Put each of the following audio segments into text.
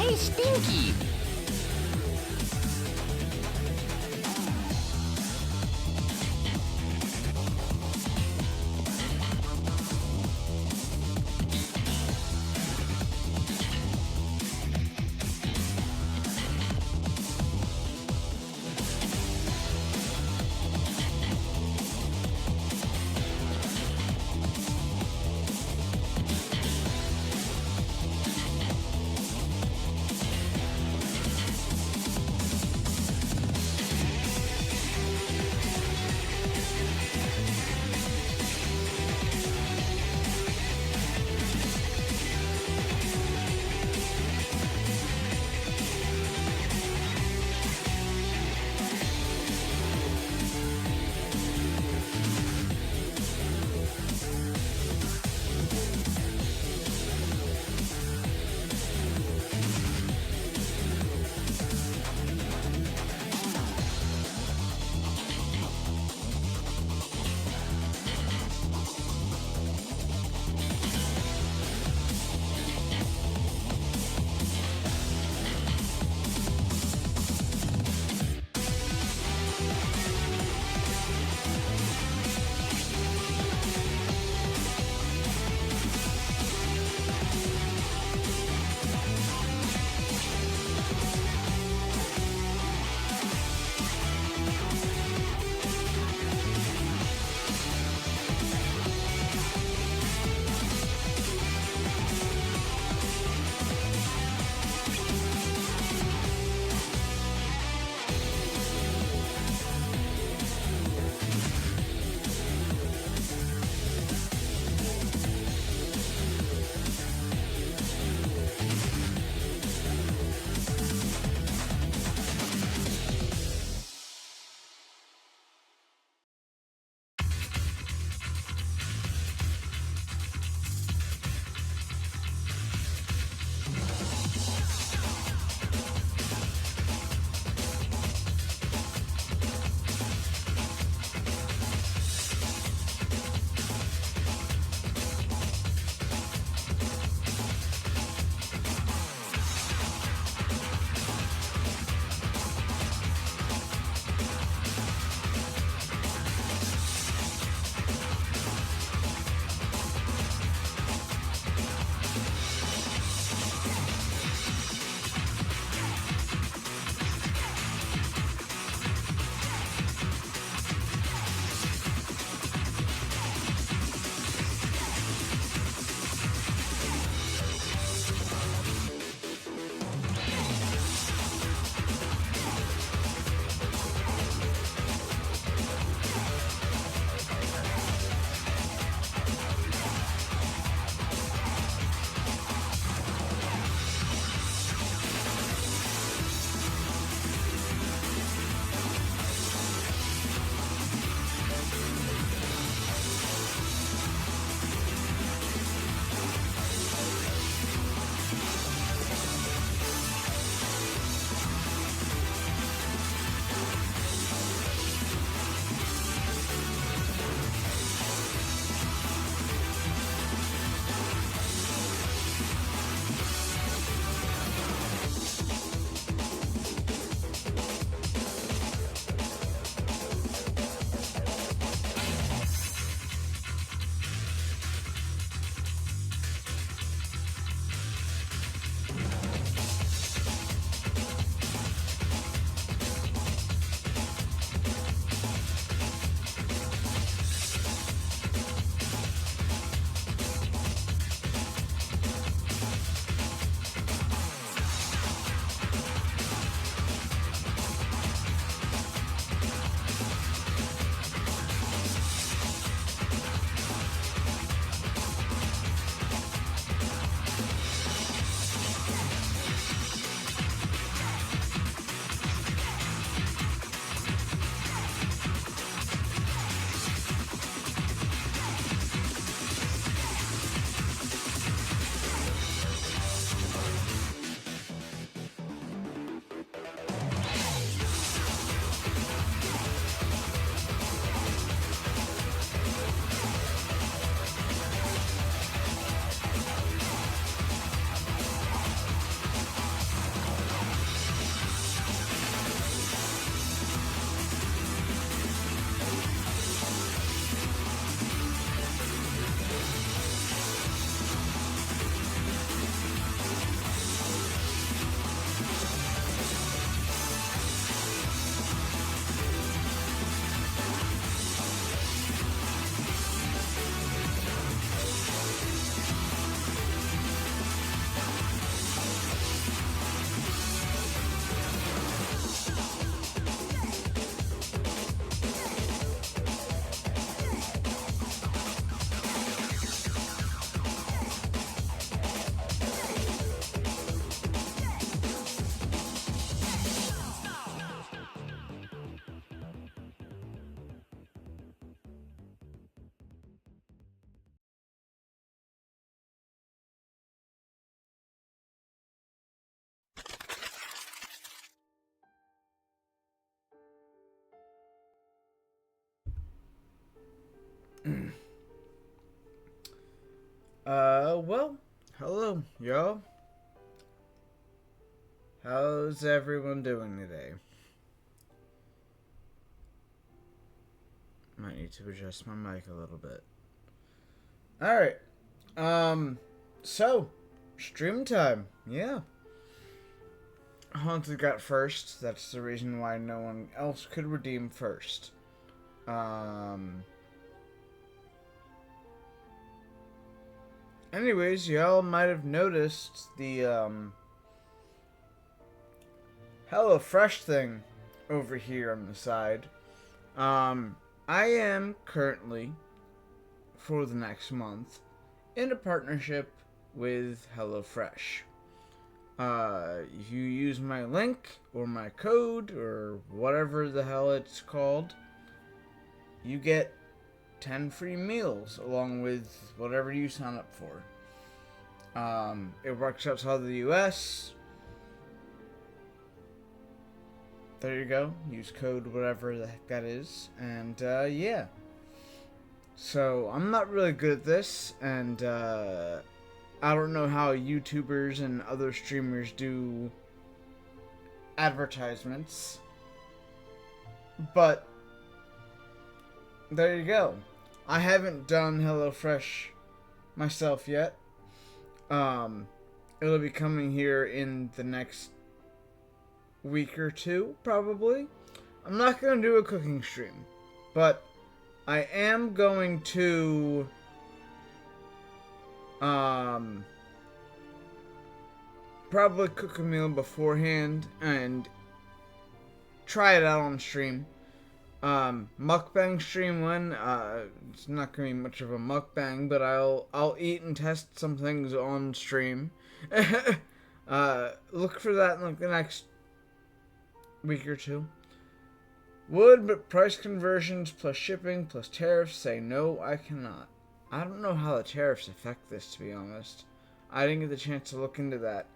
Hey, Stinky! Well, hello, y'all. How's everyone doing today? Might need to adjust my mic a little bit. Alright, so, stream time, yeah. Haunted got first, that's the reason why no one else could redeem first. Anyways, y'all might have noticed the, HelloFresh thing over here on the side. I am currently, for the next month, in a partnership with HelloFresh. If you use my link or my code or whatever the hell it's called, you get 10 free meals along with whatever you sign up for. It works outside of the US. There you go. Use code whatever the heck that is. And, yeah. So, I'm not really good at this, and, I don't know how YouTubers and other streamers do advertisements. But, there you go. I haven't done HelloFresh myself yet. It'll be coming here in the next week or two, probably. I'm not going to do a cooking stream, but I am going to probably cook a meal beforehand and try it out on stream. Mukbang stream one. It's not gonna be much of a mukbang, but I'll eat and test some things on stream. Look for that in like the next week or two. Would, but price conversions plus shipping plus tariffs say no, I cannot. I don't know how the tariffs affect this, to be honest. I didn't get the chance to look into that.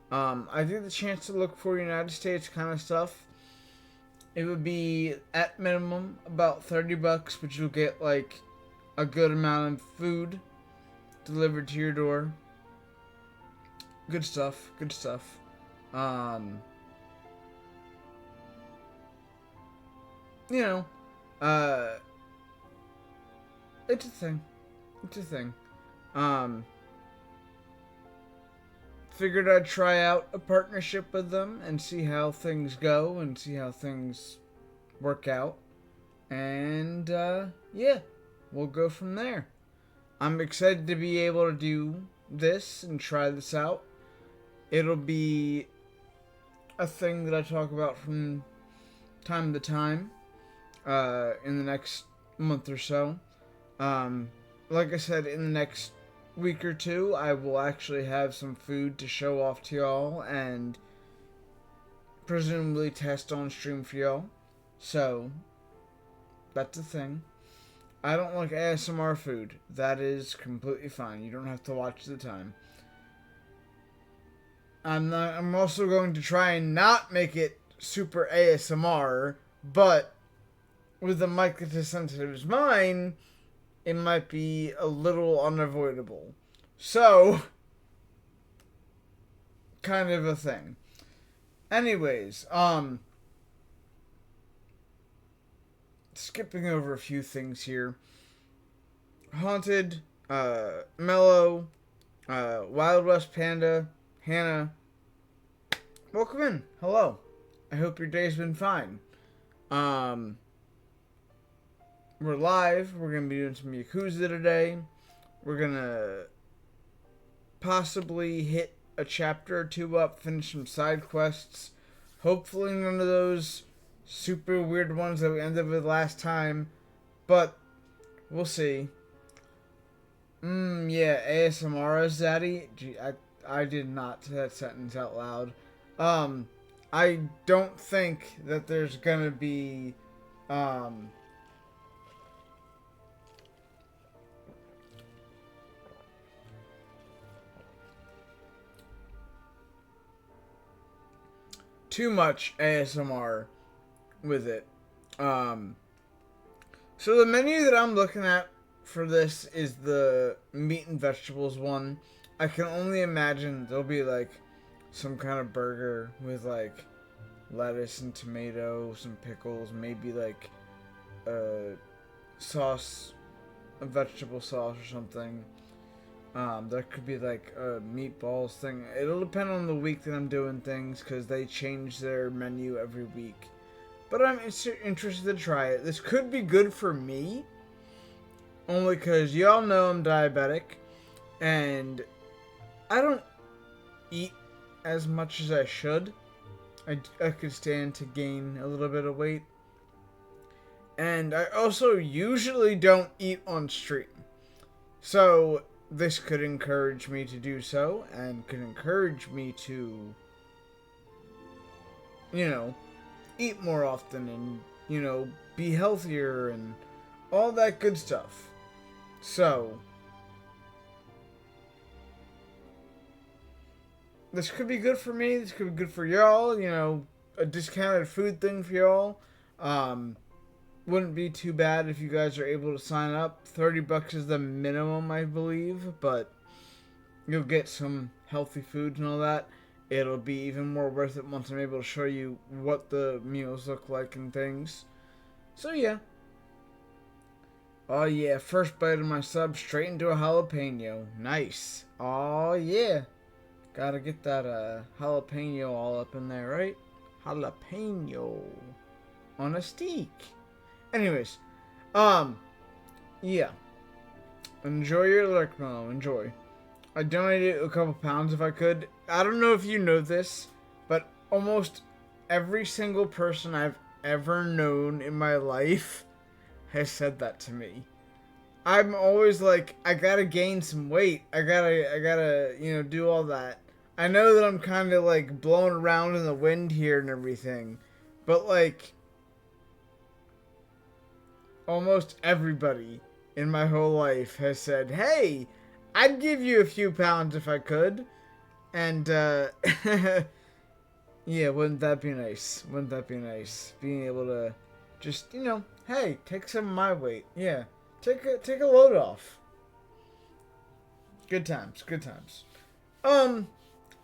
I did the chance to look for United States kind of stuff. It would be, at minimum, about $30, but you'll get, like, a good amount of food delivered to your door. Good stuff, good stuff. You know, it's a thing. It's a thing. Figured I'd try out a partnership with them and see how things go and see how things work out. And, yeah, we'll go from there. I'm excited to be able to do this and try this out. It'll be a thing that I talk about from time to time, in the next month or so. Like I said, in the next week or two, I will actually have some food to show off to y'all and presumably test on stream for y'all. So, that's a thing. I don't like ASMR food. That is completely fine. You don't have to watch the time. I'm also going to try and not make it super ASMR, but with a mic that's as sensitive as mine, it might be a little unavoidable. So, kind of a thing. Anyways, skipping over a few things here. Haunted, Mellow, Wild West Panda, Hannah. Welcome in. Hello. I hope your day's been fine. We're live. We're going to be doing some Yakuza today. We're going to possibly hit a chapter or two up, finish some side quests. Hopefully none of those super weird ones that we ended with last time. But, we'll see. Yeah, ASMR is Zaddy. Gee, I did not say that sentence out loud. I don't think that there's going to be, too much ASMR with it. So the menu that I'm looking at for this is the meat and vegetables one. I can only imagine there'll be like some kind of burger with like lettuce and tomato, some pickles, maybe like a sauce, a vegetable sauce or something. There could be like a meatballs thing. It'll depend on the week that I'm doing things because they change their menu every week. But I'm interested to try it. This could be good for me, only because y'all know I'm diabetic and I don't eat as much as I should. I could stand to gain a little bit of weight. And I also usually don't eat on stream. So this could encourage me to do so and could encourage me to, you know, eat more often and, you know, be healthier and all that good stuff. So this could be good for me. This could be good for y'all. You know, a discounted food thing for y'all. Wouldn't be too bad if you guys are able to sign up. $30 is the minimum, I believe, but you'll get some healthy foods and all that. It'll be even more worth it once I'm able to show you what the meals look like and things. So yeah. Oh yeah, first bite of my sub straight into a jalapeno. Nice. Oh yeah. Gotta get that jalapeno all up in there, right? Jalapeno on a steak. Anyways, yeah. Enjoy your lyric mellow. Enjoy. I donated a couple pounds if I could. I don't know if you know this, but almost every single person I've ever known in my life has said that to me. I'm always like, I gotta gain some weight. I gotta, you know, do all that. I know that I'm kind of like blowing around in the wind here and everything, but like, almost everybody in my whole life has said, hey, I'd give you a few pounds if I could. And, yeah, wouldn't that be nice? Wouldn't that be nice? Being able to just, you know, hey, take some of my weight. Yeah, take a load off. Good times, good times.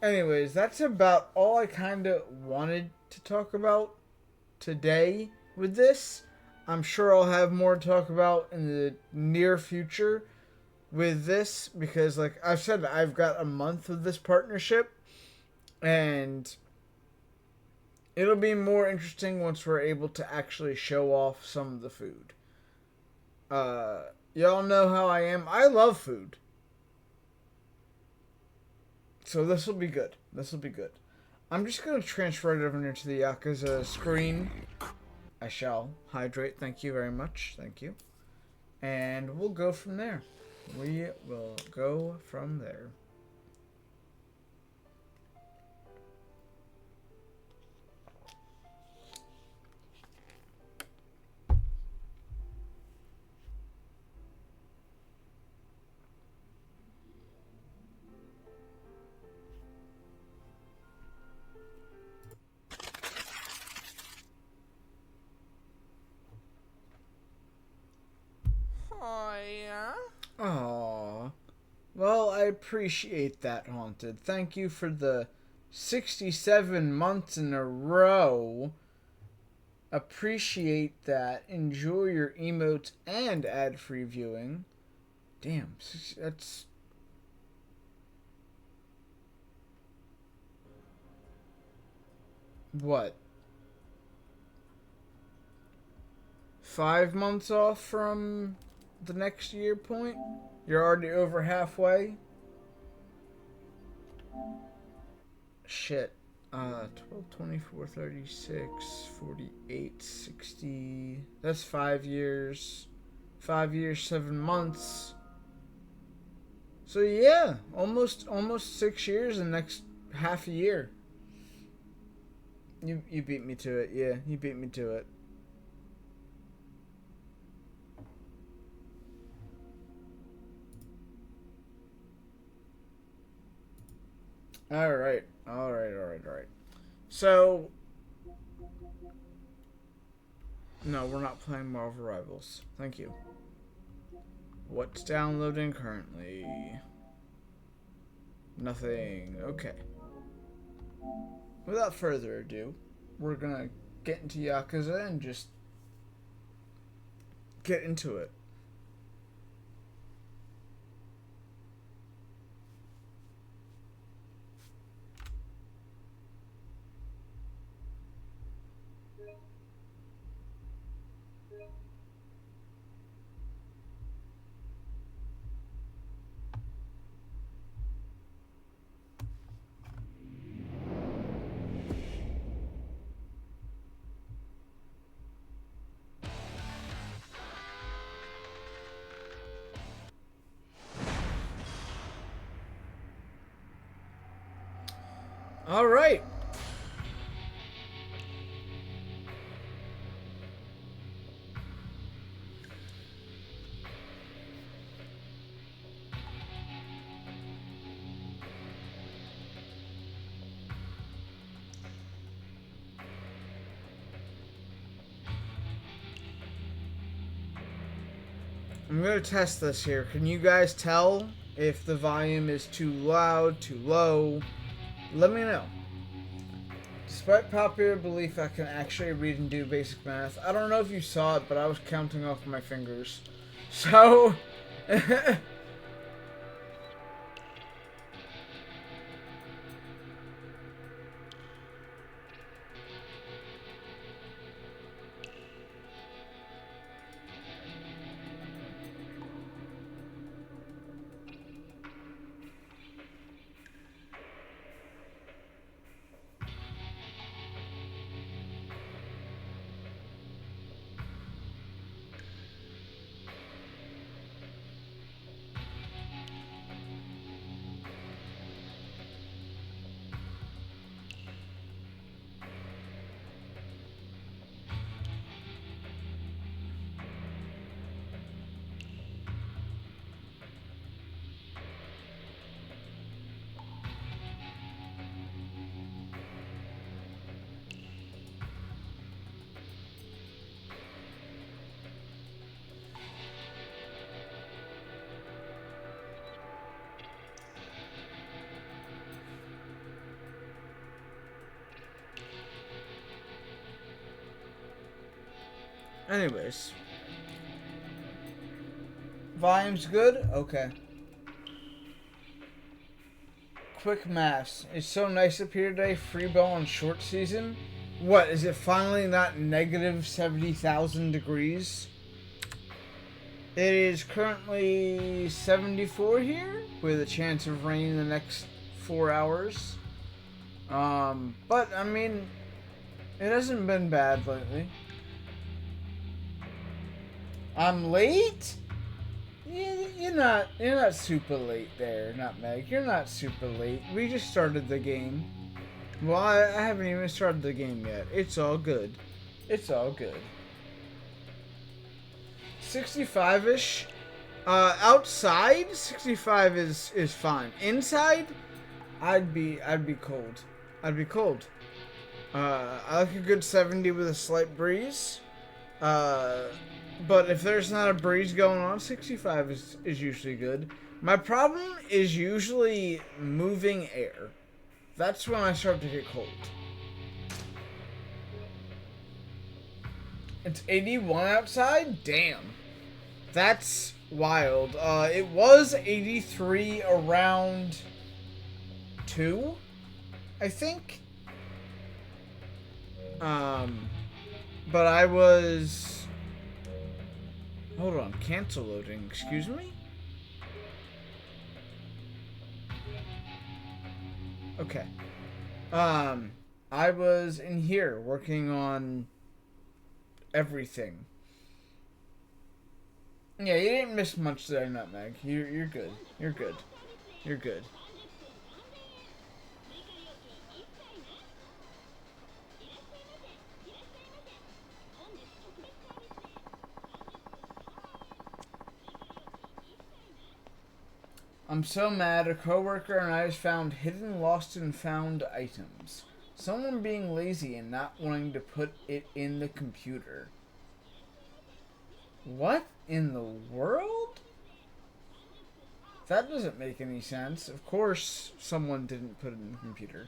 Anyways, that's about all I kind of wanted to talk about today with this. I'm sure I'll have more to talk about in the near future with this because, like I've said, I've got a month of this partnership and it'll be more interesting once we're able to actually show off some of the food. Y'all know how I am. I love food. So this will be good. This will be good. I'm just going to transfer it over into the Yakuza screen. I shall hydrate. Thank you very much. Thank you. And we'll go from there. We will go from there. Oh, yeah? Aww. Well, I appreciate that, Haunted. Thank you for the 67 months in a row. Appreciate that. Enjoy your emotes and ad-free viewing. Damn, that's... What? 5 months off from the next year point? You're already over halfway? Shit. 12, 24, 36, 48, 60. That's 5 years. 5 years, 7 months. So yeah, almost 6 years in the next half a year. You beat me to it, yeah. You beat me to it. Alright. So, no, we're not playing Marvel Rivals. Thank you. What's downloading currently? Nothing. Okay. Without further ado, we're gonna get into Yakuza and just get into it. All right. I'm gonna test this here. Can you guys tell if the volume is too loud, too low? Let me know. Despite popular belief, I can actually read and do basic math. I don't know if you saw it, but I was counting off my fingers. So... Anyways. Volume's good? Okay. Quick maths. It's so nice up here today. Free ball on short season. What, is it finally not negative 70,000 degrees? It is currently 74 here, with a chance of rain in the next 4 hours. But, I mean, it hasn't been bad lately. I'm late? You're not super late there, Nutmeg. You're not super late. We just started the game. Well, I haven't even started the game yet. It's all good. It's all good. 65-ish. Outside, 65 is fine. Inside, I'd be cold. I'd be cold. I like a good 70 with a slight breeze. But if there's not a breeze going on, 65 is usually good. My problem is usually moving air. That's when I start to get cold. It's 81 outside? Damn. That's wild. It was 83 around 2, I think. But I was... Hold on, cancel loading, excuse me? Okay. I was in here working on everything. Yeah, you didn't miss much there, Nutmeg. You're good. You're good. You're good. I'm so mad. A coworker and I have found hidden, lost, and found items. Someone being lazy and not wanting to put it in the computer. What in the world? That doesn't make any sense. Of course, someone didn't put it in the computer.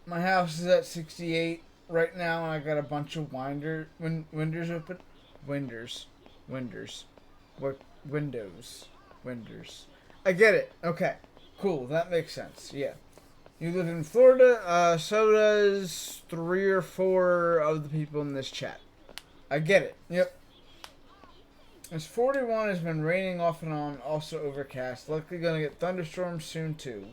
My house is at 68 right now, and I got a bunch of winders open. Winders. Winders. What? Windows. Winders. I get it. Okay. Cool. That makes sense. Yeah. You live in Florida, so does 3 or 4 of the people in this chat. I get it. Yep. It's 41 has been raining off and on, also overcast. Likely gonna get thunderstorms soon too.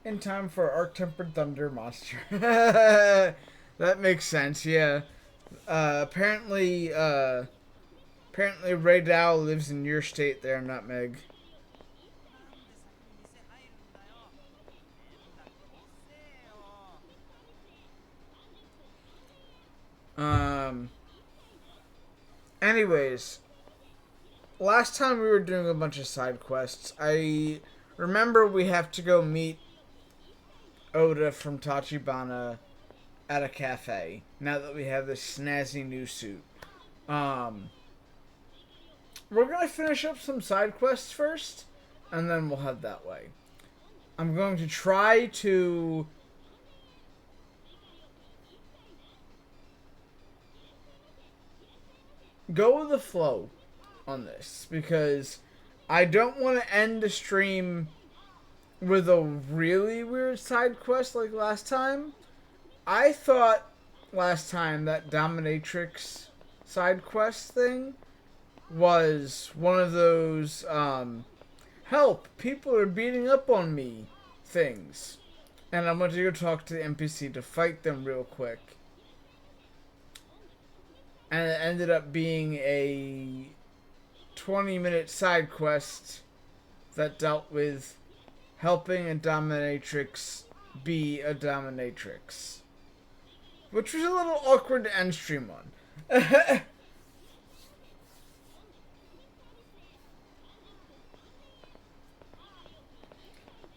In time for Arc-tempered thunder monster. That makes sense, yeah. Apparently Ray Dow lives in your state there, Nutmeg. Anyways, last time we were doing a bunch of side quests. I remember we have to go meet Oda from Tachibana at a cafe. Now that we have this snazzy new suit. We're gonna finish up some side quests first, and then we'll head that way. I'm going to try to go with the flow on this, because I don't want to end the stream with a really weird side quest like last time. I thought last time that Dominatrix side quest thing was one of those help, people are beating up on me things, and I went to go talk to the NPC to fight them real quick. And it ended up being a 20-minute side quest that dealt with helping a dominatrix be a dominatrix. Which was a little awkward to end stream on.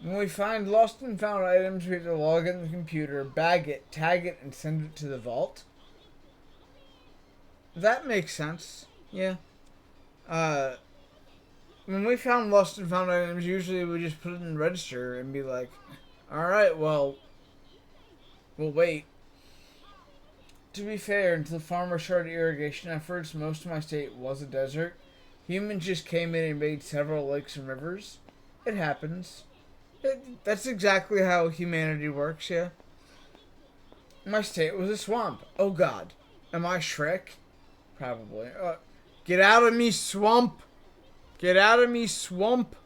When we find lost and found items, we have to log in the computer, bag it, tag it, and send it to the vault. That makes sense. Yeah. When we found lost and found items, usually we just put it in register and be like, alright, well, we'll wait. To be fair, until farmers started irrigation efforts, most of my state was a desert. Humans just came in and made several lakes and rivers. It happens. That's exactly how humanity works, yeah. My state was a swamp. Oh god. Am I Shrek? Probably. Get out of me, swamp! Get out of me, swamp!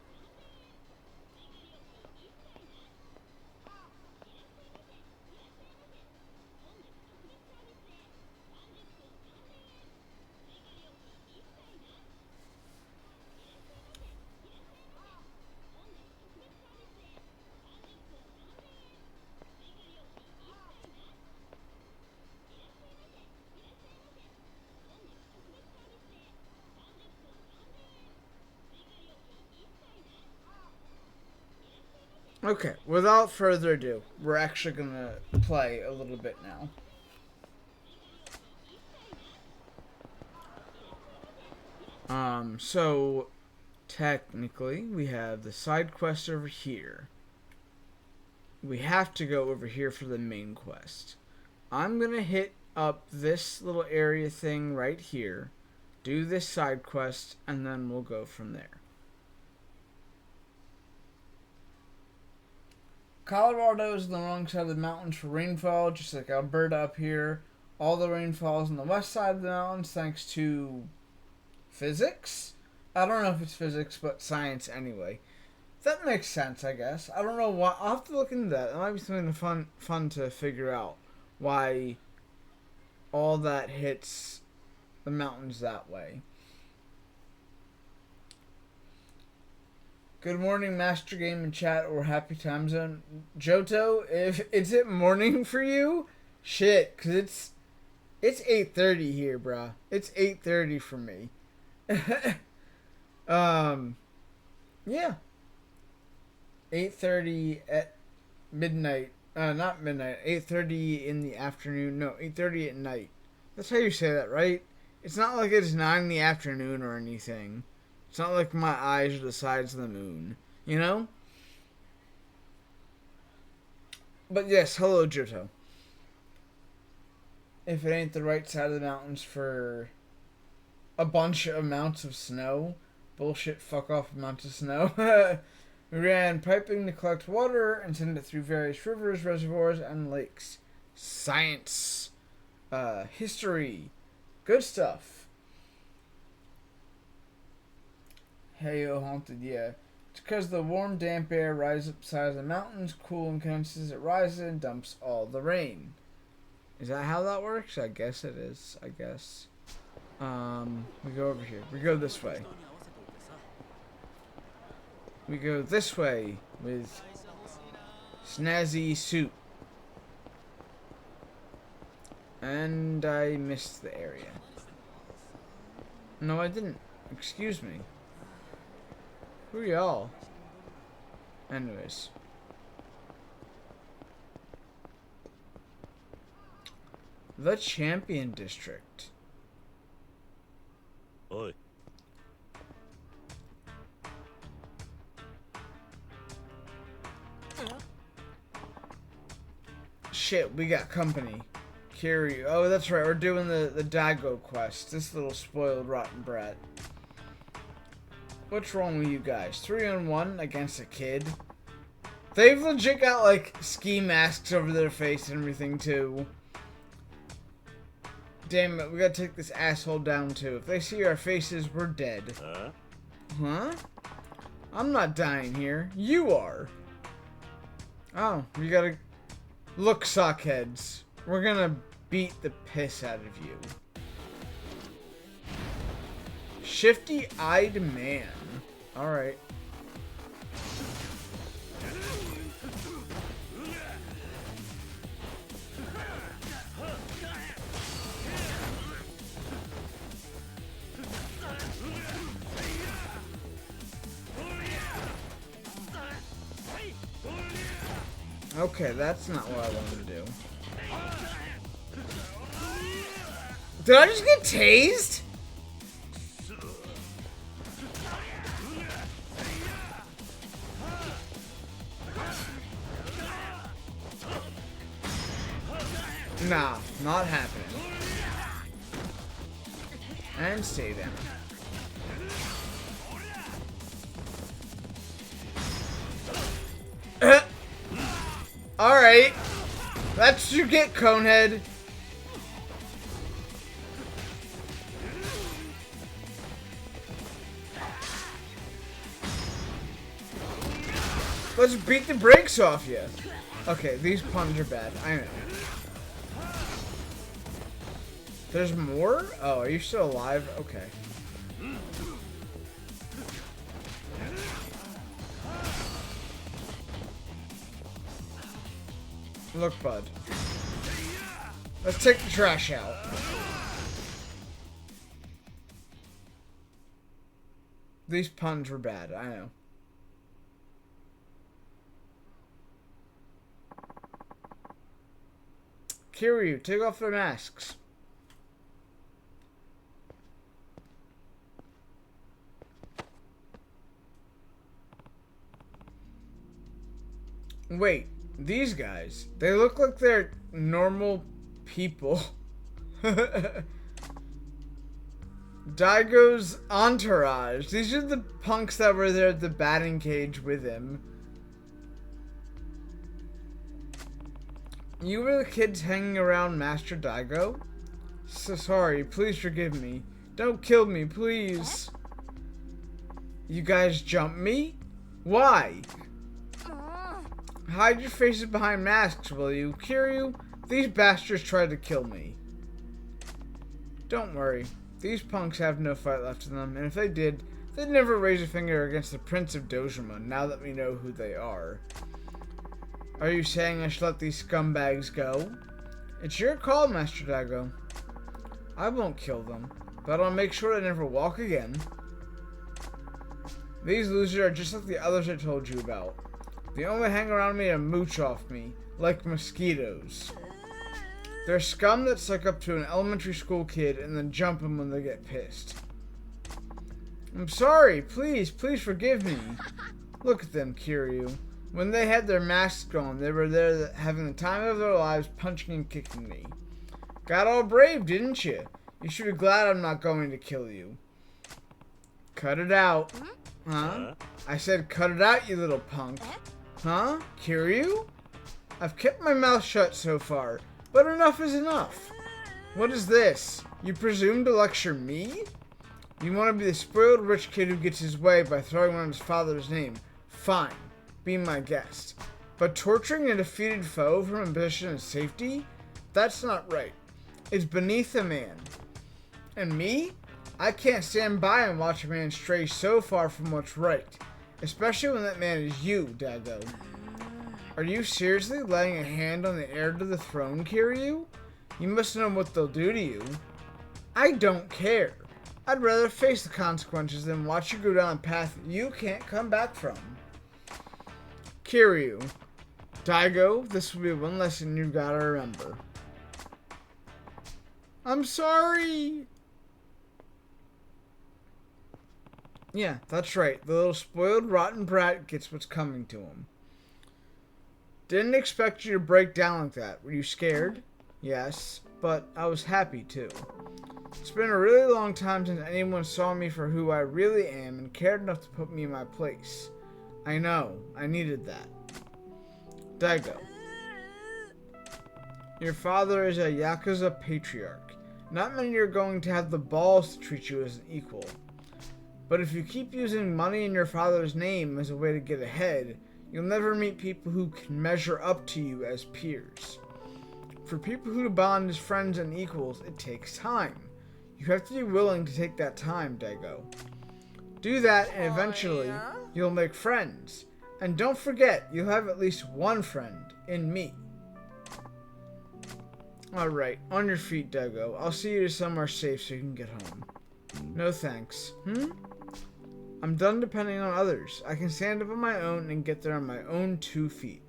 Okay, without further ado, we're actually gonna play a little bit now. So technically we have the side quest over here. We have to go over here for the main quest. I'm gonna hit up this little area thing right here, do this side quest, and then we'll go from there. Colorado is on the wrong side of the mountains for rainfall, just like Alberta up here. All the rain falls on the west side of the mountains thanks to physics? I don't know if it's physics, but science anyway. That makes sense, I guess. I don't know why. I'll have to look into that. It might be something fun to figure out why all that hits the mountains that way. Good morning, Master Game and chat, or happy time zone. Johto, if is it morning for you? Shit, cause it's 8:30 here, bruh. It's 8:30 for me. Yeah. 8:30 at midnight. Not midnight. 8:30 in the afternoon. No, 8:30 at night. That's how you say that, right? It's not like it's 9 in the afternoon or anything. It's not like my eyes are the size of the moon. You know? But yes, hello, Johto. If it ain't the right side of the mountains for a bunch of amounts of snow, bullshit fuck off amounts of snow, we ran piping to collect water and send it through various rivers, reservoirs, and lakes. Science. History. Good stuff. Hey, yo, haunted, yeah. It's because the warm, damp air rises up the side of the mountains, cool and condenses, it rises and dumps all the rain. Is that how that works? I guess it is. I guess. We go over here. We go this way. We go this way with snazzy suit. And I missed the area. No, I didn't. Excuse me. Who are y'all? Anyways. The Champion District. Oi. Shit, we got company. Kiryu. Oh, that's right. We're doing the Daigo quest. This little spoiled rotten brat. What's wrong with you guys? 3-on-1 against a kid? They've legit got, like, ski masks over their face and everything, too. Damn it, we gotta take this asshole down, too. If they see our faces, we're dead. Huh? I'm not dying here. You are. Oh, we gotta... Look, sockheads. We're gonna beat the piss out of you. Shifty-eyed man. Alright. Okay, that's not what I wanted to do. Did I just get tased? Nah, not happening. And stay down. Alright. That's what you get, Conehead. Let's beat the brakes off you. Okay, these puns are bad. I know. There's more? Oh, are you still alive? Okay. Look, bud. Let's take the trash out. These puns were bad, I know. Kiryu, take off their masks. Wait, these guys, they look like they're normal people. Daigo's entourage. These are the punks that were there at the batting cage with him. You were the kids hanging around Master Daigo? So sorry, please forgive me. Don't kill me, please. You guys jump me? Why? Hide your faces behind masks, will you? Kiryu, these bastards tried to kill me. Don't worry. These punks have no fight left in them, and if they did, they'd never raise a finger against the Prince of Dojima, now that we know who they are. Are you saying I should let these scumbags go? It's your call, Master Daigo. I won't kill them, but I'll make sure they never walk again. These losers are just like the others I told you about. They only hang around me and mooch off me, like mosquitoes. They're scum that suck up to an elementary school kid and then jump him when they get pissed. I'm sorry. Please forgive me. Look at them, Kiryu. When they had their masks on, they were there having the time of their lives, punching and kicking me. Got all brave, didn't you? You should be glad I'm not going to kill you. Cut it out. Huh? I said cut it out, you little punk. Huh? Kiryu? I've kept my mouth shut so far, but enough is enough. What is this? You presume to lecture me? You want to be the spoiled rich kid who gets his way by throwing on his father's name. Fine. Be my guest. But torturing a defeated foe from a position of safety? That's not right. It's beneath a man. And me? I can't stand by and watch a man stray so far from what's right. Especially when that man is you, Daigo. Are you seriously laying a hand on the heir to the throne, Kiryu? You must know what they'll do to you. I don't care. I'd rather face the consequences than watch you go down a path you can't come back from. Kiryu. Daigo, this will be one lesson you've got to remember. I'm sorry. Yeah, that's right. The little spoiled, rotten brat gets what's coming to him. Didn't expect you to break down like that. Were you scared? Yes, but I was happy too. It's been a really long time since anyone saw me for who I really am and cared enough to put me in my place. I know, I needed that. Daigo. Your father is a Yakuza patriarch. Not many are going to have the balls to treat you as an equal. But if you keep using money in your father's name as a way to get ahead, you'll never meet people who can measure up to you as peers. For people who bond as friends and equals, it takes time. You have to be willing to take that time, Daigo. Do that and eventually you'll make friends. And don't forget, you'll have at least one friend in me. Alright, on your feet, Daigo. I'll see you to somewhere safe so you can get home. No thanks. I'm done depending on others. I can stand up on my own and get there on my own 2 feet.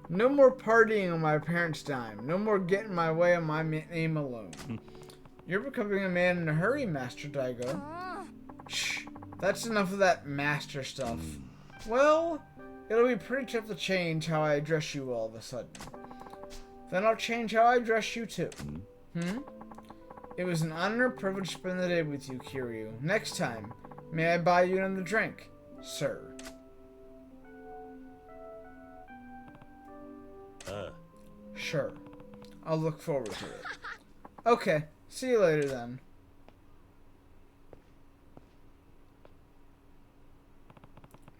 No more partying on my parents' dime. No more getting my way on my name alone. You're becoming a man in a hurry, Master Daigo. Shh. That's enough of that master stuff. Well, it'll be pretty tough to change how I address you all of a sudden. Then I'll change how I address you too. It was an honor and privilege to spend the day with you, Kiryu. Next time, may I buy you another drink, sir? Sure. I'll look forward to it. Okay. See you later then.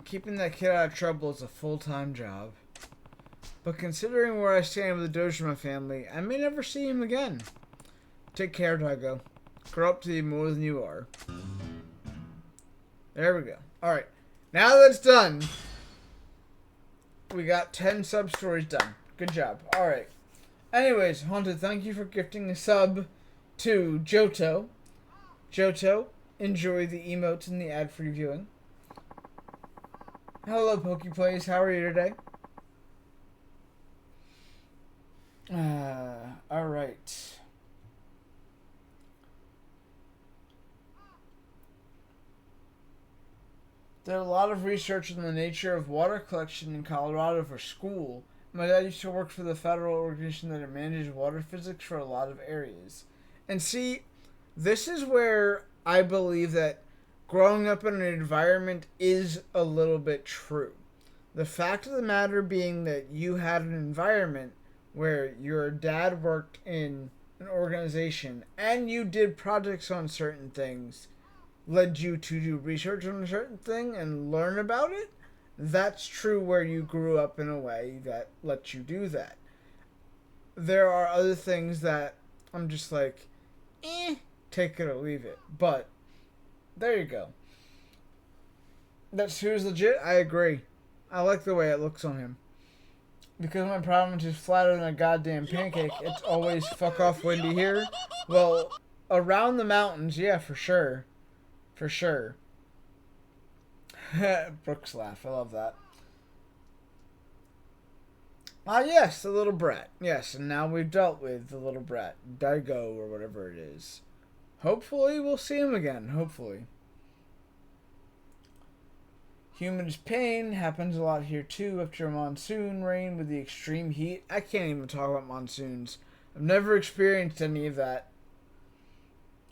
Keeping that kid out of trouble is a full-time job. But considering where I stand with the Dojima family, I may never see him again. Take care, Daigo. Grow up to be more than you are. There we go. Alright. Now that it's done, we got 10 sub-stories done. Good job. Alright. Anyways, Haunted, thank you for gifting a sub to Johto. Johto, enjoy the emotes and the ad-free viewing. Hello, PokePlays. How are you today? Alright. There are a lot of research on the nature of water collection in Colorado for school. My dad used to work for the federal organization that manages water physics for a lot of areas. And see, this is where I believe that growing up in an environment is a little bit true. The fact of the matter being that you had an environment where your dad worked in an organization and you did projects on certain things led you to do research on a certain thing and learn about it. That's true where you grew up in a way that lets you do that. There are other things that I'm just like, take it or leave it. But there you go. That suit is legit. I agree. I like the way it looks on him. Because my province is flatter than a goddamn pancake, it's always fuck off windy here. Well, around the mountains, yeah, for sure. For sure. Brooks laugh. I love that. Ah, yes, the little brat. Yes, and now we've dealt with the little brat. Daigo, or whatever it is. Hopefully, we'll see him again. Hopefully. Humid as pain happens a lot here too after a monsoon rain with the extreme heat. I can't even talk about monsoons. I've never experienced any of that.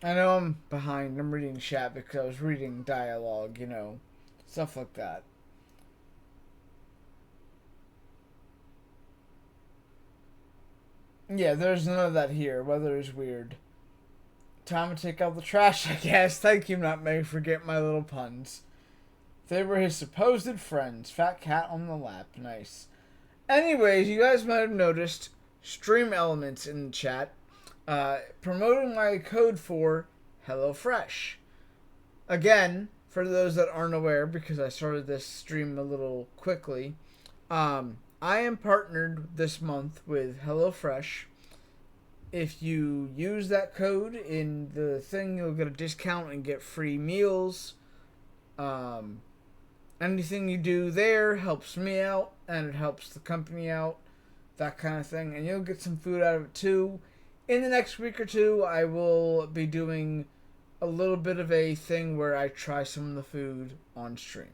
I know I'm behind. I'm reading chat because I was reading dialogue, stuff like that. Yeah, there's none of that here. Weather is weird. Time to take out the trash, I guess. Thank you, Nutmeg, for getting my little puns. They were his supposed friends. Fat cat on the lap. Nice. Anyways, you guys might have noticed Stream Elements in the chat promoting my code for HelloFresh. Again, for those that aren't aware, because I started this stream a little quickly, I am partnered this month with HelloFresh. If you use that code in the thing, you'll get a discount and get free meals. Anything you do there helps me out, and it helps the company out, that kind of thing. And you'll get some food out of it too. In the next week or two, I will be doing a little bit of a thing where I try some of the food on stream.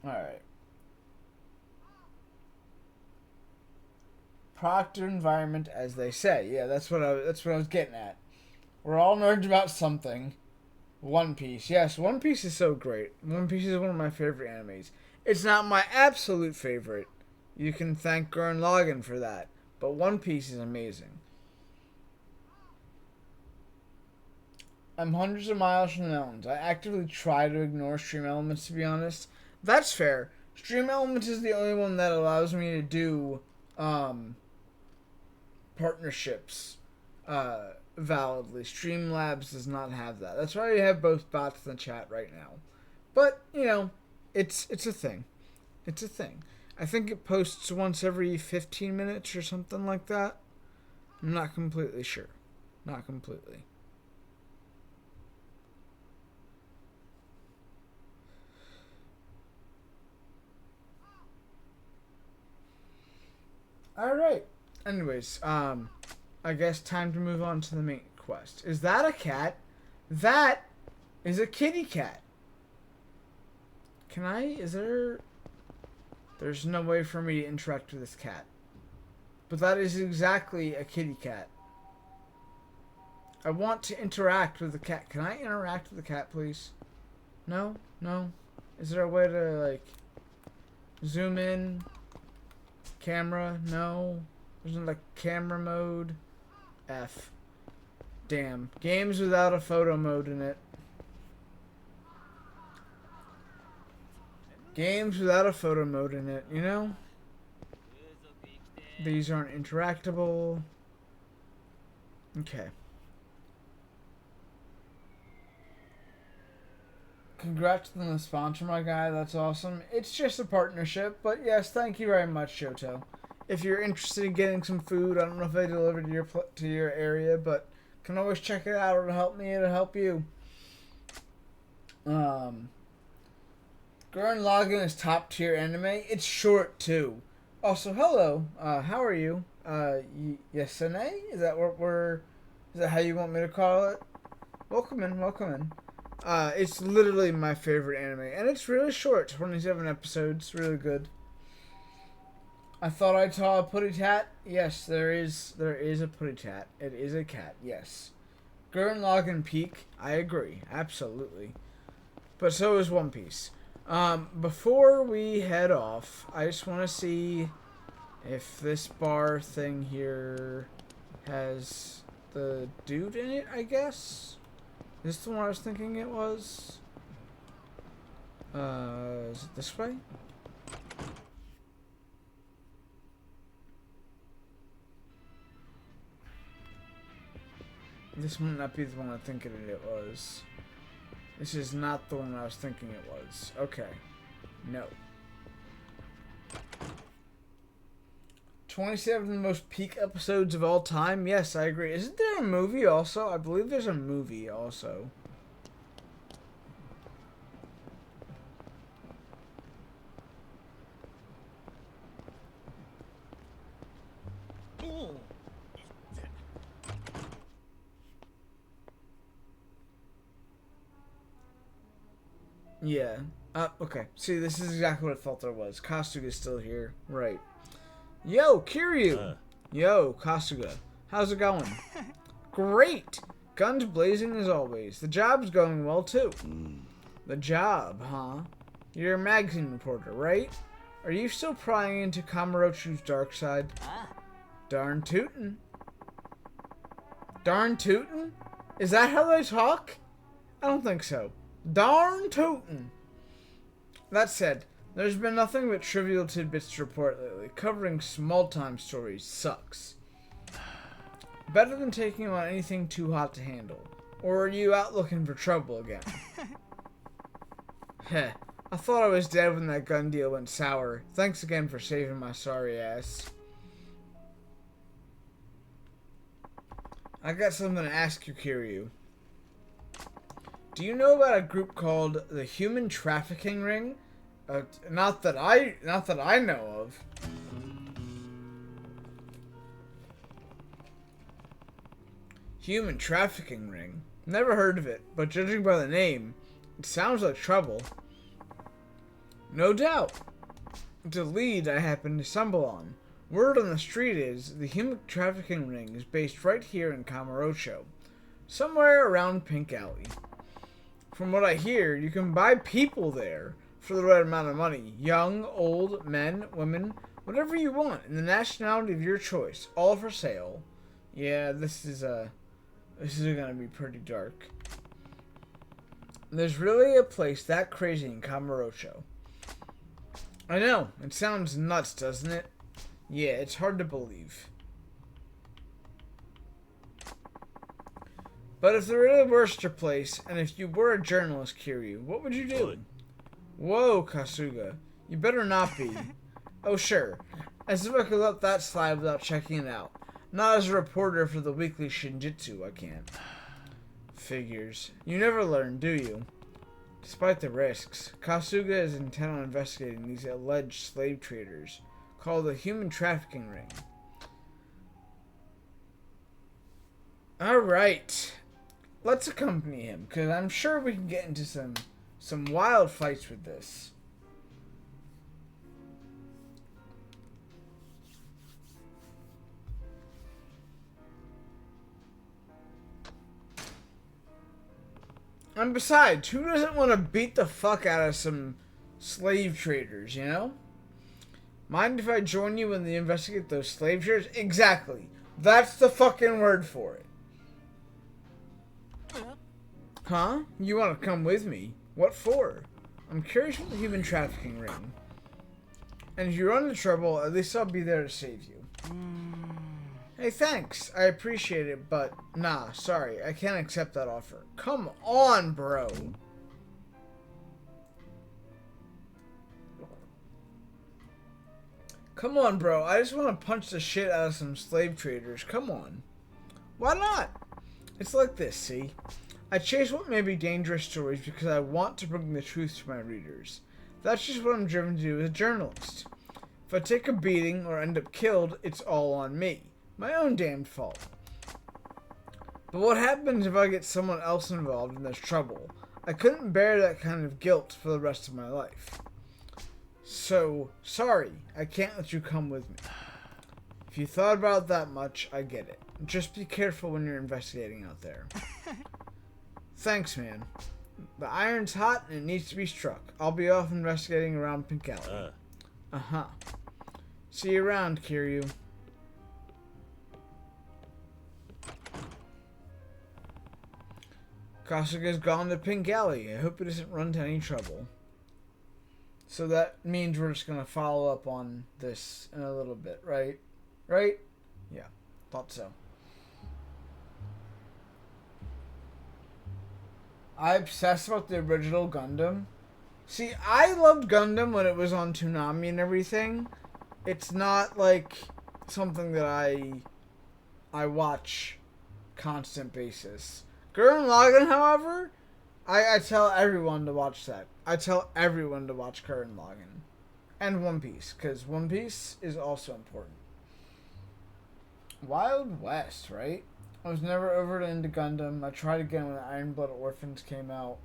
Alright. Product environment, as they say. Yeah, that's what I was getting at. We're all nerds about something. One Piece. Yes, One Piece is so great. One Piece is one of my favorite animes. It's not my absolute favorite. You can thank Gurren Lagann for that. But One Piece is amazing. I'm hundreds of miles from the mountains. I actively try to ignore Stream Elements, to be honest. That's fair. Stream Elements is the only one that allows me to do partnerships validly. Streamlabs does not have that. That's why we have both bots in the chat right now. But, it's a thing. It's a thing. I think it posts once every 15 minutes or something like that. I'm not completely sure. Not completely. Alright. Anyways, I guess time to move on to the main quest. Is that a cat? That is a kitty cat. There's no way for me to interact with this cat. But that is exactly a kitty cat. I want to interact with the cat. Can I interact with the cat, please? No? No? Is there a way to, zoom in? Camera? No? Isn't like camera mode? F. Damn. Games without a photo mode in it. Games without a photo mode in it, These aren't interactable. Okay. Congrats on the sponsor, my guy. That's awesome. It's just a partnership, but yes, thank you very much, Shoto. If you're interested in getting some food, I don't know if they deliver to your area, but can always check it out. It'll help me. It'll help you. Gurren Lagann is top tier anime. It's short too. Also, hello. How are you? Yesene? Is that what we're? Is that how you want me to call it? Welcome in. Welcome in. It's literally my favorite anime, and it's really short. 27 episodes. Really good. I thought I saw a putty tat. Yes, there is a putty tat. It is a cat. Yes. Gurren Lagann peak. I agree. Absolutely. But so is One Piece. Before we head off, I just want to see if this bar thing here has the dude in it, I guess. Is this the one I was thinking it was? Is it this way? This might not be the one I'm thinking it was. This is not the one I was thinking it was. Okay. No. 27 most peak episodes of all time? Yes, I agree. Isn't there a movie also? I believe there's a movie also. Yeah. Okay. See, this is exactly what I thought there was. Kasuga's still here. Right. Yo, Kiryu! Yo, Kasuga. How's it going? Great! Guns blazing as always. The job's going well, too. The job, huh? You're a magazine reporter, right? Are you still prying into Kamurocho's dark side? Darn tootin'. Darn tootin'? Is that how they talk? I don't think so. Darn tootin'. That said, there's been nothing but trivial tidbits to report lately. Covering small-time stories sucks. Better than taking on anything too hot to handle. Or are you out looking for trouble again? Heh. I thought I was dead when that gun deal went sour. Thanks again for saving my sorry ass. I got something to ask you, Kiryu. Do you know about a group called the Human Trafficking Ring? Not that I know of. Human Trafficking Ring? Never heard of it, but judging by the name, it sounds like trouble. No doubt. It's a lead I happened to stumble on. Word on the street is the human trafficking ring is based right here in Kamurocho, somewhere around Pink Alley. From what I hear, you can buy people there for the right amount of money. Young, old, men, women, whatever you want, in the nationality of your choice, all for sale. Yeah, this is gonna be pretty dark. There's really a place that crazy in Kamurocho. I know, it sounds nuts, doesn't it? Yeah, it's hard to believe. But if there really were such a place, and if you were a journalist, Kiryu, what would you do? Whoa, Kasuga. You better not be. Oh, sure. As if I could let that slide without checking it out. Not as a reporter for the weekly Shinjitsu, I can't. Figures. You never learn, do you? Despite the risks, Kasuga is intent on investigating these alleged slave traders, called the Human Trafficking Ring. Alright. Let's accompany him, because I'm sure we can get into some wild fights with this. And besides, who doesn't want to beat the fuck out of some slave traders, you know? Mind if I join you when they investigate those slave traders? Exactly. That's the fucking word for it. Huh? You want to come with me? What for? I'm curious about the human trafficking ring. And if you run into trouble, at least I'll be there to save you. Hey, thanks. I appreciate it, but nah, sorry. I can't accept that offer. Come on, bro. Come on, bro. I just want to punch the shit out of some slave traders. Come on. Why not? It's like this, see? I chase what may be dangerous stories because I want to bring the truth to my readers. That's just what I'm driven to do as a journalist. If I take a beating or end up killed, it's all on me. My own damned fault. But what happens if I get someone else involved and there's trouble? I couldn't bear that kind of guilt for the rest of my life. So, sorry, I can't let you come with me. If you thought about it that much, I get it. Just be careful when you're investigating out there. Thanks, man. The iron's hot and it needs to be struck. I'll be off investigating around Pink Alley. Uh-huh. See you around, Kiryu. Kasuga's gone to Pink Alley. I hope it doesn't run into any trouble. So that means we're just going to follow up on this in a little bit, right? Right? Yeah, thought so. I obsess about the original Gundam. See, I loved Gundam when it was on Toonami and everything. It's not like something that I watch constant basis. Gurren Lagann, however, I tell everyone to watch that. I tell everyone to watch Gurren Lagann. And One Piece, because One Piece is also important. Wild West, right? I was never over into Gundam. I tried again when Iron Blood Orphans came out.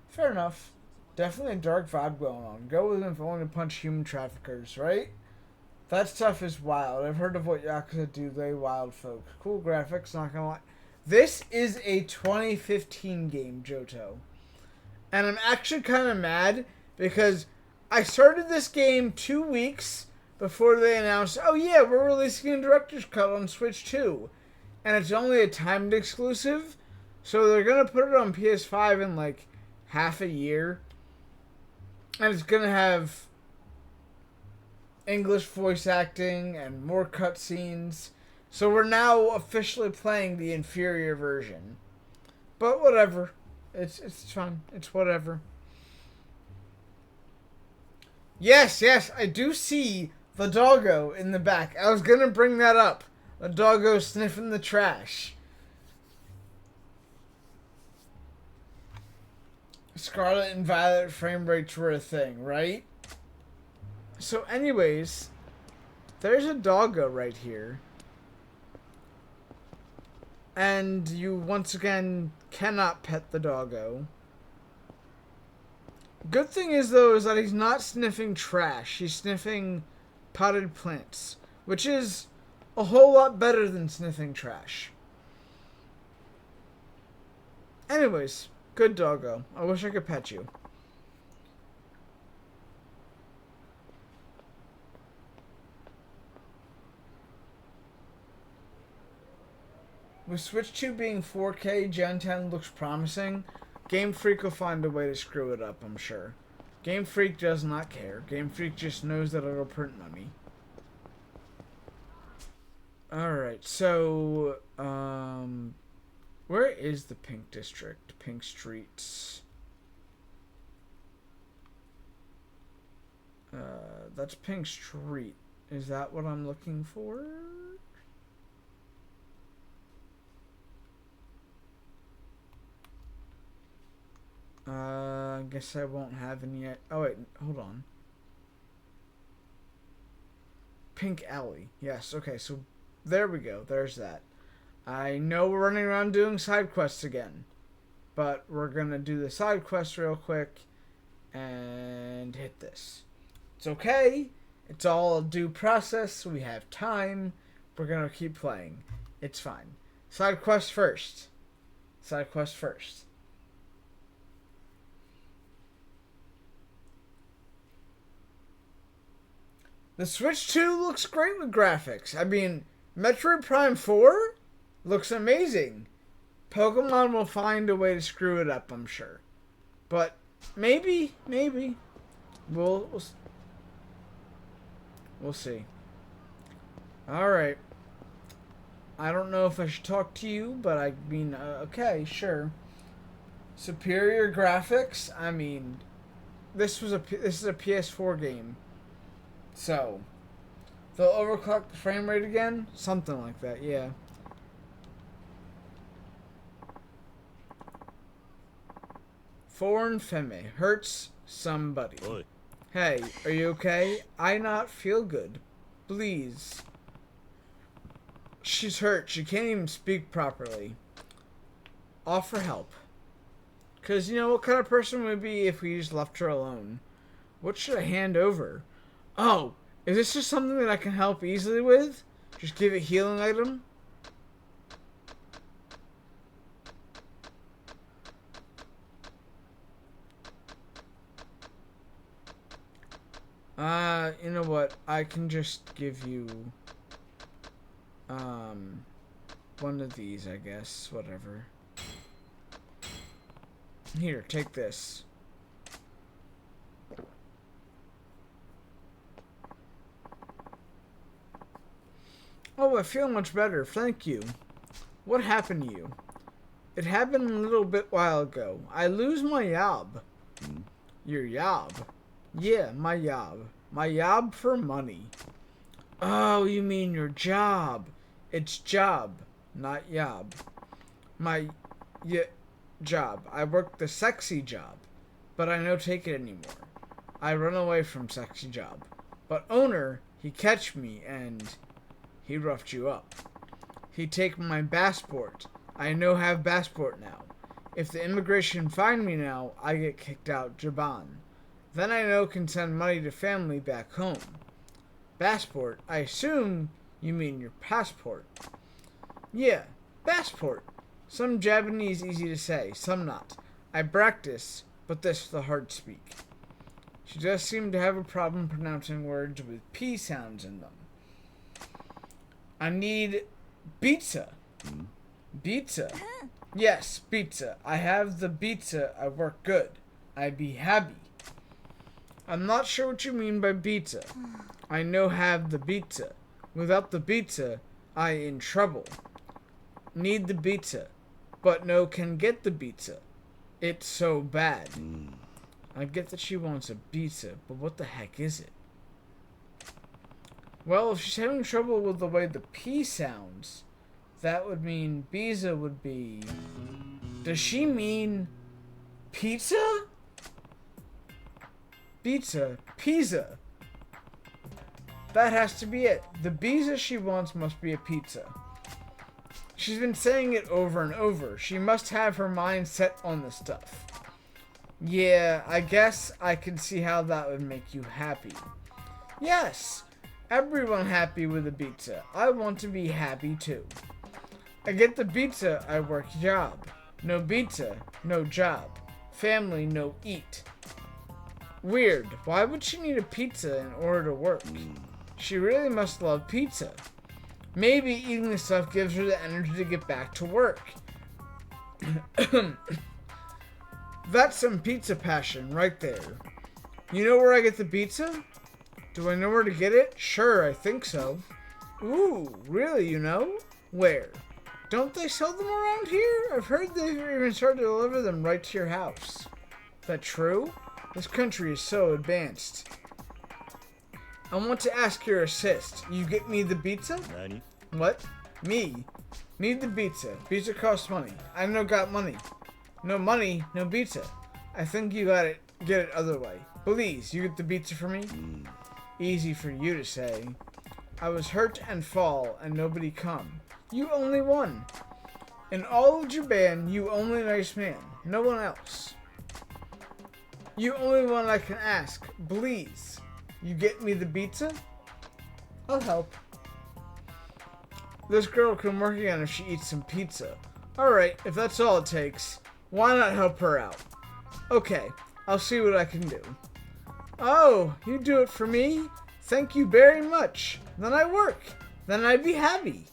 Fair enough. Definitely a dark vibe going on. Go with him if only to punch human traffickers, right? That stuff is wild. I've heard of what Yakuza do. They wild folk. Cool graphics, not gonna lie. This is a 2015 game, Johto. And I'm actually kind of mad because I started this game 2 weeks before they announced, oh yeah, we're releasing a director's cut on Switch 2. And it's only a timed exclusive. So they're going to put it on PS5 in like half a year. And it's going to have English voice acting and more cutscenes. So we're now officially playing the inferior version. But whatever. It's fun. It's whatever. Yes, I do see the doggo in the back. I was going to bring that up. The doggo sniffing the trash. Scarlet and Violet frame rates were a thing, right? So anyways, there's a doggo right here. And you once again cannot pet the doggo. Good thing is though is that he's not sniffing trash. He's sniffing potted plants, which is a whole lot better than sniffing trash. Anyways, good doggo. I wish I could pet you. With Switch 2 being 4K, Gen 10 looks promising. Game Freak will find a way to screw it up, I'm sure. Game Freak does not care. Game Freak just knows that it'll print money. Alright, so, where is the Pink District? Pink Streets. That's Pink Street. Is that what I'm looking for? I guess I won't have any yet. Oh wait, hold on. Pink Alley. Yes, okay, so there we go. There's that. I know we're running around doing side quests again. But we're gonna do the side quest real quick and hit this. It's okay. It's all a due process. We have time. We're gonna keep playing. It's fine. Side quest first. Side quest first. The Switch 2 looks great with graphics. I mean, Metroid Prime 4 looks amazing. Pokemon will find a way to screw it up, I'm sure. But maybe. We'll see. Alright. I don't know if I should talk to you, but I mean, okay, sure. Superior graphics? I mean, this is a PS4 game. So, they'll overclock the frame rate again? Something like that, yeah. Foreign femme hurts somebody. Oi. Hey, are you okay? I not feel good. Please. She's hurt. She can't even speak properly. Offer help. Because, you know, what kind of person would be if we just left her alone? What should I hand over? Oh, is this just something that I can help easily with? Just give a healing item? You know what? I can just give you, one of these, I guess. Whatever. Here, take this. Oh, I feel much better. Thank you. What happened to you? It happened a little bit while ago. I lose my yob. Your yob? Yeah, my yob. My yob for money. Oh, you mean your job. It's job, not yob. My job. I work the sexy job, but I no take it anymore. I run away from sexy job. But owner, he catch me and he roughed you up. He take my passport. I no have passport now. If the immigration find me now, I get kicked out Japan. Then I know can send money to family back home. Passport, I assume you mean your passport. Yeah, passport. Some Japanese easy to say, some not. I practice, but this the hard speak. She does seem to have a problem pronouncing words with P sounds in them. I need pizza. Pizza. Yes, pizza. I have the pizza. I work good. I be happy. I'm not sure what you mean by pizza. I know have the pizza. Without the pizza, I in trouble. Need the pizza. But no can get the pizza. It's so bad. I get that she wants a pizza, but what the heck is it? Well, if she's having trouble with the way the P sounds, that would mean pizza would be... Does she mean pizza? Pizza. Pizza. That has to be it. The pizza she wants must be a pizza. She's been saying it over and over. She must have her mind set on this stuff. Yeah, I guess I can see how that would make you happy. Yes, everyone happy with the pizza. I want to be happy too. I get the pizza, I work job. No pizza, no job. Family, no eat. Weird. Why would she need a pizza in order to work? She really must love pizza. Maybe eating the stuff gives her the energy to get back to work. That's some pizza passion right there. You know where I get the pizza? Do I know where to get it? Sure, I think so. Ooh, really, you know? Where? Don't they sell them around here? I've heard they've even started to deliver them right to your house. Is that true? This country is so advanced. I want to ask your assist. You get me the pizza? Nani? What? Me? Need the pizza. Pizza costs money. I no got money. No money, no pizza. I think you got it. Get it other way. Please, you get the pizza for me? Easy for you to say. I was hurt and fall, and nobody come. You only one. In all of Japan, you only nice man. No one else. You only one I can ask. Please. You get me the pizza? I'll help. This girl can work again if she eats some pizza. Alright, if that's all it takes, why not help her out? Okay, I'll see what I can do. Oh, you do it for me? Thank you very much. Then I work. Then I'd be happy.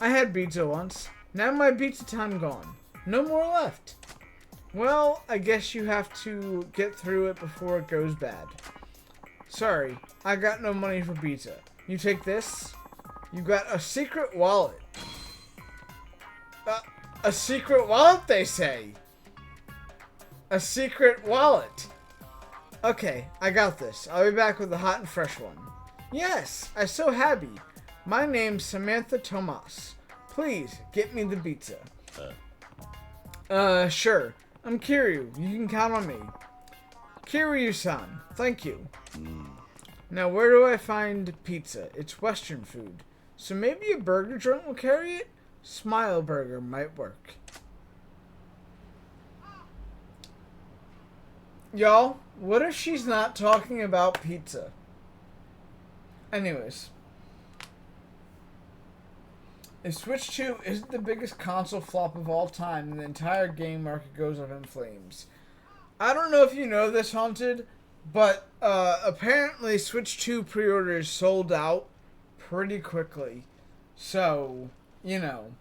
I had pizza once. Now my pizza time gone. No more left. Well, I guess you have to get through it before it goes bad. Sorry, I got no money for pizza. You take this? You got a secret wallet. A secret wallet, they say. A secret wallet. Okay, I got this. I'll be back with a hot and fresh one. Yes, I'm so happy. My name's Samantha Tomas. Please, get me the pizza. Sure. I'm Kiryu. You can count on me. Kiryu-san. Thank you. Now, where do I find pizza? It's Western food. So maybe a burger joint will carry it? Smile Burger might work. Y'all, what if she's not talking about pizza? Anyways. If Switch 2 isn't the biggest console flop of all time, then the entire game market goes up in flames. I don't know if you know this, Haunted, but apparently Switch 2 pre-orders sold out pretty quickly. So, you know.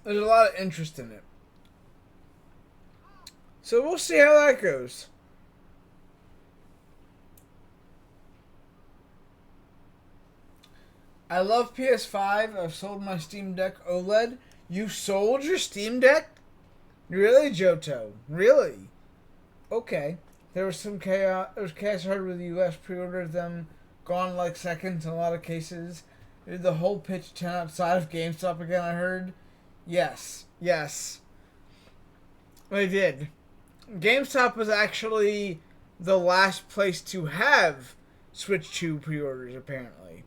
There's a lot of interest in it. So we'll see how that goes. I love PS5. I've sold my Steam Deck OLED. You sold your Steam Deck? Really, Johto? Really? Okay. There was some chaos. There was chaos heard with the U.S. pre-ordered them. Gone like seconds in a lot of cases. They did the whole pitch tent outside of GameStop again, I heard. Yes. Yes. They did. GameStop was actually the last place to have Switch 2 pre-orders, apparently.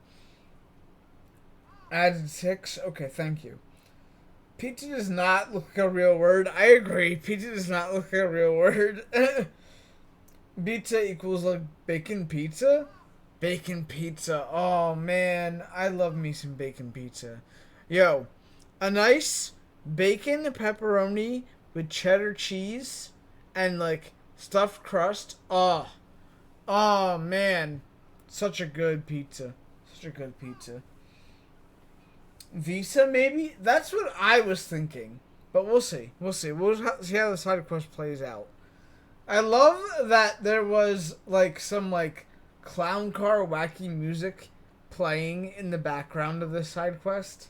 Added 6? Okay, thank you. Pizza does not look like a real word. I agree. Pizza does not look like a real word. Pizza equals like bacon pizza? Bacon pizza. Oh man, I love me some bacon pizza. Yo, a nice bacon pepperoni with cheddar cheese and like stuffed crust. Oh man, such a good pizza. Such a good pizza. Visa maybe? That's what I was thinking. But we'll see. We'll see. We'll see how the side quest plays out. I love that there was like some like clown car wacky music playing in the background of this side quest.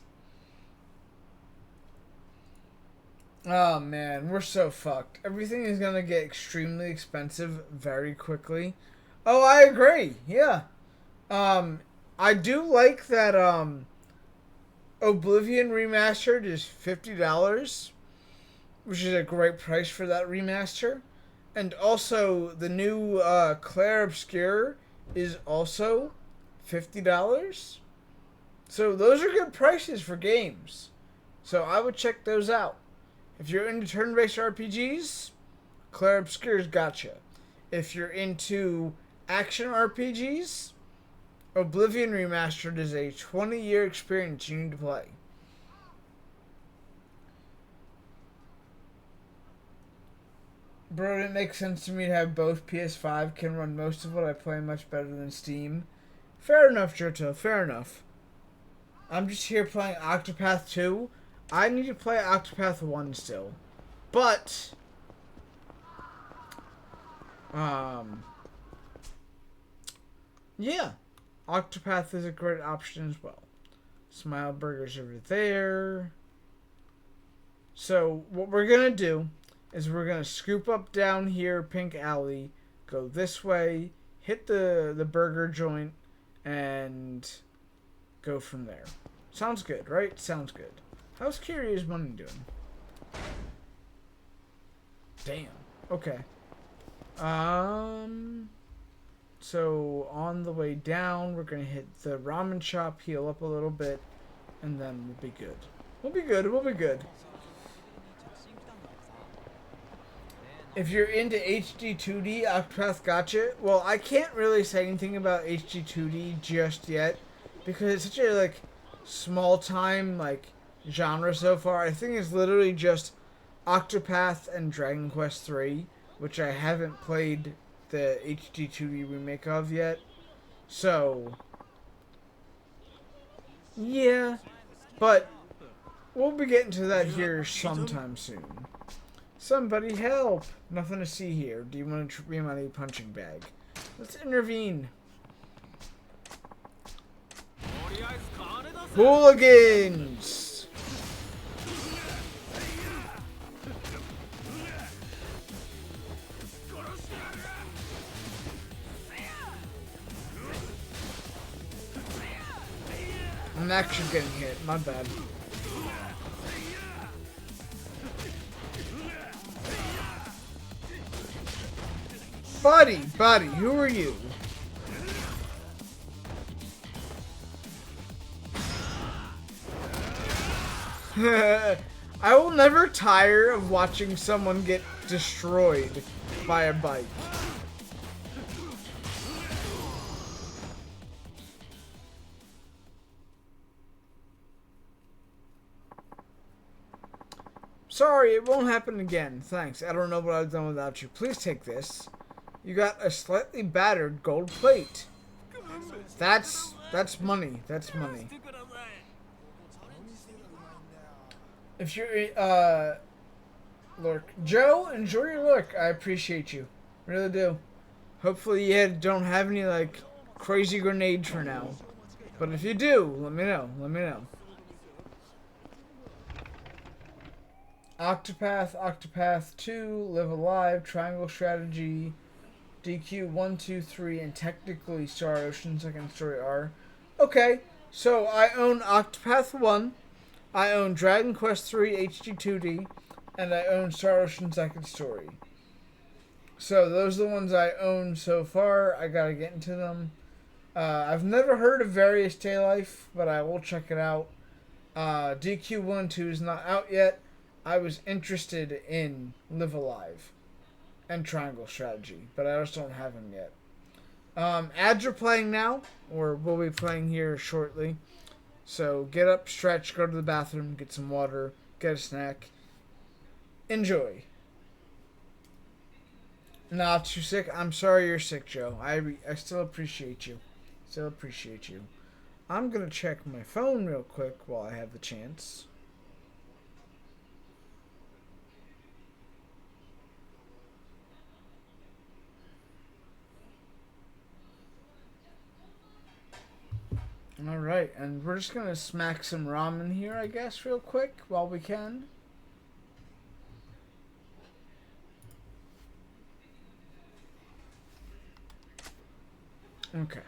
Oh man, we're so fucked. Everything is gonna get extremely expensive very quickly. Oh, I agree. Yeah. Um, I do like that. Oblivion Remastered is $50, which is a great price for that remaster. And also, the new Claire Obscure is also $50. So those are good prices for games. So I would check those out. If you're into turn-based RPGs, Claire Obscure's gotcha. If you're into action RPGs, Oblivion Remastered is a 20-year experience you need to play. Bro, it makes sense to me to have both. PS5 can run most of what I play much better than Steam. Fair enough, Johto, fair enough. I'm just here playing Octopath 2. I need to play Octopath 1 still. But, yeah. Octopath is a great option as well. Smile Burgers over there. So what we're going to do is we're going to scoop up down here Pink Alley, go this way, hit the burger joint, and go from there. Sounds good, right? Sounds good. How's Curious Money doing? Damn. Okay. So on the way down, we're gonna hit the ramen shop, heal up a little bit, and then we'll be good. We'll be good. We'll be good. If you're into HD 2D, Octopath gotcha. Well, I can't really say anything about HD 2D just yet because it's such a like small time like genre so far. I think it's literally just Octopath and Dragon Quest 3, which I haven't played the HD 2D remake of yet. So, yeah. But we'll be getting to that here sometime soon. Somebody help! Nothing to see here. Do you want to be my punching bag? Let's intervene. Hooligans! I'm actually getting hit. My bad. Buddy, who are you? I will never tire of watching someone get destroyed by a bike. Sorry, it won't happen again. Thanks. I don't know what I've done without you. Please take this. You got a slightly battered gold plate. That's money. That's money. If you're lurk, Joe, enjoy your lurk. I appreciate you, really do. Hopefully you don't have any like crazy grenades for now, but if you do, let me know. Let me know. Octopath 2, Live Alive, Triangle Strategy, DQ 1, 2, 3, and technically Star Ocean Second Story R. Okay, so I own Octopath 1, I own Dragon Quest 3 HD 2D, and I own Star Ocean Second Story. So those are the ones I own so far. I gotta get into them. I've never heard of Various Day Life, but I will check it out. DQ1 2 is not out yet. I was interested in Live Alive and Triangle Strategy, but I just don't have them yet. Ads are playing now, or will be playing here shortly. So get up, stretch, go to the bathroom, get some water, get a snack. Enjoy. Not too sick. I'm sorry you're sick, Joe. I still appreciate you. Still appreciate you. I'm gonna check my phone real quick while I have the chance. Alright, and we're just gonna smack some ramen here, I guess, real quick while we can. Okay.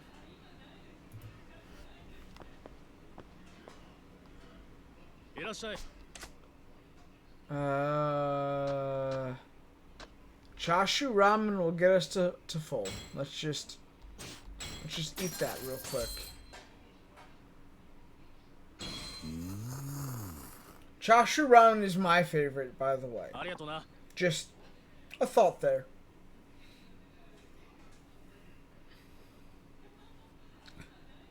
Chashu ramen will get us to full. Let's just eat that real quick. Chashu ramen is my favorite, by the way. Just a thought there.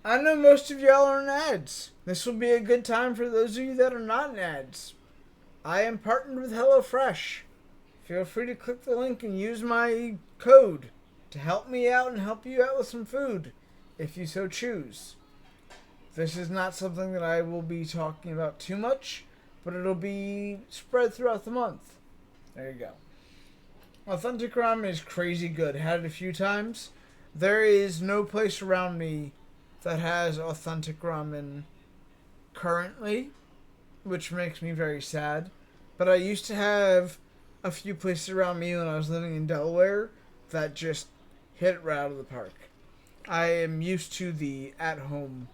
I know most of y'all are in ads. This will be a good time for those of you that are not in ads. I am partnered with HelloFresh. Feel free to click the link and use my code to help me out and help you out with some food, if you so choose. This is not something that I will be talking about too much, but it'll be spread throughout the month. There you go. Authentic ramen is crazy good. Had it a few times. There is no place around me that has authentic ramen currently, which makes me very sad. But I used to have a few places around me when I was living in Delaware that just hit it right out of the park. I am used to the at-home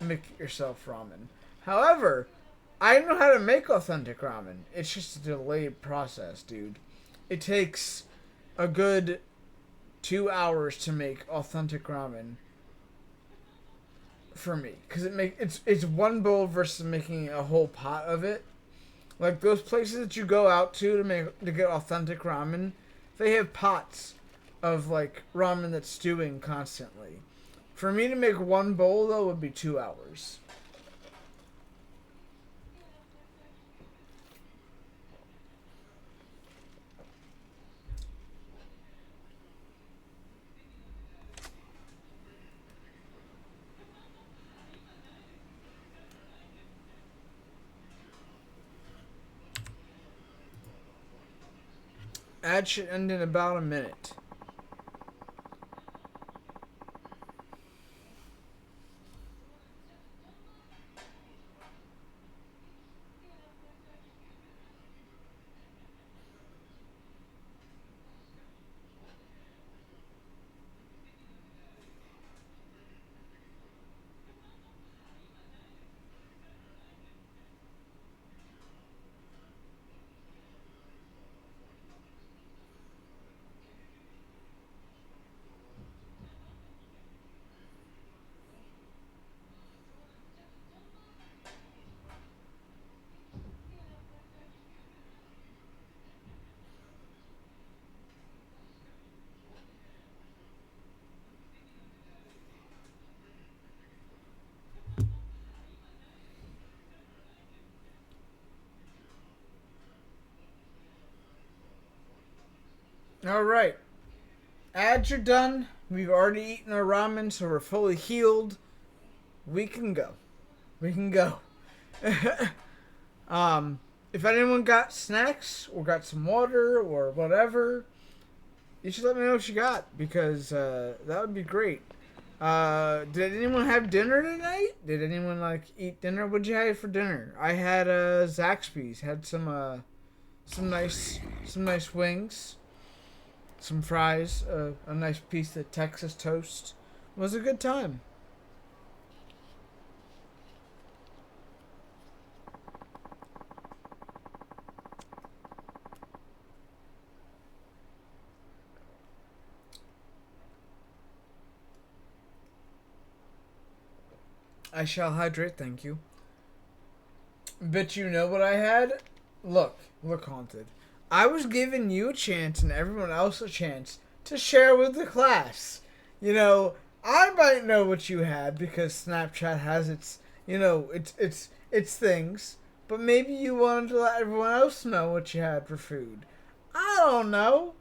make-it-yourself ramen. However, I know how to make authentic ramen. It's just a delayed process, dude. It takes a good 2 hours to make authentic ramen for me, because it's one bowl versus making a whole pot of it. Like those places that you go out to get authentic ramen, they have pots of like ramen that's stewing constantly. For me to make one bowl though would be 2 hours. Ad should end in about a minute. Alright. Ads are done. We've already eaten our ramen, so we're fully healed. We can go. We can go. If anyone got snacks or got some water or whatever, you should let me know what you got, because that would be great. Did anyone have dinner tonight? Did anyone eat dinner? What'd you have for dinner? I had Zaxby's. Had some nice wings, some fries, a nice piece of Texas toast. It was a good time. I shall hydrate, thank you. Bet you know what I had? Look, Haunted. I was giving you a chance and everyone else a chance to share with the class. You know, I might know what you had because Snapchat has its, its things. But maybe you wanted to let everyone else know what you had for food. I don't know.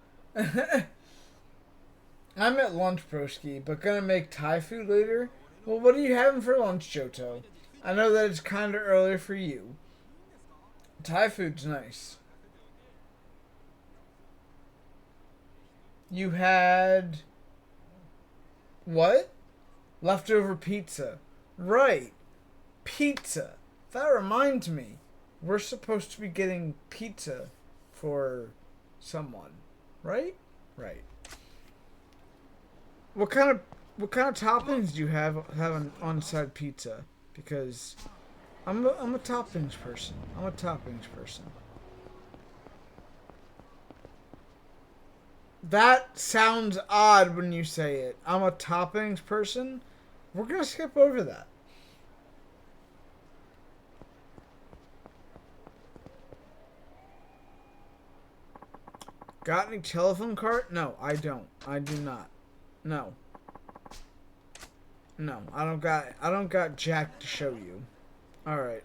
I'm at lunch, broski, but gonna make Thai food later. Well, what are you having for lunch, Johto? I know that it's kind of early for you. Thai food's nice. You had... what? Leftover pizza. Right. Pizza. That reminds me. We're supposed to be getting pizza for someone. Right? Right. What kind of toppings do you have on side pizza? Because I'm a toppings person. That sounds odd when you say it. I'm a toppings person. We're gonna skip over that. Got any telephone cart? No, I don't. I do not. No. No, I don't got jack to show you. All right.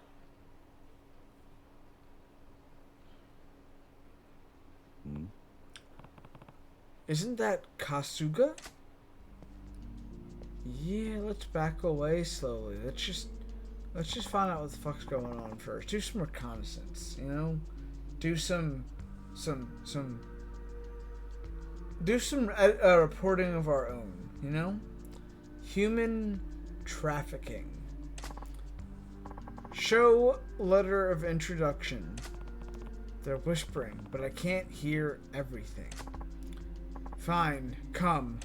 Isn't that Kasuga? Yeah, let's back away slowly. Let's just find out what the fuck's going on first. Do some reconnaissance, you know? Do some reporting of our own, you know? Human trafficking. Show letter of introduction. They're whispering, but I can't hear everything. Fine, come.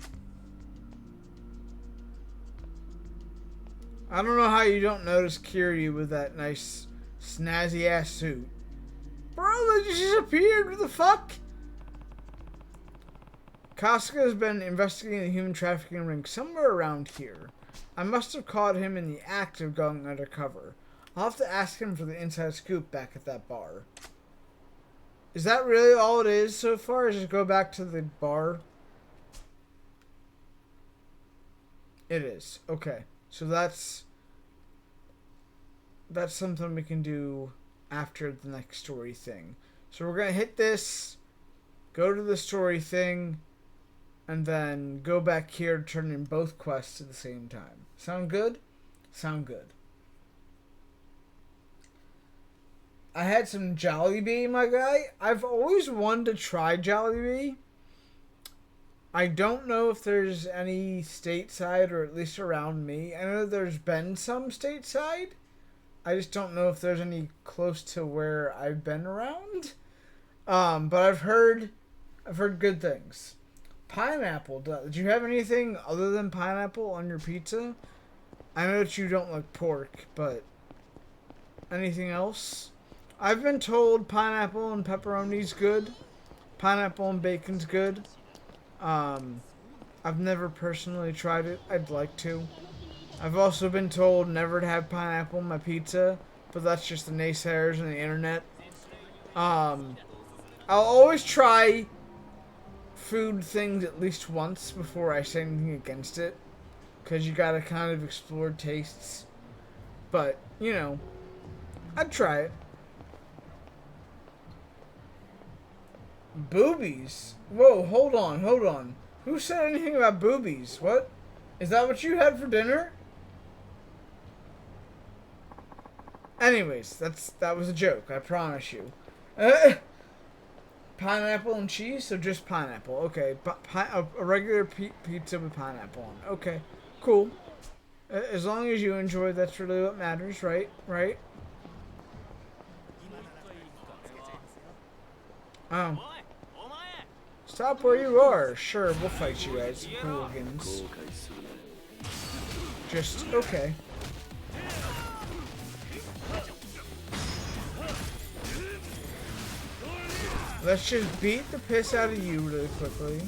I don't know how you don't notice Kiryu with that nice snazzy ass suit. Bro, they just appeared. What the fuck? Kasuga has been investigating the human trafficking ring somewhere around here. I must have caught him in the act of going undercover. I'll have to ask him for the inside scoop back at that bar. Is that really all it is so far? Is just go back to the bar? It is. Okay. So that's something we can do after the next story thing. So we're going to hit this, go to the story thing, and then go back here to turn in both quests at the same time. Sound good? Sound good. I had some Jollibee, my guy. I've always wanted to try Jollibee. I don't know if there's any stateside, or at least around me. I know there's been some stateside. I just don't know if there's any close to where I've been around. But I've heard good things. Pineapple. Did you have anything other than pineapple on your pizza? I know that you don't like pork, but anything else? I've been told pineapple and pepperoni's good. Pineapple and bacon's good. I've never personally tried it. I'd like to. I've also been told never to have pineapple in my pizza, but that's just the naysayers on the internet. I'll always try food things at least once before I say anything against it, because you gotta kind of explore tastes. But, you know, I'd try it. Boobies? Whoa, hold on. Who said anything about boobies? What? Is that what you had for dinner? Anyways, that was a joke, I promise you. Pineapple and cheese? So just pineapple. Okay, a regular pizza with pineapple on. Okay, cool. As long as you enjoy, that's really what matters, right? Right? Oh. Stop where you are. Sure, we'll fight you guys, hooligans. Just, okay. Let's just beat the piss out of you really quickly.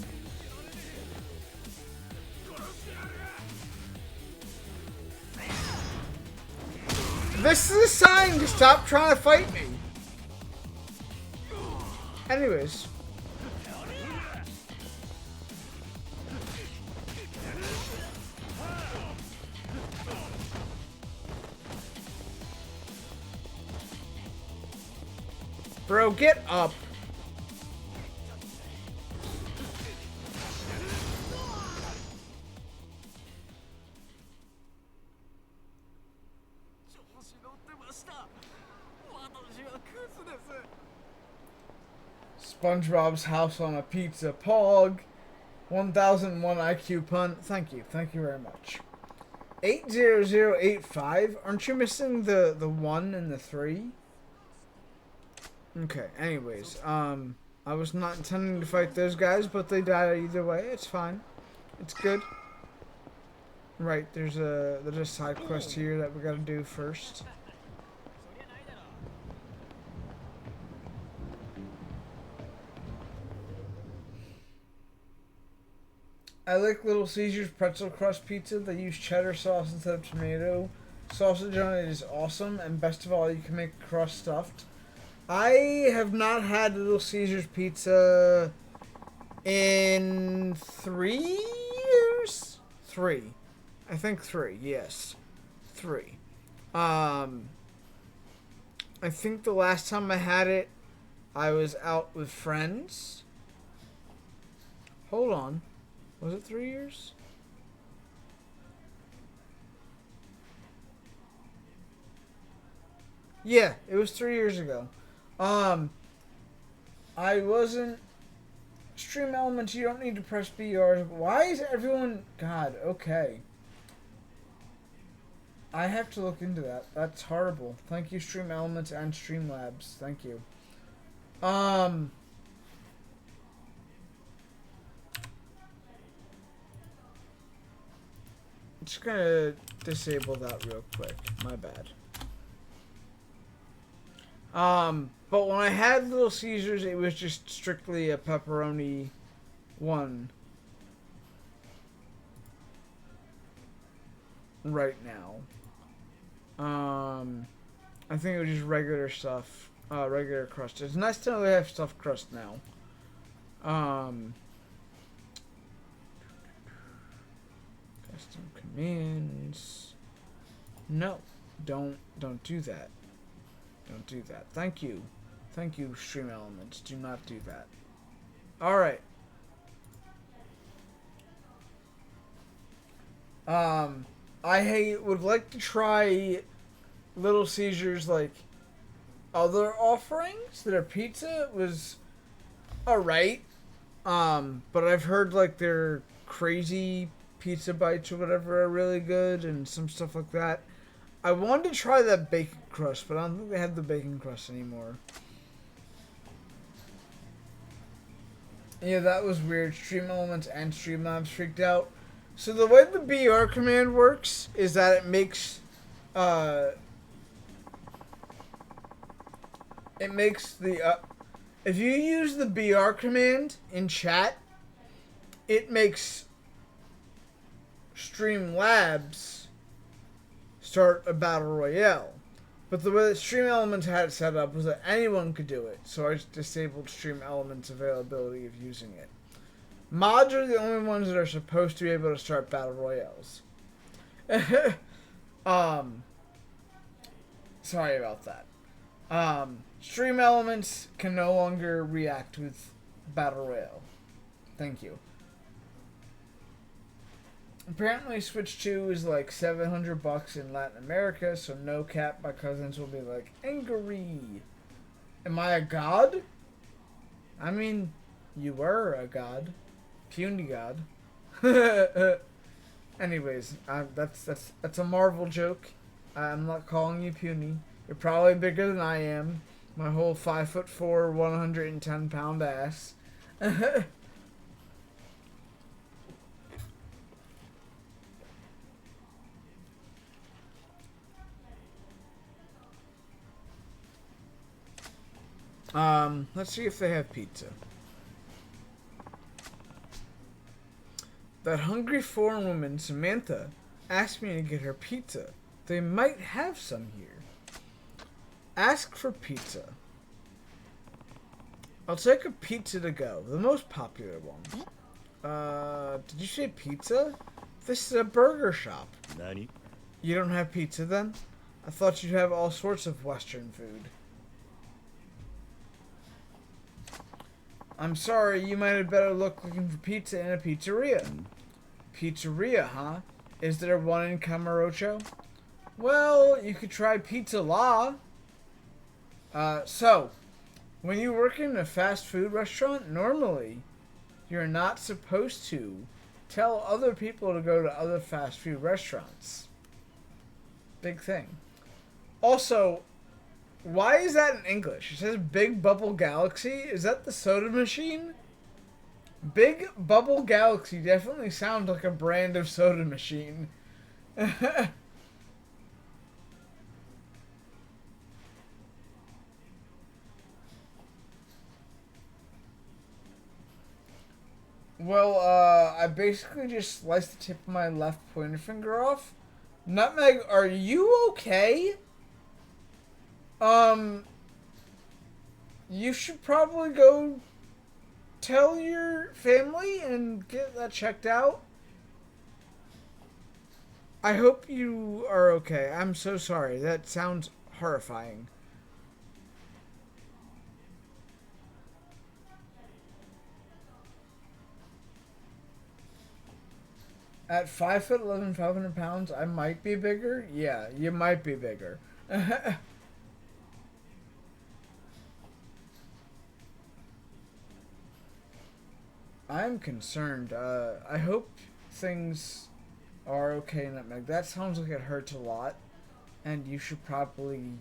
This is a sign to stop trying to fight me. Anyways. Bro, get up. SpongeBob's house on a pizza. Pog. 1001 IQ pun. Thank you. Thank you very much. 80085. Aren't you missing the 1 and the 3? Okay, anyways. I was not intending to fight those guys, but they died either way. It's fine. It's good. Right, there's a side quest here that we gotta do first. I like Little Caesar's pretzel crust pizza. They use cheddar sauce instead of tomato. Sausage on it is awesome, and best of all, you can make crust stuffed. I have not had Little Caesar's pizza in 3 years? 3. I think 3, yes. 3. I think the last time I had it, I was out with friends. Hold on. Was it 3 years? Yeah, it was 3 years ago. I wasn't... Stream Elements, you don't need to press BR. Why is everyone... God, okay. I have to look into that. That's horrible. Thank you, Stream Elements and Streamlabs. Thank you. Just gonna disable that real quick. My bad. But when I had Little Caesars, it was just strictly a pepperoni one. Right now. I think it was just regular stuff. Regular crust. It's nice to know they have stuffed crust now. Custom commands. No. Don't do that. Don't do that. Thank you. Thank you, Stream Elements. Do not do that. Alright. I would like to try Little Caesars, like, other offerings that are pizza. It was alright. But I've heard, like, their crazy pizza bites or whatever are really good and some stuff like that. I wanted to try that bacon crust, but I don't think they have the bacon crust anymore. Yeah, that was weird. Stream Elements and Streamlabs freaked out. So the way the BR command works is that it makes the if you use the BR command in chat, it makes Streamlabs start a battle royale. But the way that Stream Elements had it set up was that anyone could do it, so I just disabled Stream Elements' availability of using it. Mods are the only ones that are supposed to be able to start battle royales. Sorry about that. Stream Elements can no longer react with battle royale. Thank you. Apparently Switch 2 is like $700 in Latin America, so no cap, my cousins will be like, angry. Am I a god? I mean, you were a god. Puny god. Anyways, that's a Marvel joke. I'm not calling you puny. You're probably bigger than I am. My whole 5'4", 110-pound ass. Let's see if they have pizza. That hungry foreign woman, Samantha, asked me to get her pizza. They might have some here. Ask for pizza. I'll take a pizza to go. The most popular one. Did you say pizza? This is a burger shop. Nani? You don't have pizza then? I thought you'd have all sorts of Western food. I'm sorry, you might have better look looking for pizza in a pizzeria. Pizzeria, huh? Is there one in Camarocho? Well, you could try Pizza La. So, when you work in a fast food restaurant, normally you're not supposed to tell other people to go to other fast food restaurants. Big thing. Also, why is that in English? It says Big Bubble Galaxy. Is that the soda machine? Big Bubble Galaxy definitely sounds like a brand of soda machine. Well, I basically just sliced the tip of my left pointer finger off. Nutmeg, are you okay? You should probably go tell your family and get that checked out. I hope you are okay. I'm so sorry. That sounds horrifying. At 5'11", 500 pounds, I might be bigger. Yeah, you might be bigger. I'm concerned. I hope things are okay, Nutmeg. That sounds like it hurts a lot, and you should probably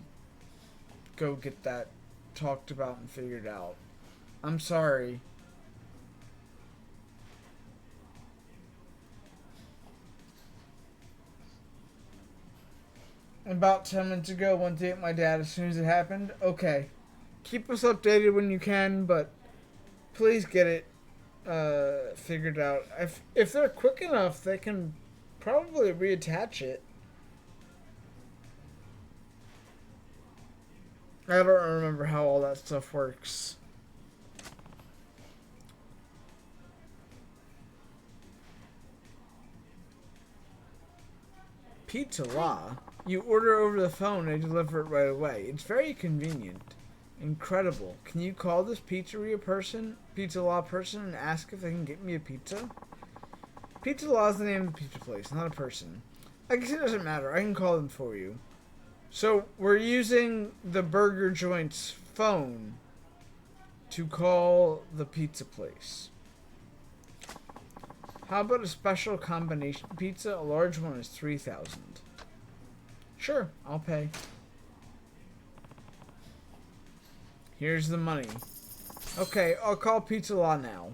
go get that talked about and figured out. I'm sorry. About 10 minutes ago, went to get my dad as soon as it happened. Okay. Keep us updated when you can, but please get it figured out. If they're quick enough, they can probably reattach it. I don't remember how all that stuff works. Pizza La. You order over the phone and they deliver it right away. It's very convenient. Incredible. Can you call this Pizza La person, and ask if they can get me a pizza? Pizza La is the name of the pizza place, not a person. I guess it doesn't matter. I can call them for you. So, we're using the burger joint's phone to call the pizza place. How about a special combination pizza? A large one is $3,000. Sure, I'll pay. Here's the money. Okay, I'll call Pizza La now.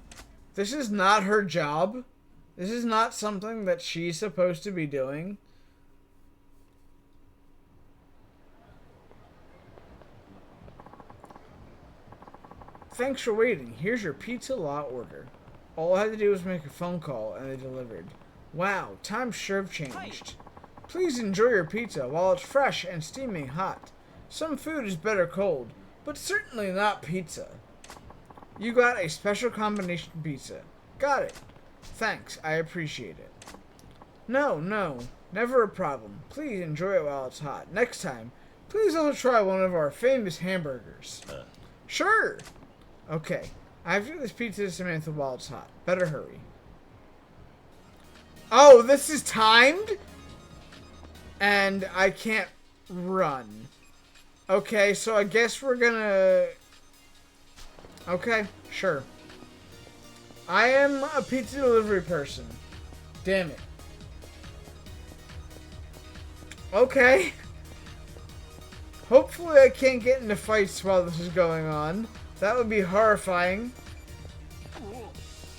This is not her job. This is not something that she's supposed to be doing. Thanks for waiting. Here's your Pizza La order. All I had to do was make a phone call and they delivered. Wow, times sure have changed. Please enjoy your pizza while it's fresh and steaming hot. Some food is better cold, but certainly not pizza. You got a special combination pizza. Got it. Thanks, I appreciate it. No, never a problem. Please enjoy it while it's hot. Next time, please also try one of our famous hamburgers. Sure. Okay, I have to get this pizza to Samantha while it's hot. Better hurry. Oh, this is timed? And I can't run. Okay, so I guess we're gonna... Okay, sure. I am a pizza delivery person. Damn it. Okay. Hopefully I can't get into fights while this is going on. That would be horrifying.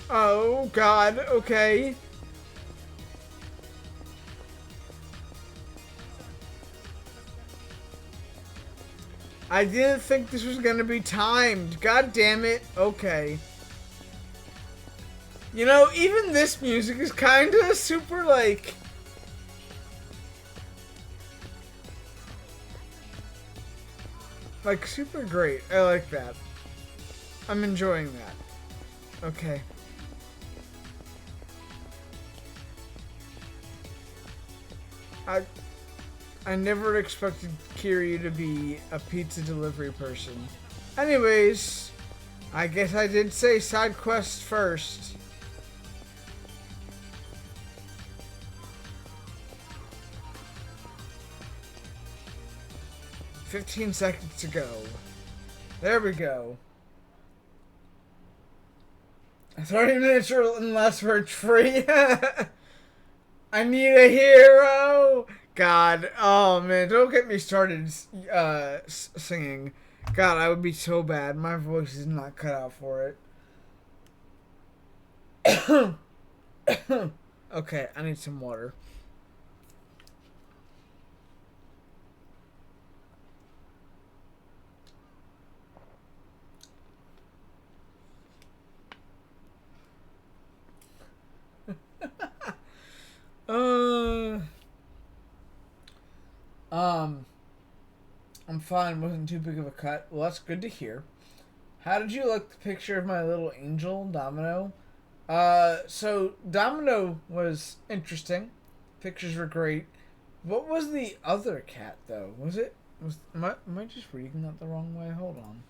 Oh, God. Okay. I didn't think this was going to be timed. God damn it. Okay. You know, even this music is kind of super, like... Like, super great. I like that. I'm enjoying that. Okay. I never expected Kiryu to be a pizza delivery person. Anyways, I guess I did say side quests first. "15 seconds to go." There we go. 30 minutes unless we're free. I need a hero. God, oh man, don't get me started singing. God, I would be so bad. My voice is not cut out for it. Okay, I need some water. I'm fine. Wasn't too big of a cut. Well, that's good to hear. How did you like the picture of my little angel, Domino? So Domino was interesting. Pictures were great. What was the other cat though? Am I just reading that the wrong way? Hold on.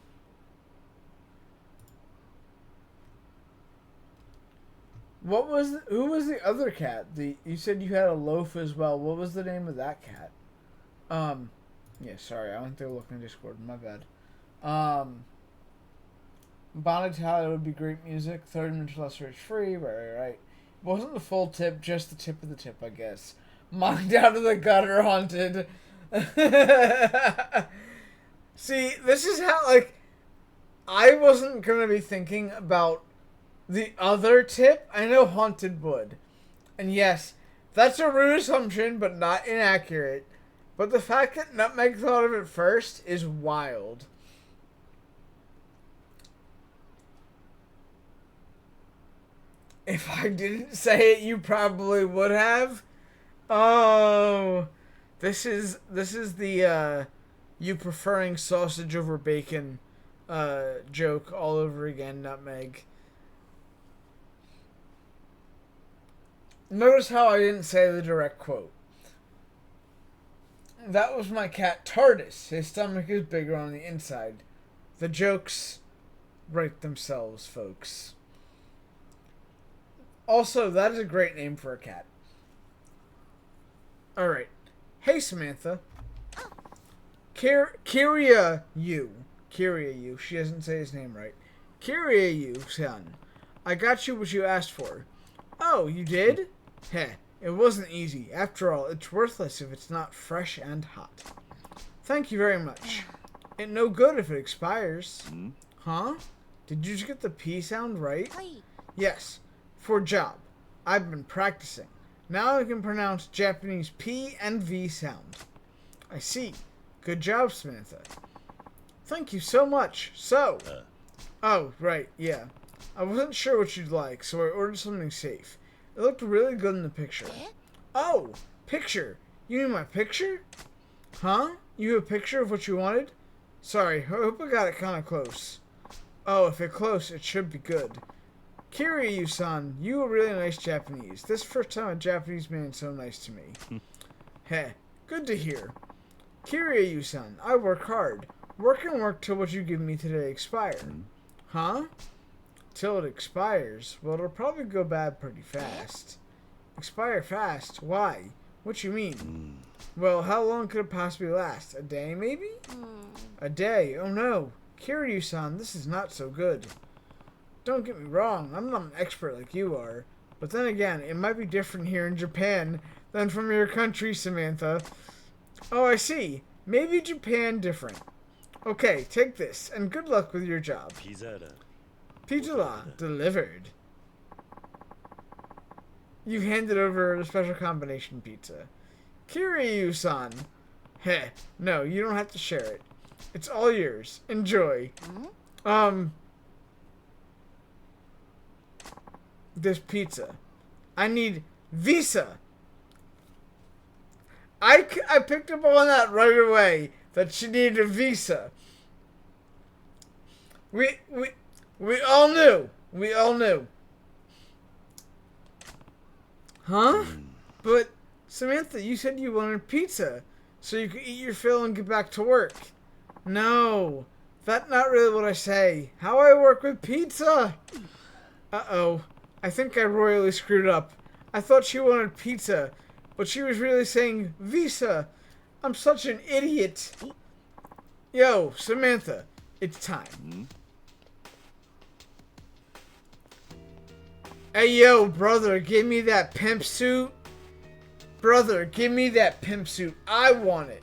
Who was the other cat? You said you had a loaf as well. What was the name of that cat? Yeah, sorry, I went there looking at Discord. My bad. Bonitalia would be great music. 30 minutes less rich free. Right. It wasn't the full tip, just the tip of the tip, I guess. Mined out of the gutter haunted. See, this is how, like, I wasn't going to be thinking about the other tip. I know haunted would. And yes, that's a rude assumption, but not inaccurate. But the fact that Nutmeg thought of it first is wild. If I didn't say it, you probably would have. Oh, this is the you preferring sausage over bacon joke all over again, Nutmeg. Notice how I didn't say the direct quote. That was my cat Tardis. His stomach is bigger on the inside. The jokes write themselves, folks. Also, that is a great name for a cat. Alright. Hey, Samantha. Kiryu. She doesn't say his name right. Kiryu, son. I got you what you asked for. Oh, you did? Heh. It wasn't easy. After all, it's worthless if it's not fresh and hot. Thank you very much. Ain't no good if it expires. Huh? Did you just get the P sound right? Yes. For job. I've been practicing. Now I can pronounce Japanese P and V sound. I see. Good job, Samantha. Thank you so much. So. Oh, right, yeah. I wasn't sure what you'd like, so I ordered something safe. It looked really good in the picture. Oh, picture. You mean my picture? Huh? You have a picture of what you wanted? Sorry, I hope I got it kind of close. Oh, if it's close, it should be good. Kiryu-san, you are really nice Japanese. This is the first time a Japanese man is so nice to me. Heh, good to hear. Kiryu-san, I work hard. Work and work till what you give me today expire. Huh? Till it expires. Well, it'll probably go bad pretty fast. Expire fast? Why? What you mean? Well, how long could it possibly last? A day, maybe? A day? Oh no. Kiryu-san, this is not so good. Don't get me wrong, I'm not an expert like you are. But then again, it might be different here in Japan than from your country, Samantha. Oh, I see. Maybe Japan different. Okay, take this, and good luck with your job. Pizza delivered. You handed over the special combination pizza. Kiryu-san. Heh, no, you don't have to share it. It's all yours. Enjoy. This pizza. I need Visa. I picked up on that right away, that she needed a Visa. We we we all knew. We all knew. Huh? But Samantha, you said you wanted pizza, so you could eat your fill and get back to work. No, that's not really what I say. How I work with pizza? Uh-oh. I think I royally screwed up. I thought she wanted pizza, but she was really saying Visa. I'm such an idiot. Yo, Samantha, it's time. Hey, yo, brother, give me that pimp suit. Brother, give me that pimp suit. I want it.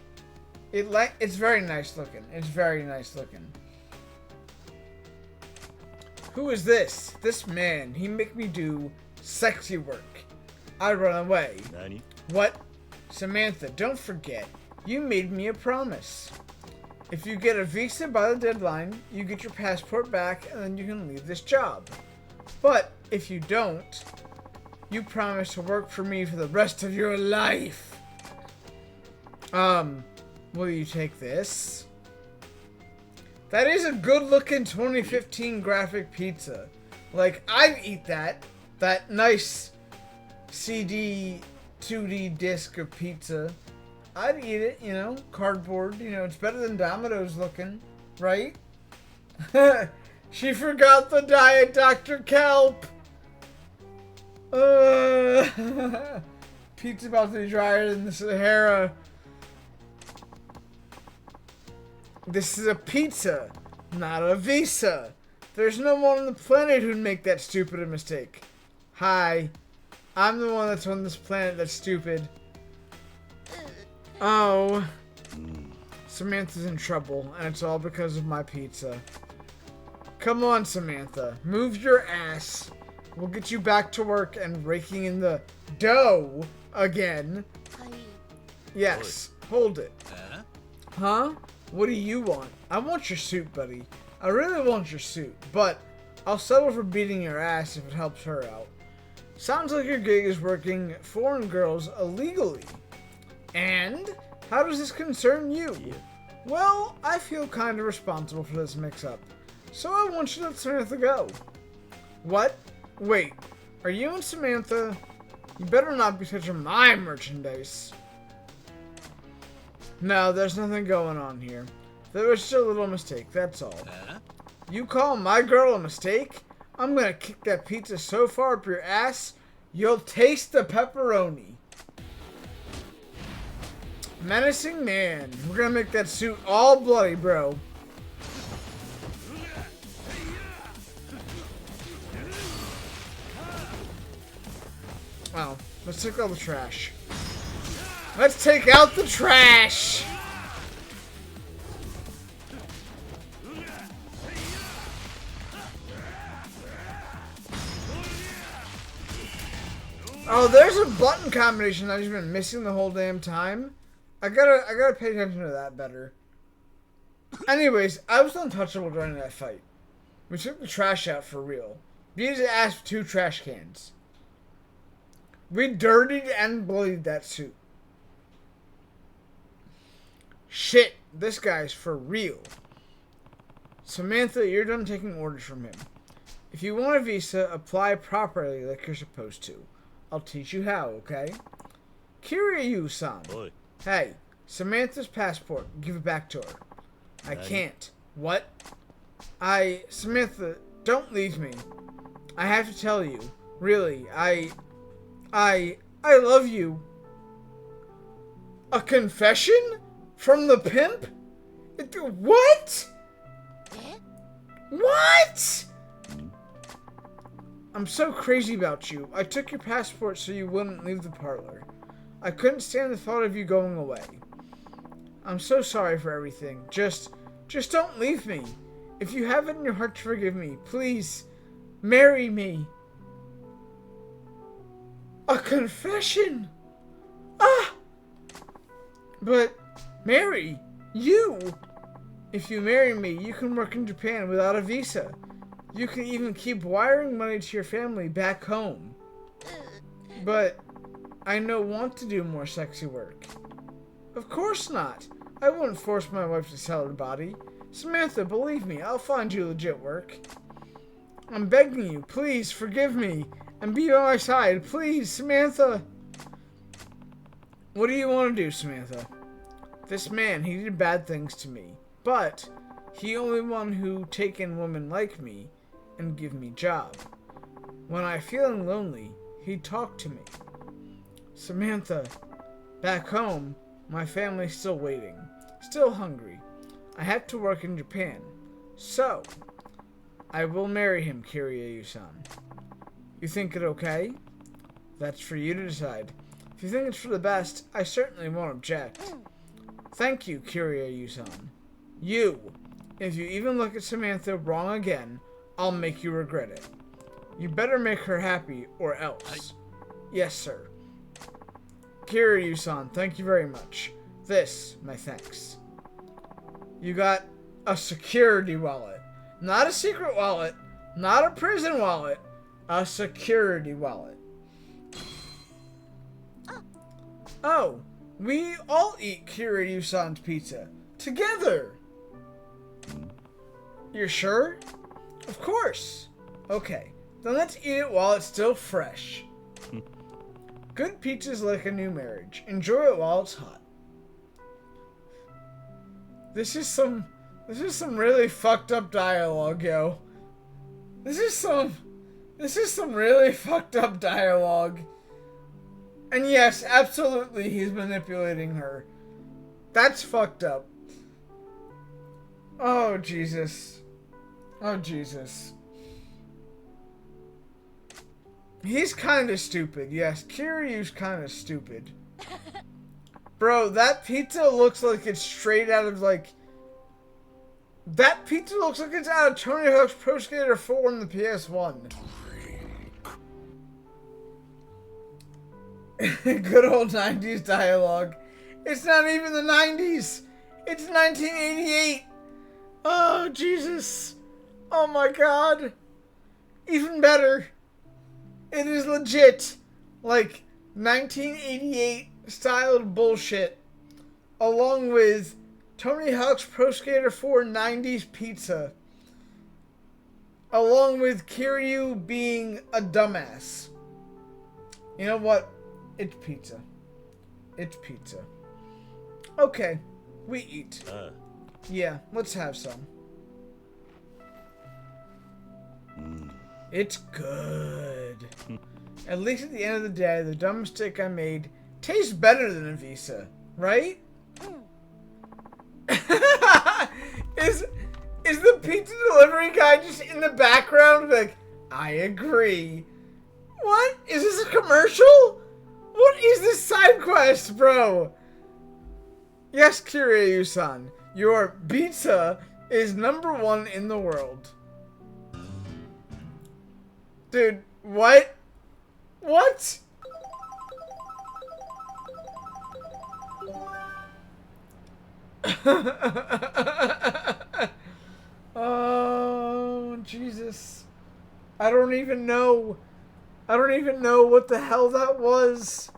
It's very nice looking. It's very nice looking. Who is this? This man. He make me do sexy work. I run away. Nani? What? Samantha, don't forget. You made me a promise. If you get a visa by the deadline, you get your passport back and then you can leave this job. But if you don't, you promise to work for me for the rest of your life. Will you take this? That is a good-looking 2015 graphic pizza. Like, I'd eat that. That nice CD 2D disc of pizza. I'd eat it, you know, cardboard. You know, it's better than Domino's looking, right? She forgot the diet, Dr. Kelp. Pizza about to be drier than the Sahara. This is a pizza, not a visa. There's no one on the planet who'd make that stupid a mistake. Hi, I'm the one that's on this planet that's stupid. Oh, Samantha's in trouble, and it's all because of my pizza. Come on, Samantha, move your ass. We'll get you back to work and raking in the dough again. Yes, hold it. Huh? What do you want? I want your suit, buddy. I really want your suit, but I'll settle for beating your ass if it helps her out. Sounds like your gig is working foreign girls illegally. And how does this concern you? Well, I feel kind of responsible for this mix-up, so I want you to let Samantha go. What? Wait, are you and Samantha? You better not be touching my merchandise. No, there's nothing going on here. There was just a little mistake, that's all. You call my girl a mistake? I'm gonna kick that pizza so far up your ass, you'll taste the pepperoni. Menacing man. We're gonna make that suit all bloody, bro. Well, let's take out the trash. Let's take out the trash! Oh, there's a button combination that I've been missing the whole damn time. I gotta pay attention to that better. Anyways, I was untouchable during that fight. We took the trash out for real. Beat his ass with 2 trash cans. We dirtied and bloodied that suit. Shit, this guy's for real. Samantha, you're done taking orders from him. If you want a visa, apply properly like you're supposed to. I'll teach you how, okay? Kiryu-san. Hey, Samantha's passport. Give it back to her. I can't. What? Samantha, don't leave me. I have to tell you. Really, I love you. A confession? From the pimp? What? What? I'm so crazy about you. I took your passport so you wouldn't leave the parlor. I couldn't stand the thought of you going away. I'm so sorry for everything. Just don't leave me. If you have it in your heart to forgive me, please, marry me. A confession? Ah! But, Mary, you! If you marry me, you can work in Japan without a visa. You can even keep wiring money to your family back home. But I don't want to do more sexy work. Of course not. I wouldn't force my wife to sell her body. Samantha, believe me, I'll find you legit work. I'm begging you, please forgive me and be by my side. Please, Samantha. What do you want to do, Samantha? This man, he did bad things to me, but he only one who take in women like me and give me job. When I feeling lonely, he talk to me. Samantha, back home, my family's still waiting, still hungry. I have to work in Japan, so I will marry him, Kiryu-san. You think it okay? That's for you to decide. If you think it's for the best, I certainly won't object. Thank you, Kiryu-san. You, if you even look at Samantha wrong again, I'll make you regret it. You better make her happy, or else. Yes, sir. Kiryu-san, thank you very much. This, my thanks. You got a security wallet. Not a secret wallet. Not a prison wallet. A security wallet. Oh, we all eat Kiryu-san's pizza. Together. You're sure? Of course. Okay, then let's eat it while it's still fresh. Good pizza's like a new marriage. Enjoy it while it's hot. This is some really fucked up dialogue, yo. This is some really fucked up dialogue. And yes, absolutely, he's manipulating her. That's fucked up. Oh, Jesus. Oh, Jesus. He's kind of stupid. Yes, Kiryu's kind of stupid. Bro, that pizza looks like it's straight out of, like... That pizza looks like it's out of Tony Hawk's Pro Skater 4 on the PS1. Good old 90s dialogue. It's not even the 90s. It's 1988. Oh, Jesus. Oh, my God. Even better. It is legit. Like, 1988 styled bullshit. Along with Tony Hawk's Pro Skater 4 90s pizza. Along with Kiryu being a dumbass. You know what? It's pizza. It's pizza. Okay, we eat. Yeah, let's have some. It's good. At least at the end of the day, the dumb mistake I made tastes better than a Visa, right? Is the pizza delivery guy just in the background like, I agree. What? Is this a commercial? What is this side quest, bro? Yes, Kiryu-san, your pizza is #1 in the world. Dude, what? What? Oh, Jesus. I don't even know what the hell that was.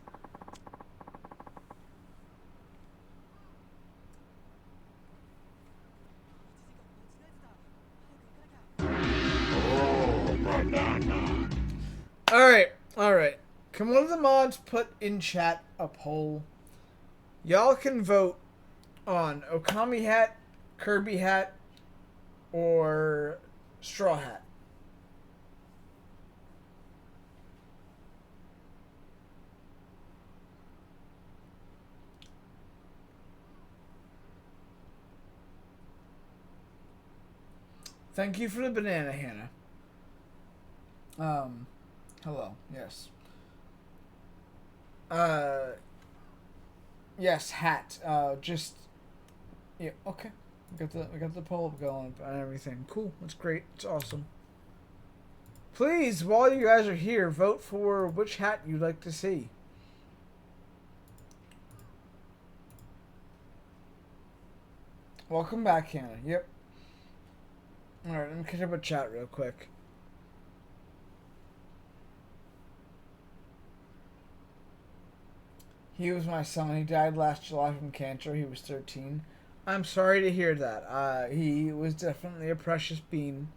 Alright. Can one of the mods put in chat a poll? Y'all can vote on Okami hat, Kirby hat, or straw hat. Thank you for the banana, Hannah. Hello. Yes. Yes, hat. Just yeah. Okay. We got the poll up going and everything. Cool. That's great. It's awesome. Please, while you guys are here, vote for which hat you'd like to see. Welcome back, Hannah. Yep. Alright, let me catch up with chat real quick. He was my son. He died last July from cancer. He was 13. I'm sorry to hear that. He was definitely a precious bean.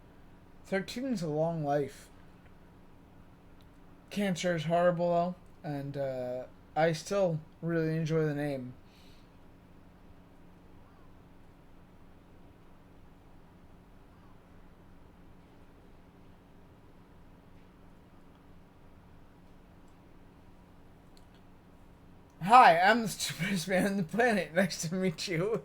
13 is a long life. Cancer is horrible though, and I still really enjoy the name. Hi, I'm the stupidest man on the planet. Nice to meet you.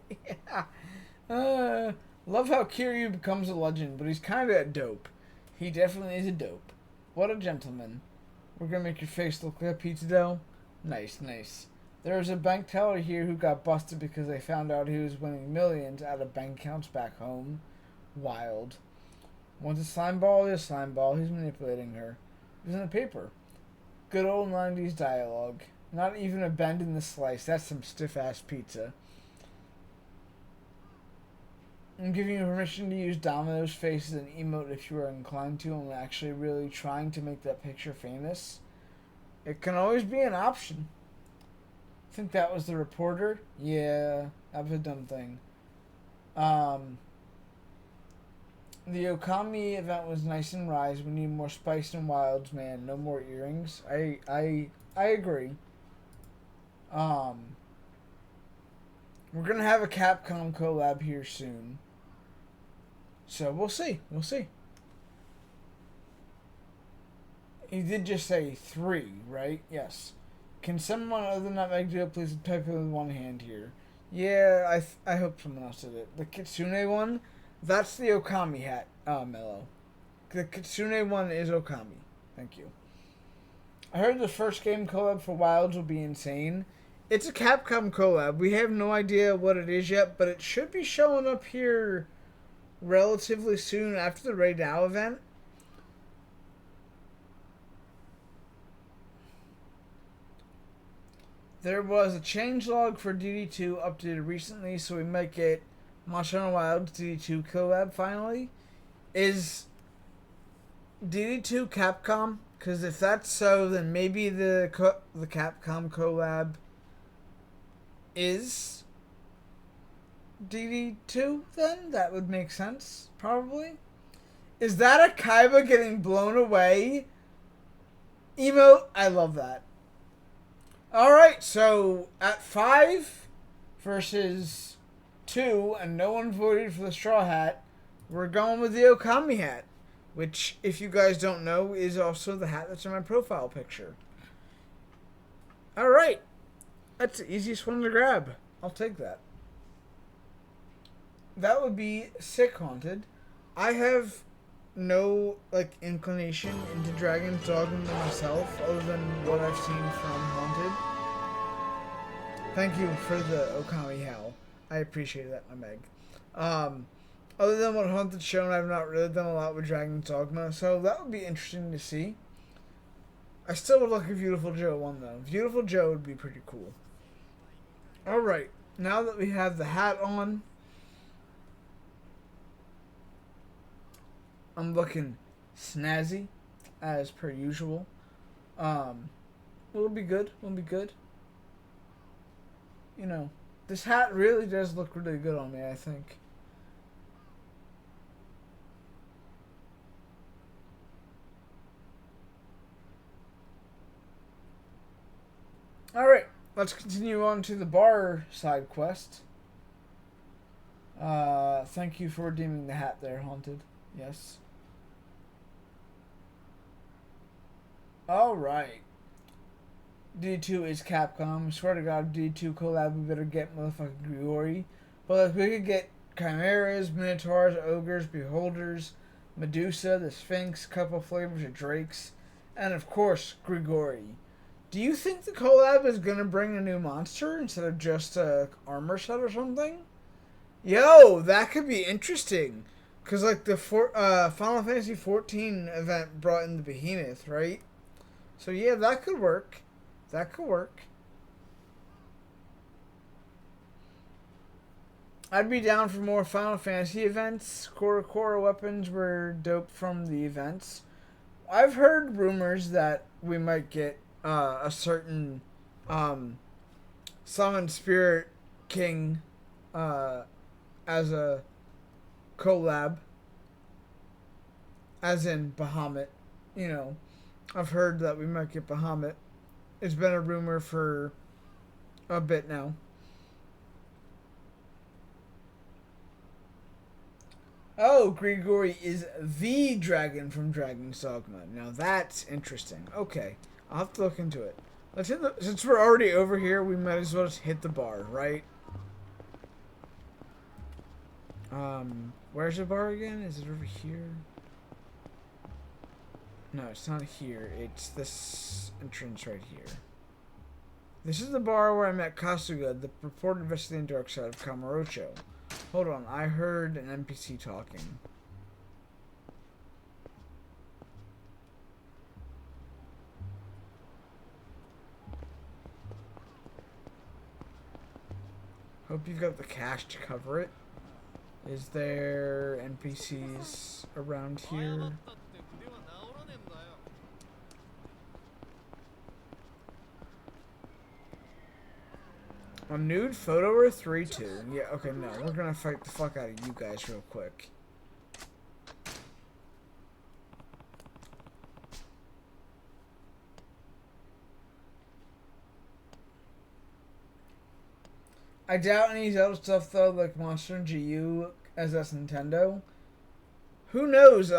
Yeah. Love how Kiryu becomes a legend, but he's kind of a dope. He definitely is a dope. What a gentleman. We're gonna make your face look like a pizza dough. Nice, nice. There was a bank teller here who got busted because they found out he was winning millions out of bank accounts back home. Wild. Once a slime ball is a slime ball. He's manipulating her. It was in the paper. Good old 90s dialogue. Not even a bend in the slice. That's some stiff ass pizza. I'm giving you permission to use Domino's face as an emote if you are inclined to. I'm actually really trying to make that picture famous. It can always be an option. Think that was the reporter? Yeah, that was a dumb thing. Um, the Okami event was nice and rise. We need more spice and wilds, man. No more earrings. I agree. Um, we're gonna have a Capcom collab here soon. So we'll see. We'll see. He did just say 3, right? Yes. Can someone other than that Meg do it, please type it with one hand here? Yeah, I hope someone else did it. The Kitsune one, that's the Okami hat, Mello. The Kitsune one is Okami. Thank you. I heard the first game collab for Wilds will be insane. It's a Capcom collab. We have no idea what it is yet, but it should be showing up here relatively soon after the Raid Now event. There was a changelog for DD2 updated recently, so we might get Monster Hunter Wilds DD2 collab finally. Is DD2 Capcom? Because if that's so, then maybe the Capcom collab is DD2 then? That would make sense, probably. Is that a Kaiba getting blown away emote? I love that. Alright, so at 5 versus 2, and no one voted for the straw hat, we're going with the Okami hat. Which, if you guys don't know, is also the hat that's in my profile picture. Alright. That's the easiest one to grab. I'll take that. That would be Sick Haunted. I have no inclination into Dragon's Dogma myself, other than what I've seen from Haunted. Thank you for the Okami howl. I appreciate that, my Meg. Other than what Haunted's shown, I've not really done a lot with Dragon's Dogma, so that would be interesting to see. I still would like a Beautiful Joe one, though. Beautiful Joe would be pretty cool. Alright, now that we have the hat on, I'm looking snazzy, as per usual. We'll be good. We'll be good. You know, this hat really does look really good on me, I think. Alright, let's continue on to the bar side quest. Thank you for redeeming the hat there, Haunted. Yes. Alright. D2 is Capcom. I swear to God, D2 collab, we better get motherfucking Grigori. But if we could get Chimeras, Minotaurs, Ogres, Beholders, Medusa, the Sphinx, couple flavors of Drakes, and of course, Grigori. Do you think the collab is gonna bring a new monster instead of just a armor set or something? Yo, that could be interesting. Cause the Final Fantasy 14 event brought in the Behemoth, right? So yeah, that could work. That could work. I'd be down for more Final Fantasy events. Korokoro weapons were dope from the events. I've heard rumors that we might get a certain Summon Spirit King as a collab, as in Bahamut. You know, I've heard that we might get Bahamut. It's been a rumor for a bit now. Oh, Grigori is the dragon from Dragon's Dogma. Now that's interesting. Okay, I'll have to look into it. Let's hit the. Since we're already over here, we might as well just hit the bar, right? Where's the bar again? Is it over here? No, it's not here. It's this entrance right here. This is the bar where I met Kasuga, the purported investigating dark side of Kamurocho. Hold on, I heard an NPC talking. Hope you've got the cash to cover it. Is there NPCs around here? A nude photo or 3-2? Yeah, okay, no. We're gonna fight the fuck out of you guys real quick. I doubt any Zelda stuff though, like Monster and GU as that's Nintendo. Who knows?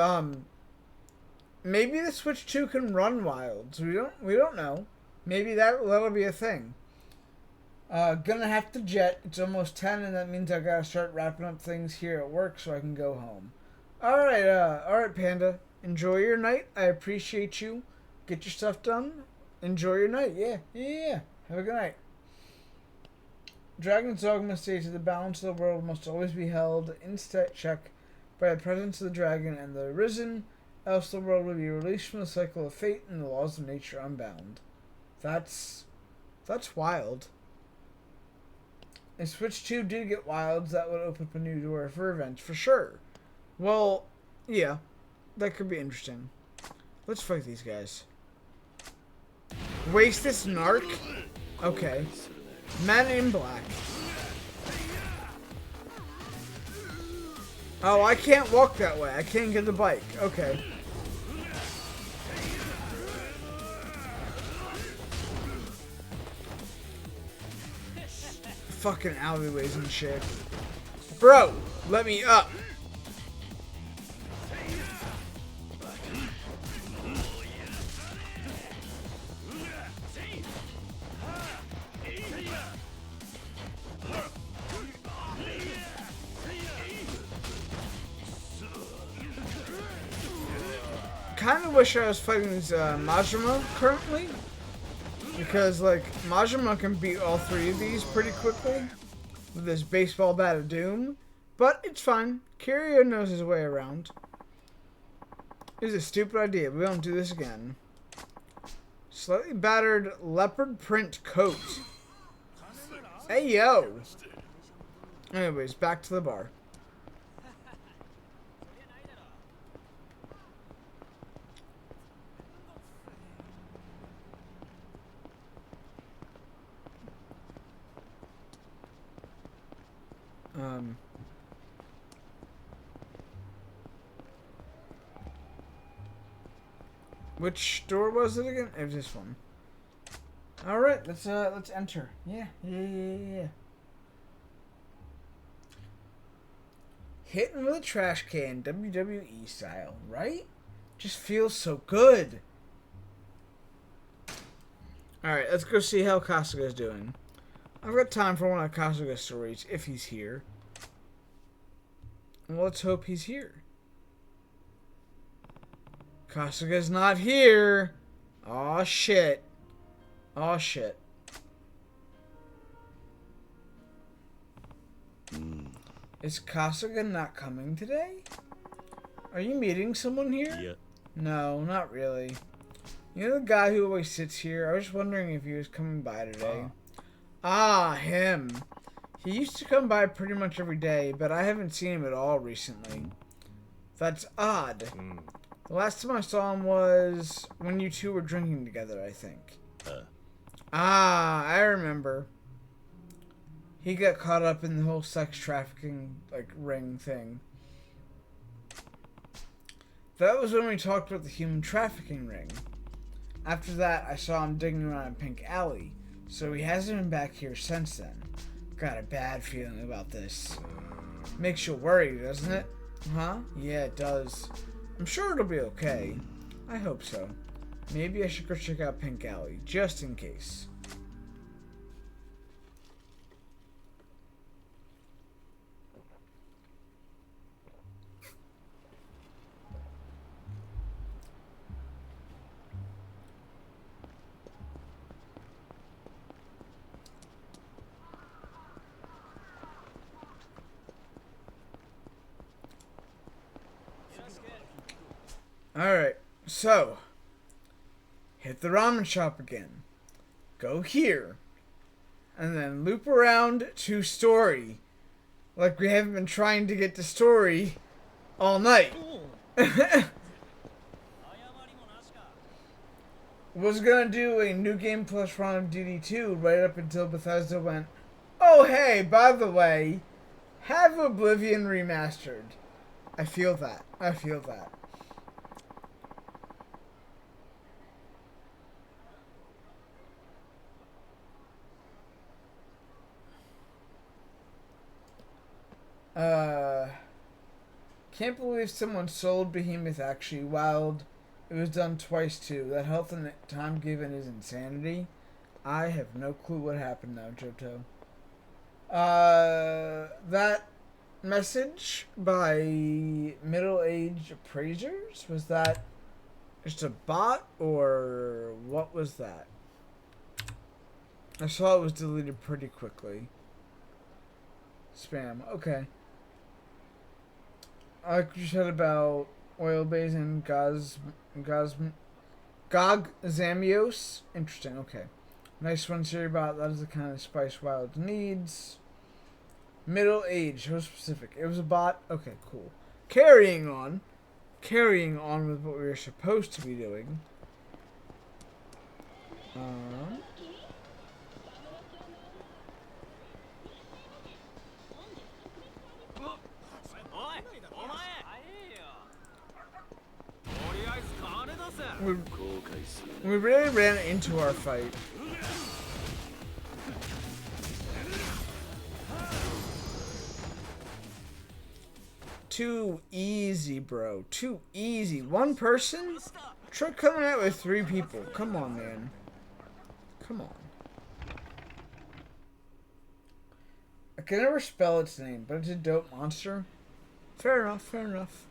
Maybe the Switch 2 can run Wilds. We don't know. Maybe that'll be a thing. Gonna have to jet. It's almost 10, and that means I gotta start wrapping up things here at work so I can go home. Alright, Panda. Enjoy your night. I appreciate you. Get your stuff done. Enjoy your night. Yeah. Have a good night. Dragon's Dogma states that the balance of the world must always be held in check by the presence of the dragon and the Arisen, else the world will be released from the cycle of fate and the laws of nature unbound. That's wild. If Switch 2 did get Wilds, that would open up a new door for events, for sure. Well, yeah, that could be interesting. Let's fight these guys. Waste this narc? Okay. Men in black. Oh, I can't walk that way. I can't get the bike. Okay. Fucking alleyways and shit. Bro, let me up. Kind of wish I was fighting Majima currently. Because, like, Majima can beat all three of these pretty quickly with his baseball bat of doom. But it's fine. Kiryu knows his way around. It's a stupid idea. We don't do this again. Slightly battered leopard print coat. Hey, yo. Anyways, back to the bar. Which door was it again? It was this one. All right, let's enter. Yeah. Hitting with a trash can, WWE style, right? Just feels so good. All right, let's go see how Kasuga's doing. I've got time for one of Kasuga's stories if he's here. Well, let's hope he's here. Kasuga's not here. Aw, shit. Is Kasuga not coming today? Are you meeting someone here? Yeah. No, not really. You know the guy who always sits here? I was wondering if he was coming by today. Ah, him. He used to come by pretty much every day, but I haven't seen him at all recently. That's odd. The last time I saw him was when you two were drinking together, I think. I remember. he got caught up in the whole sex trafficking like ring thing. That was when we talked about the human trafficking ring. After that, I saw him digging around in Pink Alley, so he hasn't been back here since then. Got a bad feeling about this. Makes you worry, doesn't it? Huh? Yeah, it does. I'm sure it'll be okay. I hope so. Maybe I should go check out Pink Alley, just in case. Alright, so hit the ramen shop again. Go here. And then loop around to Story. Like we haven't been trying to get to Story all night. Was gonna do a New Game Plus Run of Duty 2 right up until Bethesda went, oh hey, by the way, have Oblivion remastered. I feel that. I feel that. Can't believe someone sold Behemoth actually. Wild. It was done twice too. That health and time given is insanity. I have no clue what happened now, Johto. That message by middle-aged appraisers, was that just a bot or what was that? I saw it was deleted pretty quickly. Spam. Okay. Like you said about oil base and Gog Zamios. Interesting. Okay. Nice one, Siri bot. That is the kind of spice Wild needs. Middle age. How specific. It was a bot. Okay, cool. Carrying on with what we were supposed to be doing. We really ran into our fight. Too easy, bro. Too easy. One person? Try coming out with 3 people. Come on, man. Come on. I can never spell its name, but it's a dope monster. Fair enough, fair enough.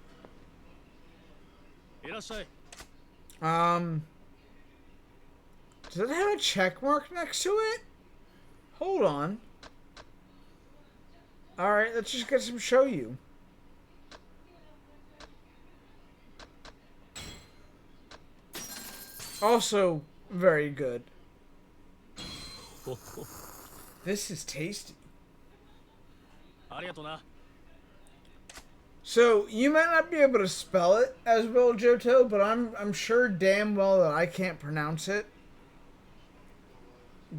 Does it have a check mark next to it? Hold on. Alright, let's just get some show you. Also, very good. This is tasty. So, you might not be able to spell it as well, Johto, but I'm sure damn well that I can't pronounce it.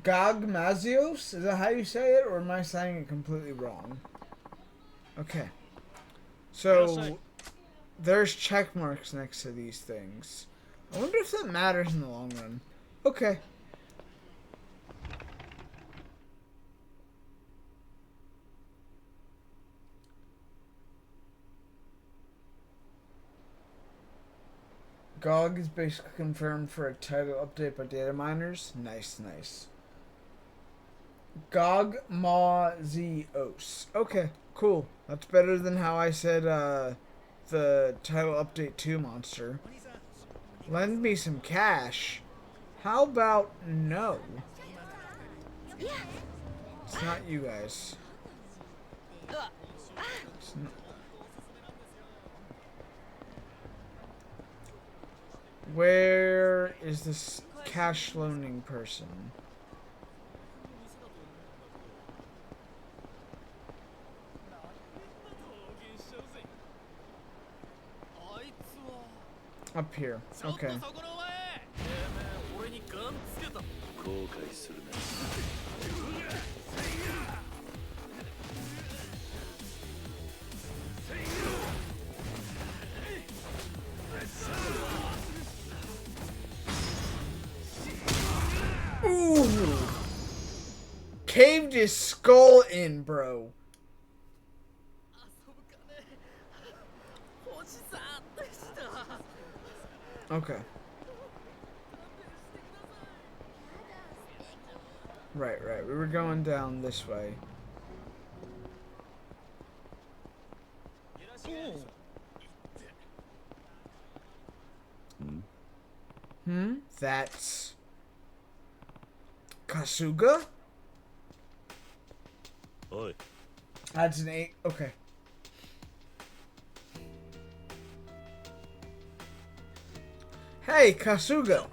Gogmazios? Is that how you say it, or am I saying it completely wrong? Okay. So, there's check marks next to these things. I wonder if that matters in the long run. Okay. GOG is basically confirmed for a title update by data miners. Nice, nice. Gogmazios. Okay, cool. That's better than how I said the title update 2 monster. Lend me some cash. How about no? It's not you guys. It's not. Where is this cash loaning person? Up here. Okay. caved his skull in, bro. Okay. Right. We were going down this way. That's Kasuga? Oi. That's an 8. Okay. Hey, Kasuga.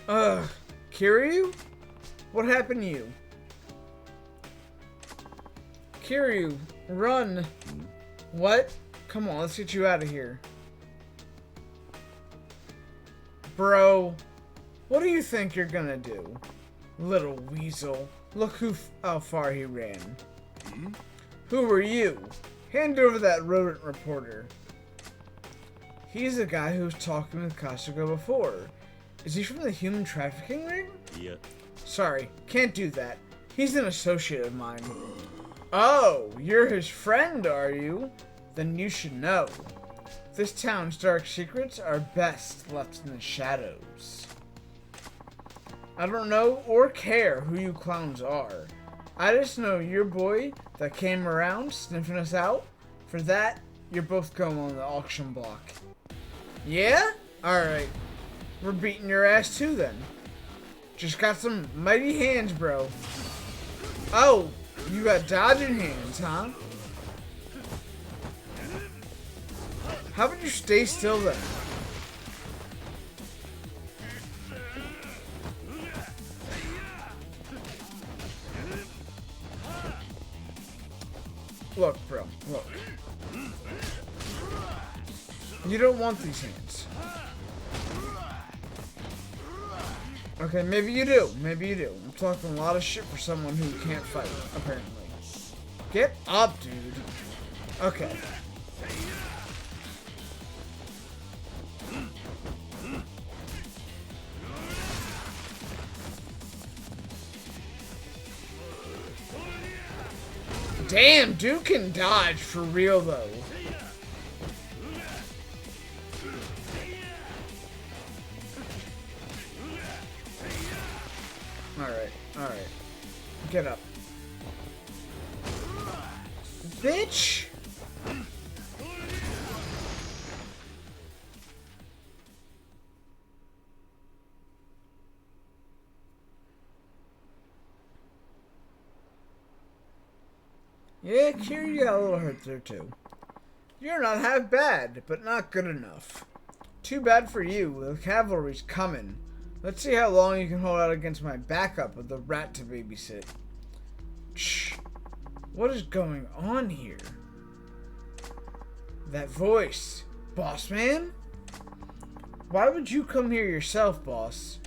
Kiryu? What happened to you? Kiryu, run. What? Come on, let's get you out of here. Bro, what do you think you're gonna do? Little weasel. Look how far he ran. Who are you? Hand over that rodent reporter. He's the guy who was talking with Kasuga before. Is he from the human trafficking ring? Yeah. Sorry, can't do that. He's an associate of mine. Oh, you're his friend, are you? Then you should know. This town's dark secrets are best left in the shadows. I don't know or care who you clowns are. I just know your boy that came around sniffing us out. For that, you're both going on the auction block. Yeah? Alright. We're beating your ass too then. Just got some mighty hands, bro. Oh, you got dodging hands, huh? How about you stay still then? Look, bro, look. You don't want these hands. Okay, maybe you do. Maybe you do. I'm talking a lot of shit for someone who can't fight, apparently. Get up, dude. Okay. Damn, dude can dodge for real, though. Alright. Get up. Bitch! Yeah, Kiryu got a little hurt there too. You're not half bad, but not good enough. Too bad for you, the cavalry's coming. Let's see how long you can hold out against my backup with the rat to babysit. Shh. What is going on here? That voice. Boss man? Why would you come here yourself, boss?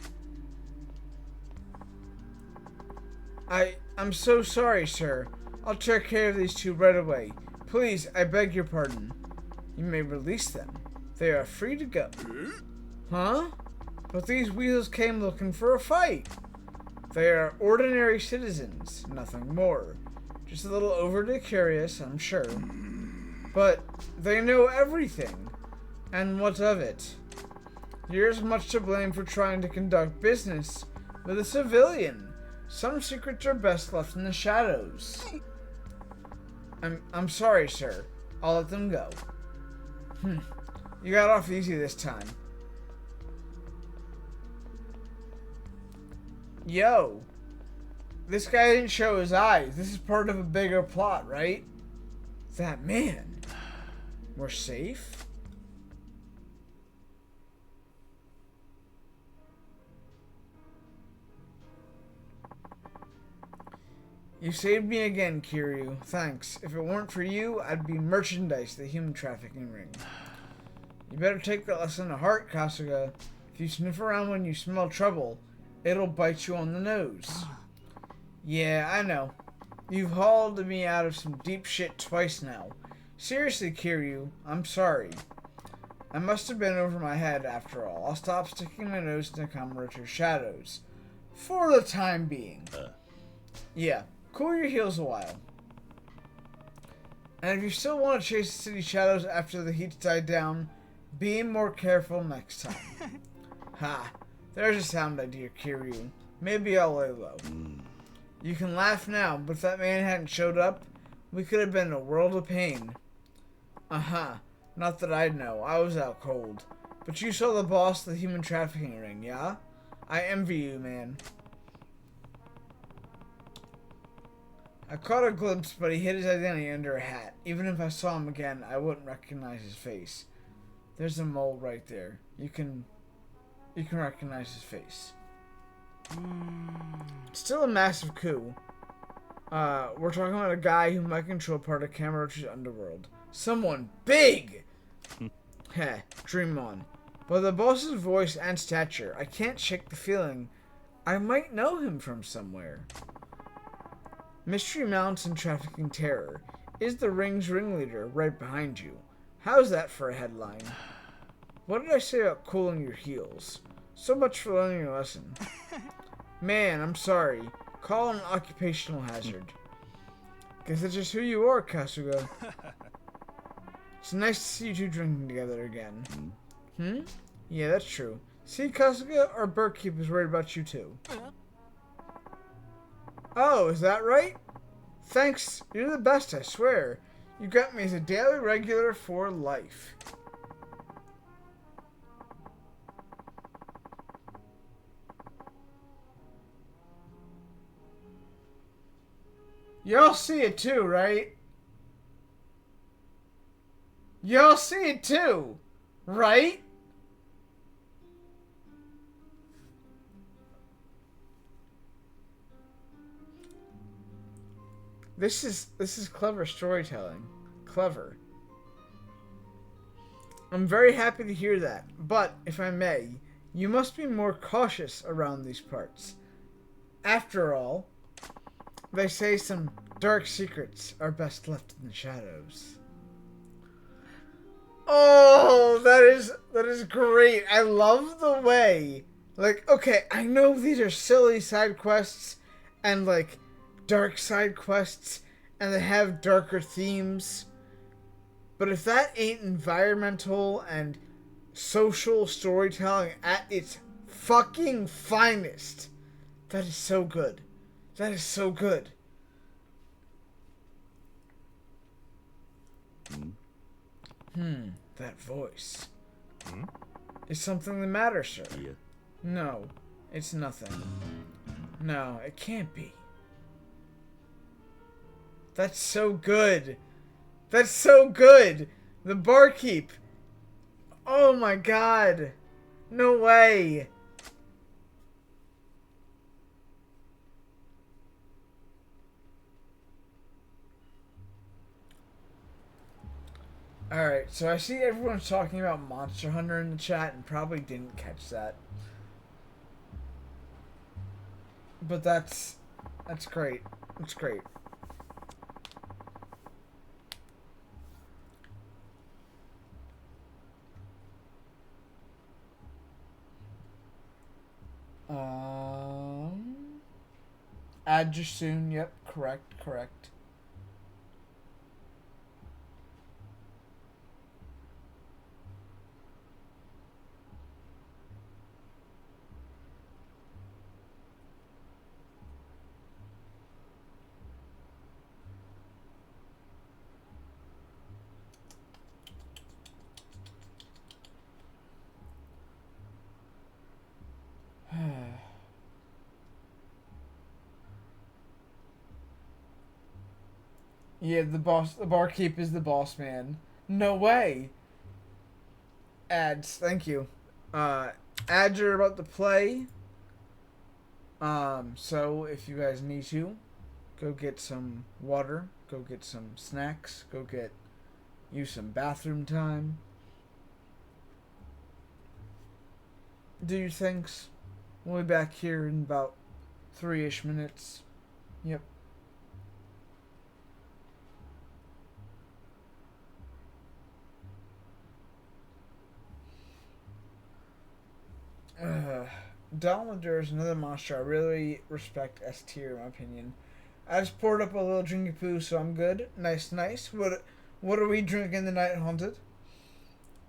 I'm so sorry, sir. I'll take care of these two right away. Please, I beg your pardon. You may release them. They are free to go. Huh? But these weasels came looking for a fight. They are ordinary citizens, nothing more. Just a little overly curious, I'm sure. But they know everything. And what of it? You're as much to blame for trying to conduct business with a civilian. Some secrets are best left in the shadows. I'm sorry, sir. I'll let them go. You got off easy this time. Yo, this guy didn't show his eyes. This is part of a bigger plot, right? That man. We're safe? You saved me again, Kiryu. Thanks. If it weren't for you, I'd be merchandise to the human trafficking ring. You better take that lesson to heart, Kasuga. If you sniff around when you smell trouble, it'll bite you on the nose. Yeah, I know. You've hauled me out of some deep shit twice now. Seriously, Kiryu, I'm sorry. I must have been over my head after all. I'll stop sticking my nose in the Kamurocho's shadows. For the time being. Yeah, Cool your heels a while. And if you still want to chase the city shadows after the heat's died down, be more careful next time. Ha, there's a sound idea, Kiryu. Maybe I'll lay low. You can laugh now, but if that man hadn't showed up, we could have been in a world of pain. Uh-huh. Not that I'd know. I was out cold. But you saw the boss of the human trafficking ring, yeah? I envy you, man. I caught a glimpse, but he hid his identity under a hat. Even if I saw him again, I wouldn't recognize his face. There's a mole right there. You can recognize his face. Still a massive coup. We're talking about a guy who might control part of Kamurocho's underworld. Someone big! Heh, dream on. By the boss's voice and stature, I can't shake the feeling I might know him from somewhere. Mystery mounts and trafficking terror. Is the ring's ringleader right behind you? How's that for a headline? What did I say about cooling your heels? So much for learning your lesson. Man, I'm sorry. Call it an occupational hazard. Guess that's just who you are, Kasuga. It's nice to see you two drinking together again. Yeah, that's true. See, Kasuga, our barkeep is worried about you too. Oh, is that right? Thanks. You're the best, I swear. You got me as a daily regular for life. Y'all see it too, right? Y'all see it too, right? This is clever storytelling. Clever. I'm very happy to hear that, but if I may, you must be more cautious around these parts. After all, they say some dark secrets are best left in the shadows. Oh, that is great. I love the way, like, okay, I know these are silly side quests and like dark side quests and they have darker themes, but if that ain't environmental and social storytelling at its fucking finest, that is so good. That is so good. That voice. Is something the matter, sir? Yeah. No, it's nothing. No, it can't be. That's so good. That's so good. The barkeep. Oh my god. No way. Alright, so I see everyone's talking about Monster Hunter in the chat and probably didn't catch that. But that's great. That's great. Add you soon. Yep, correct. Yeah, the barkeep is the boss man. No way. Ads, thank you. Ads are about to play. So if you guys need to, go get some water, go get some snacks, go get you some bathroom time. Do your things. We'll be back here in about 3-ish minutes. Yep. Downlander is another monster I really respect S tier in my opinion. I just poured up a little drinky poo, so I'm good. Nice, nice. What are we drinking tonight, Haunted?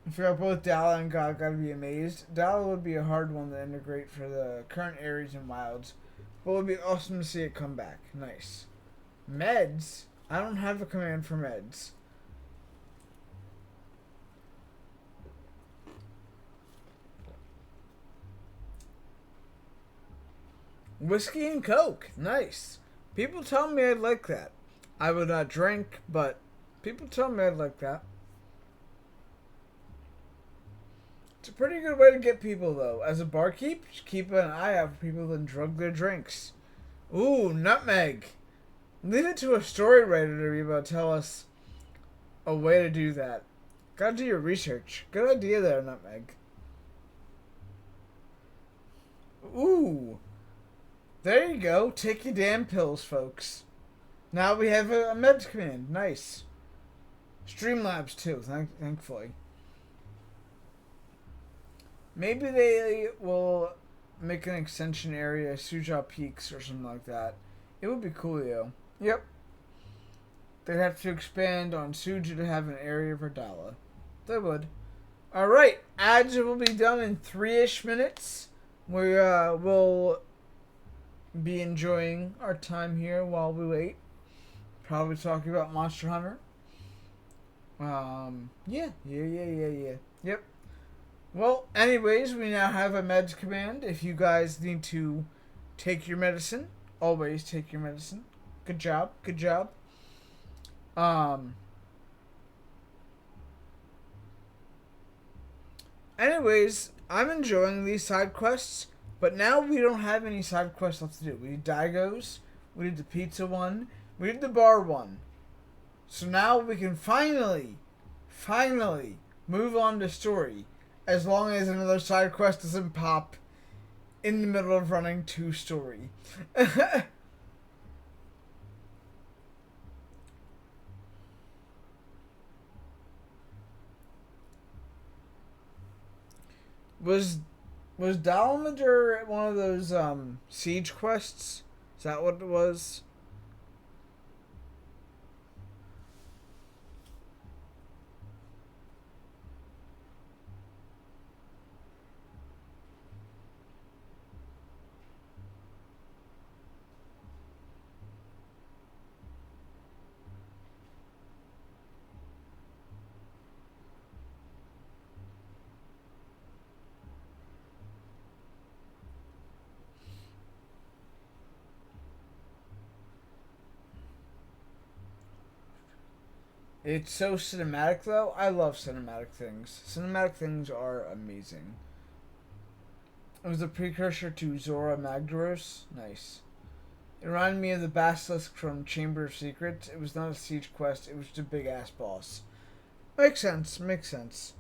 I feel like both Dala and God gotta be amazed. Dala would be a hard one to integrate for the current Aries and Wilds, but it would be awesome to see it come back. Nice. Meds? I don't have a command for meds. Whiskey and Coke. Nice. People tell me I'd like that. I would not drink, but people tell me I'd like that. It's a pretty good way to get people, though. As a barkeep, just keep an eye out for people that drug their drinks. Ooh, nutmeg. Leave it to a story writer to be able to tell us a way to do that. Gotta do your research. Good idea there, nutmeg. Ooh. There you go. Take your damn pills, folks. Now we have a meds command. Nice. Streamlabs, too, thankfully. Maybe they will make an extension area, Suja Peaks, or something like that. It would be coolio. Yep. They'd have to expand on Suja to have an area for Dala. They would. Alright, ads will be done in 3-ish minutes. We will be enjoying our time here while we wait. Probably talking about Monster Hunter. Yeah. Yep. Well, anyways, we now have a meds command. If you guys need to take your medicine, always take your medicine. Good job. Good job. Anyways, I'm enjoying these side quests, but now we don't have any side quests left to do. We did Daigo's, we did the pizza one, we did the bar one. So now we can finally move on to story, as long as another side quest doesn't pop in the middle of running to story. Was Dalmadur one of those siege quests? Is that what it was? It's so cinematic, though. I love cinematic things. Cinematic things are amazing. It was a precursor to Zora Magdaros. Nice. It reminded me of the Basilisk from Chamber of Secrets. It was not a siege quest, it was just a big ass boss. Makes sense, makes sense.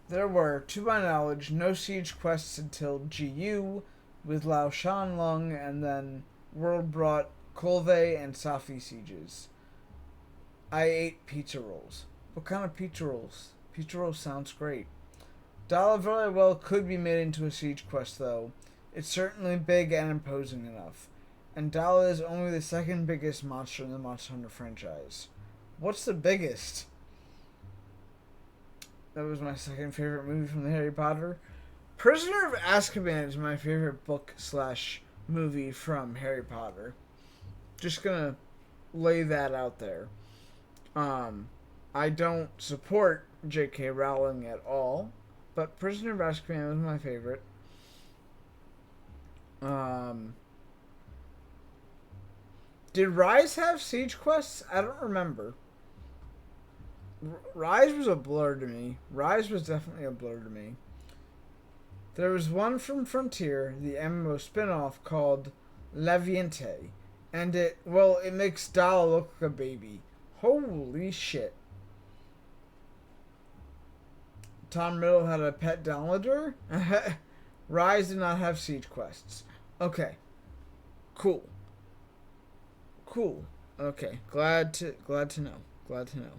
There were, to my knowledge, no siege quests until GU with Lao Shanlong, and then World brought Kolve and Safi sieges. I ate pizza rolls. What kind of pizza rolls? Pizza rolls sounds great. Dala very well could be made into a siege quest, though. It's certainly big and imposing enough. And Dala is only the second biggest monster in the Monster Hunter franchise. What's the biggest? That was my second favorite movie from the Harry Potter. Prisoner of Azkaban is my favorite book slash movie from Harry Potter. Just gonna lay that out there. I don't support J.K. Rowling at all, but Prisoner of Azkaban was my favorite. Did Rise have siege quests? I don't remember. Rise was a blur to me. Rise was definitely a blur to me. There was one from Frontier, the MMO spinoff called Leviente, and it makes Dala look like a baby. Holy shit. Tom Riddle had a pet downloader? Rise did not have siege quests. Okay. Cool. Cool. Okay. Glad to know. Glad to know.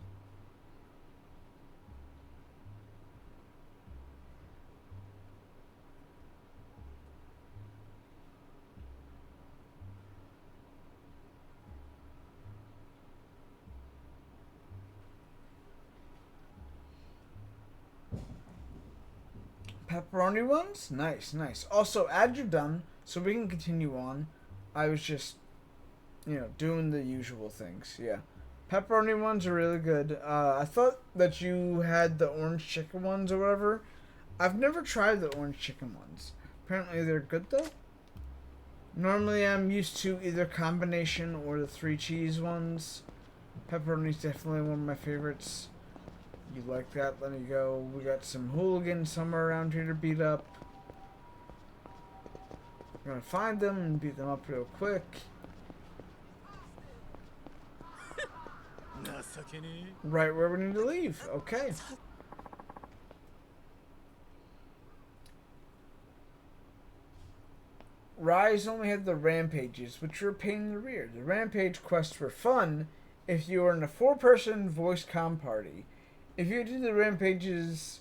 Pepperoni ones? Nice, nice. Also, as you're done, so we can continue on, I was just, doing the usual things. Yeah. Pepperoni ones are really good. I thought that you had the orange chicken ones or whatever. I've never tried the orange chicken ones. Apparently they're good though. Normally I'm used to either combination or the 3 cheese ones. Pepperoni's definitely one of my favorites. You like that? Let me go. We got some hooligans somewhere around here to beat up. We're gonna find them and beat them up real quick. Right where we need to leave. Okay. Rise only had the rampages, which were a pain in the rear. The rampage quests were fun if you were in a 4-person voice comm party. If you do the rampages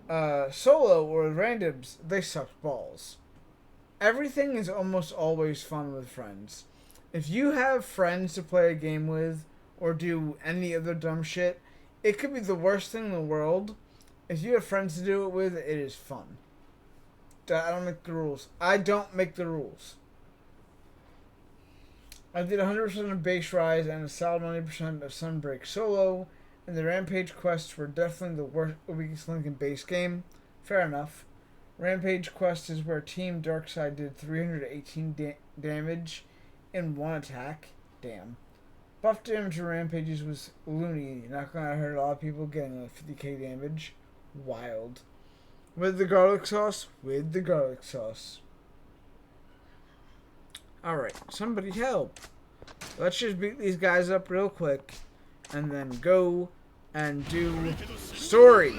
solo or randoms, they sucked balls. Everything is almost always fun with friends. If you have friends to play a game with or do any other dumb shit, it could be the worst thing in the world. If you have friends to do it with, it is fun. I don't make the rules. I don't make the rules. I did 100% of Base Rise and a solid 90% of Sunbreak solo, and the Rampage quests were definitely the weakest link in base game. Fair enough. Rampage quest is where Team Darkseid did 318 damage in one attack. Damn. Buff damage in Rampages was loony. Not gonna hurt a lot of people getting like 50k damage. Wild. With the garlic sauce? With the garlic sauce. Alright, somebody help. Let's just beat these guys up real quick. And then go and do story.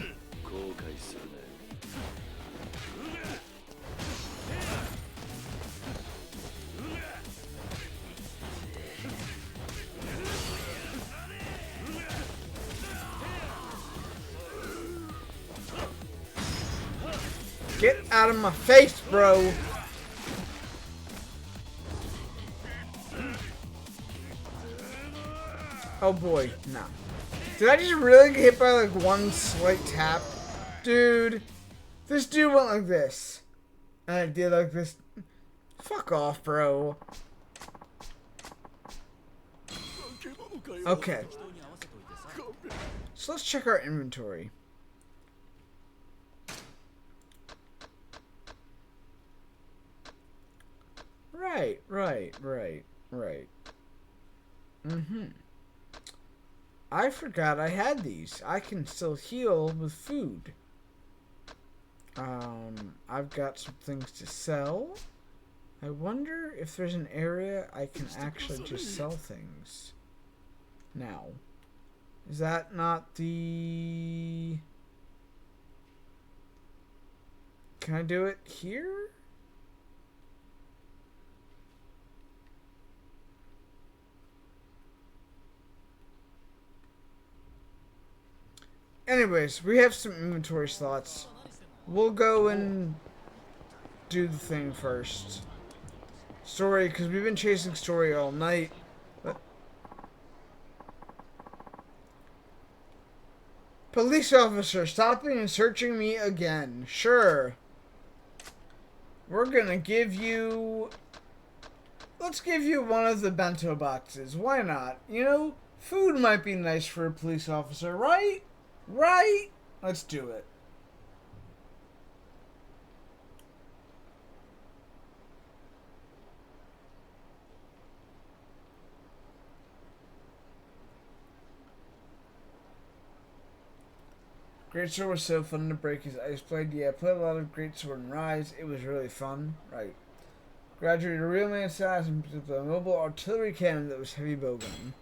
Get out of my face, bro. Oh boy, no. Did I just really get hit by like one slight tap? Dude, this dude went like this. And I did like this. Fuck off, bro. Okay. So let's check our inventory. Right. I forgot I had these. I can still heal with food. I've got some things to sell. I wonder if there's an area I can actually just sell things. Now, is that not the... Can I do it here? Anyways, we have some inventory slots. We'll go and do the thing first. Story, because we've been chasing story all night. But police officer stopping and searching me again. Sure. We're gonna give you... Let's give you one of the bento boxes. Why not? You know, food might be nice for a police officer, right? Right? Let's do it. Great Sword was so fun to break his ice blade. Yeah, I played a lot of Great Sword and Rise. It was really fun. Right. Graduated a real man size and a mobile artillery cannon that was heavy bowgun.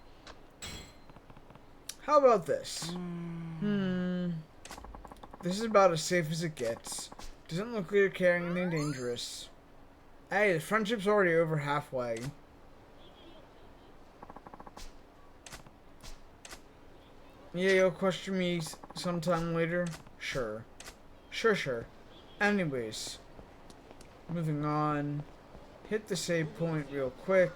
How about this? This is about as safe as it gets. Doesn't look like you're carrying anything dangerous. Hey, the friendship's already over halfway. Yeah, you'll question me sometime later? Sure. Sure. Anyways. Moving on. Hit the save point real quick.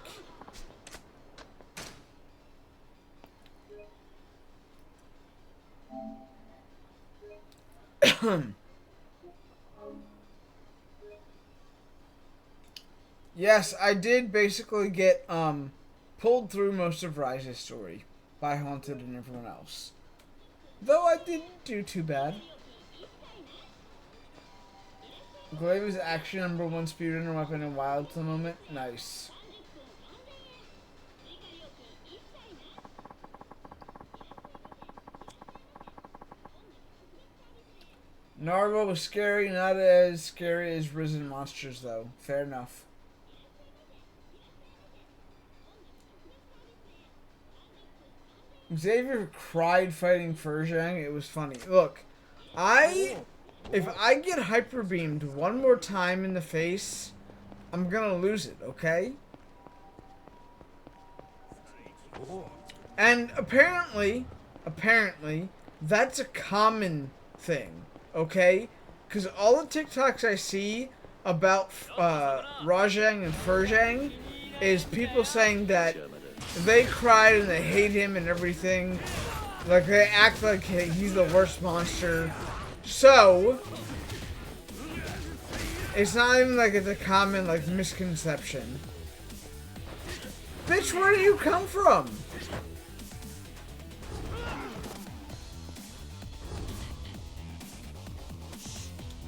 Yes, I did basically get pulled through most of Rise's story by Haunted and everyone else. Though I didn't do too bad. Glaive is action #1 speedrunner weapon and wild to the moment. Nice. Narva was scary, not as scary as Risen Monsters though. Fair enough. Xavier cried fighting Furjang. It was funny. Look, if I get hyper beamed one more time in the face, I'm gonna lose it, okay? And apparently, that's a common thing, okay? Because all the TikToks I see about Rajang and Furjang is people saying that they cried and they hate him and everything. Like, they act like he's the worst monster. So, it's not even like it's a common, like, misconception. Bitch, where do you come from?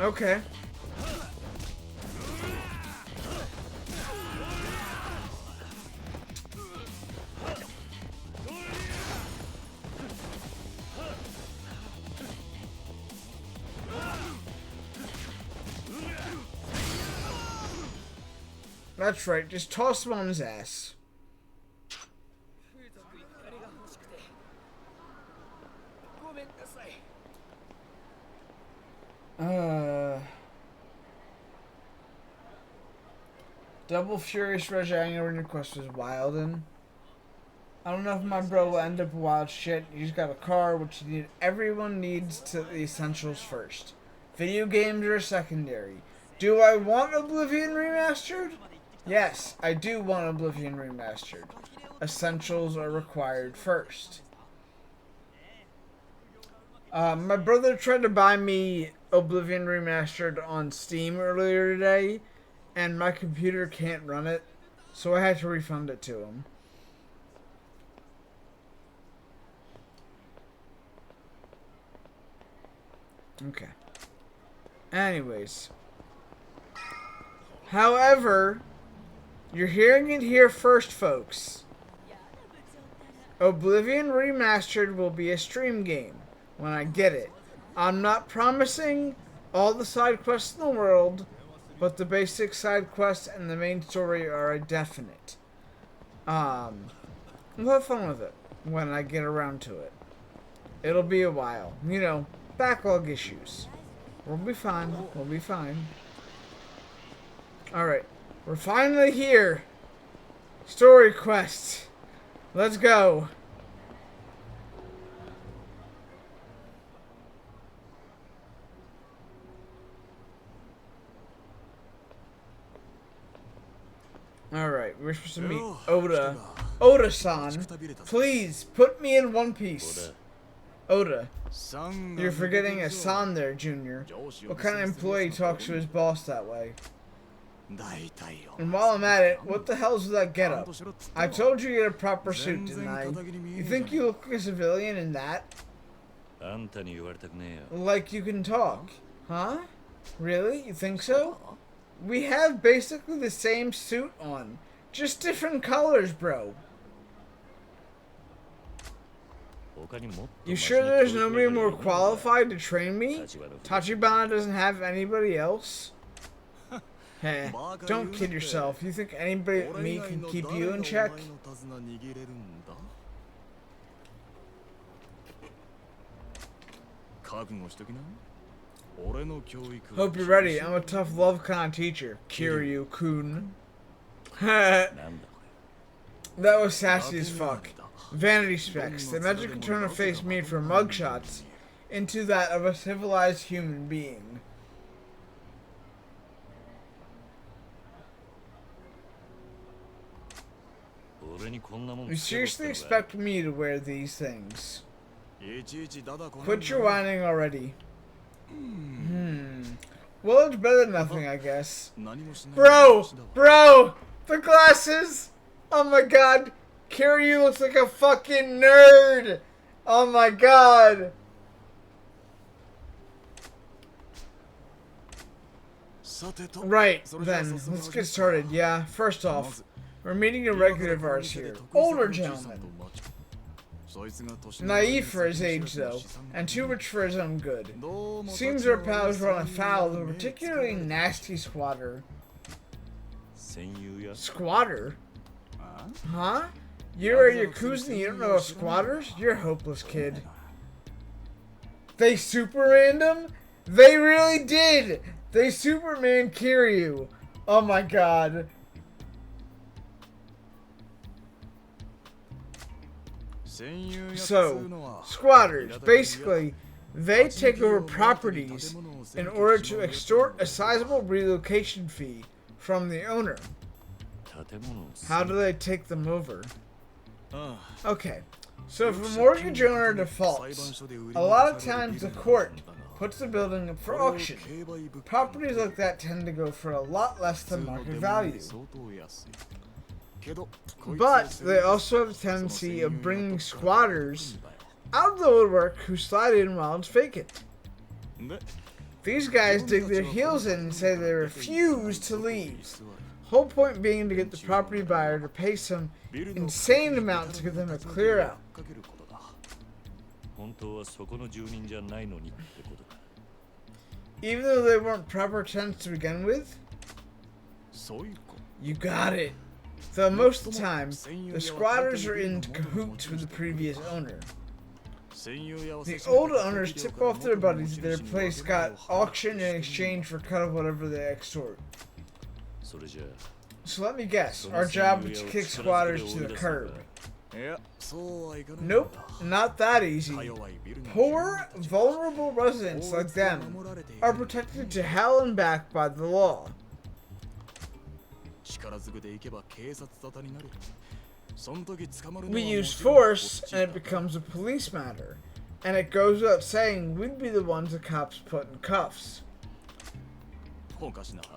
Okay. That's right, just toss him on his ass. Double Furious Rajang when your quest was Wilden. I don't know if my bro will end up wild shit. He's got a car, which you need. Everyone needs to the essentials first. Video games are secondary. Do I want Oblivion Remastered? Yes, I do want Oblivion Remastered. Essentials are required first. My brother tried to buy me Oblivion Remastered on Steam earlier today, and my computer can't run it, so I had to refund it to him. Okay. Anyways. However, you're hearing it here first, folks. Oblivion Remastered will be a stream game when I get it. I'm not promising all the side quests in the world, but the basic side quests and the main story are a definite. We'll have fun with it when I get around to it. It'll be a while. You know, backlog issues. We'll be fine. We'll be fine. Alright. We're finally here. Story quest. Let's go. Alright, we're supposed to meet Oda. Oda-san, please put me in One Piece. Oda, you're forgetting a san there, Junior. What kind of employee talks to his boss that way? And while I'm at it, what the hell's with that getup? I told you to get a proper suit, didn't I? You think you look like a civilian in that? Like you can talk. Huh? Really? You think so? We have basically the same suit on. Just different colors, bro. You sure there's nobody more qualified to train me? Tachibana doesn't have anybody else? Heh, don't kid yourself. You think anybody but me can keep you in check? Hope you're ready. I'm a tough love kind of teacher. Kiryu-kun. That was sassy as fuck. Vanity specs. The magic can turn a face made for mugshots into that of a civilized human being. You seriously expect me to wear these things? Quit your whining already. Well, it's better than nothing, I guess. Bro! The glasses! Oh my god! Kiryu looks like a fucking nerd! Oh my god! Right, then, let's get started. Yeah, first off, we're meeting a regular of ours here. Older gentleman. Naive for his age, though, and too rich for his own good. Seems our pals run afoul of a particularly nasty squatter. Squatter? Huh? You're a Yakuza and you don't know about squatters? You're a hopeless kid. They Supermaned him? They really did! They Superman Kiryu. Oh my god. So, squatters, basically, they take over properties in order to extort a sizable relocation fee from the owner. How do they take them over? Okay, so if a mortgage owner defaults, a lot of times the court puts the building up for auction. Properties like that tend to go for a lot less than market value. But they also have a tendency of bringing squatters out of the woodwork who slide in while it's vacant. These guys dig their heels in and say they refuse to leave. Whole point being to get the property buyer to pay some insane amount to get them to clear out. Even though they weren't proper tenants to begin with? You got it. Though most of the time, the squatters are in cahoots with the previous owner. The old owners tip off their buddies that their place got auctioned in exchange for cut of whatever they extort. So let me guess, our job is to kick squatters to the curb. Nope, not that easy. Poor, vulnerable residents like them are protected to hell and back by the law. We use force, and it becomes a police matter. And it goes without saying we'd be the ones the cops put in cuffs.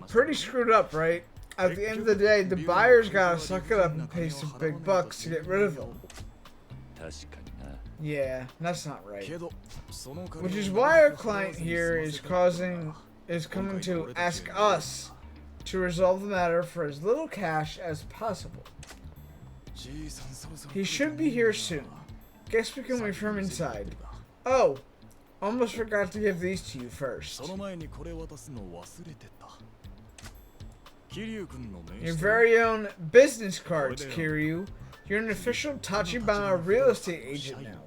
Pretty screwed up, right? At the end of the day, the buyers gotta suck it up and pay some big bucks to get rid of them. Yeah, that's not right. Which is why our client here is coming to ask us to resolve the matter for as little cash as possible. He should be here soon. Guess we can wait for him inside. Oh, almost forgot to give these to you first. Your very own business cards, Kiryu. You're an official Tachibana real estate agent now.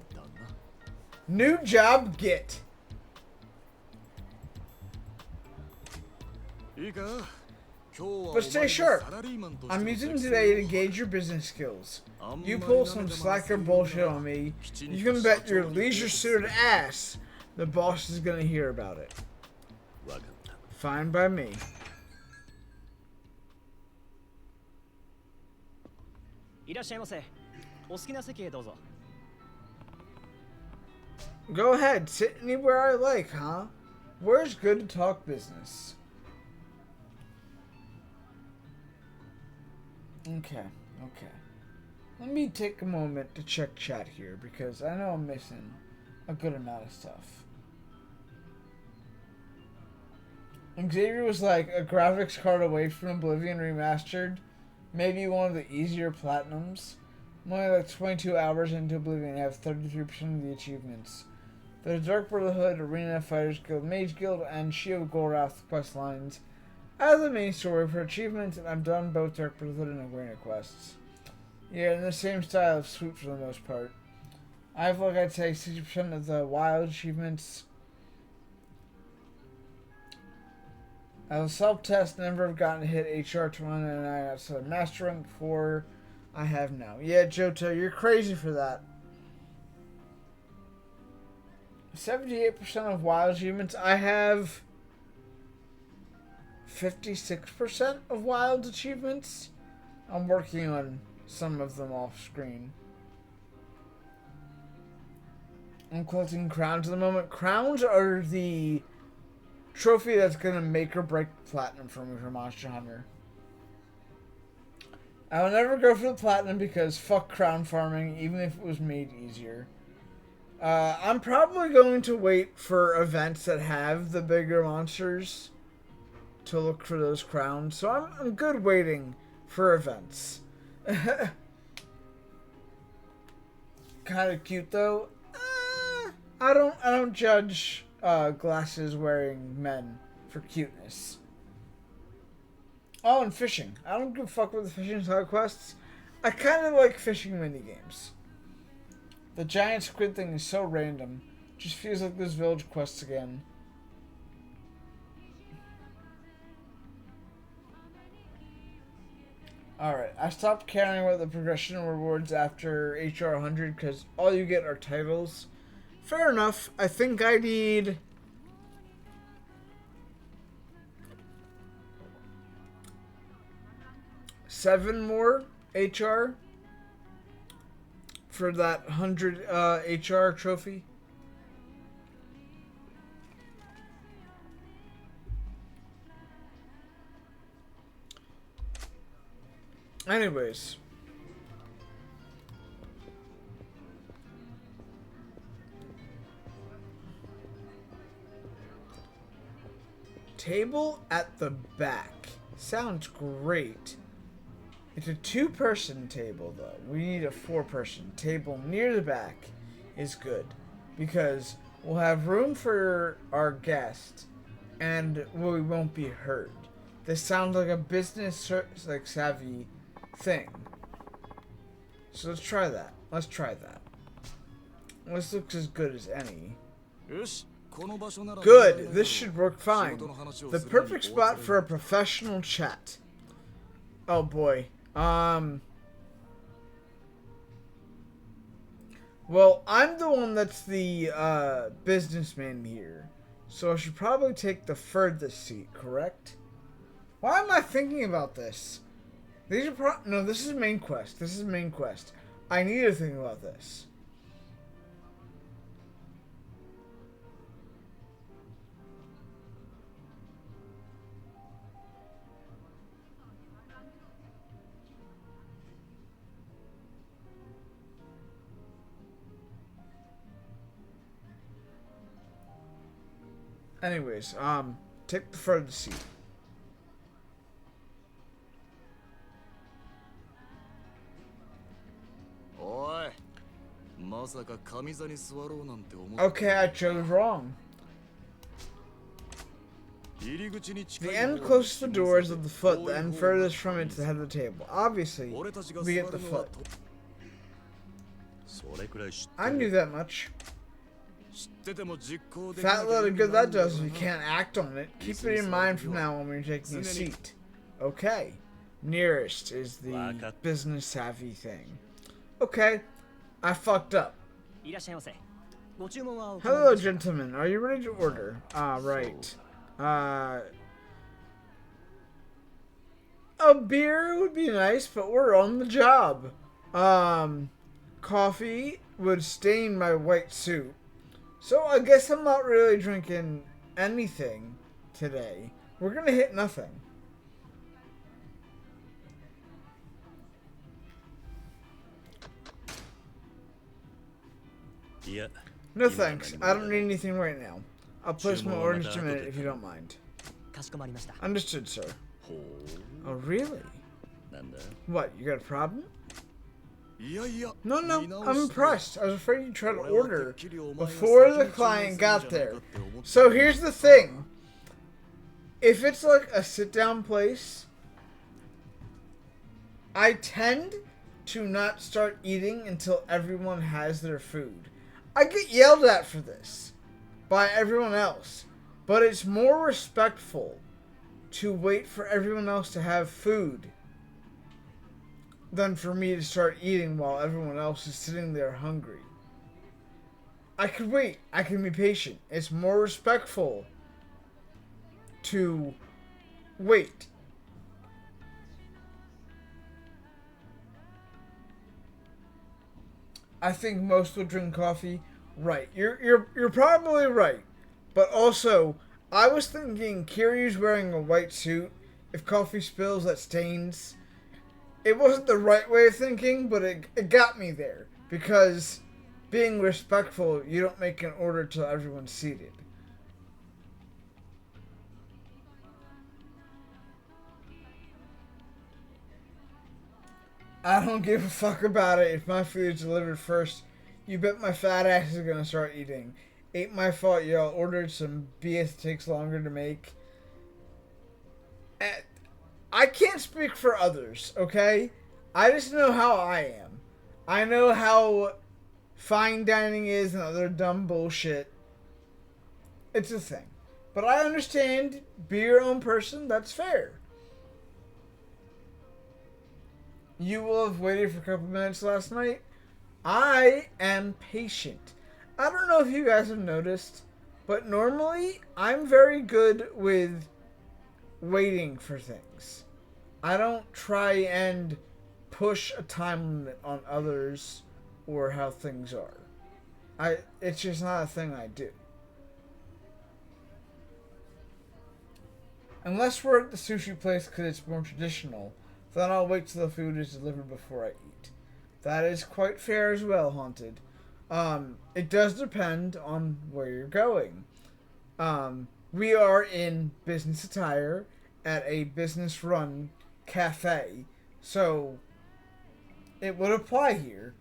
New job, get. But stay sharp. I'm using today to gauge your business skills. You pull some slacker bullshit on me, you can bet your leisure-suited ass the boss is gonna hear about it. Fine by me. Go ahead, sit anywhere I like, huh? Where's good to talk business? Okay. Let me take a moment to check chat here because I know I'm missing a good amount of stuff. Xavier was like a graphics card away from Oblivion Remastered. Maybe one of the easier platinums. I'm only like 22 hours into Oblivion. I have 33% of the achievements. There's Dark Brotherhood, Arena, Fighters Guild, Mage Guild, and Shield Golrath quest lines as the main story for achievements, and I've done both Dark Brotherhood and Arena quests. Yeah, in the same style of Swoop for the most part. I have, like, I'd say 60% of the wild achievements. As a self-test, never have gotten to hit HR 299 outside Master Rank before. I have now. Yeah, Johto, you're crazy for that. 78% of wild achievements. I have 56% of wild achievements. I'm working on some of them off screen. I'm collecting crowns at the moment. Crowns are the trophy that's going to make or break platinum for me for Monster Hunter. I will never go for the platinum because fuck crown farming, even if it was made easier. I'm probably going to wait for events that have the bigger monsters to look for those crowns. So I'm good waiting for events. Kind of cute though. I don't judge glasses wearing men for cuteness. Oh, and fishing. I don't give a fuck with the fishing side quests. I kind of like fishing minigames. The giant squid thing is so random. Just feels like those village quests again. Alright, I stopped caring about the progression rewards after HR 100 because all you get are titles. Fair enough. I think I need 7 more HR for that 100 HR trophy. Anyways. Table at the back. Sounds great. It's a 2-person table, though. We need a 4-person. Table near the back is good. Because we'll have room for our guest, and we won't be heard. This sounds like a business, like, savvy thing. So let's try that. Let's try that. This looks as good as any. Good. This should work fine. The perfect spot for a professional chat. Oh boy. Well, I'm the one that's the businessman here, so I should probably take the furthest seat, correct? Why am I thinking about this? These are no, this is main quest. This is main quest. I need to think about this. Anyways, take the furthest seat. Okay, I chose wrong. The end closest to the door is at the foot, the end furthest from it is the head of the table. Obviously, we get the foot. I knew that much. Fat load of good that does if you can't act on it. Keep it in mind from now on when you're taking a seat. Okay. Nearest is the business savvy thing. Okay. I fucked up. Hello, gentlemen. Are you ready to order? Right. A beer would be nice, but we're on the job. Coffee would stain my white suit. So I guess I'm not really drinking anything today. We're gonna hit nothing. Yeah. No thanks. I don't need anything right now. I'll place my orders in a minute if you don't mind. Understood, sir. Oh, really? What, you got a problem? No, I'm impressed. I was afraid you'd try to order before the client got there. So here's the thing. If it's like a sit-down place, I tend to not start eating until everyone has their food. I get yelled at for this by everyone else, but it's more respectful to wait for everyone else to have food than for me to start eating while everyone else is sitting there hungry. I can wait. I can be patient. It's more respectful to wait. I think most will drink coffee. Right. You're probably right. But also, I was thinking Kiryu's wearing a white suit. If coffee spills, that stains. It wasn't the right way of thinking, but it got me there. Because being respectful, you don't make an order till everyone's seated. I don't give a fuck about it. If my food's delivered first, you bet my fat ass is gonna start eating. Ain't my fault y'all ordered some BS that takes longer to make. I can't speak for others, okay? I just know how I am. I know how fine dining is and other dumb bullshit. It's a thing. But I understand, be your own person, that's fair. You will have waited for a couple minutes last night. I am patient. I don't know if you guys have noticed, but normally I'm very good with waiting for things. I don't try and push a time limit on others or how things are. It's just not a thing I do. Unless we're at the sushi place because it's more traditional, then I'll wait till the food is delivered before I eat. That is quite fair as well, Haunted. It does depend on where you're going. We are in business attire at a business-run cafe, so it would apply here.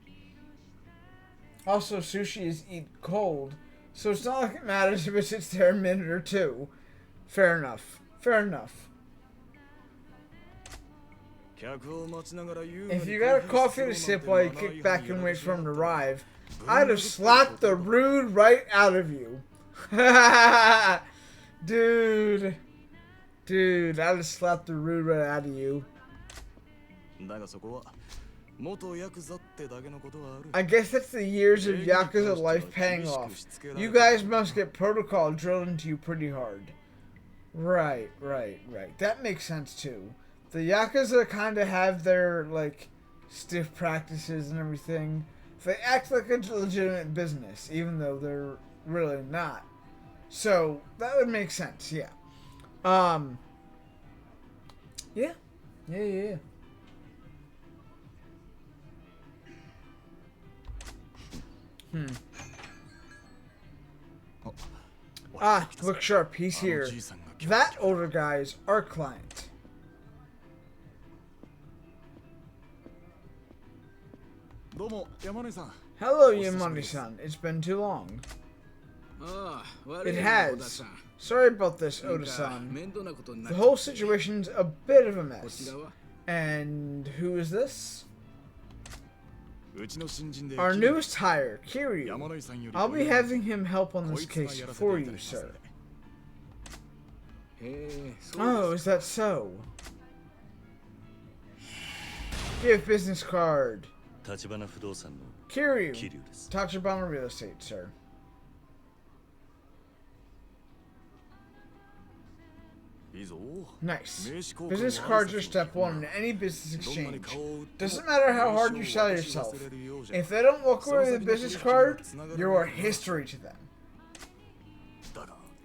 Also, sushi is eaten cold, so it's not like it matters if it sits there a minute or two. Fair enough. Fair enough. If you got a coffee to sip while you kick back and wait for him to arrive, I'd have slapped the rude right out of you. Dude, I'd have slapped the rude right out of you. I guess that's the years of Yakuza life paying off. You guys must get protocol drilled into you pretty hard. Right. That makes sense too. The Yakuza kind of have their, like, stiff practices and everything. They act like a legitimate business, even though they're really not. So, that would make sense, yeah. Yeah. Look sharp, he's here. That older guy's our client. Hello, Yamane-san. It's been too long. It has. Sorry about this, Oda-san. The whole situation's a bit of a mess. And who is this? Our newest hire, Kiryu. I'll be having him help on this case for you, sir. Oh, is that so? Give business card. Kiryu. Tachibana Real Estate, sir. Nice. Business cards are step one in any business exchange. Doesn't matter how hard you sell yourself. If they don't walk away with a business card, you are history to them.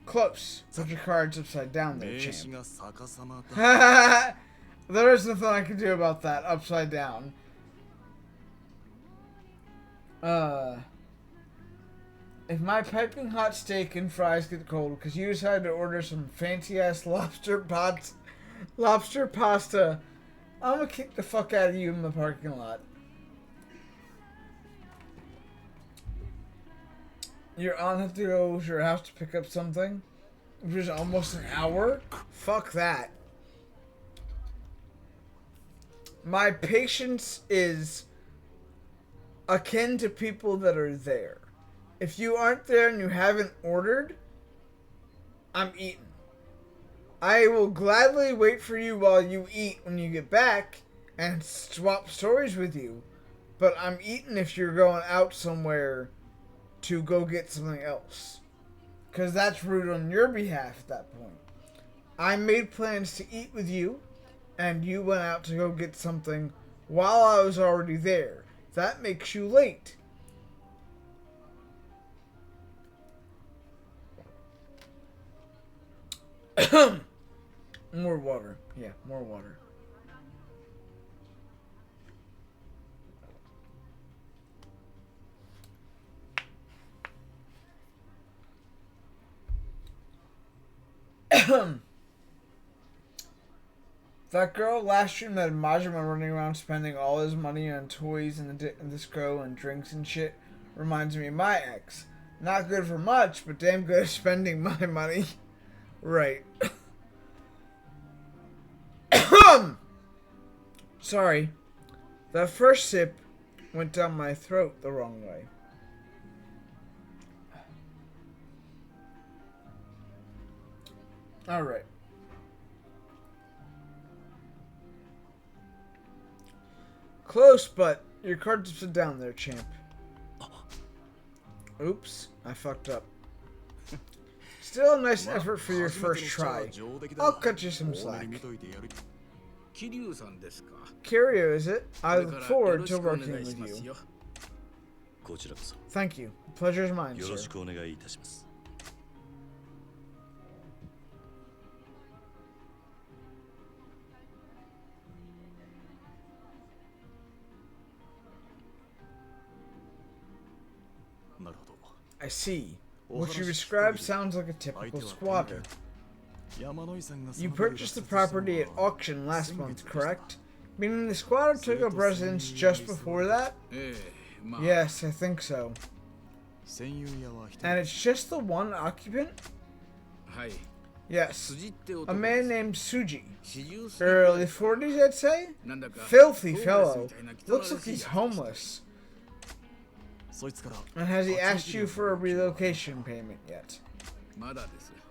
Close. Put your cards upside down there, champ. There is nothing I can do about that. Upside down. If my piping hot steak and fries get cold because you decided to order some fancy ass lobster pasta, I'm gonna kick the fuck out of you in the parking lot. Your aunt had to go to your house to pick up something, which was almost an hour? Fuck that. My patience is akin to people that are there. If you aren't there and you haven't ordered, I'm eating. I will gladly wait for you while you eat when you get back and swap stories with you. But I'm eating if you're going out somewhere to go get something else. Because that's rude on your behalf at that point. I made plans to eat with you, and you went out to go get something while I was already there. That makes you late. More water. Yeah, more water. That girl last stream that Majima running around spending all his money on toys and the disco and drinks and shit reminds me of my ex. Not good for much, but damn good at spending my money. Right. Sorry. That first sip went down my throat the wrong way. Alright. Close, but your card's upside down there, champ. Oops, I fucked up. Still a nice effort for your first try. I'll cut you some slack. Kiryu, is it? I look forward to working with you. Thank you. The pleasure is mine, sir. I see. What you described sounds like a typical squatter. You purchased the property at auction last month, correct? Meaning the squatter took up residence just before that? Yes, I think so. And it's just the one occupant? Yes. A man named Suji. Early 40s, I'd say? Filthy fellow. Looks like he's homeless. And has he asked you for a relocation payment yet?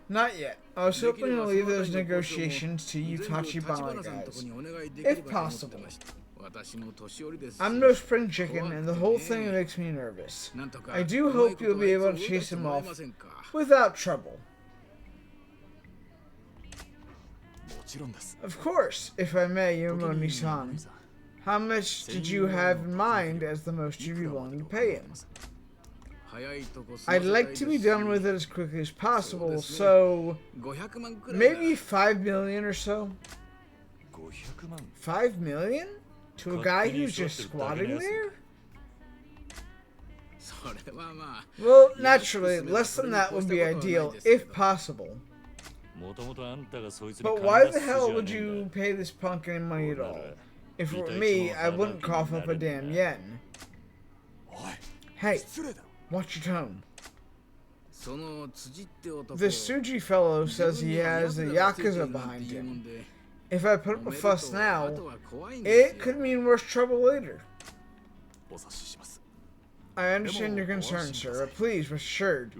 Not yet. I was hoping to leave those negotiations to you Tachibana guys, if possible. I'm no spring chicken, and the whole thing makes me nervous. I do hope you'll be able to chase him off without trouble. Of course, if I may, Yomoni-san. How much did you have in mind as the most you'd be willing to pay him? I'd like to be done with it as quickly as possible, so maybe 5 million or so. 5 million? To a guy who's just squatting there? Well, naturally, less than that would be ideal, if possible. But why the hell would you pay this punk any money at all? If it were me, I wouldn't cough up a damn yen. Hey, watch your tone. This Suji fellow says he has a Yakuza behind him. If I put up a fuss now, it could mean worse trouble later. I understand your concern, sir, but please rest assured.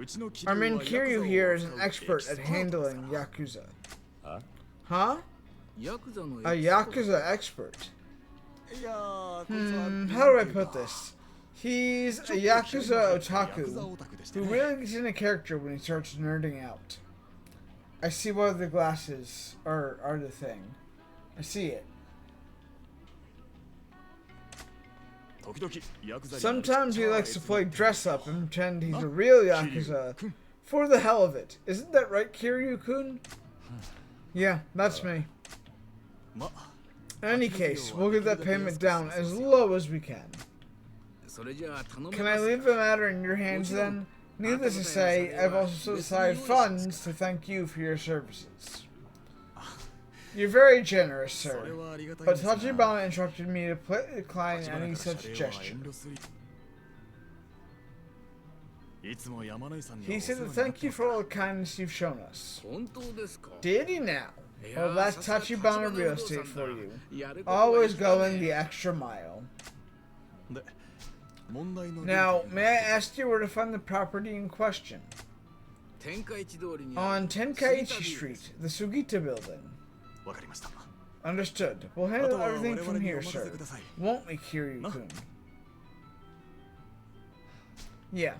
Our man Kiryu here is an expert at handling Yakuza. Huh? A Yakuza expert? How do I put this? He's a Yakuza otaku who really gets into character when he starts nerding out. I see why the glasses are the thing. I see it. Sometimes he likes to play dress up and pretend he's a real Yakuza for the hell of it. Isn't that right, Kiryu-kun? Yeah, that's me. In any case, we'll get that payment down as low as we can. Can I leave the matter in your hands then? Needless to say, I've also set aside funds to thank you for your services. You're very generous, sir, but Tachibana instructed me to decline any such gesture. He said to thank you for all the kindness you've shown us. Did he now? Well, that's Tachibana real estate for you. Always going the extra mile. Now, may I ask you where to find the property in question? On Tenkaichi Street, the Sugita building. Understood. We'll handle everything from here, sir. Won't we, Kiryu-kun? Yeah.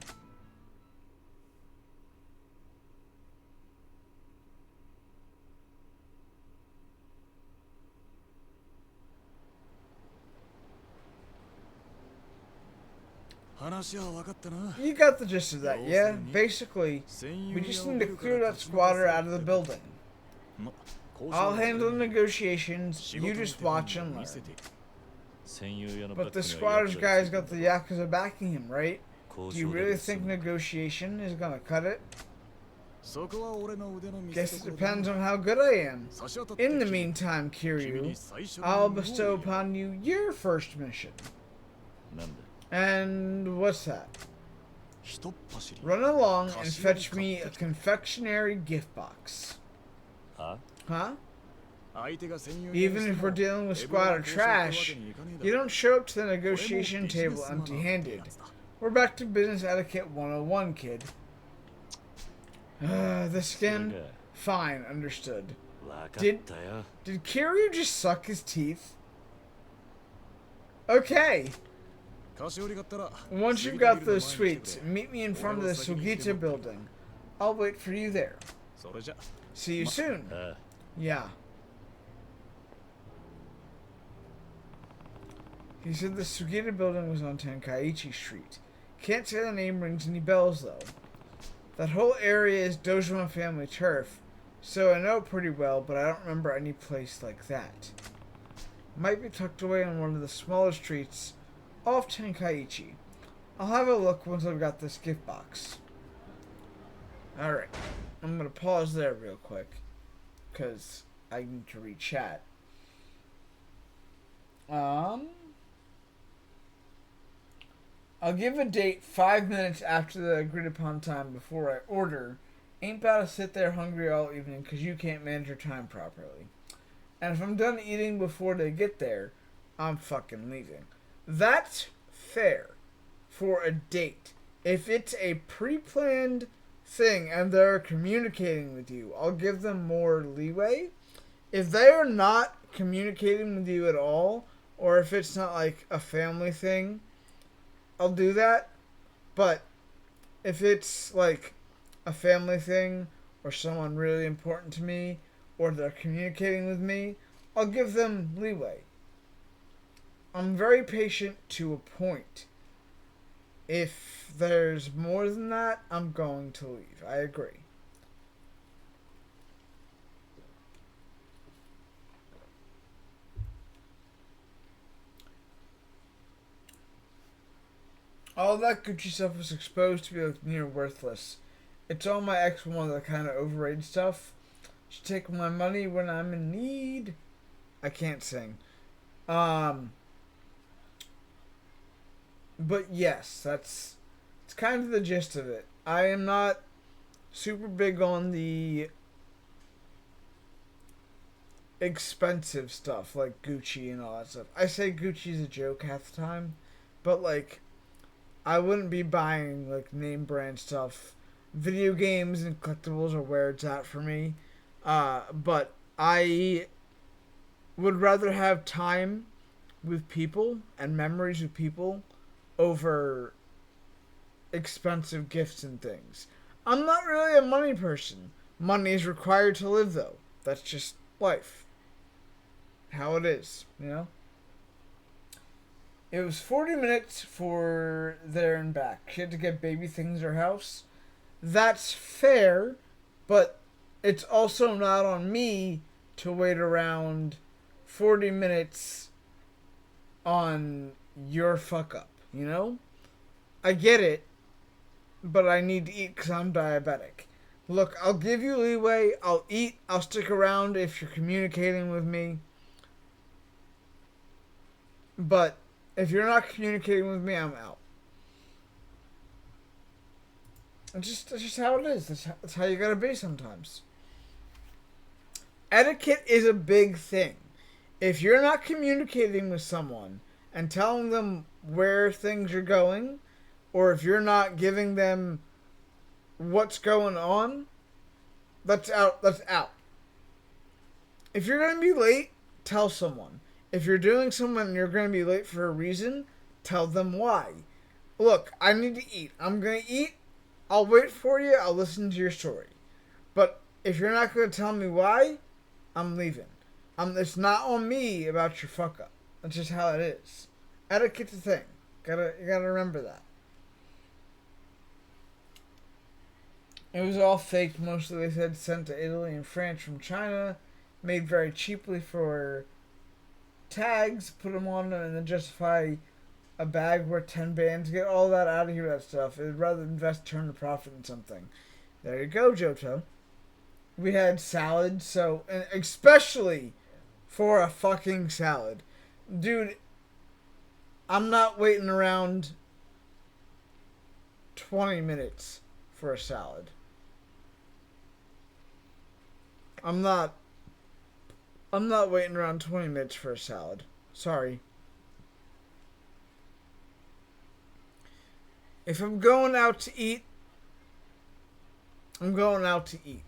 You got the gist of that, yeah? Basically, we just need to clear that squatter out of the building. I'll handle the negotiations, you just watch and learn. But the squatter's guy's got the Yakuza backing him, right? Do you really think negotiation is gonna cut it? Guess it depends on how good I am. In the meantime, Kiryu, I'll bestow upon you your first mission. And what's that? Run along and fetch me a confectionery gift box. Huh? Even if we're dealing with squatter trash, you don't show up to the negotiation table empty-handed. We're back to business etiquette 101, kid. The skin? Fine, understood. Did Kiryu just suck his teeth? Okay. Once you've got those sweets, meet me in front of the Sugita building. I'll wait for you there. See you soon. Yeah. He said the Sugita building was on Tenkaichi Street. Can't say the name rings any bells, though. That whole area is Dojima family turf, so I know it pretty well, but I don't remember any place like that. Might be tucked away on one of the smaller streets off Tenkaichi. I'll have a look once I've got this gift box. Alright, I'm gonna pause there real quick, because I need to read chat. I'll give a date 5 minutes after the agreed upon time before I order. Ain't about to sit there hungry all evening because you can't manage your time properly. And if I'm done eating before they get there, I'm fucking leaving. That's fair for a date. If it's a pre-planned thing and they're communicating with you, I'll give them more leeway. If they are not communicating with you at all, or if it's not like a family thing, I'll do that. But if it's like a family thing or someone really important to me or they're communicating with me, I'll give them leeway. I'm very patient to a point. If there's more than that, I'm going to leave. I agree. All that Gucci stuff was exposed to be like near worthless. It's all my ex-one that kind of overrated stuff. She take my money when I'm in need. I can't sing. But yes, it's kind of the gist of it. I am not super big on the expensive stuff like Gucci and all that stuff. I say Gucci's a joke half the time, but like I wouldn't be buying like name brand stuff. Video games and collectibles are where it's at for me. But I would rather have time with people and memories with people over expensive gifts and things. I'm not really a money person. Money is required to live, though. That's just life. How it is, you know? It was 40 minutes for there and back. She had to get baby things at her house. That's fair, but it's also not on me to wait around 40 minutes on your fuck up, you know? I get it, but I need to eat because I'm diabetic. Look, I'll give you leeway. I'll eat. I'll stick around if you're communicating with me. But if you're not communicating with me, I'm out. That's just how it is. That's how you gotta be sometimes. Etiquette is a big thing. If you're not communicating with someone and telling them where things are going, or if you're not giving them what's going on, that's out. That's out. If you're gonna be late, tell someone. If you're doing something and you're gonna be late for a reason, tell them why. Look, I need to eat. I'm gonna eat. I'll wait for you. I'll listen to your story. But if you're not gonna tell me why, I'm leaving. It's not on me about your fuck up. That's just how it is. Etiquette's a thing. You gotta remember that. It was all faked. Mostly they said sent to Italy and France from China, made very cheaply for tags. Put them on and then justify a bag worth 10 bands. Get all that out of here. That stuff. I'd rather invest, turn the profit in something. There you go, Johto. We had salad, so and especially for a fucking salad, dude. I'm not waiting around 20 minutes for a salad. I'm not waiting around 20 minutes for a salad. Sorry. If I'm going out to eat, I'm going out to eat.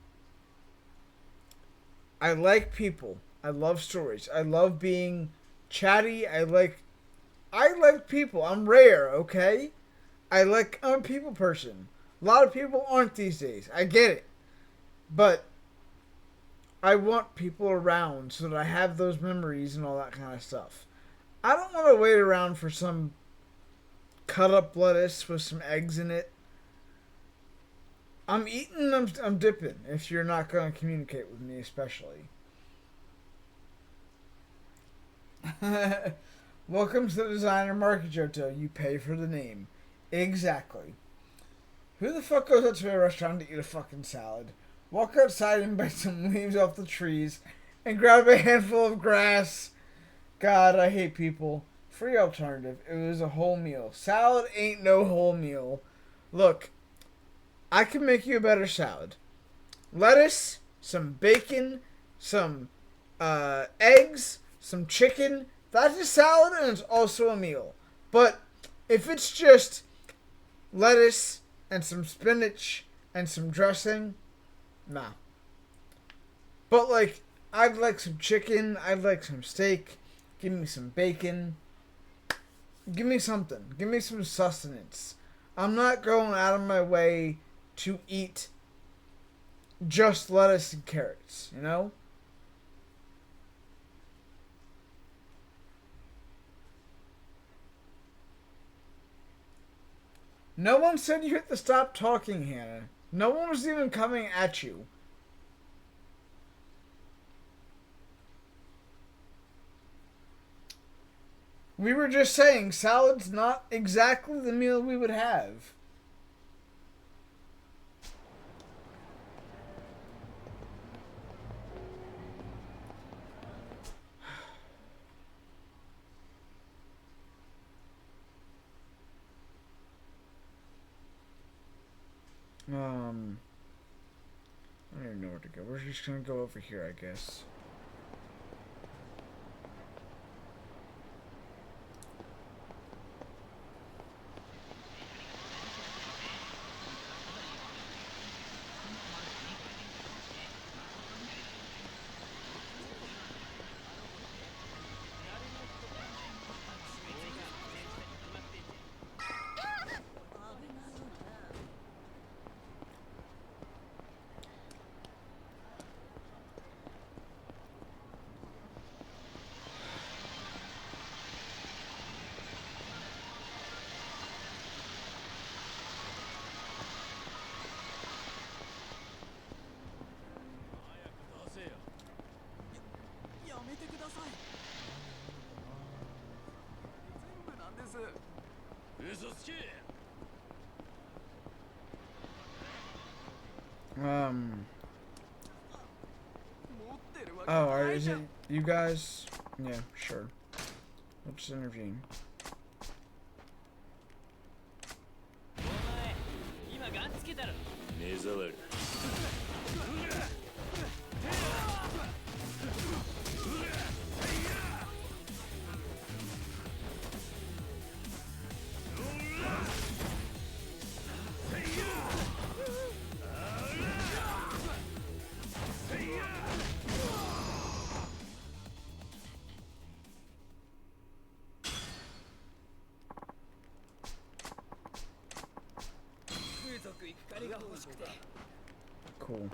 I like people. I love stories. I love being chatty. I like people. I'm rare, okay? I'm a people person. A lot of people aren't these days. I get it. But I want people around so that I have those memories and all that kind of stuff. I don't want to wait around for some cut up lettuce with some eggs in it. I'm eating, I'm dipping, if you're not going to communicate with me, especially. Welcome to the designer market, Johto. You pay for the name. Exactly. Who the fuck goes out to a restaurant to eat a fucking salad? Walk outside and bite some leaves off the trees and grab a handful of grass. God, I hate people. Free alternative. It was a whole meal. Salad ain't no whole meal. Look, I can make you a better salad. Lettuce, some bacon, some eggs, some chicken. That's a salad and it's also a meal. But if it's just lettuce and some spinach and some dressing, nah. But like, I'd like some chicken. I'd like some steak. Give me some bacon. Give me something. Give me some sustenance. I'm not going out of my way to eat just lettuce and carrots, you know? No one said you hit the stop talking, Hannah. No one was even coming at you. We were just saying salad's not exactly the meal we would have. I don't even know where to go. We're just gonna go over here, I guess. Oh, is it you guys? Yeah, sure. We'll just intervene. Cool.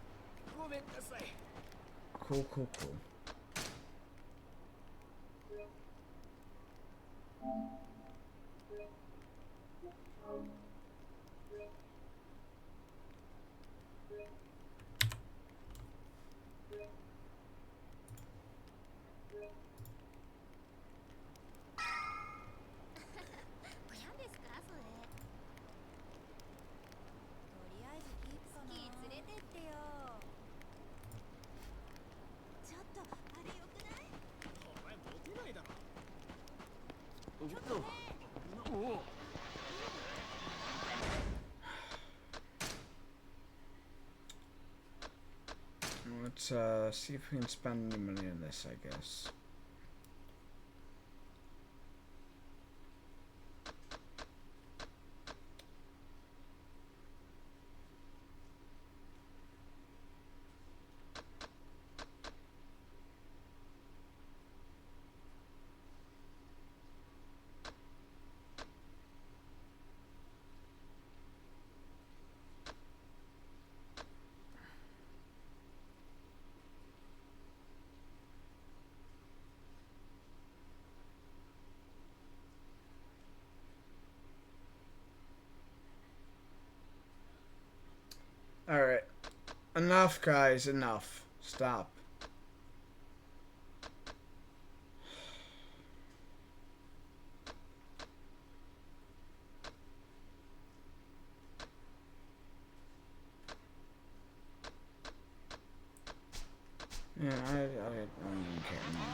Cool, cool, cool. Let's see if we can spend any money on this, I guess. Alright. Enough, guys. Enough. Stop. Yeah, I don't even care anymore.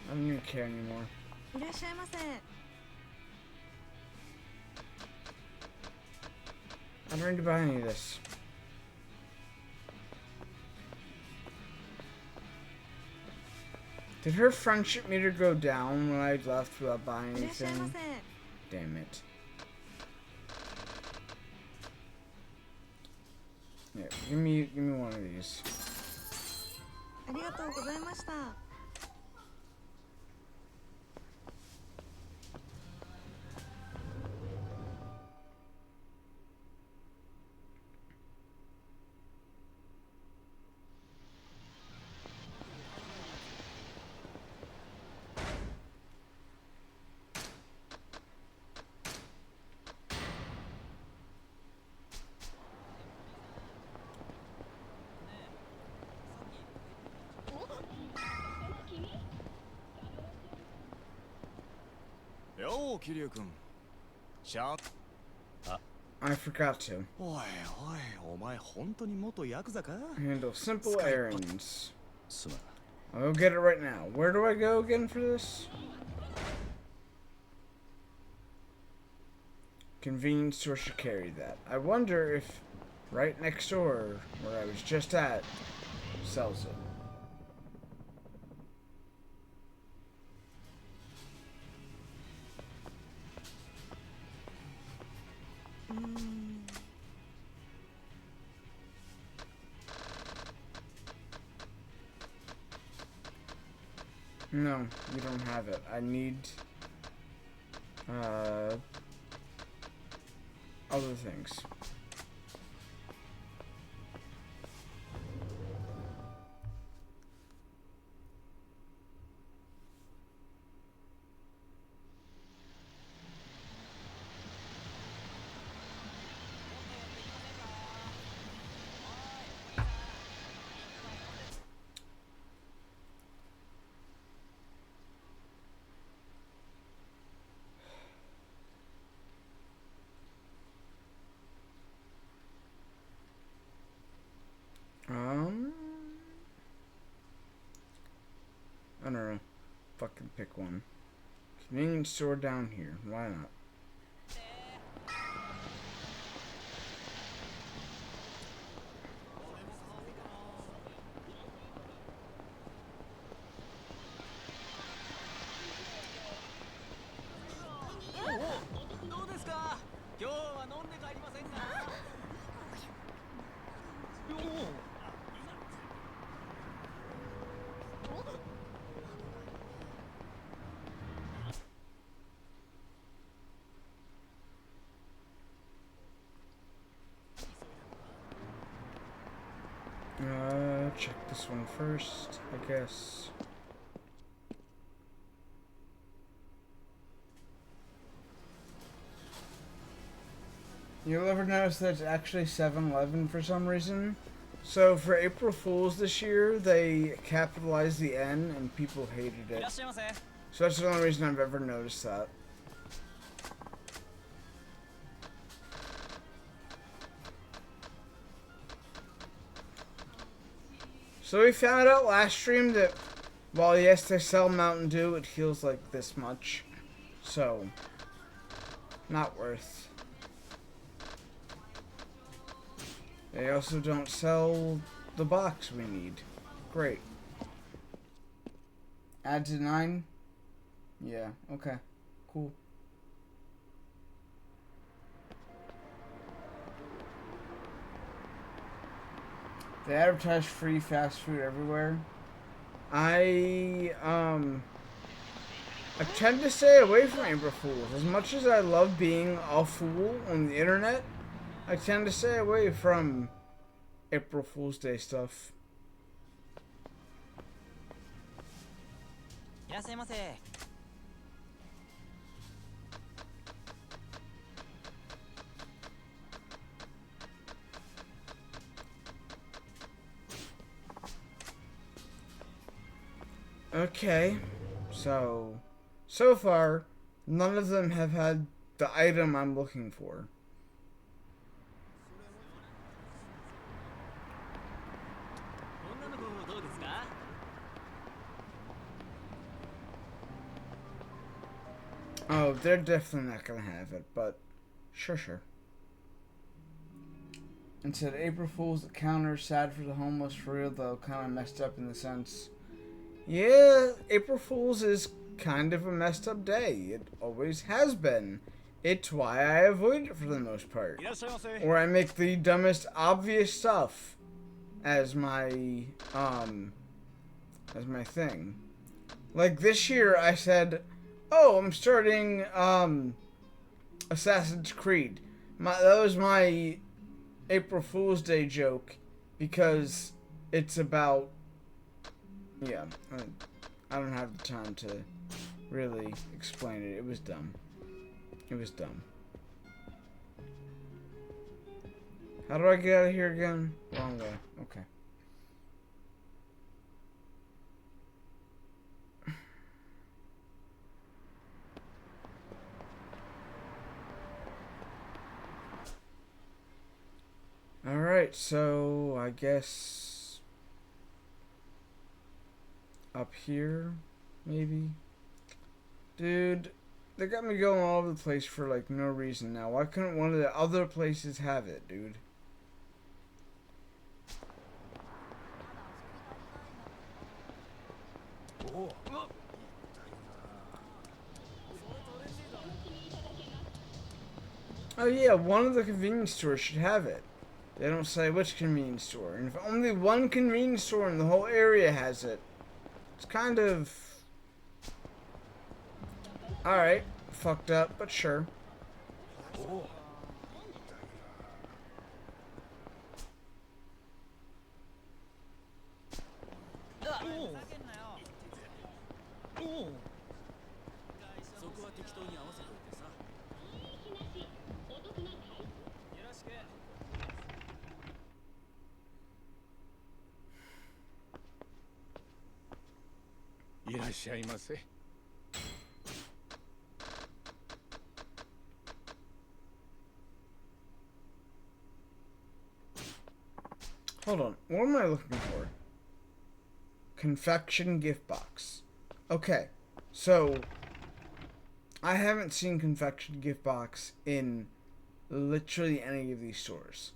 I don't even care anymore. I don't need to buy any of this. Did her friendship meter go down when I left without buying anything? Damn it. Yeah, give me one of these. I forgot to. Handle simple errands. I'll go get it right now. Where do I go again for this? Convenience store should carry that. I wonder if right next door, where I was just at, sells it. No, you don't have it. I need other things. I don't know. Fucking pick one. Convenience store down here. Why not? Check this one first, I guess. You'll ever notice that it's actually 7-Eleven for some reason? So for April Fools this year, they capitalized the N and people hated it. So that's the only reason I've ever noticed that. So we found out last stream that while yes, they sell Mountain Dew, it heals like this much. So, not worth. They also don't sell the box we need. Great. Add to 9? Yeah, okay. Cool. They advertise free fast food everywhere. I tend to stay away from April Fools. As much as I love being a fool on the internet, I tend to stay away from April Fool's Day stuff. Okay, so far, none of them have had the item I'm looking for. Oh, they're definitely not gonna have it, but sure. And said April Fool's at counter, sad for the homeless for real, though kind of messed up in the sense. Yeah, April Fool's is kind of a messed up day. It always has been. It's why I avoid it for the most part. Or I make the dumbest obvious stuff as my thing. Like this year I said, "Oh, I'm starting Assassin's Creed." That was my April Fool's Day joke because it's about yeah, I don't have the time to really explain it. It was dumb. How do I get out of here again? Wrong way. Okay. Alright, so I guess up here, maybe? Dude, they got me going all over the place for like no reason now. Why couldn't one of the other places have it, dude? Oh yeah, one of the convenience stores should have it. They don't say which convenience store. And if only one convenience store in the whole area has it, it's kind of... Alright, fucked up, but sure. Hold on, what am I looking for? Confection gift box. Okay, so I haven't seen confection gift box in literally any of these stores.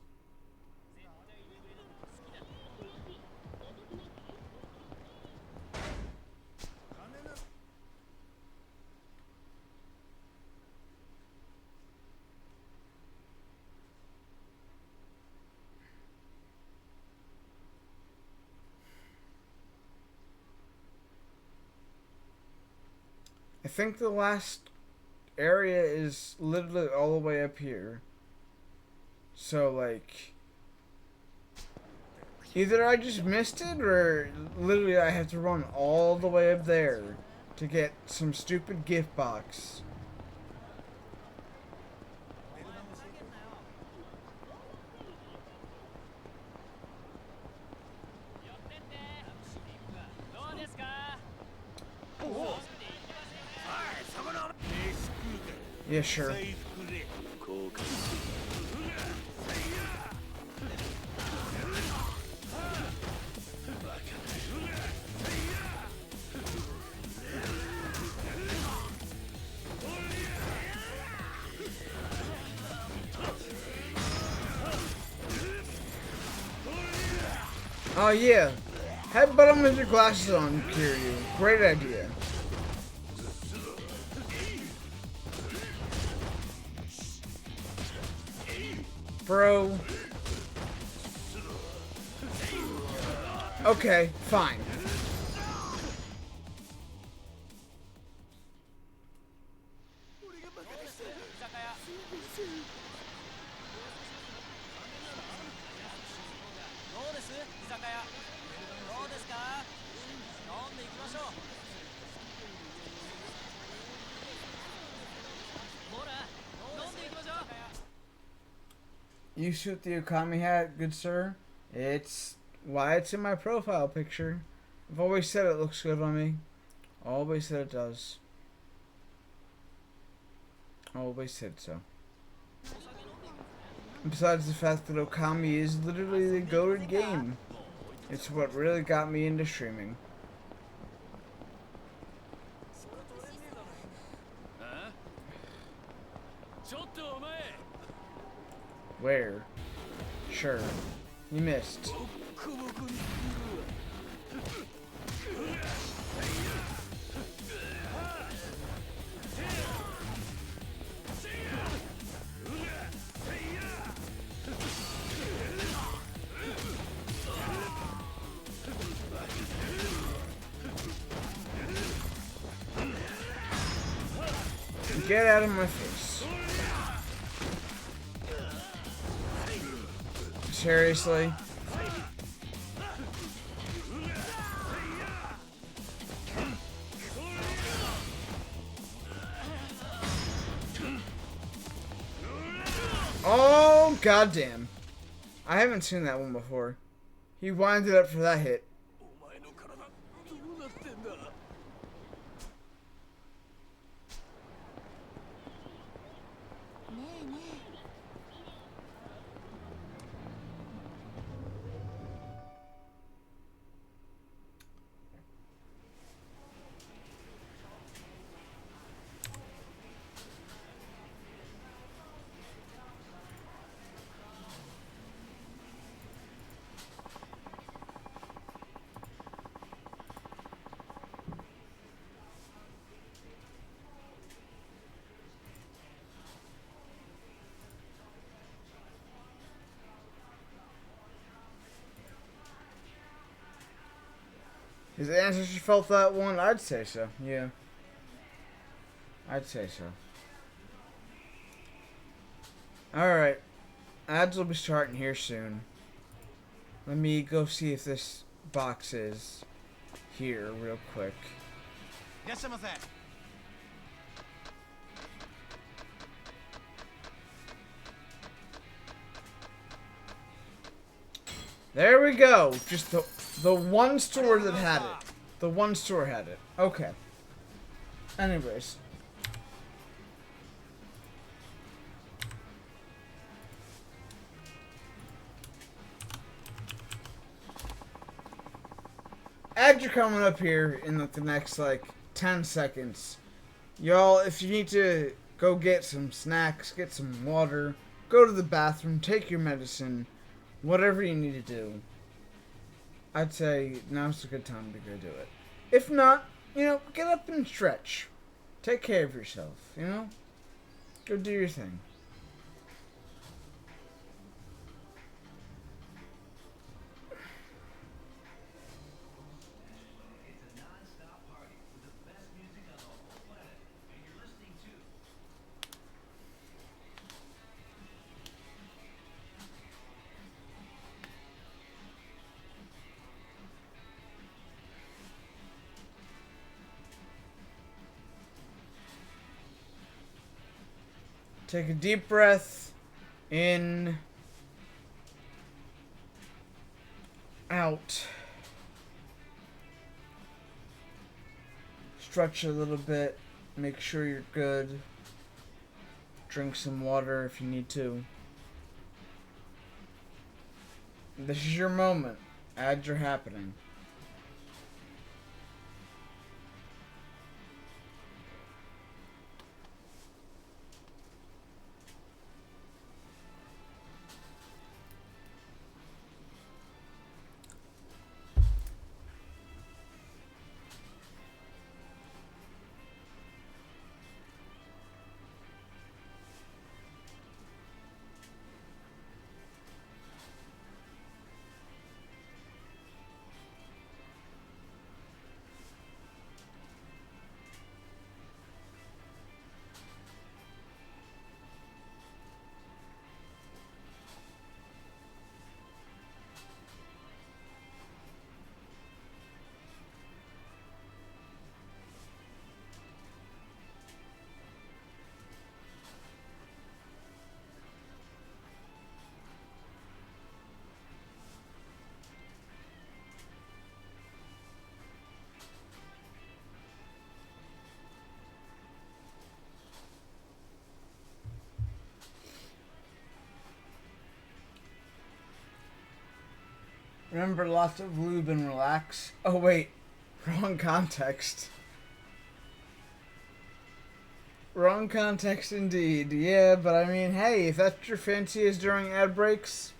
I think the last area is literally all the way up here. So, like, either I just missed it, or literally I have to run all the way up there to get some stupid gift box. Yeah, sure. Oh yeah, headbutt him with your glasses on, Kiryu. Great idea. Bro. Okay, fine. You shoot the Okami hat, good sir. It's why it's in my profile picture. I've always said it looks good on me. Always said it does. Always said so. Besides the fact that Okami is literally the goated game. It's what really got me into streaming. Where? Sure. You missed. Get out of my face. Seriously? Oh, goddamn. I haven't seen that one before. He winded up for that hit. His ancestors felt that one? I'd say so, yeah. I'd say so. Alright. Ads will be starting here soon. Let me go see if this box is here real quick. There we go. Just the one store that had it. The one store had it. Okay. Anyways. Ads are coming up here in the next, like, 10 seconds. Y'all, if you need to go get some snacks, get some water, go to the bathroom, take your medicine, whatever you need to do, I'd say now's a good time to go do it. If not, get up and stretch. Take care of yourself. Go do your thing. Take a deep breath in, out. Stretch a little bit. Make sure you're good. Drink some water if you need to. This is your moment. Ads are happening. Remember, lots of lube and relax. Oh wait, wrong context. Wrong context indeed. Yeah, but I mean, hey, if that's what your fancy is during ad breaks,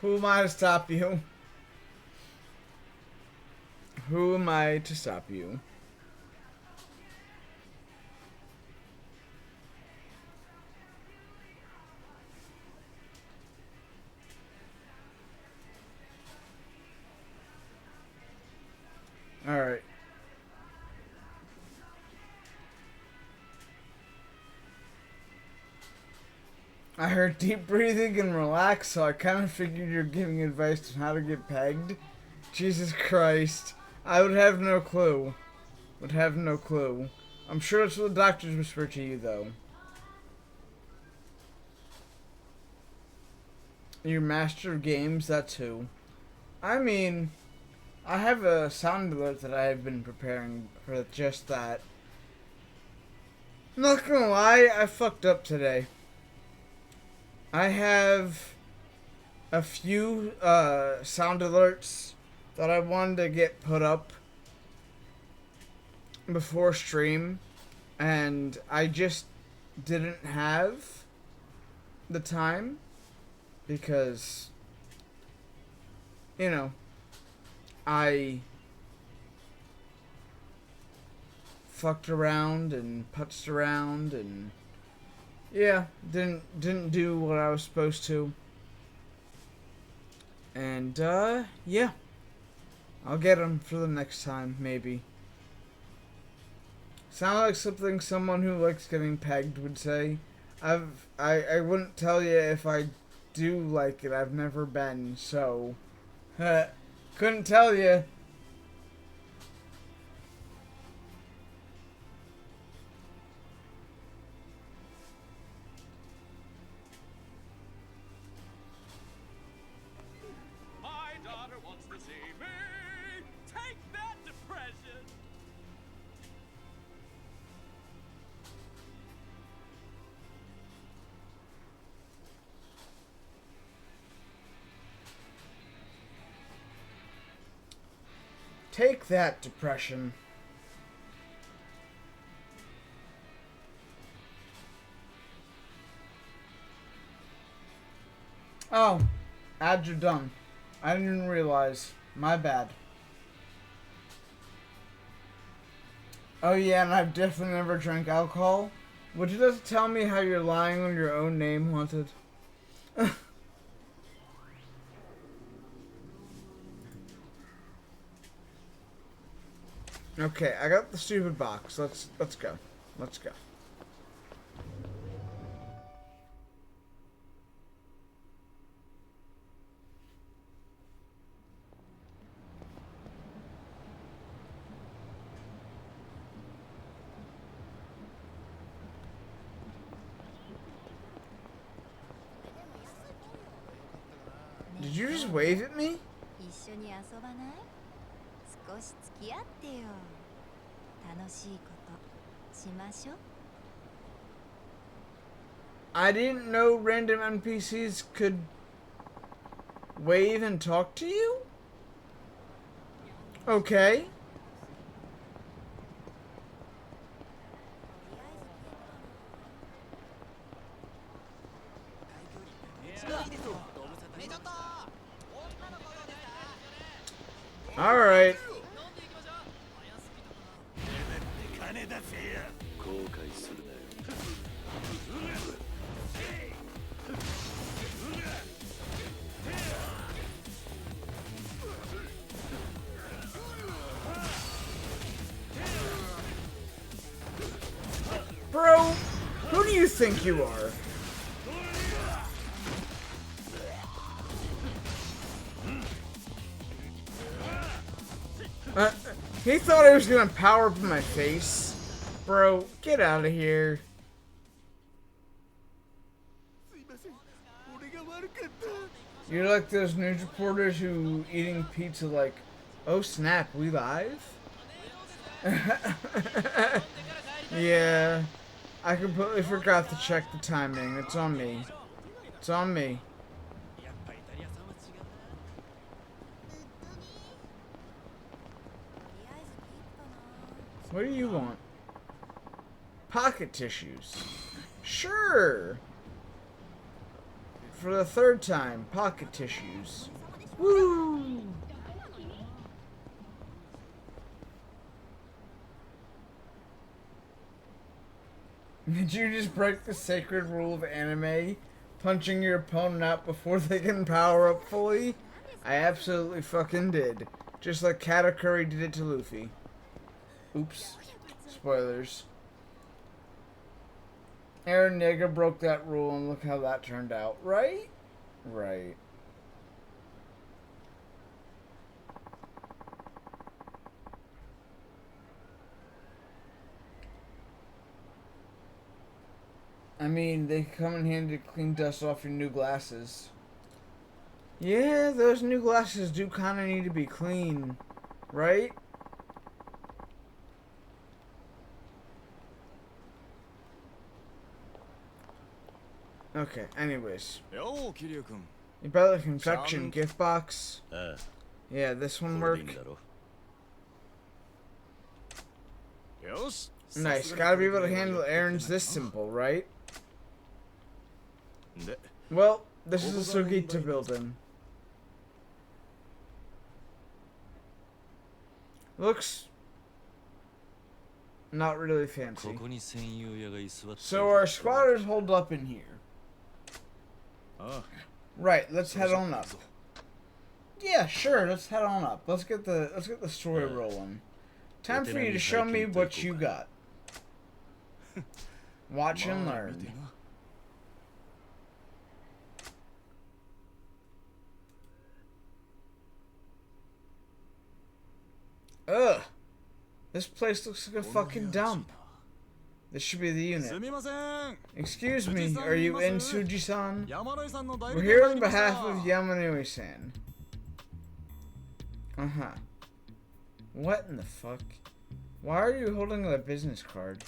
who am I to stop you? Who am I to stop you? Alright. I heard deep breathing and relax, so I kind of figured you're giving advice on how to get pegged. Jesus Christ. I would have no clue. Would have no clue. I'm sure that's what the doctors whisper to you, though. You're master of games, that's who. I mean, I have a sound alert that I have been preparing for just that. I'm not gonna lie, I fucked up today. I have a few sound alerts that I wanted to get put up before stream, and I just didn't have the time because, I fucked around and putzed around and didn't do what I was supposed to. And yeah, I'll get them for the next time, maybe. Sound like something someone who likes getting pegged would say. I wouldn't tell you if I do like it. I've never been, so couldn't tell you. My daughter wants to see me. Take that, depression. Take that, depression. Oh, ads are done. I didn't even realize. My bad. Oh yeah, and I've definitely never drank alcohol. Would you just tell me how you're lying on your own name, Haunted? Okay, I got the stupid box. Let's go. Let's go. Did you just wave at me? 一緒に遊ばない？少し付き合ってよ。楽しいことしましょう。I didn't know random NPCs could wave and talk to you? Okay. Alright. Bro, who do you think you are? He thought I was gonna power up in my face. Bro, get out of here. You're like those news reporters who eating pizza like, oh snap, we live? Yeah, I completely forgot to check the timing. It's on me. It's on me. What do you want? Pocket tissues. Sure. For the third time, pocket tissues. Woo! Did you just break the sacred rule of anime? Punching your opponent out before they can power up fully? I absolutely fucking did. Just like Katakuri did it to Luffy. Oops. Spoilers. Eren Yeager broke that rule and look how that turned out. Right? Right. I mean, they come in handy to clean dust off your new glasses. Yeah, those new glasses do kind of need to be clean. Right? Okay, anyways. You bought the confection gift box? Yeah, this one work. Nice, gotta be able to handle errands this simple, right? Well, this is a Sugita building. Looks not really fancy. So our squatters hold up in here. Right, let's head on up. Yeah, sure, let's head on up. Let's get the story rolling. Time for you to show me what you got. Watch and learn. Ugh. This place looks like a fucking dump. This should be the unit. Excuse me, are you in, Suji-san? We're here on behalf of Yamanui-san. Uh-huh. What in the fuck? Why are you holding a business card?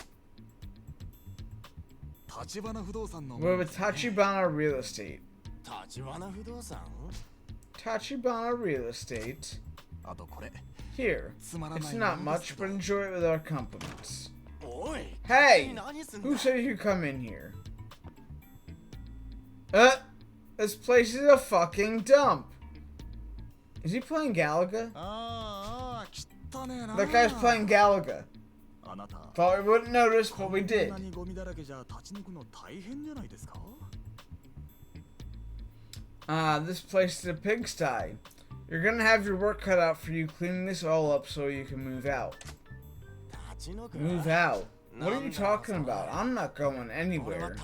We're with Tachibana Real Estate. Tachibana Real Estate. Here. It's not much, but enjoy it with our compliments. Hey! Who said you could come in here? This place is a fucking dump. Is he playing Galaga? That guy's playing Galaga. Thought we wouldn't notice, but we did. This place is a pigsty. You're gonna have your work cut out for you cleaning this all up so you can move out. Move out? What are you talking about? I'm not going anywhere.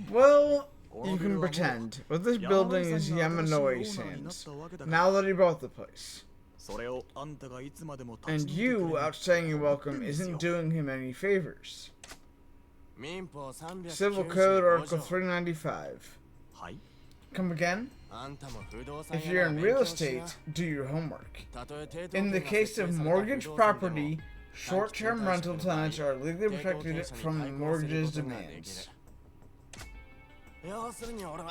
Well, you can pretend, but this building is Yamanoi-san's, now that he bought the place. And you, out saying you're welcome, isn't doing him any favors. Civil Code Article 395. Come again? If you're in real estate, do your homework. In the case of mortgage property, short-term rental tenants are legally protected from the mortgage's demands. In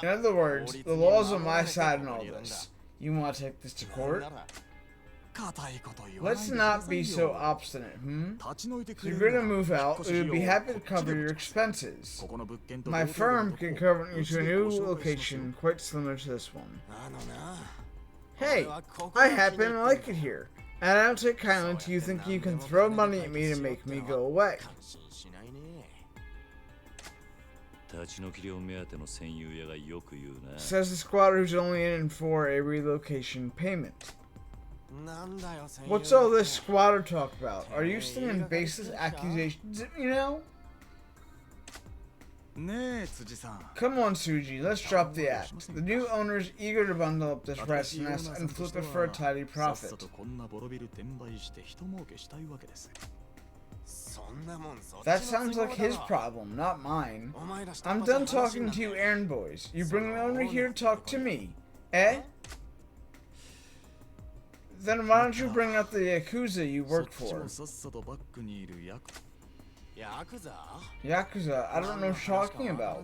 other words, the law's on my side in all this. You want to take this to court? Let's not be so obstinate, If you're gonna move out, we would be happy to cover your expenses. My firm can cover you to a new location quite similar to this one. Hey, I happen to like it here, and I don't take kindly to you thinking you can throw money at me to make me go away. Says the squatter who's only in for a relocation payment. What's all this squatter talk about? Are you slinging baseless accusations at me now? Come on, Tsuji, let's drop the act. The new owner's eager to bundle up this rat's nest and flip it for a tidy profit. That sounds like his problem, not mine. I'm done talking to you errand boys. You bring the owner here to talk to me. Eh? Then why don't you bring up the Yakuza you work for? Yakuza? I don't know what you're talking about.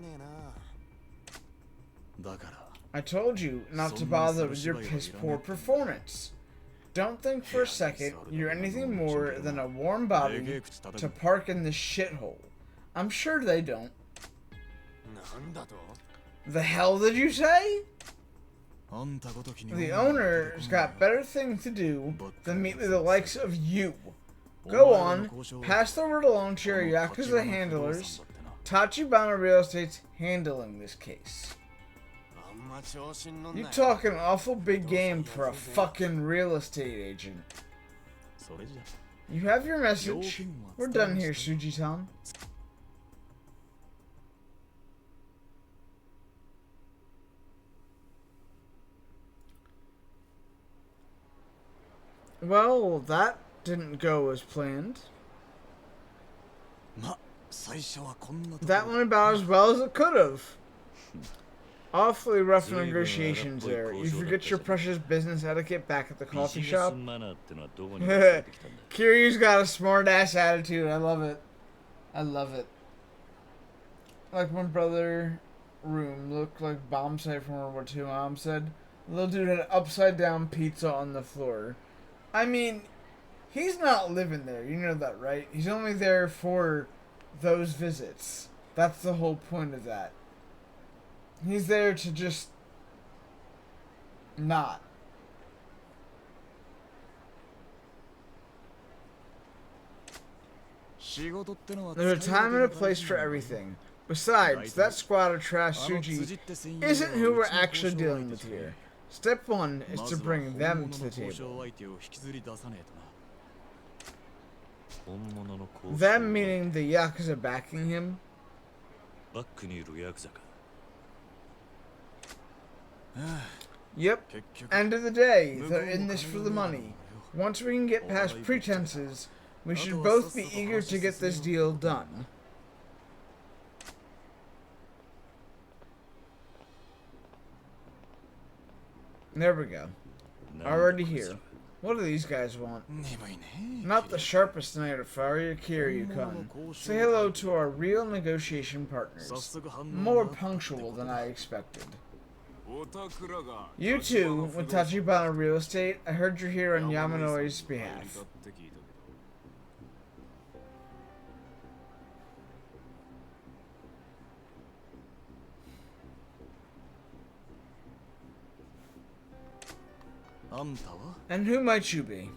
I told you not to bother with your piss-poor performance. Don't think for a second you're anything more than a warm body to park in this shithole. I'm sure they don't. The hell did you say? The owner's got better things to do than meet with the likes of you. Go on, pass the word along to your Yakuza handlers. Tachibana Real Estate's handling this case. You talk an awful big game for a fucking real estate agent. You have your message. We're done here, Tsuji-san. Well, that didn't go as planned. That went about as well as it could have. Awfully rough negotiations there. You forget your precious business etiquette back at the coffee shop? Kiryu's got a smart-ass attitude. I love it. I love it. Like my brother room looked like bomb site from World War II, Mom said. The little dude had upside-down pizza on the floor. I mean, he's not living there. You know that, right? He's only there for those visits. That's the whole point of that. He's there to just not. There's a time and a place for everything. Besides, that squatter trash Tsuji isn't who we're actually dealing with here. Step one is to bring them to the table. Them meaning the Yakuza backing him. Yep, end of the day, they're in this for the money. Once we can get past pretenses, we should both be eager to get this deal done. There we go. Already here. What do these guys want? Not the sharpest knight of Faria Kiryu-kun. Say hello to our real negotiation partners. More punctual than I expected. You two, with Tachibana Real Estate, I heard you're here on Yamanoi's behalf. And who might you be?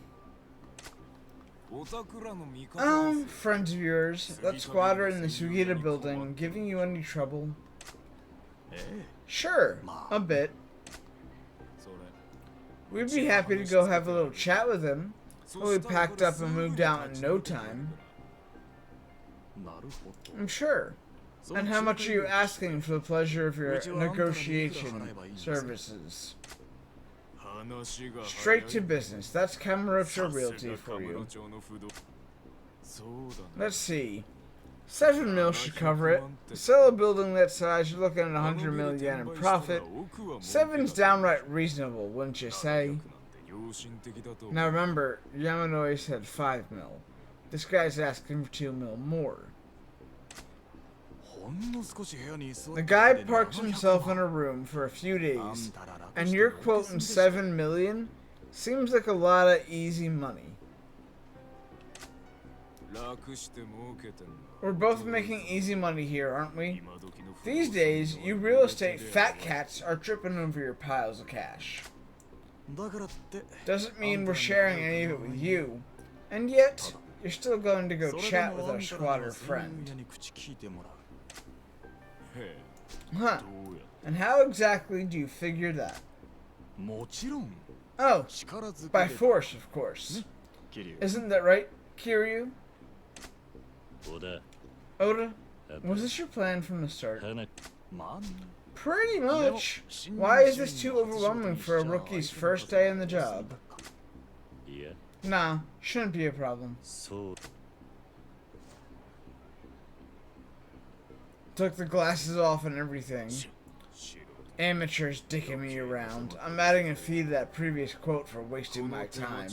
Friends of yours. That squatter in the Sugita building giving you any trouble? Sure, a bit. We'd be happy to go have a little chat with him. We packed up and moved out in no time. I'm sure. And how much are you asking for the pleasure of your negotiation services? Straight to business. That's Kamurocho Realty for you. Let's see. 7 mil should cover it. To sell a building that size, you're looking at 100 million yen in profit. 7's downright reasonable, wouldn't you say? Now remember, Yamanoi said 5 mil. This guy's asking for 2 mil more. The guy parks himself in a room for a few days, and you're quoting 7 million? Seems like a lot of easy money. We're both making easy money here, aren't we? These days, you real estate fat cats are tripping over your piles of cash. Doesn't mean we're sharing any of it with you, and yet, you're still going to go chat with our squatter friend. Huh. And how exactly do you figure that? Oh, by force, of course. Isn't that right, Kiryu? Oda, was this your plan from the start? Pretty much. Why is this too overwhelming for a rookie's first day on the job? Nah, shouldn't be a problem. Took the glasses off and everything. Amateurs dicking me around. I'm adding a fee to that previous quote for wasting my time.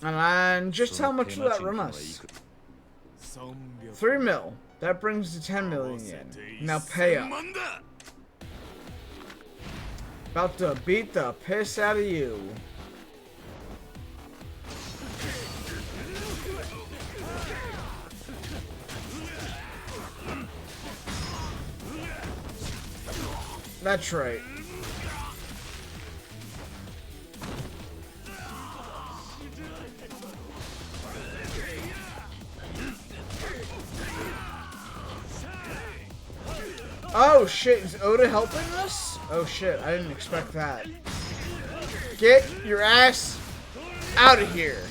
And just how much will that run us? 3 mil. That brings to 10 million yen. Now pay up. About to beat the piss out of you. That's right. Oh shit, is Oda helping us? Oh shit, I didn't expect that. Get your ass out of here.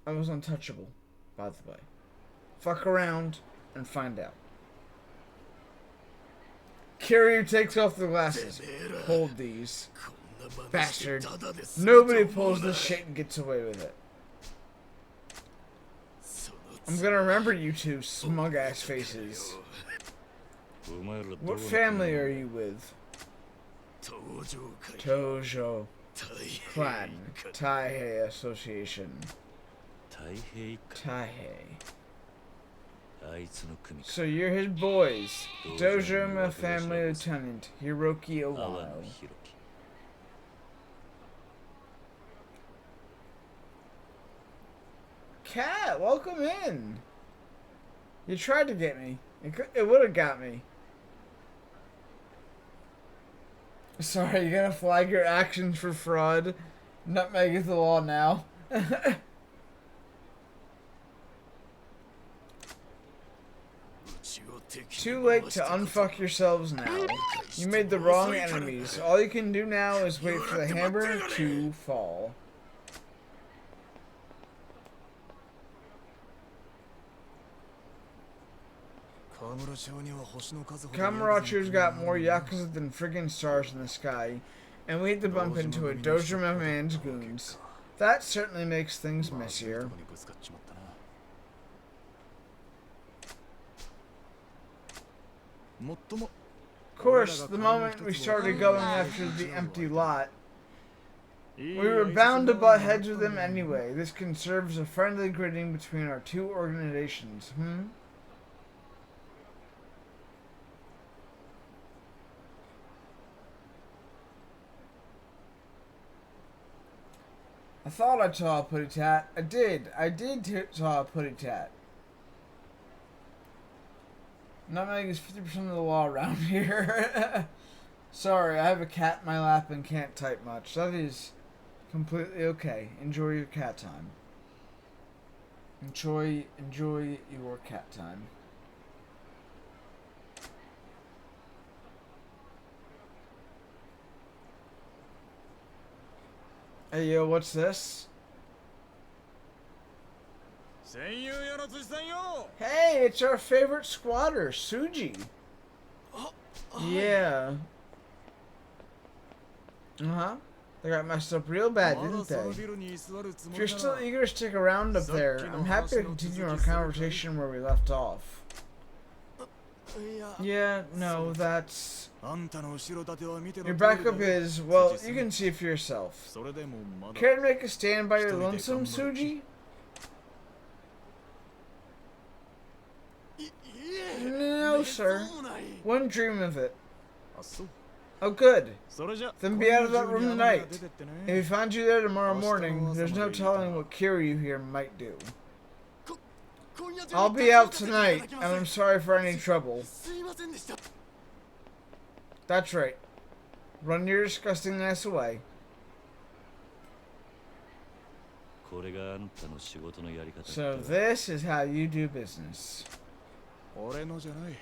I was untouchable, by the way. Fuck around and find out. Kiryu takes off the glasses. Hold these. Bastard. Nobody pulls this shit and gets away with it. I'm gonna remember you two smug ass faces. What family are you with? Tojo Clan Taihei Association. Taihei. So you're his boys. Dojima Family Lieutenant Hiroki Owano. Cat, welcome in. You tried to get me. It would have got me. Sorry, you're gonna flag your actions for fraud. Nutmeg is the law now. Too late to unfuck yourselves now. You made the wrong enemies. All you can do now is wait for the hammer to fall. Kamurocho's got more Yakuza than friggin' stars in the sky, and we had to bump into a Dojima man's goons. That certainly makes things messier. Of course, the moment we started going after the empty lot, we were bound to butt heads with them anyway. This can serve as a friendly greeting between our two organizations, I thought I saw a putty tat. I did saw a putty tat. Nutmeg is 50% of the law around here. Sorry, I have a cat in my lap and can't type much. That is completely okay. Enjoy your cat time. Enjoy your cat time. Hey yo, what's this? Hey, it's our favorite squatter, Suji. Yeah. Uh-huh. They got messed up real bad, didn't they? If you're still eager to stick around up there, I'm happy to continue our conversation where we left off. Yeah, no, that's... Your backup is, well, you can see it for yourself. Care to make a stand by your lonesome, Suji? No, sir. Wouldn't dream of it. Oh, good. Then be out of that room tonight. If we find you there tomorrow morning, there's no telling what Kiryu here might do. I'll be out tonight, and I'm sorry for any trouble. That's right. Run your disgusting ass away. So this is how you do business.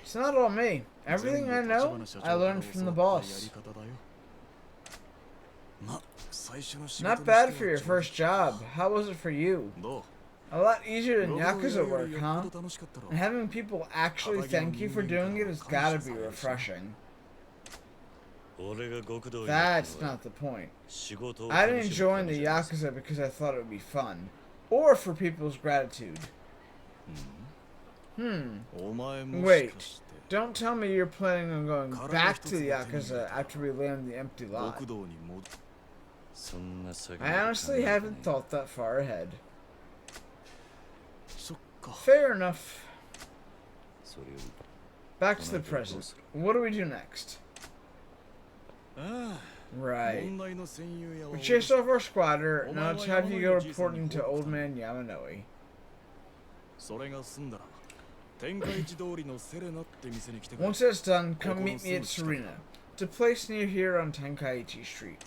It's not all me. Everything I know, I learned from the boss. Not bad for your first job. How was it for you? A lot easier than Yakuza work, huh? And having people actually thank you for doing it has gotta be refreshing. That's not the point. I didn't join the Yakuza because I thought it would be fun. Or for people's gratitude. Wait. Don't tell me you're planning on going back to the Yakuza after we land the empty lot. I honestly haven't thought that far ahead. Fair enough. Back to the present. What do we do next? Right. We chased off our squatter, now it's have you go reporting to Old Man Yamanoi. Once that's done, come meet me at Serena. It's a place near here on Tenkaichi Street.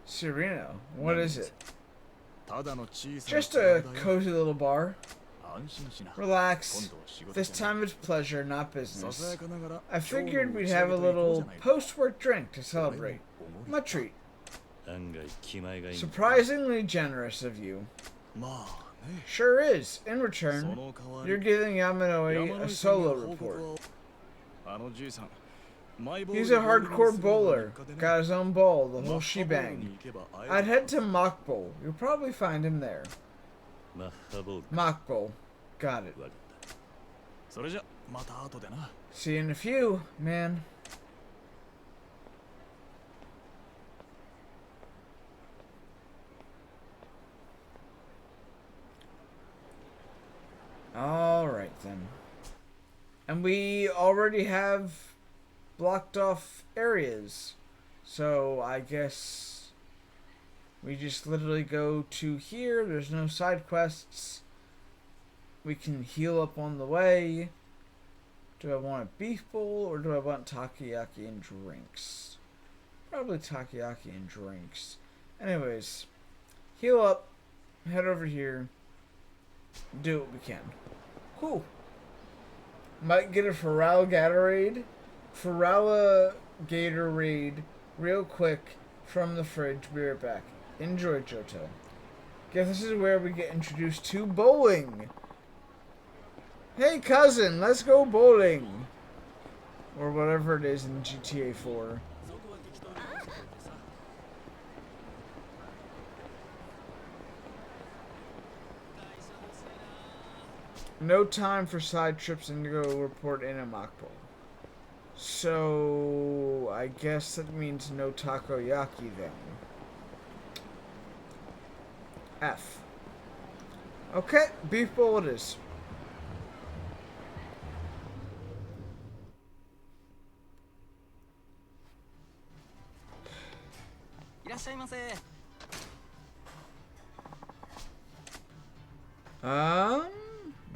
Serena? What is it? Just a cozy little bar. Relax. This time it's pleasure, not business. I figured we'd have a little post-work drink to celebrate. My treat. Surprisingly generous of you. Sure is. In return, you're giving Yamanoi a solo report. He's a hardcore bowler. Got his own bowl, the whole shebang. I'd head to Mock Bowl. You'll probably find him there. Mock Bowl. Got it. See you in a few, man. Alright then. And we already have blocked off areas. So I guess we just literally go to here. There's no side quests. We can heal up on the way. Do I want a beef bowl or do I want takoyaki and drinks? Probably takoyaki and drinks. Anyways, heal up, head over here, do what we can. Cool. Might get a Pharrell Gatorade real quick from the fridge. Be right back. Enjoy, Johto. Guess this is where we get introduced to bowling. Hey cousin, let's go bowling. Or whatever it is in GTA 4. No time for side trips and to go report in a mock bowl. So I guess that means no takoyaki then. F. Okay, beef bowl it is.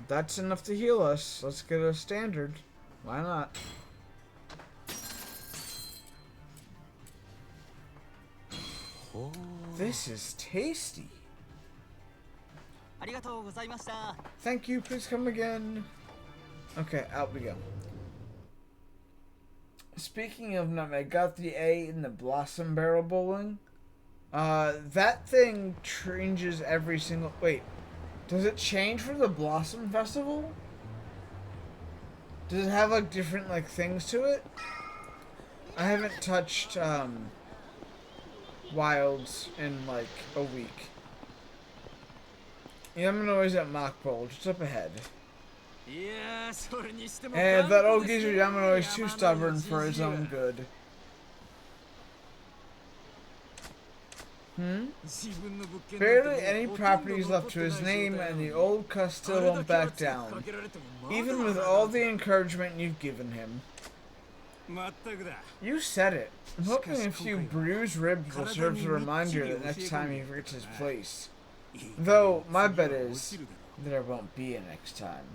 That's enough to heal us. Let's get a standard. Why not? This is tasty. Thank you, please come again. Okay, out we go. Speaking of nutmeg, got the A in the Blossom Barrel Bowling. That thing changes every single... Wait, does it change for the Blossom Festival? Does it have, like, different, like, things to it? I haven't touched, Wilds in, like, a week. Yamanoi's at Mock Bowl, just up ahead. And that old geezer Yamanoi's too stubborn for his own good. Barely any properties left to his name, and the old cuss still won't back down, even with all the encouragement you've given him. You said it. I'm hoping a few bruised ribs will serve as a reminder that next time he forgets his place. Though, my bet is, there won't be a next time.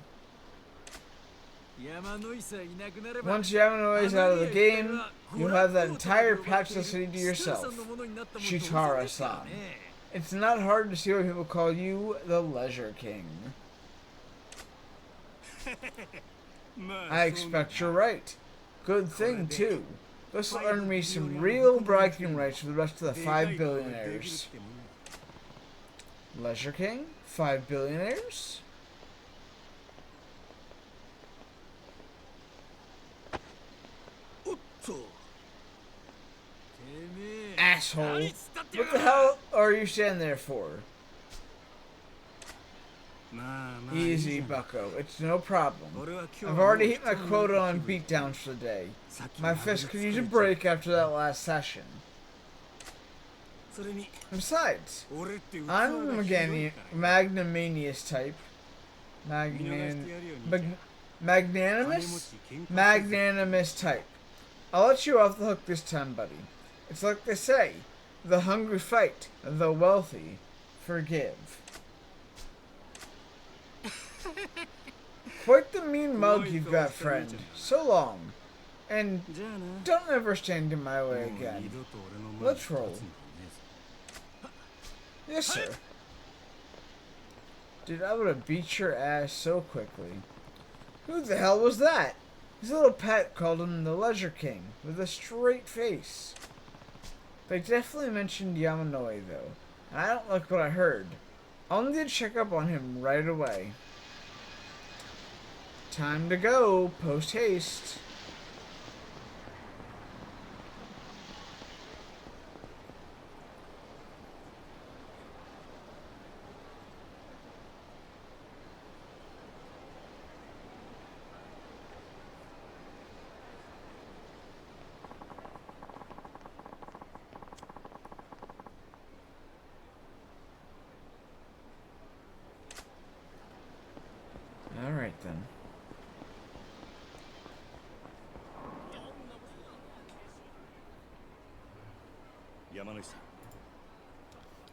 Once Yamanoi's out of the game, you'll have that entire patchless city to yourself. Chitara-san. It's not hard to see why people call you the Leisure King. I expect you're right. Good thing, too. This will earn me some real bragging rights for the rest of the 5 billionaires. Leisure King? 5 billionaires? Asshole. What the hell are you standing there for? Easy, bucko. It's no problem. I've already hit my quota on beatdowns for the day. My fist could use a break after that last session. Besides, I'm the magnanimous type. Magnanimous type. I'll let you off the hook this time, buddy. It's like they say, the hungry fight, the wealthy forgive. Quite the mean mug you've got, friend. So long. And don't ever stand in my way again. Let's roll. Yes, sir. Dude, I would have beat your ass so quickly. Who the hell was that? His little pet called him the Leisure King, with a straight face. They definitely mentioned Yamanoi, though, and I don't like what I heard. I'll need to check up on him right away. Time to go, post haste. Alright then.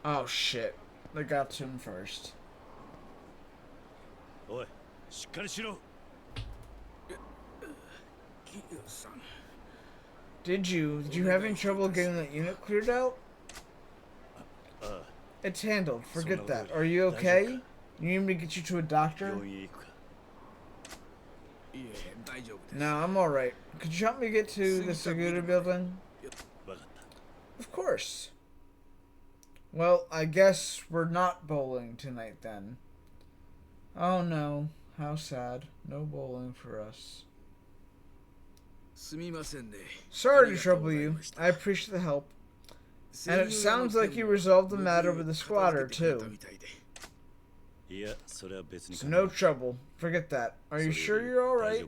Oh shit. They got to him first. Did you have any trouble getting that unit cleared out? It's handled. Forget that. Are you okay? You need me to get you to a doctor? No, I'm alright. Could you help me get to the Segura building? Of course. Well, I guess we're not bowling tonight then. Oh no, how sad. No bowling for us. Sorry to trouble you. I appreciate the help. And it sounds like you resolved the matter with the squatter too. So no trouble. Forget that. Are you sure you're alright?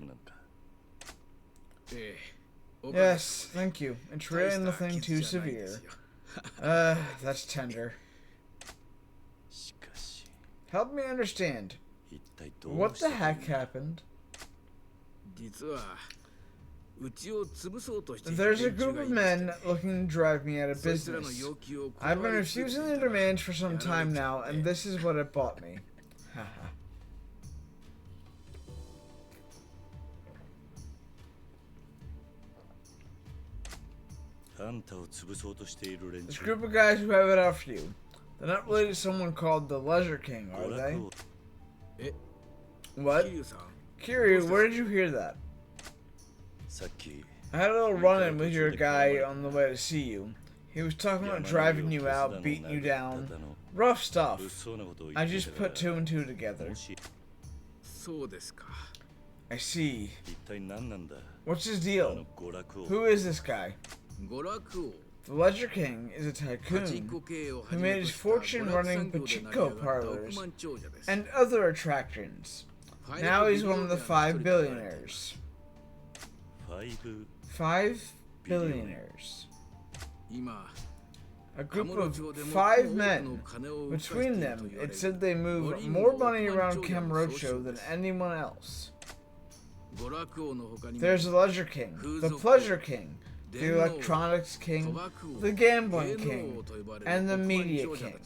Yes, thank you. It's really nothing too severe. That's tender. Help me understand. What the heck happened? There's a group of men looking to drive me out of business. I've been refusing their demands for some time now, and this is what it bought me. This group of guys who have it out for you. They're not related to someone called the Leisure King, are they? What? Kiryu, where did you hear that? I had a little run-in with your guy on the way to see you. He was talking about driving you out, beating you down. Rough stuff. I just put two and two together. I see. What's his deal? Who is this guy? The Ledger King is a tycoon who made his fortune running pachinko parlors and other attractions. Now he's one of the 5 billionaires. 5 billionaires. A group of 5 men. Between them, it said they move more money around Kamurocho than anyone else. There's the Leisure King, the Pleasure King, the Electronics King, the Gambling King, and the Media King.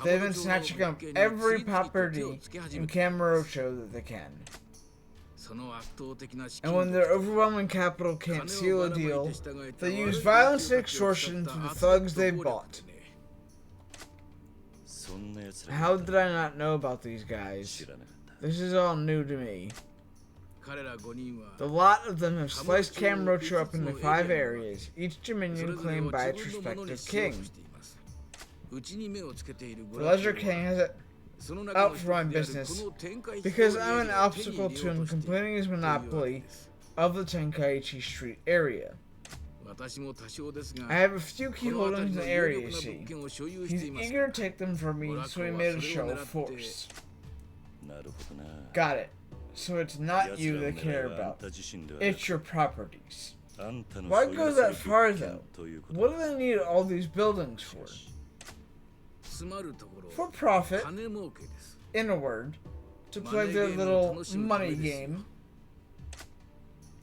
They've been snatching up every property in Kamurocho that they can. And when their overwhelming capital can't seal a deal, they use violence and extortion to the thugs they've bought. How did I not know about these guys? This is all new to me. The lot of them have sliced Kamurocho up into 5 areas, each dominion claimed by its respective king. The Leisure King has it out for my business because I'm an obstacle to him completing his monopoly of the Tenkaichi Street area. I have a few key holdings in the area, you see. He's eager to take them from me, so he made a show of force. Got it. So it's not you they care about. It's your properties. Why go that far, though? What do they need all these buildings for? For profit, in a word, to play their little money game.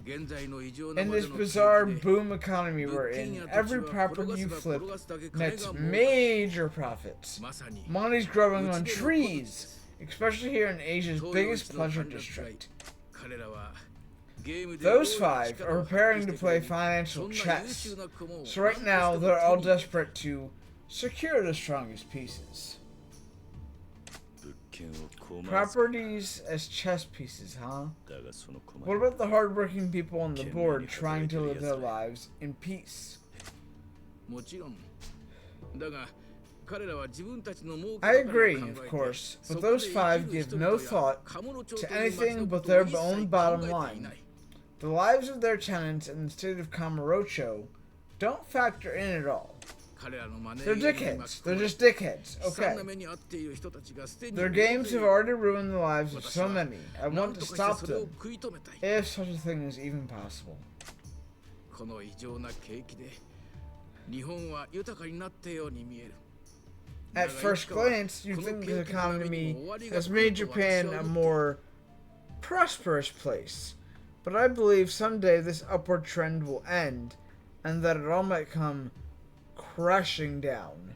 In this bizarre boom economy we're in, every property you flip nets major profits. Money's growing on trees, especially here in Asia's biggest pleasure district. Those 5 are preparing to play financial chess, so right now they're all desperate to secure the strongest pieces. Properties as chess pieces, huh? What about the hardworking people on the board trying to live their lives in peace? I agree, of course, but those 5 give no thought to anything but their own bottom line. The lives of their tenants in the state of Kamurocho don't factor in at all. They're dickheads. They're just dickheads, okay? Their games have already ruined the lives of so many. I want to stop them, if such a thing is even possible. At first glance, you'd think the economy has made Japan a more prosperous place, but I believe someday this upward trend will end, and that it all might come crashing down.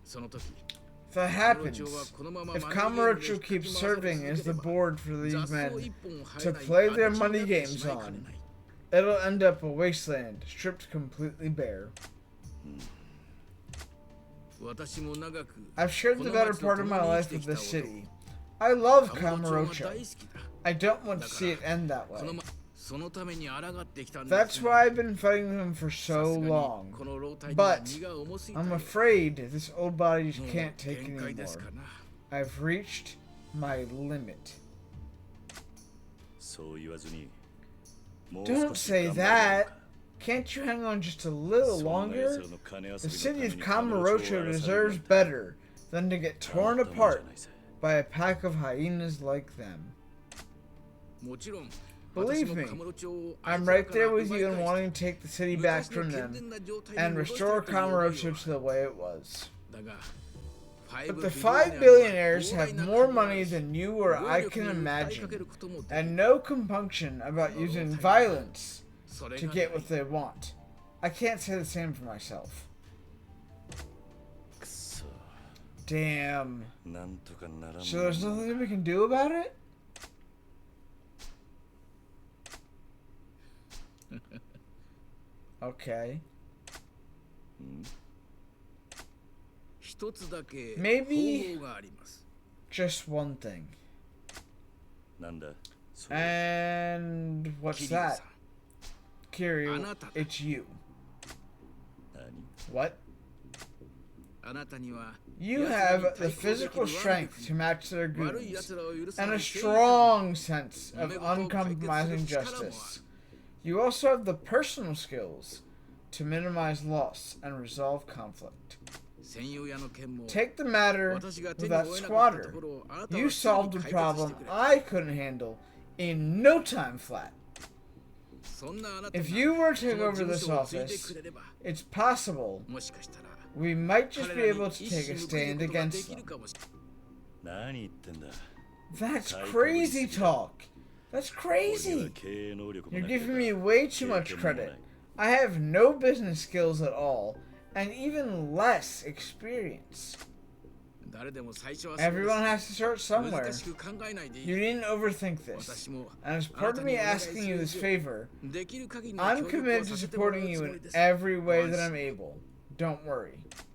If that happens, if Kamurocho keeps serving as the board for these men to play their money games on, it'll end up a wasteland, stripped completely bare. I've shared the better part of my life with this city. I love Kamurocho. I don't want to see it end that way. That's why I've been fighting them for so long. But I'm afraid this old body just can't take it anymore. I've reached my limit. Don't say that. Can't you hang on just a little longer? The city of Kamurocho deserves better than to get torn apart by a pack of hyenas like them. Believe me, I'm right there with you in wanting to take the city back from them and restore Kamurocho to the way it was. But the 5 billionaires have more money than you or I can imagine, and no compunction about using violence to get what they want. I can't say the same for myself. Damn. So there's nothing we can do about it? Okay. 一つだけ Maybe 方法があります。 just one thing. なんだそれ And what's 桐生 that? さん、 Kiryu, あなただ。 it's you. 何 What? あなたには You 奴ら have に the 対抗でき physical る腕 strength 力 to match their 悪い goons 奴らを許さ and な a い正義 strong sense of 揉め事を解決する uncompromising 力もある。 justice. You also have the personal skills to minimize loss and resolve conflict. 専用屋の件も Take the matter 私が with 手に that 負えなかった squatter. ところをあなた You はすぐに solved a 解決して problem くれた。 I couldn't handle in no time flat. そんなあなたが If you were to そ take の over 事務 this 所を継いで office, くれれば、 it's possible もしかしたら we might just 彼 be ら able に to 一 take a 矢報い stand ることがで against きる them. かもしれない。何言ってんだ That's 最高に crazy 過ぎだ。 talk. That's 俺には crazy. 経営能力も You're ないけど giving me way too 経 much 験もない credit. I have no business skills at all, and even less experience. 誰でも最初はそうです。 Everyone has to start 難 somewhere. しく考えないでい You い。 didn't overthink this. 私も And as あな part た of に me お願い asking す you る this 以上 favor, できる限りの I'm 協力を committed さ to せてもらう supporting つ you も in りです。 every way that ご I'm 安心 able. Don't worry.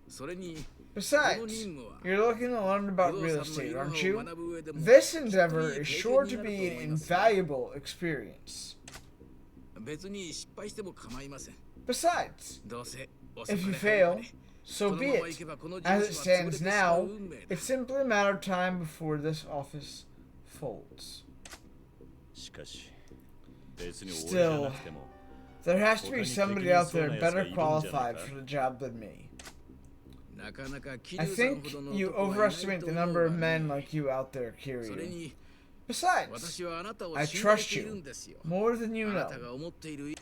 それに、この Besides, 任務は you're looking to learn 不 about 動 real 産の estate, いろは aren't を you? 学ぶ上でも This きっといい endeavor 経 is 験 sure に to なると be 思 an います。 invaluable experience. 別に失敗しても構いません。 Besides, どうせ遅 if か you れ早 fail, かれ so この be ままい it. けばこの事 As 務 it 所は潰れ stands てしま now, う運命だ。 it's simply a matter of time before this office folds. しかし別に俺じゃなくても There has to be somebody out there better qualified for the job than me. なかなか桐 I 生さん think ほどの you 男はいない overestimate と the 思う number of が men ね。 like you out there, それ Kiryu. に Besides, 私はあなたを I 信頼 trust している you んですよ。 more than あ you なた know. が思っている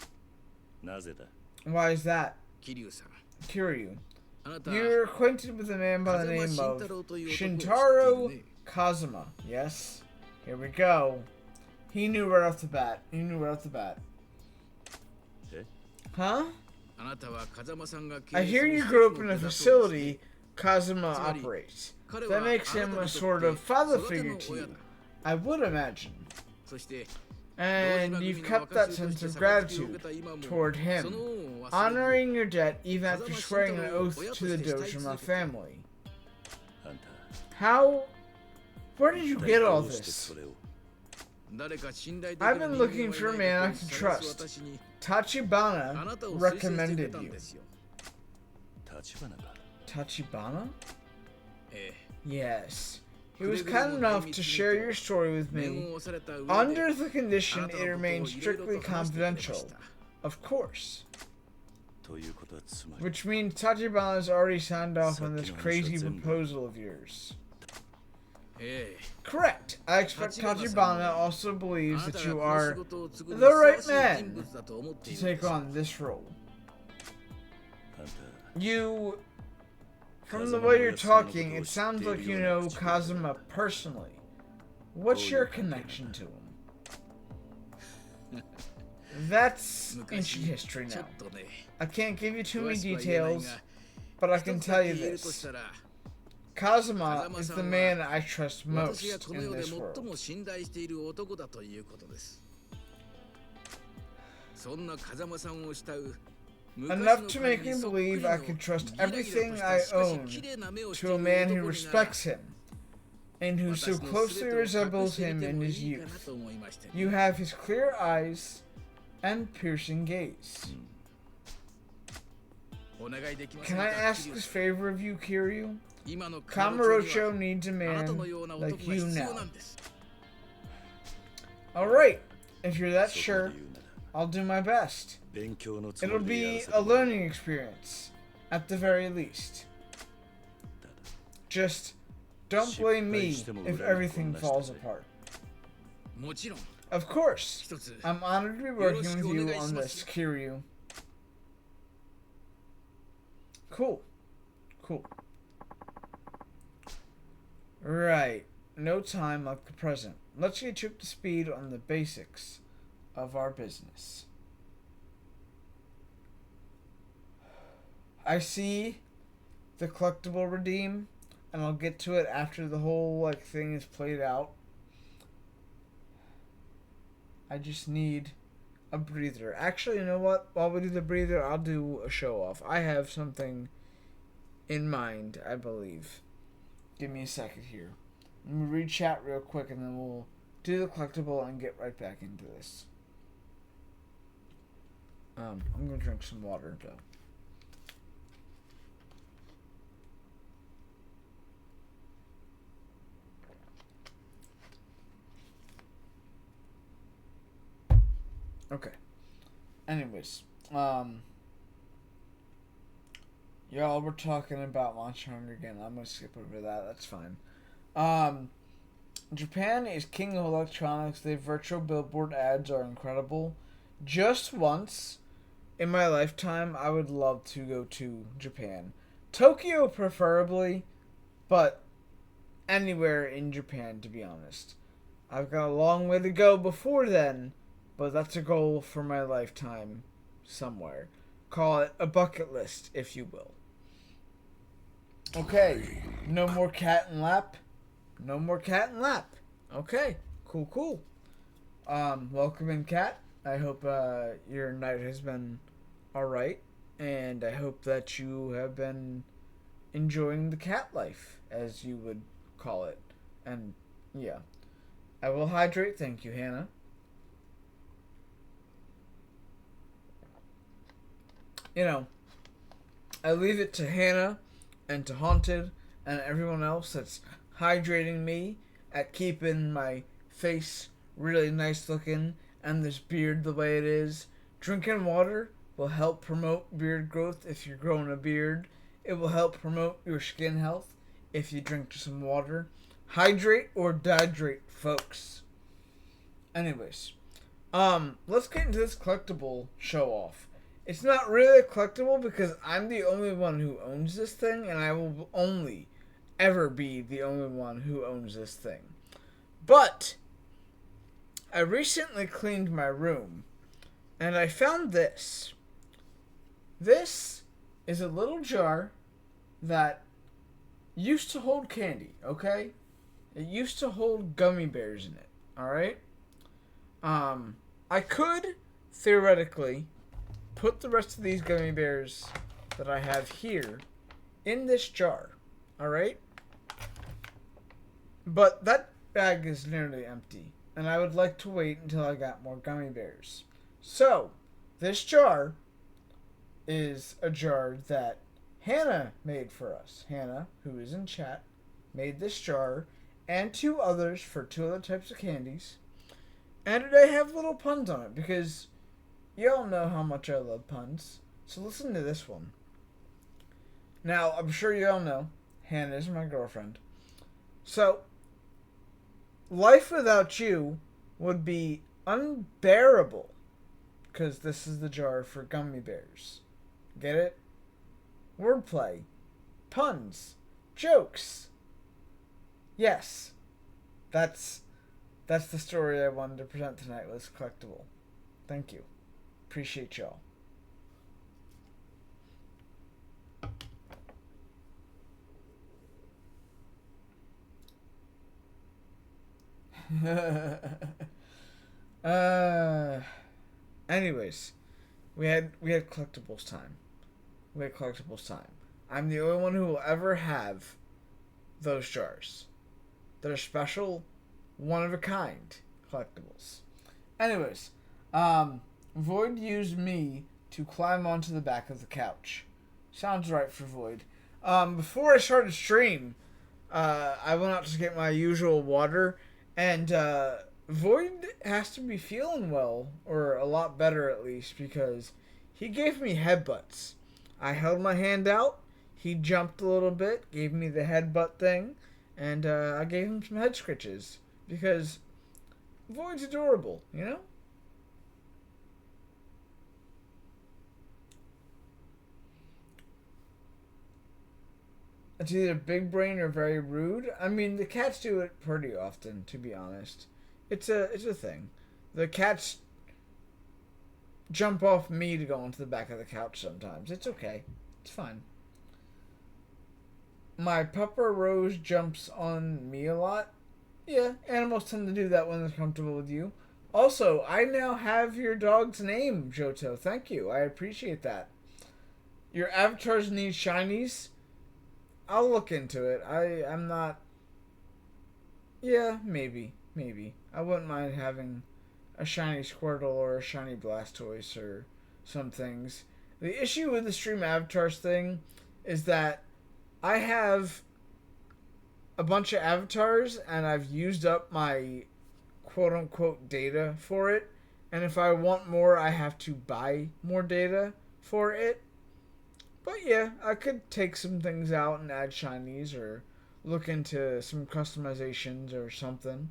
なぜだ Why is that, 桐生さん。 Kiryu? あなた You're acquainted with a man by the 風間 name 慎 of 太郎という男を知ってい Shintaro るね。 Kazuma. Yes. Here we go. He knew right off the bat. He knew right off the bat. え Huh? あなたは風間さんが経 I 営す hear る you 一つ grew の up in a 手だそうですね。 facility Kazuma つまり operates. 彼 That は makes あな him た a にと sort っ of て father 育て figure の to 親 you. だ。 I would imagine. そして And you've kept that sense of gratitude toward そ him, の恩を忘れず honoring your debt even after swearing an oath to the Dojima family. あんた How? Where did you 一体 get ど all うして this? それを誰か信頼でき I've る been 人間 looking はい for a な man い I かと can 探す trust. 私に Tachibana あなたを推薦してくれ recommended たん you. ですよ。立花か Tachibana? え Yes. He was kind enough to share your story with え、面 me を押された上 under で the あ condition なた it のことを remains いろいろ strictly と話してくれまし confidential. た。 Of course. ということはつまり Which means Tachibana's already signed off on this crazy proposal of yours. ええ、 Correct. I expect Tachibana also あ believes なた that が you この are 仕事を継ぐ the にふさわ right しい人 man 物だと思って to いるん take です。 on this role. あんた You, from the way you're talking, it sounds like you know Kazuma personally. What's your connection to him? That's 昔 ancient history ちょ now. っとね、 I can't give you too 詳 many しくは言えない details, が、 but I 一 can つだ tell け you 言えると this. したら、 Kazuma is the 風間さんは man I trust 私が most この in 世で this 最 world. も信頼している男だということです。そんな風間さんを慕う Enough to make me believe I could trust everything I own to a man who respects him and who so closely resembles him in his youth. You have his clear eyes and piercing gaze. Can I ask this favor of you, Kiryu? Kamurocho needs a man like you now. Alright, if you're that そこ sure, で言うなら I'll do my best. 勉強のつも It'll りでや be らせて a もらう learning experience, at the very least. ただ Just don't blame me if everything falls apart. もちろん Of course, 一つ I'm honored to be working with you on this, Kiryu. Cool. Cool. Right. No time like the present. Let's get you up to speed on the basics of our business. I see the collectible redeem, and I'll get to it after the whole thing is played out. I just need a breather. Actually, you know what? While we do the breather, I'll do a show off. I have something in mind, I believe. Give me a second here. Let me read chat real quick and then we'll do the collectible and get right back into this. I'm gonna drink some water though. Okay. Anyways, y'all were talking about Monster Hunter again. I'm gonna skip over that. That's fine. Japan is king of electronics. Their virtual billboard ads are incredible. Just once in my lifetime, I would love to go to Japan. Tokyo preferably, but anywhere in Japan, to be honest. I've got a long way to go before then, but that's a goal for my lifetime somewhere. Call it a bucket list, if you will. Okay, no more cat and lap. No more cat and lap. Okay, cool. Welcome in, cat. I hope your night has been alright, and I hope that you have been enjoying the cat life, as you would call it. And, yeah. I will hydrate. Thank you, Hannah. You know, I leave it to Hannah and to Haunted and everyone else that's hydrating me at keeping my face really nice looking and this beard the way it is. Drinking water will help promote beard growth if you're growing a beard. It will help promote your skin health if you drink some water. Hydrate or dehydrate, folks. Anyways, let's get into this collectible show off. It's not really a collectible because I'm the only one who owns this thing, and I will only ever be the only one who owns this thing. But I recently cleaned my room, and I found this. This is a little jar that used to hold candy, okay? It used to hold gummy bears in it, alright? I could, theoretically, put the rest of these gummy bears that I have here in this jar, alright? But that bag is nearly empty, and I would like to wait until I got more gummy bears. So, this jar is a jar that Hannah made for us. Hannah, who is in chat, made this jar and two others for two other types of candies. And they have little puns on it because y'all know how much I love puns. So listen to this one. Now, I'm sure y'all know Hannah is my girlfriend. So, life without you would be unbearable because this is the jar for gummy bears. Get it? Wordplay. Puns. Jokes. Yes. That's the story I wanted to present tonight with this collectible. Thank you. Appreciate y'all. Anyways, we had collectibles time. I'm the only one who will ever have those jars. They're special, one of a kind collectibles. Anyways, Void used me to climb onto the back of the couch. Sounds right for Void. Before I started stream, I went out to get my usual water, and Void has to be feeling well, or a lot better at least, because he gave me headbutts. I held my hand out, he jumped a little bit, gave me the headbutt thing, and I gave him some head scratches, because Void's adorable, you know? It's either big brain or very rude. I mean, the cats do it pretty often, to be honest. It's a thing. The cats jump off me to go onto the back of the couch sometimes. It's okay. It's fine. My pupper Rose jumps on me a lot. Yeah, animals tend to do that when they're comfortable with you. Also, I now have your dog's name, Johto. Thank you. I appreciate that. Your avatars need shinies? I'll look into it. I'm not. Yeah, maybe. Maybe. I wouldn't mind having a shiny Squirtle or a shiny Blastoise or some things. The issue with the stream avatars thing is that I have a bunch of avatars and I've used up my quote unquote data for it. And if I want more, I have to buy more data for it. But yeah, I could take some things out and add shinies or look into some customizations or something.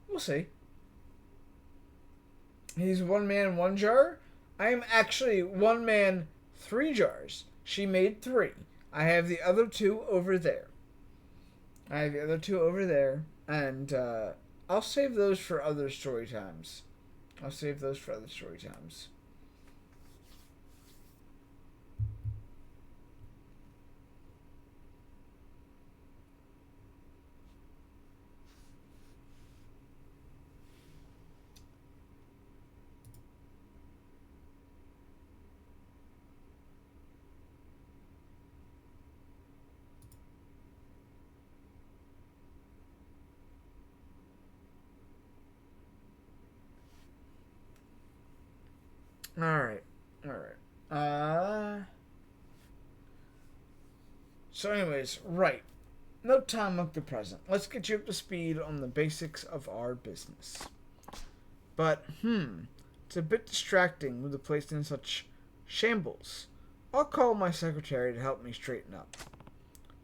We'll see. He's one man, one jar. I am actually one man, three jars. She made three. I have the other two over there. And I'll save those for other story times. Alright. So anyways, right. No time like the present. Let's get you up to speed on the basics of our business. But, it's a bit distracting with the place in such shambles. I'll call my secretary to help me straighten up.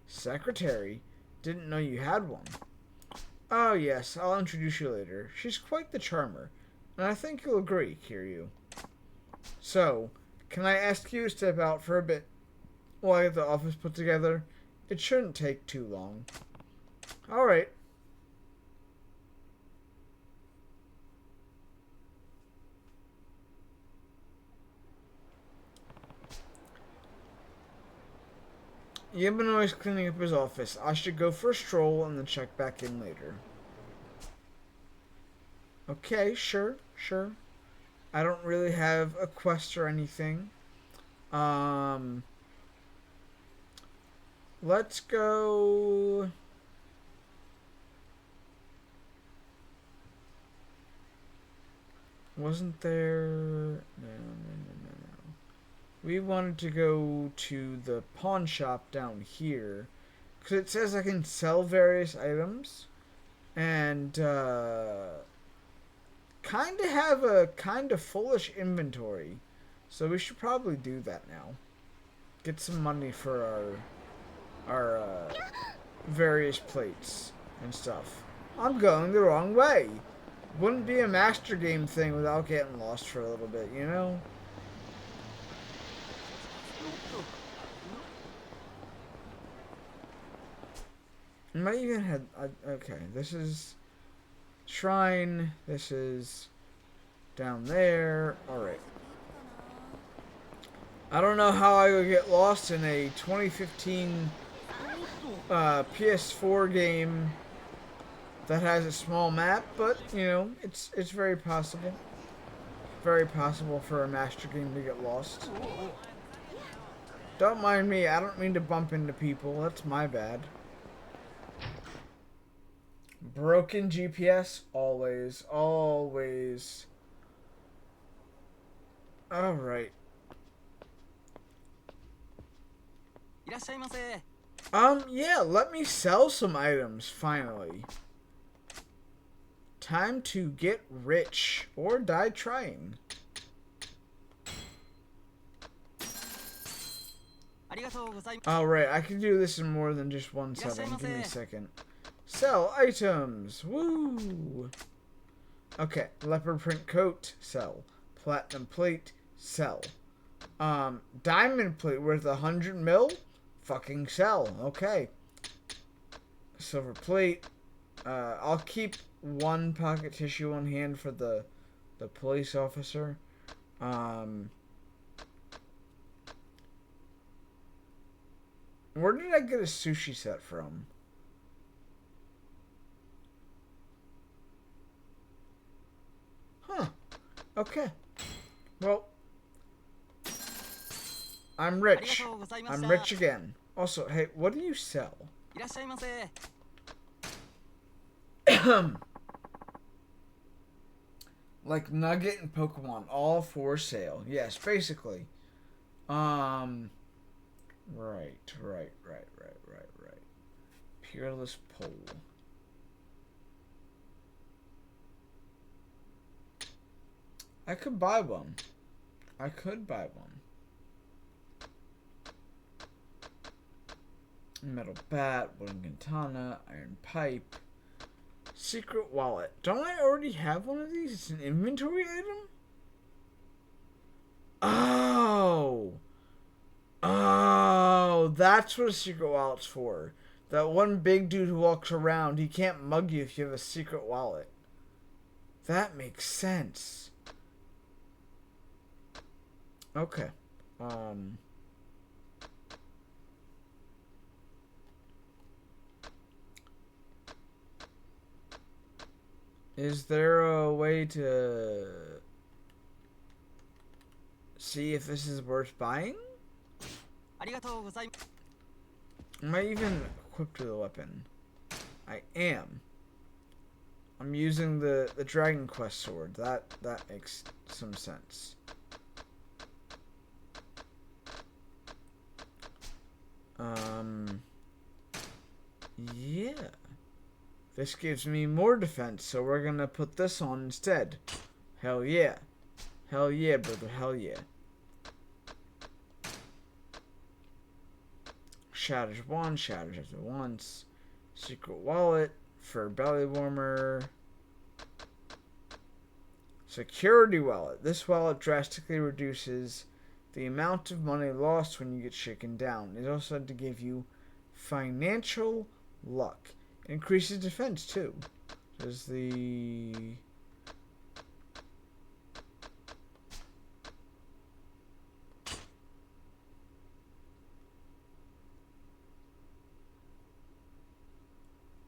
Secretary? Didn't know you had one. Oh yes, I'll introduce you later. She's quite the charmer, and I think you'll agree, Kiryu. So, can I ask you to step out for a bit while I get the office put together? It shouldn't take too long. Alright. Yamanoi's cleaning up his office. I should go for a stroll and then check back in later. Okay, sure. I don't really have a quest or anything. Let's go. Wasn't there? No. We wanted to go to the pawn shop down here. Because it says I can sell various items. And, kind of have a kind of fullish inventory. So we should probably do that now. Get some money for our various plates and stuff. I'm going the wrong way. Wouldn't be a master game thing without getting lost for a little bit, you know? I might even have... okay, this is... Shrine. This is... down there. Alright. I don't know how I would get lost in a 2015 PS4 game that has a small map, but, you know, it's very possible. Very possible for a master game to get lost. Don't mind me, I don't mean to bump into people, that's my bad. Broken GPS? Always. Alright. Yeah, let me sell some items, finally. Time to get rich, or die trying. Alright, I can do this in more than just one setting. Give me a second. Sell items! Woo! Okay, leopard print coat, sell. Platinum plate, sell. Diamond plate worth 100 mil? Fucking sell. Okay. Silver plate. I'll keep one pocket tissue on hand for the police officer. Where did I get a sushi set from? Huh. Okay. Well, I'm rich. I'm rich again. Also, hey, what do you sell? いらっしゃいませ。 Like Nugget and Pokemon, all for sale. Yes, basically. Right. Peerless Pole. I could buy one. Metal bat, wooden katana, iron pipe. Secret wallet. Don't I already have one of these? It's an inventory item? Oh, that's what a secret wallet's for. That one big dude who walks around, he can't mug you if you have a secret wallet. That makes sense. Okay. Is there a way to see if this is worth buying? ありがとうございます。 Am I even equipped with a weapon? I am. I'm using the Dragon Quest sword. That makes some sense. Yeah. This gives me more defense, so we're gonna put this on instead. Hell yeah. Hell yeah, brother. Hell yeah. Shatters one, shatters after once. Secret wallet for belly warmer. Security wallet. This wallet drastically reduces the amount of money lost when you get shaken down. It also had to give you financial luck. It increases defense too. There's the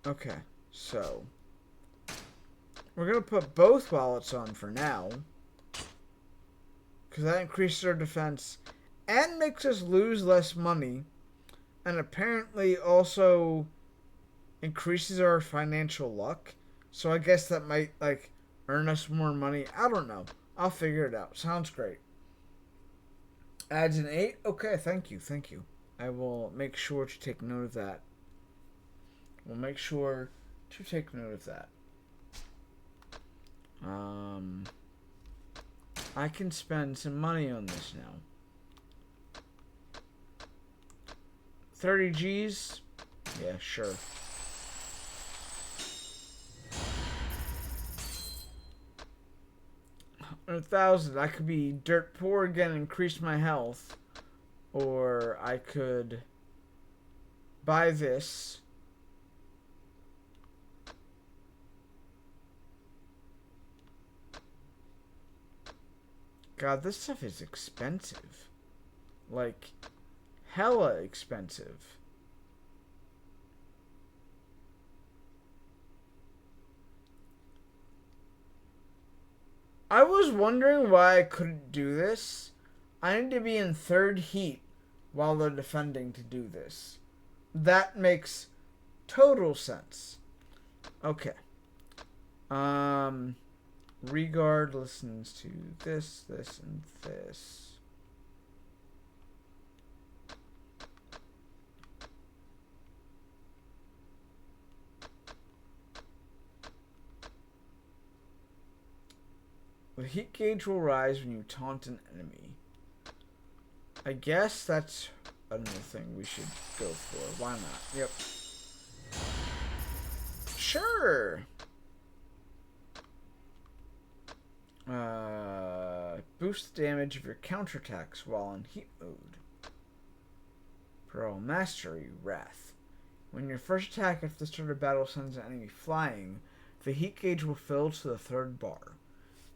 okay, so we're gonna put both wallets on for now, because that increases our defense and makes us lose less money, and apparently also increases our financial luck. So I guess that might like earn us more money. I don't know. I'll figure it out. Sounds great. Adds an 8. Okay, thank you. I will make sure to take note of that. I can spend some money on this now. 30 G's? Yeah, sure. 100,000. I could be dirt poor again and increase my health. Or I could buy this. God, this stuff is expensive. Like, hella expensive. I was wondering why I couldn't do this. I need to be in third heat while they're defending to do this. That makes total sense. Okay. Regard listens to this, and this. The heat gauge will rise when you taunt an enemy. I guess that's another thing we should go for. Why not? Yep. Sure. Boost the damage of your counterattacks while in heat mode. Pro Mastery Wrath. When your first attack after the start of battle sends an enemy flying, the heat gauge will fill to the third bar.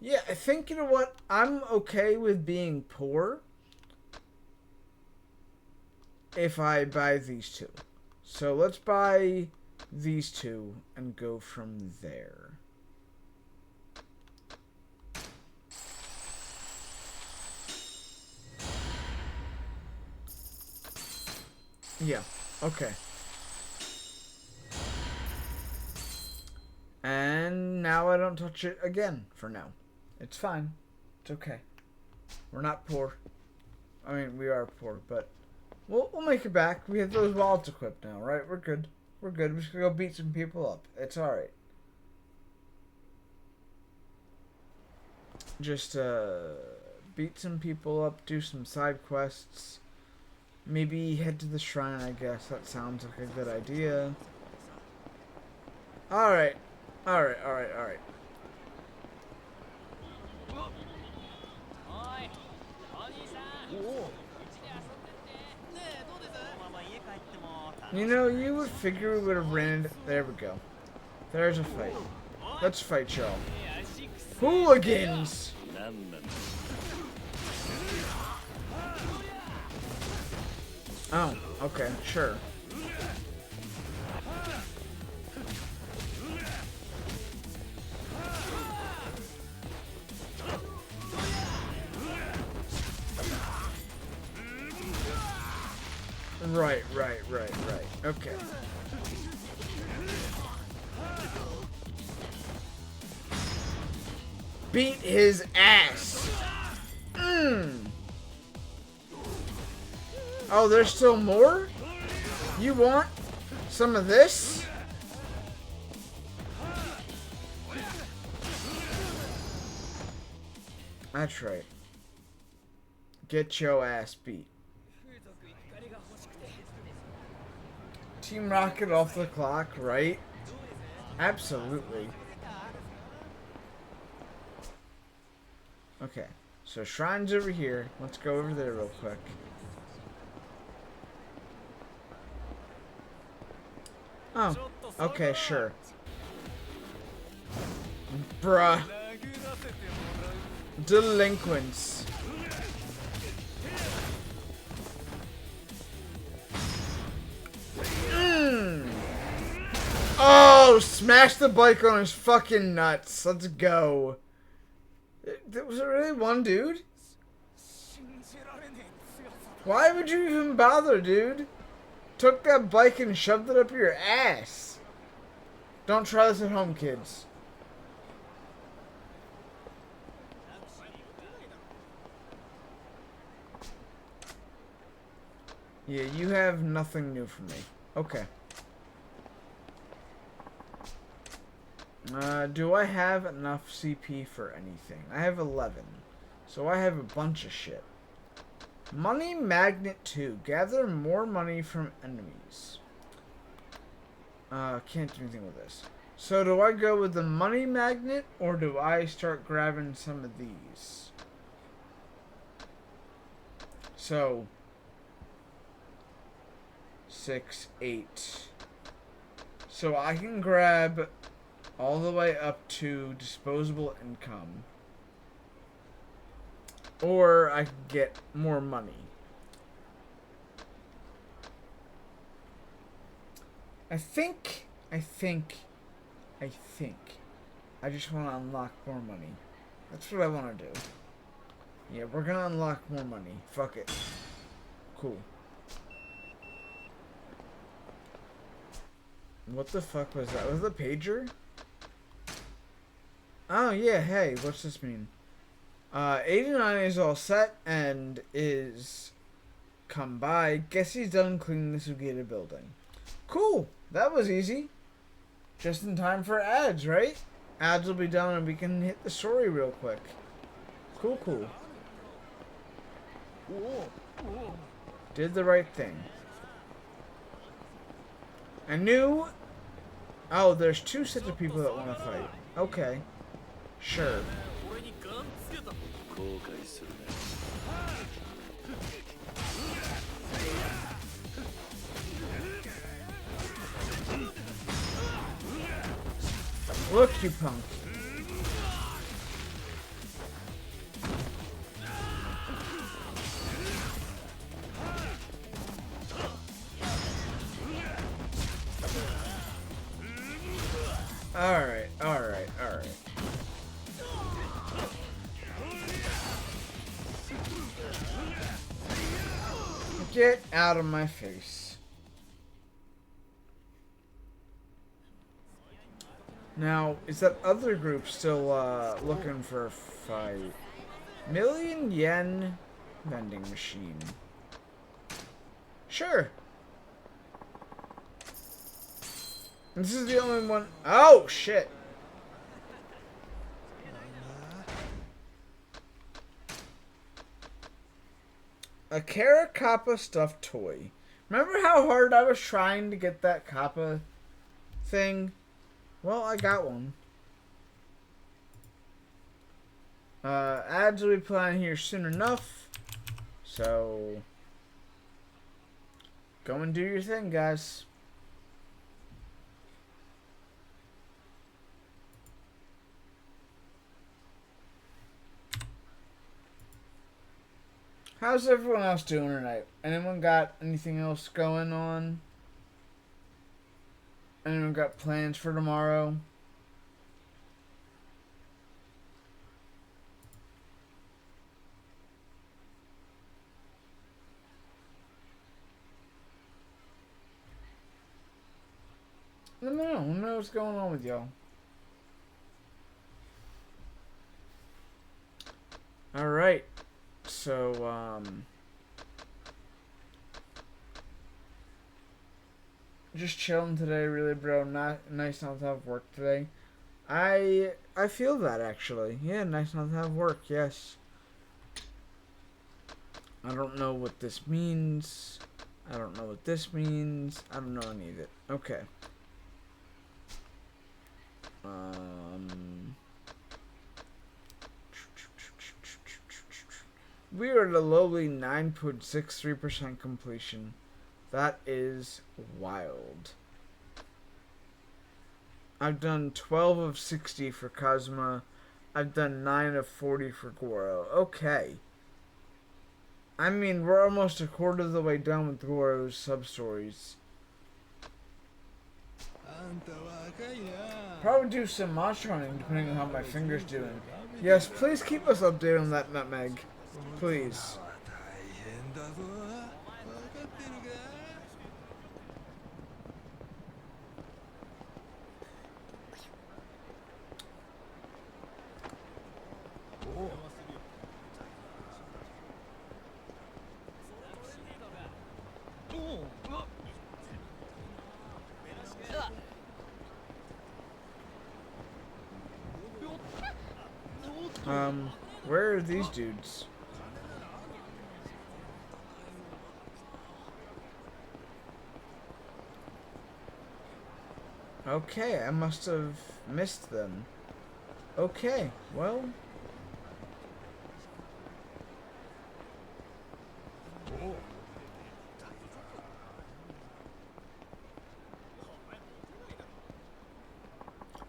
Yeah, I think, you know what? I'm okay with being poor if I buy these two. So let's buy these two and go from there. Yeah. Okay. And now I don't touch it again for now. It's fine. It's okay. We're not poor. I mean, we are poor, but we'll make it back. We have those wallets equipped now, right? We're good. We're good. We're just gonna go beat some people up. It's alright. Just beat some people up, do some side quests. Maybe head to the shrine, I guess. That sounds like a good idea. Alright. Alright. おいお兄さんうちで遊んでってねえどうですこのまま家帰っても You know, you would figure we would have ran. There we go. There's a fight. Let's fight, y'all. Hooligans! なんなんだ Oh, okay, sure. Right. Okay. Beat his ass. Oh, there's still more? You want some of this? That's right. Get your ass beat. Team Rocket off the clock, right? Absolutely. Okay, so shrine's over here. Let's go over there real quick. Oh, okay, sure. Bruh. Delinquents. Oh, smash the bike on his fucking nuts. Let's go. Was it really one dude? Why would you even bother, dude? Took that bike and shoved it up your ass. Don't try this at home, kids. Yeah, you have nothing new for me. Okay. Do I have enough CP for anything? I have 11. So I have a bunch of shit. Money Magnet 2. Gather more money from enemies. Can't do anything with this. So do I go with the Money Magnet, or do I start grabbing some of these? So 6, 8. So I can grab all the way up to disposable income. Or I can get more money. I think I just want to unlock more money. That's what I want to do. Yeah, we're gonna unlock more money. Fuck it. Cool. What the fuck was that? Was the pager? Oh yeah, hey, what's this mean? 89 is all set and is come by. Guess he's done cleaning the Sugita building. Cool, that was easy. Just in time for ads, right? Ads will be done and we can hit the story real quick. Cool. Did the right thing. I knew... Oh, there's two sets of people that want to fight. Okay. Sure. 後悔するね Look, you punk. Alright. Get out of my face. Now, is that other group still looking for a fight? Million yen vending machine. Sure. This is the only one. Oh, shit. A Kara Kappa stuffed toy. Remember how hard I was trying to get that Kappa thing? Well, I got one. Ads will be playing here soon enough. So, go and do your thing, guys. How's everyone else doing tonight? Anyone got anything else going on? Anyone got plans for tomorrow? Let me know what's going on with y'all. Alright. So, just chilling today, really, bro. Nice not to have work today. I feel that, actually. Yeah, nice not to have work, yes. I don't know what this means. I don't know what this means. I don't know any of it. Okay. We are at a lowly 9.63% completion. That is wild. I've done 12 of 60 for Kazuma. I've done 9 of 40 for Goro. Okay. I mean, we're almost a quarter of the way done with Goro's sub-stories. Probably do some monster hunting depending on how my finger's doing. Yes, please keep us updated on that, Nutmeg. Please. Where are these dudes? Okay, I must have missed them. Okay, well.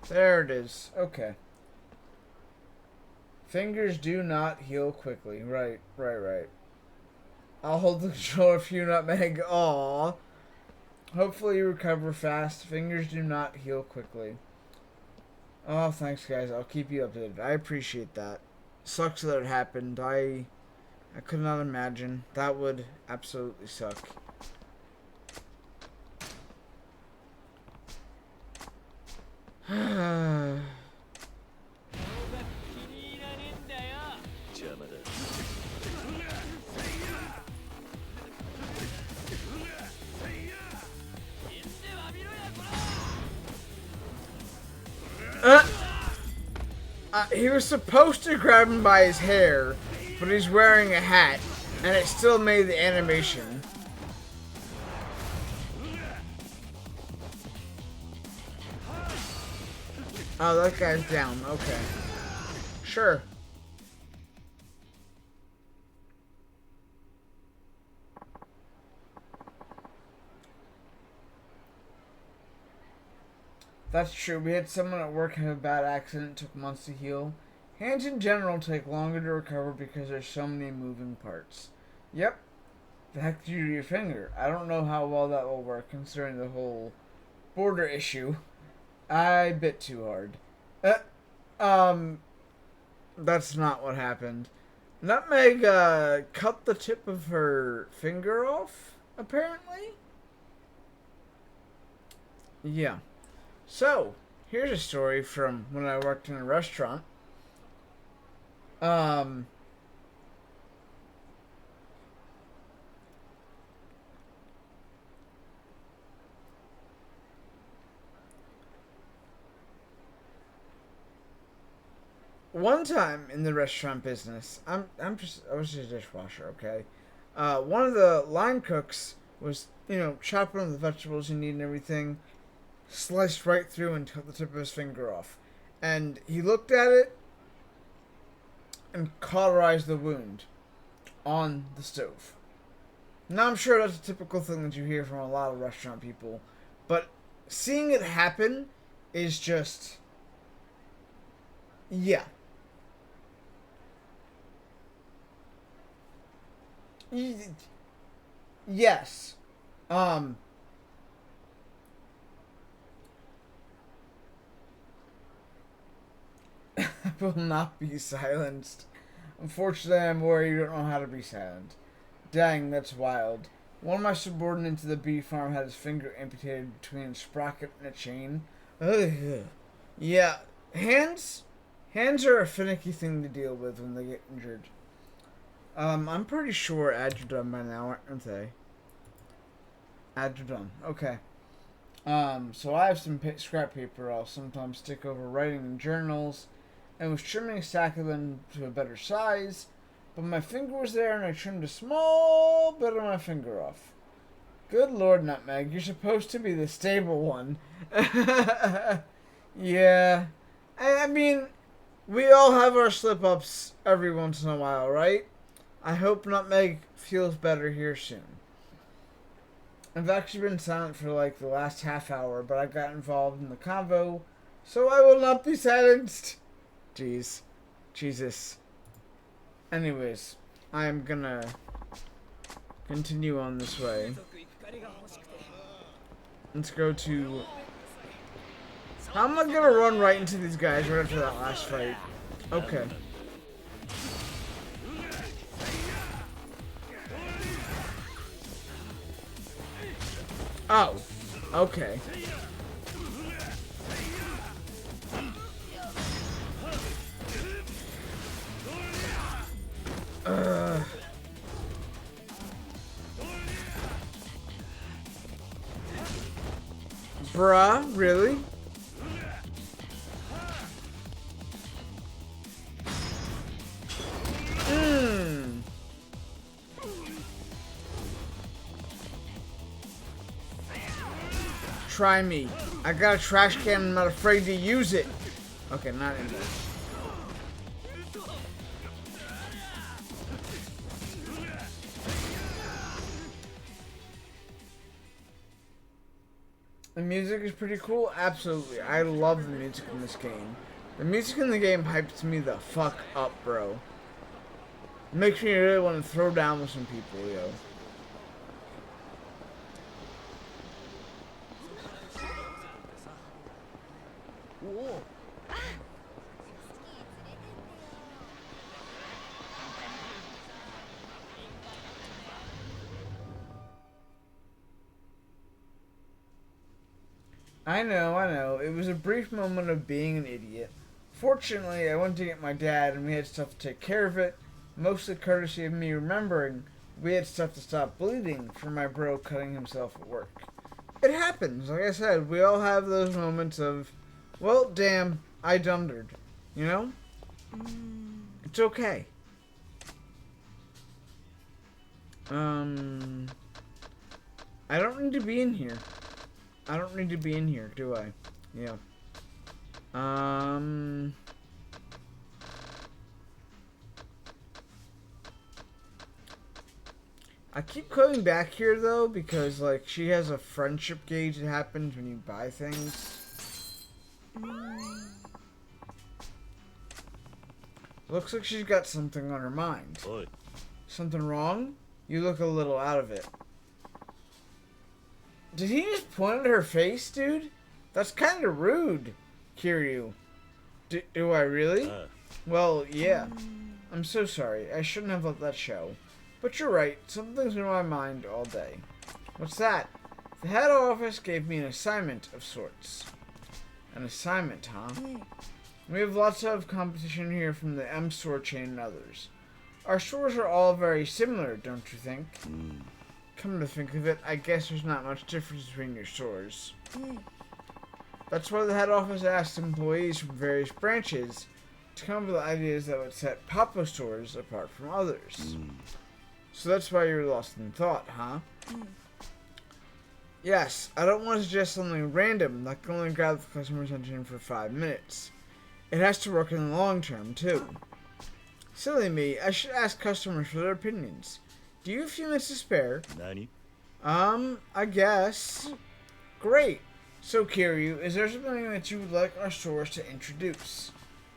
There it is. Okay. Fingers do not heal quickly. Right. I'll hold the controller for you, Nutmeg. Aww. Hopefully you recover fast. Fingers do not heal quickly. Oh, thanks, guys. I'll keep you updated. I appreciate that. Sucks that it happened. I could not imagine. That would absolutely suck. He was supposed to grab him by his hair, but he's wearing a hat, and it still made the animation. Oh, that guy's down. Okay. Sure. That's true. We had someone at work have a bad accident. It took months to heal. Hands in general take longer to recover because there's so many moving parts. Yep. The heck did you do to your finger? I don't know how well that will work considering the whole border issue. I bit too hard. That's not what happened. Nutmeg cut the tip of her finger off, apparently. Yeah. So, Here's a story from when I worked in a restaurant. Um, One time in the restaurant business, I was just a dishwasher, okay? One of the line cooks was, chopping up the vegetables you need and everything, sliced right through and cut the tip of his finger off. And he looked at it and cauterized the wound on the stove. Now, I'm sure that's a typical thing that you hear from a lot of restaurant people, but seeing it happen is just, yeah. Yes. I will not be silenced. Unfortunately, I'm worried you don't know how to be silent. Dang, that's wild. One of my subordinates at the bee farm had his finger amputated between a sprocket and a chain. Ugh. Yeah, hands are a finicky thing to deal with when they get injured. I'm pretty sure ads are done by now, aren't they? Ads are done. Okay. So I have some scrap paper I'll sometimes stick over writing in journals, and was trimming a stack of them to a better size, but my finger was there and I trimmed a small bit of my finger off. Good Lord, Nutmeg, you're supposed to be the stable one. Yeah. I mean, we all have our slip-ups every once in a while, right? I hope Nutmeg feels better here soon. I've actually been silent for like the last half hour, but I got involved in the convo, so I will not be silenced. Jeez. Jesus. Anyways, I am gonna continue on this way. Let's go to... How am I gonna run right into these guys right after that last fight? Okay. Oh, okay. Bruh, really? Try me. I got a trash can and I'm not afraid to use it. Okay, not anymore. The music is pretty cool. Absolutely. I love the music in this game. The music in the game hypes me the fuck up, bro. It makes me really want to throw down with some people, yo. I know. It was a brief moment of being an idiot. Fortunately, I went to get my dad and we had stuff to take care of it. Mostly courtesy of me remembering we had stuff to stop bleeding from my bro cutting himself at work. It happens. Like I said, we all have those moments of, well, damn, I dundered. You know? It's okay. I don't need to be in here. I don't need to be in here, do I? Yeah. I keep going back here, though, because, like, she has a friendship gauge that happens when you buy things. Looks like she's got something on her mind. Oi. Something wrong? You look a little out of it. Did he just point at her face, dude? That's kind of rude, Kiryu. Do I really? Well, yeah. I'm so sorry. I shouldn't have let that show. But you're right. Something's in my mind all day. What's that? The head office gave me an assignment of sorts. An assignment, huh? We have lots of competition here from the M Store chain and others. Our stores are all very similar, don't you think? Come to think of it, I guess there's not much difference between your stores. That's why the head office asked employees from various branches to come up with ideas that would set Papa stores apart from others. So that's why you're lost in thought, huh? Yes, I don't want to suggest something random that can only grab the customer's attention for 5 minutes. It has to work in the long term, too. Silly me, I should ask customers for their opinions. Do you have a few minutes to spare? Nani? I guess. Great. So, Kiryu, is there something that you would like our stores to introduce?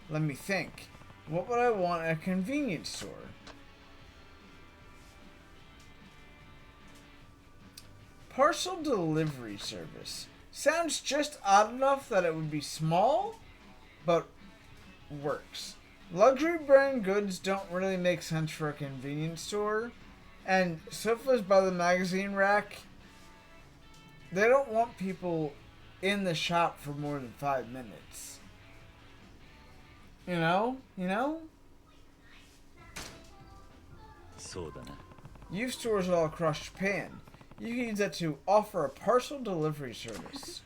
Let me think. What would I want at a convenience store? Parcel delivery service. Sounds just odd enough that it would be small, but works. Luxury brand goods don't really make sense for a convenience store. And sofas by the magazine rack, they don't want people in the shop for more than 5 minutes. You know? そうだな。You've stores all across Japan. You can use that to offer a parcel delivery service.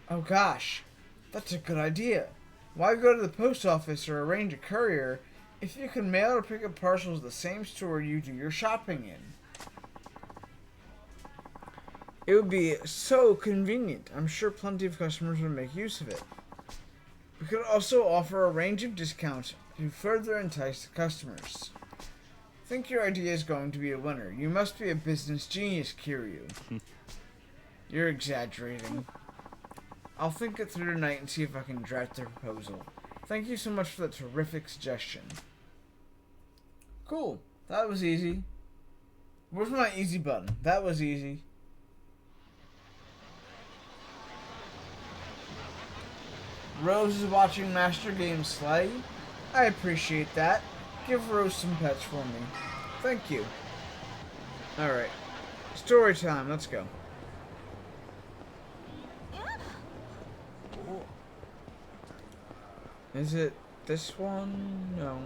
Oh gosh, that's a good idea. Why go to the post office or arrange a courier if you can mail or pick up parcels at the same store you do your shopping in? It would be so convenient. I'm sure plenty of customers would make use of it. We could also offer a range of discounts to further entice the customers. I think your idea is going to be a winner. You must be a business genius, Kiryu. You're exaggerating. I'll think it through tonight and see if I can draft a proposal. Thank you so much for that terrific suggestion. Cool. That was easy. Where's my easy button? That was easy. Rose is watching Master Game Slay. I appreciate that. Give Rose some pets for me. Thank you. Alright. Story time. Let's go. Is it this one? No.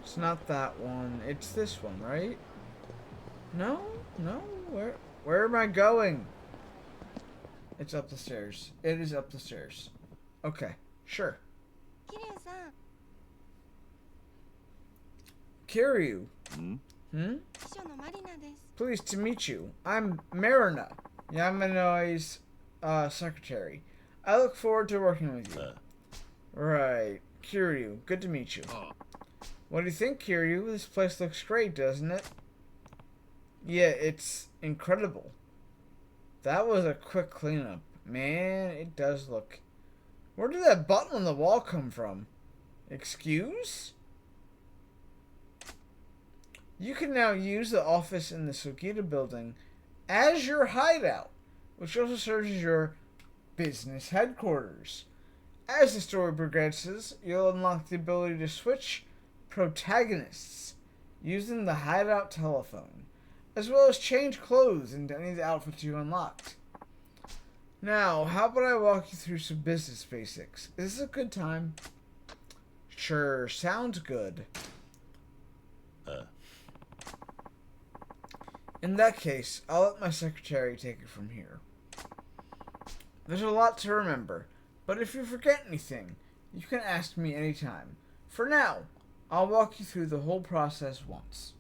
It's not that one. It's this one, right? No? No? Where am I going? It's up the stairs. It is up the stairs. Okay. Sure. 桐生さん、 Kiryu. ん Hmm? 秘書のマリナです。 Pleased to meet you. I'm Marina, Yamanoi's secretary. I look forward to working with you. Right. Kiryu, good to meet you. Oh. What do you think, Kiryu? This place looks great, doesn't it? Yeah, it's incredible. That was a quick cleanup. Man, it does look... Where did that button on the wall come from? Excuse? You can now use the office in the Sugita building as your hideout, which also serves as your business headquarters. As the story progresses, you'll unlock the ability to switch protagonists using the hideout telephone, as well as change clothes into any of the outfits you unlocked. Now, how about I walk you through some business basics? Is this a good time? Sure, sounds good. In that case, I'll let my secretary take it from here. There's a lot to remember, but if you forget anything, you can ask me anytime. For now, I'll walk you through the whole process once.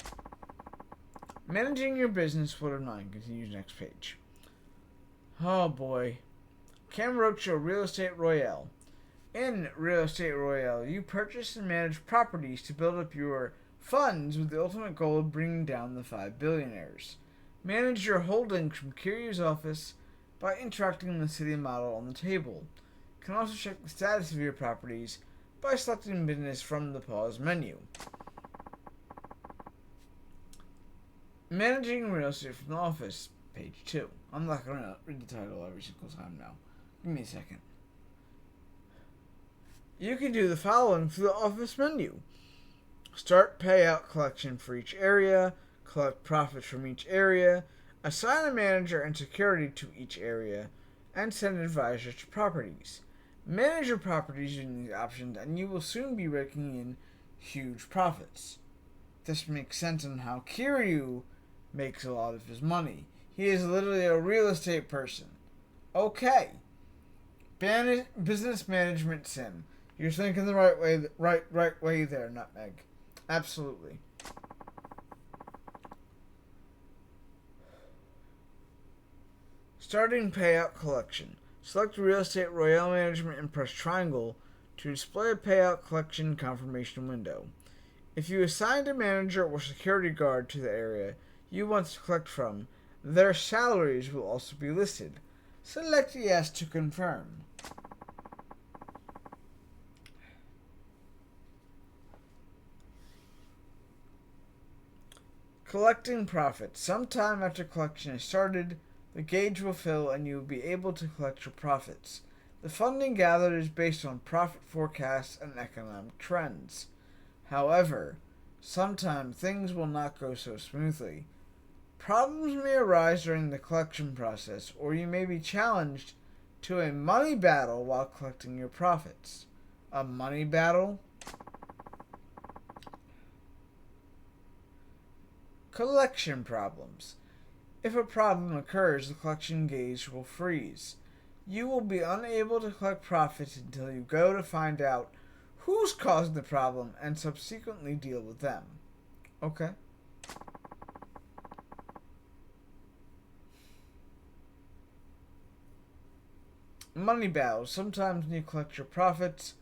Managing your business would of mine continues next page. Oh boy. Kamurocho Real Estate Royale. In Real Estate Royale, you purchase and manage properties to build up your funds with the ultimate goal of bringing down the 5 billionaires. Manage your holdings from Kiryu's office by interacting with the city model on the table. You can also check the status of your properties by selecting business from the pause menu. Managing real estate from the office, page 2. I'm not going to read the title every single time now. Give me a second. You can do the following through the office menu. Start payout collection for each area, collect profits from each area, assign a manager and security to each area, and send advisors to properties. Manage your properties using these options, and you will soon be raking in huge profits. This makes sense on how Kiryu makes a lot of his money. He is literally a real estate person. Okay. Business management sim. You're thinking the right way, right way there, Nutmeg. Absolutely. Starting payout collection. Select Real Estate Royale Management and press triangle to display a payout collection confirmation window. If you assigned a manager or security guard to the area you want to collect from, their salaries will also be listed. Select Yes to confirm. Collecting profits. Sometime after collection is started, the gauge will fill and you will be able to collect your profits. The funding gathered is based on profit forecasts and economic trends. However, sometimes things will not go so smoothly. Problems may arise during the collection process, or you may be challenged to a money battle while collecting your profits. A money battle? Collection problems. If a problem occurs, the collection gauge will freeze. You will be unable to collect profits until you go to find out who's causing the problem and subsequently deal with them. Okay. Money battles. Sometimes when you collect your profits,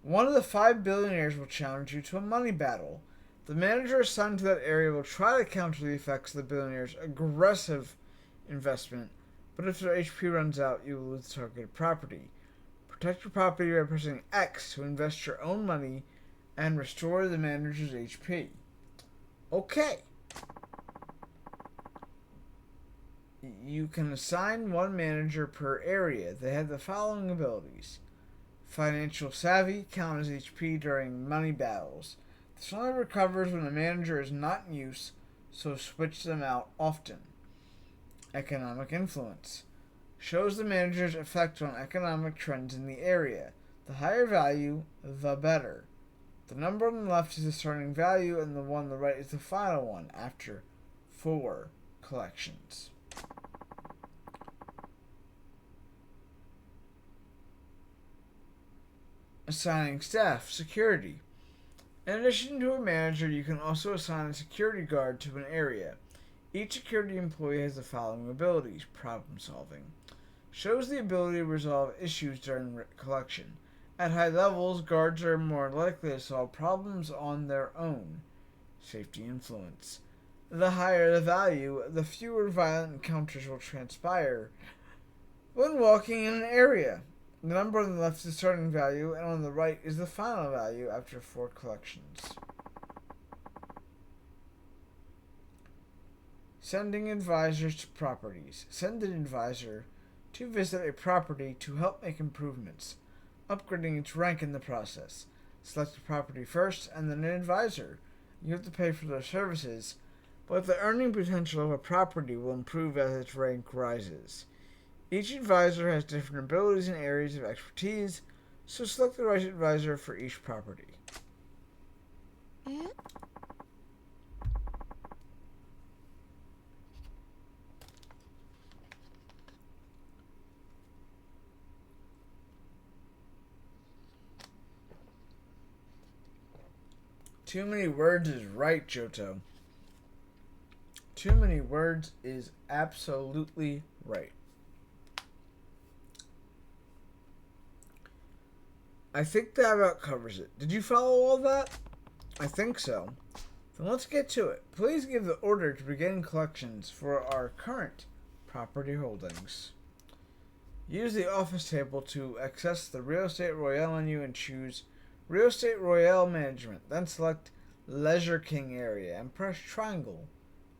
one of the 5 billionaires will challenge you to a money battle. The manager assigned to that area will try to counter the effects of the billionaire's aggressive investment, but if their HP runs out, you will lose the targeted property. Protect your property by pressing X to invest your own money and restore the manager's HP. Okay. You can assign one manager per area. They have the following abilities. Financial savvy, count as HP during money battles. This only recovers when a manager is not in use, so switch them out often. Economic influence. Shows the manager's effect on economic trends in the area. The higher value, the better. The number on the left is the starting value, and the one on the right is the final one after 4 collections. Assigning staff, security. In addition to a manager, you can also assign a security guard to an area. Each security employee has the following abilities. Problem solving. Shows the ability to resolve issues during collection. At high levels, guards are more likely to solve problems on their own. Safety influence. The higher the value, the fewer violent encounters will transpire when walking in an area. The number on the left is the starting value, and on the right is the final value after 4 collections. Sending advisors to properties. Send an advisor to visit a property to help make improvements, upgrading its rank in the process. Select a property first, and then an advisor. You have to pay for their services, but the earning potential of a property will improve as its rank rises. Each advisor has different abilities and areas of expertise, so select the right advisor for each property. Too many words is right, Johto. Too many words is absolutely right. I think that about covers it. Did you follow all that? I think so. Then let's get to it. Please give the order to begin collections for our current property holdings. Use the office table to access the Real Estate Royale menu and choose Real Estate Royale Management. Then select Leisure King area and press triangle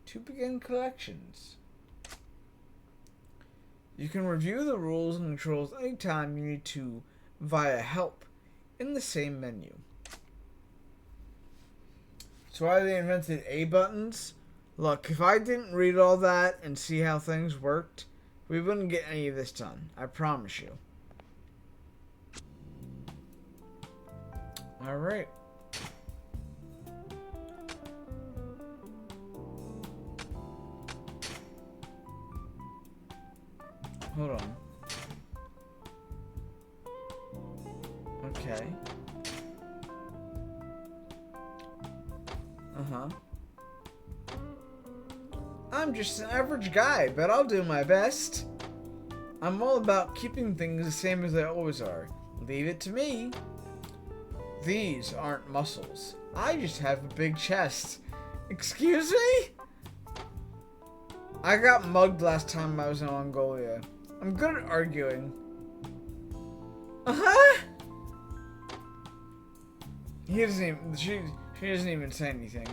to begin collections. You can review the rules and controls anytime you need to via Help in the same menu. So why they invented A buttons? Look, if I didn't read all that and see how things worked, we wouldn't get any of this done. I promise you. Alright. Hold on. Okay. Uh-huh. I'm just an average guy, but I'll do my best. I'm all about keeping things the same as they always are. Leave it to me. These aren't muscles. I just have a big chest. Excuse me? I got mugged last time I was in Mongolia. I'm good at arguing. Uh-huh. He doesn't even, she doesn't even say anything.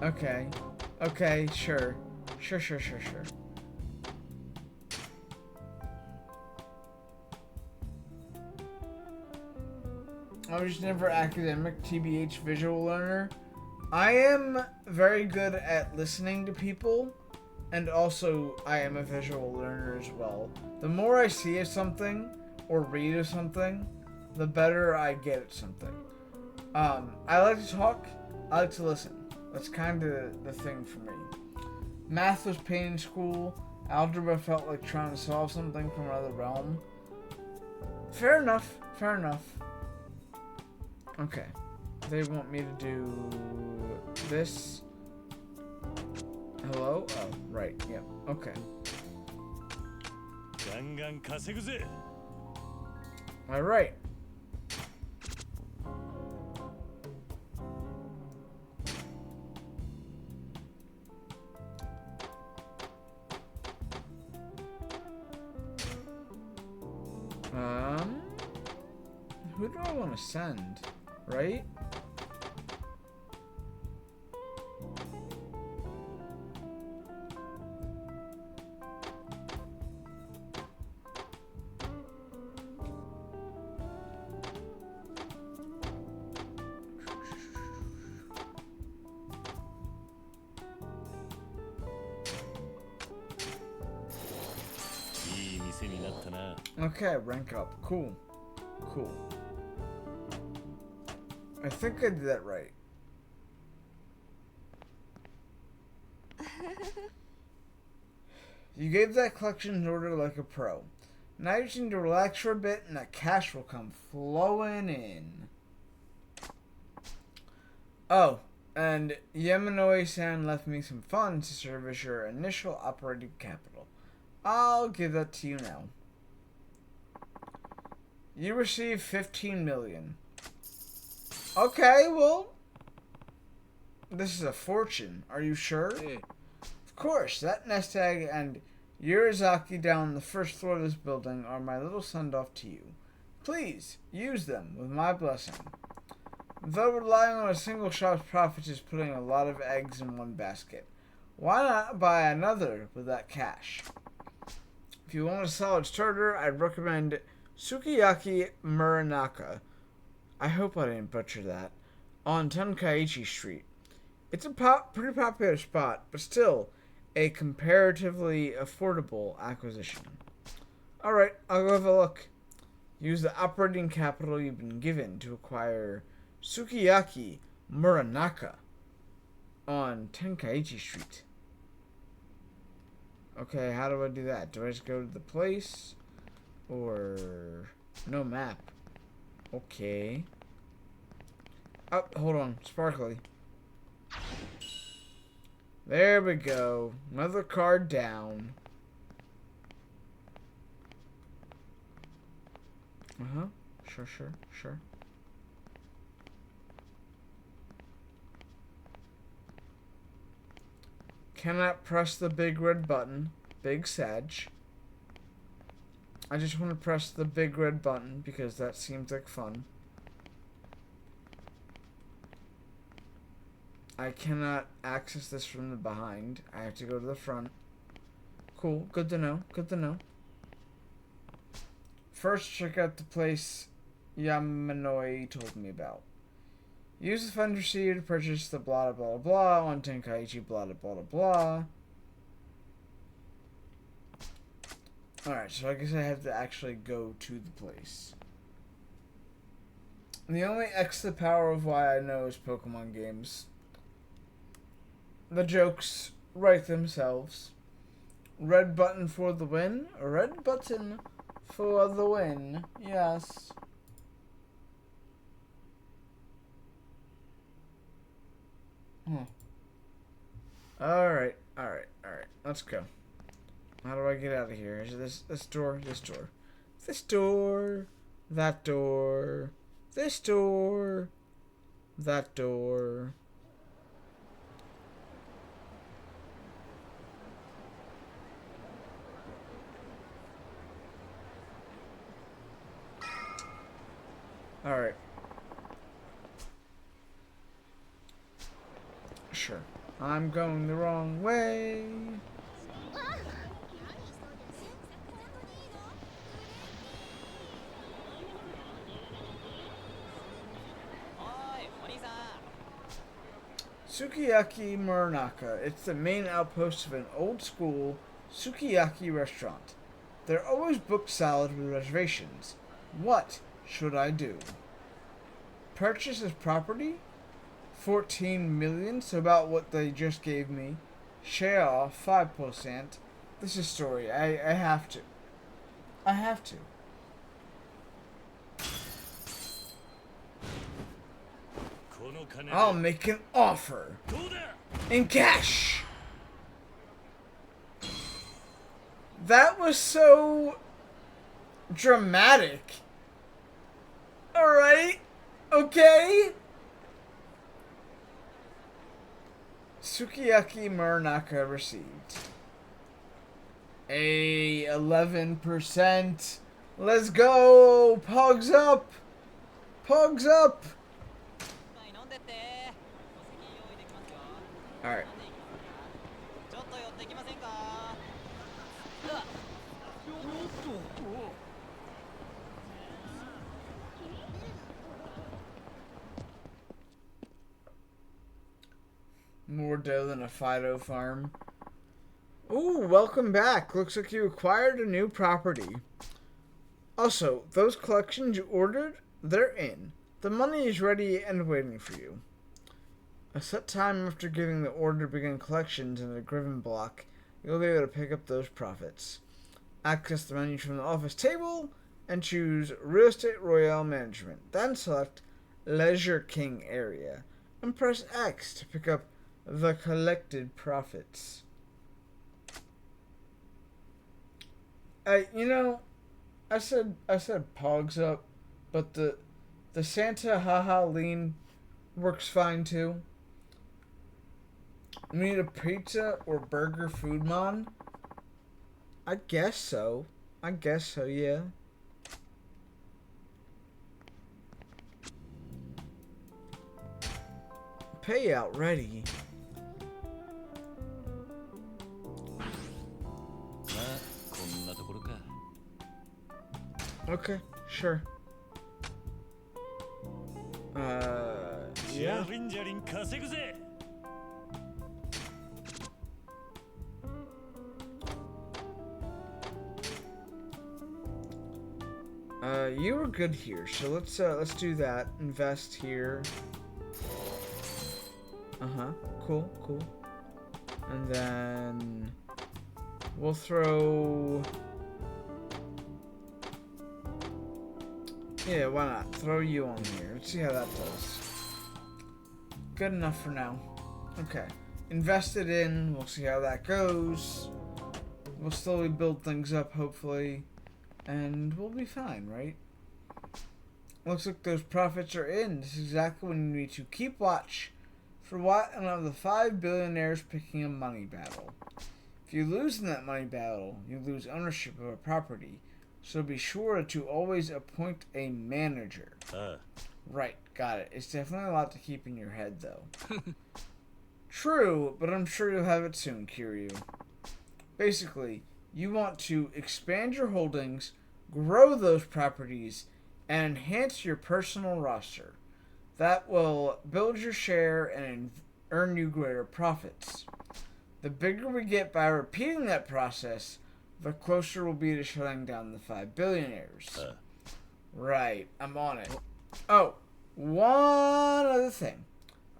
Okay. Okay, sure. Sure. I was never academic, TBH visual learner. I am very good at listening to people, and also I am a visual learner as well. The more I see of something, or read of something, the better I get at something. I like to talk, I like to listen. That's kind of the thing for me. Math was pain in school. Algebra felt like trying to solve something from another realm. Fair enough. Okay. They want me to do this. Hello? Oh, right. Yep. Okay. Alright. Who do I want to send? Right? Okay, rank up. Cool. I think I did that right. You gave that collections order like a pro. Now you just need to relax for a bit and that cash will come flowing in. Oh, and Yamanoi-san left me some funds to serve as your initial operating capital. I'll give that to you now. You received 15 million. Okay, well, this is a fortune. Are you sure? Hey. Of course, that nest egg and Yurizaki down on the first floor of this building are my little send-off to you. Please, use them with my blessing. Though relying on a single shop's profits is putting a lot of eggs in one basket, why not buy another with that cash? If you want a solid starter, I'd recommend Sukiyaki Muranaka. I hope I didn't butcher that. On Tenkaichi Street. It's a pretty popular spot, but still a comparatively affordable acquisition. Alright, I'll go have a look. Use the operating capital you've been given to acquire Sukiyaki Muranaka on Tenkaichi Street. Okay, how do I do that? Do I just go to the place? Or no map? Okay. Oh, hold on. Sparkly. There we go. Another card down. Uh-huh. Sure. Cannot press the big red button. Big Sag. I just want to press the big red button because that seems like fun. I cannot access this from the behind. I have to go to the front. Cool. Good to know. First, check out the place Yamanoi told me about. Use the fund receipt to purchase the blah blah blah on Tenkaichi blah blah blah. Alright, so I guess I have to actually go to the place. The only X to the power of Y I know is Pokemon games. The jokes write themselves. Red button for the win. Red button for the win. Yes. Alright. Let's go. How do I get out of here? Is it this door? This door. This door. That door. This door. That door. Alright. Sure. I'm going the wrong way. Sukiyaki Muranaka. It's the main outpost of an old-school sukiyaki restaurant. They're always booked solid with reservations. What should I do? Purchase this property? 14 million, so about what they just gave me. Share off 5%. This is story. I have to. I have to. I'll make an offer. In cash. That was so dramatic. Alright. Okay. Sukiyaki Muranaka received. 11%. Let's go. Pugs up. Pugs up. Alright. More dough than a Fido farm. Ooh, welcome back. Looks like you acquired a new property. Also, those collections you ordered, they're in. The money is ready and waiting for you. A set time after giving the order to begin collections in a given block, you'll be able to pick up those profits. Access the menu from the office table and choose Real Estate Royale Management. Then select Leisure King area and press X to pick up the collected profits. I said Pogs up, but the Santa haha lean works fine too. We need a pizza or burger food mon? I guess so, yeah. Payout ready. Okay, sure. Yeah. You were good here, so let's do that. Invest here. Cool. And then we'll throw. Yeah, why not? Throw you on here. Let's see how that does. Good enough for now. Okay. Invested in. We'll see how that goes. We'll slowly build things up, hopefully. And we'll be fine, right? Looks like those profits are in. This is exactly when you need to keep watch for one of the 5 billionaires picking a money battle. If you lose in that money battle, you lose ownership of a property. So be sure to always appoint a manager. Right, got it. It's definitely a lot to keep in your head, though. True, but I'm sure you'll have it soon, Kiryu. Basically, you want to expand your holdings, grow those properties, and enhance your personal roster. That will build your share and earn you greater profits. The bigger we get by repeating that process, the closer we'll be to shutting down the 5 billionaires. Right, I'm on it. Oh, One other thing.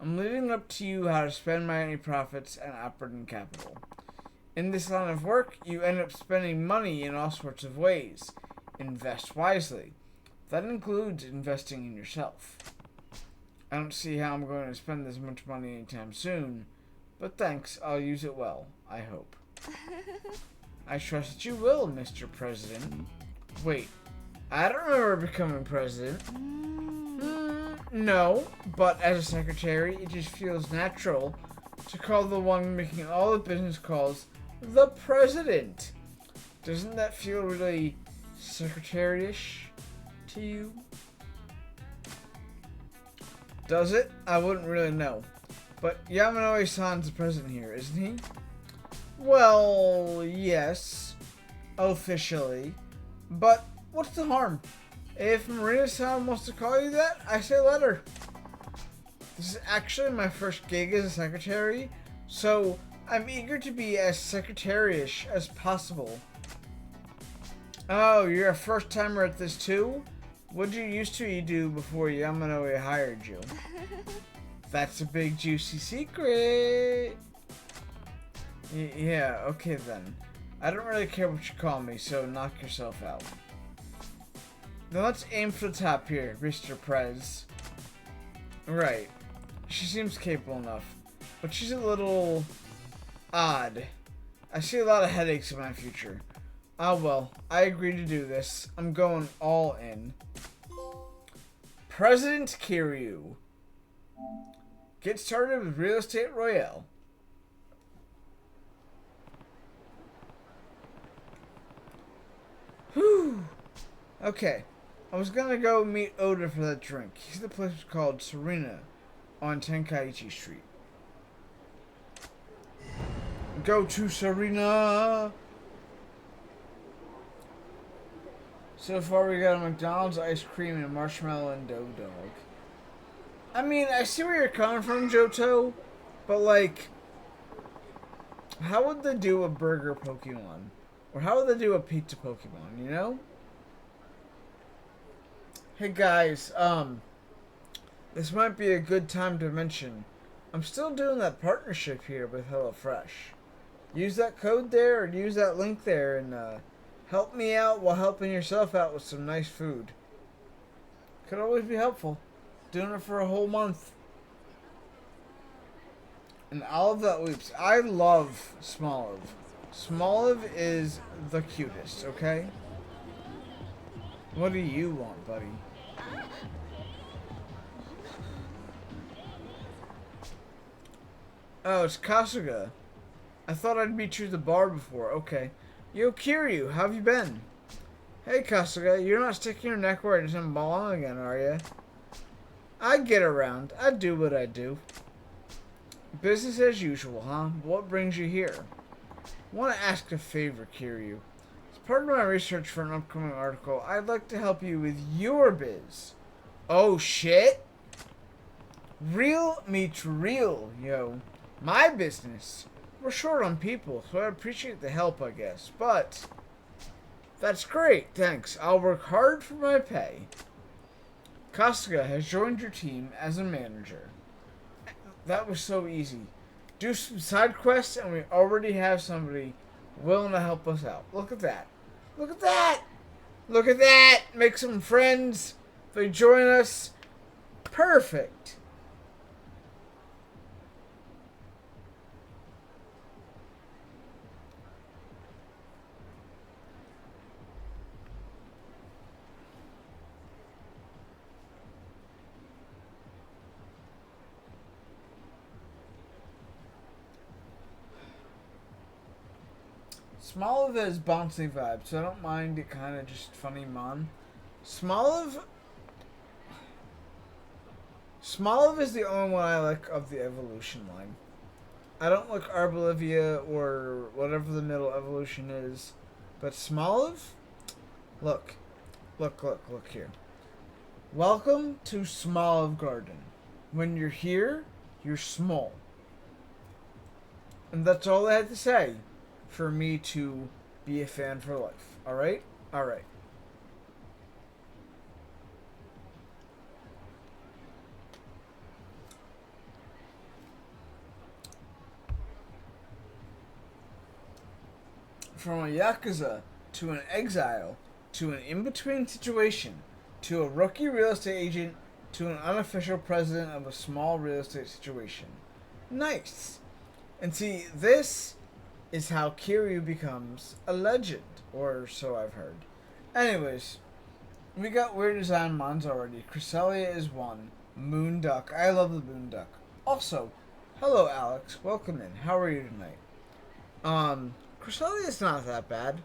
I'm leaving it up to you how to spend my any profits and operating capital. In this line of work, you end up spending money in all sorts of ways. Invest wisely. That includes investing in yourself. I don't see how I'm going to spend this much money anytime soon, but thanks, I'll use it well, I hope. I trust that you will, Mr. President. Wait, I don't remember becoming president. No, but as a secretary, it just feels natural to call the one making all the business calls the president. Doesn't that feel really secretary-ish to you? Does it? I wouldn't really know. But Yamanori-san's the president here, isn't he? Well, yes. Officially. But what's the harm? If Marina-san wants to call you that, I say let her. This is actually my first gig as a secretary, so I'm eager to be as secretary-ish as possible. Oh, you're a first-timer at this too? What did you used to do before Yamanori hired you? That's a big juicy secret. Yeah, okay then. I don't really care what you call me, so knock yourself out. Now let's aim for the top here, Mr. Prez. Right. She seems capable enough, but she's a little odd. I see a lot of headaches in my future. Ah well, I agree to do this. I'm going all in. President Kiryu. Get started with Real Estate Royale. Whew. Okay. I was gonna go meet Oda for that drink. He's at the place called Serena on Tenkaichi Street. Go to Serena! So far we got a McDonald's ice cream and a marshmallow and dough dog. I mean, I see where you're coming from, Johto, but like, how would they do a burger Pokemon? Or how would they do a pizza Pokemon, you know? Hey guys, this might be a good time to mention, I'm still doing that partnership here with HelloFresh. Use that code there, or use that link there, and help me out while helping yourself out with some nice food. Could always be helpful. Doing it for a whole month. And Olive that weeps. I love Smoliv. Smoliv is the cutest, okay? What do you want, buddy? Oh, it's Kasuga. I thought I'd meet you at the bar before. Okay. Yo, Kiryu, how have you been? Hey, Kasuga, you're not sticking your neck where it doesn't belong again, are you? I get around. I do what I do. Business as usual, huh? What brings you here? I want to ask a favor, Kiryu. As part of my research for an upcoming article, I'd like to help you with your biz. Oh, shit? Real meets real, yo. My business. We're short on people, so I appreciate the help, I guess. But that's great, thanks. I'll work hard for my pay. Kasuga has joined your team as a manager. That was so easy. Do some side quests and we already have somebody willing to help us out. Look at that. Look at that! Look at that! Make some friends. They join us. Perfect. Smoliv has bouncy vibes, so I don't mind it kind of just funny mon. Smoliv is the only one I like of the evolution line. I don't like Arbolivia or whatever the middle evolution is, but Smoliv, look here. Welcome to Smoliv Garden. When you're here, you're small. And that's all I had to say for me to be a fan for life. Alright? Alright. from a Yakuza to an exile to an in-between situation to a rookie real estate agent to an unofficial president of a small real estate situation. Nice. And see, this is how Kiryu becomes a legend, or so I've heard. Anyways, we got weird design mons already. Cresselia is one. Moonduck. I love the Moonduck. Also, hello Alex. Welcome in. How are you tonight? Cresselia is not that bad.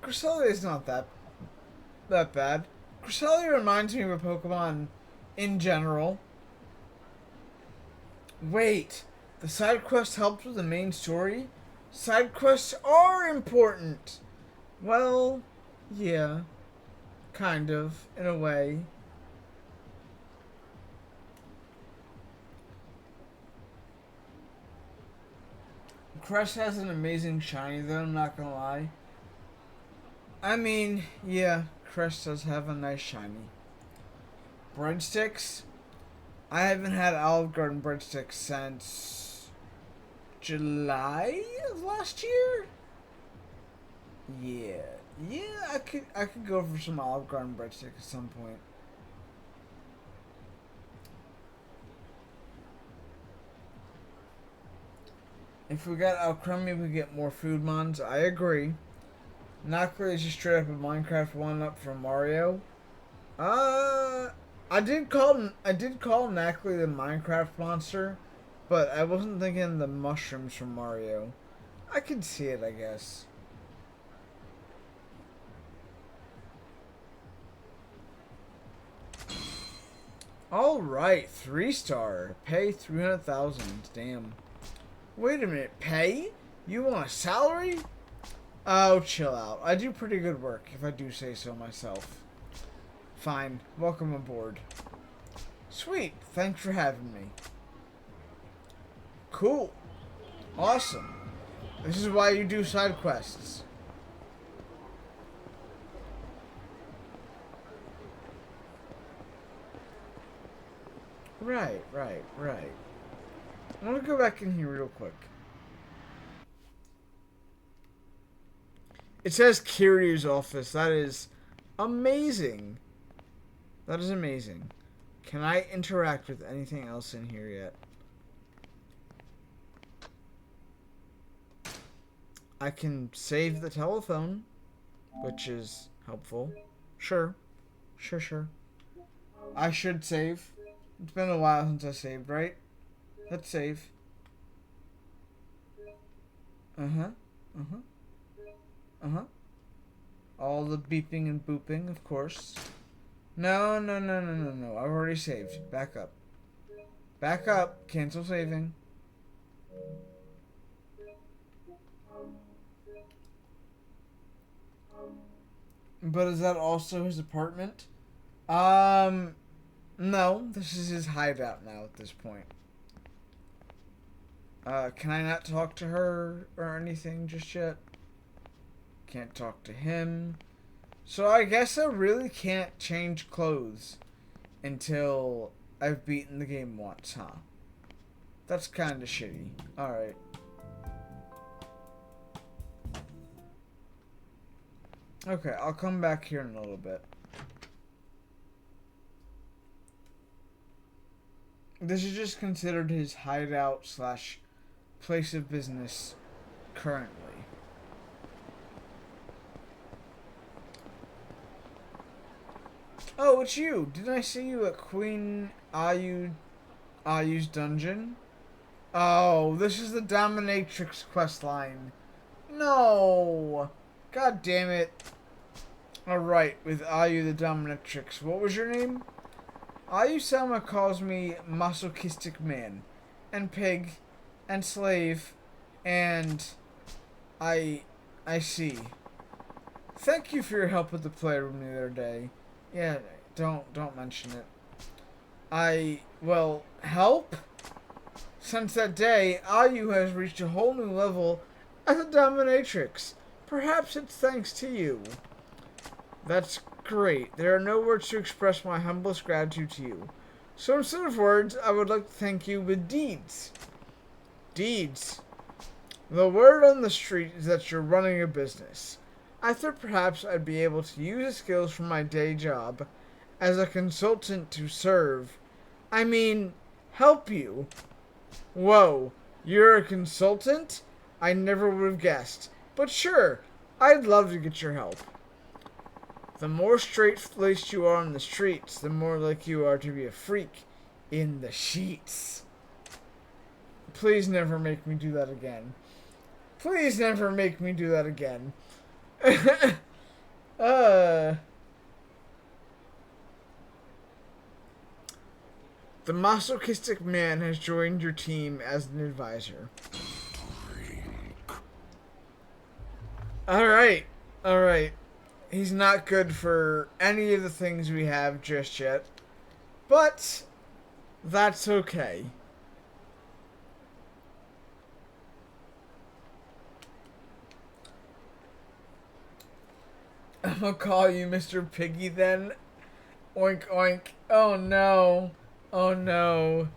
Cresselia is not that bad. Cresselia reminds me of a Pokemon in general. Wait, the side quest helps with the main story? Side quests are important! Well, yeah. Kind of, in a way. Crest has an amazing shiny though, I'm not gonna lie. I mean, yeah, Crest does have a nice shiny. Breadsticks? I haven't had Olive Garden breadsticks since July of last year? Yeah, I could go for some Olive Garden breadsticks at some point. If we got Alcremie, we get more food mons. I agree. Knockley is just straight up a Minecraft 1-up from Mario. I did call Knackley the Minecraft monster, but I wasn't thinking the mushrooms from Mario. I can see it, I guess. Alright, 3-star. Pay 300,000. Damn. Wait a minute, pay? You want a salary? Oh, chill out. I do pretty good work, if I do say so myself. Fine. Welcome aboard. Sweet. Thanks for having me. Cool. Awesome. This is why you do side quests. Right. I want to go back in here real quick. It says Kiryu's office. That is amazing. That is amazing. Can I interact with anything else in here yet? I can save the telephone, which is helpful. Sure. I should save. It's been a while since I saved, right? Let's save. All the beeping and booping, of course. No. I've already saved. Back up. Back up. Cancel saving. But is that also his apartment? No. This is his hideout now at this point. Can I not talk to her or anything just yet? Can't talk to him. So I guess I really can't change clothes until I've beaten the game once, huh? That's kind of shitty. Alright. Okay, I'll come back here in a little bit. This is just considered his hideout slash place of business currently. Oh, it's you. Didn't I see you at Queen Ayu's dungeon? Oh, this is the Dominatrix questline. No! God damn it. Alright, with Ayu the Dominatrix. What was your name? Ayu-sama calls me masochistic man, and pig, and slave, and I see. Thank you for your help with the playroom the other day. Yeah, don't mention it. Well, help? Since that day, Ayu has reached a whole new level as a dominatrix. Perhaps it's thanks to you. That's great. There are no words to express my humblest gratitude to you. So instead of words, I would like to thank you with deeds. Deeds. The word on the street is that you're running a business. I thought perhaps I'd be able to use the skills from my day job as a consultant to serve. I mean, help you. Whoa, you're a consultant? I never would have guessed. But sure, I'd love to get your help. The more straight-laced you are on the streets, the more like you are to be a freak in the sheets. Please never make me do that again. Please never make me do that again. The masochistic man has joined your team as an advisor. Alright. Alright. He's not good for any of the things we have just yet. But that's okay. I'm gonna call you Mr. Piggy then. Oink oink. Oh no. Oh no.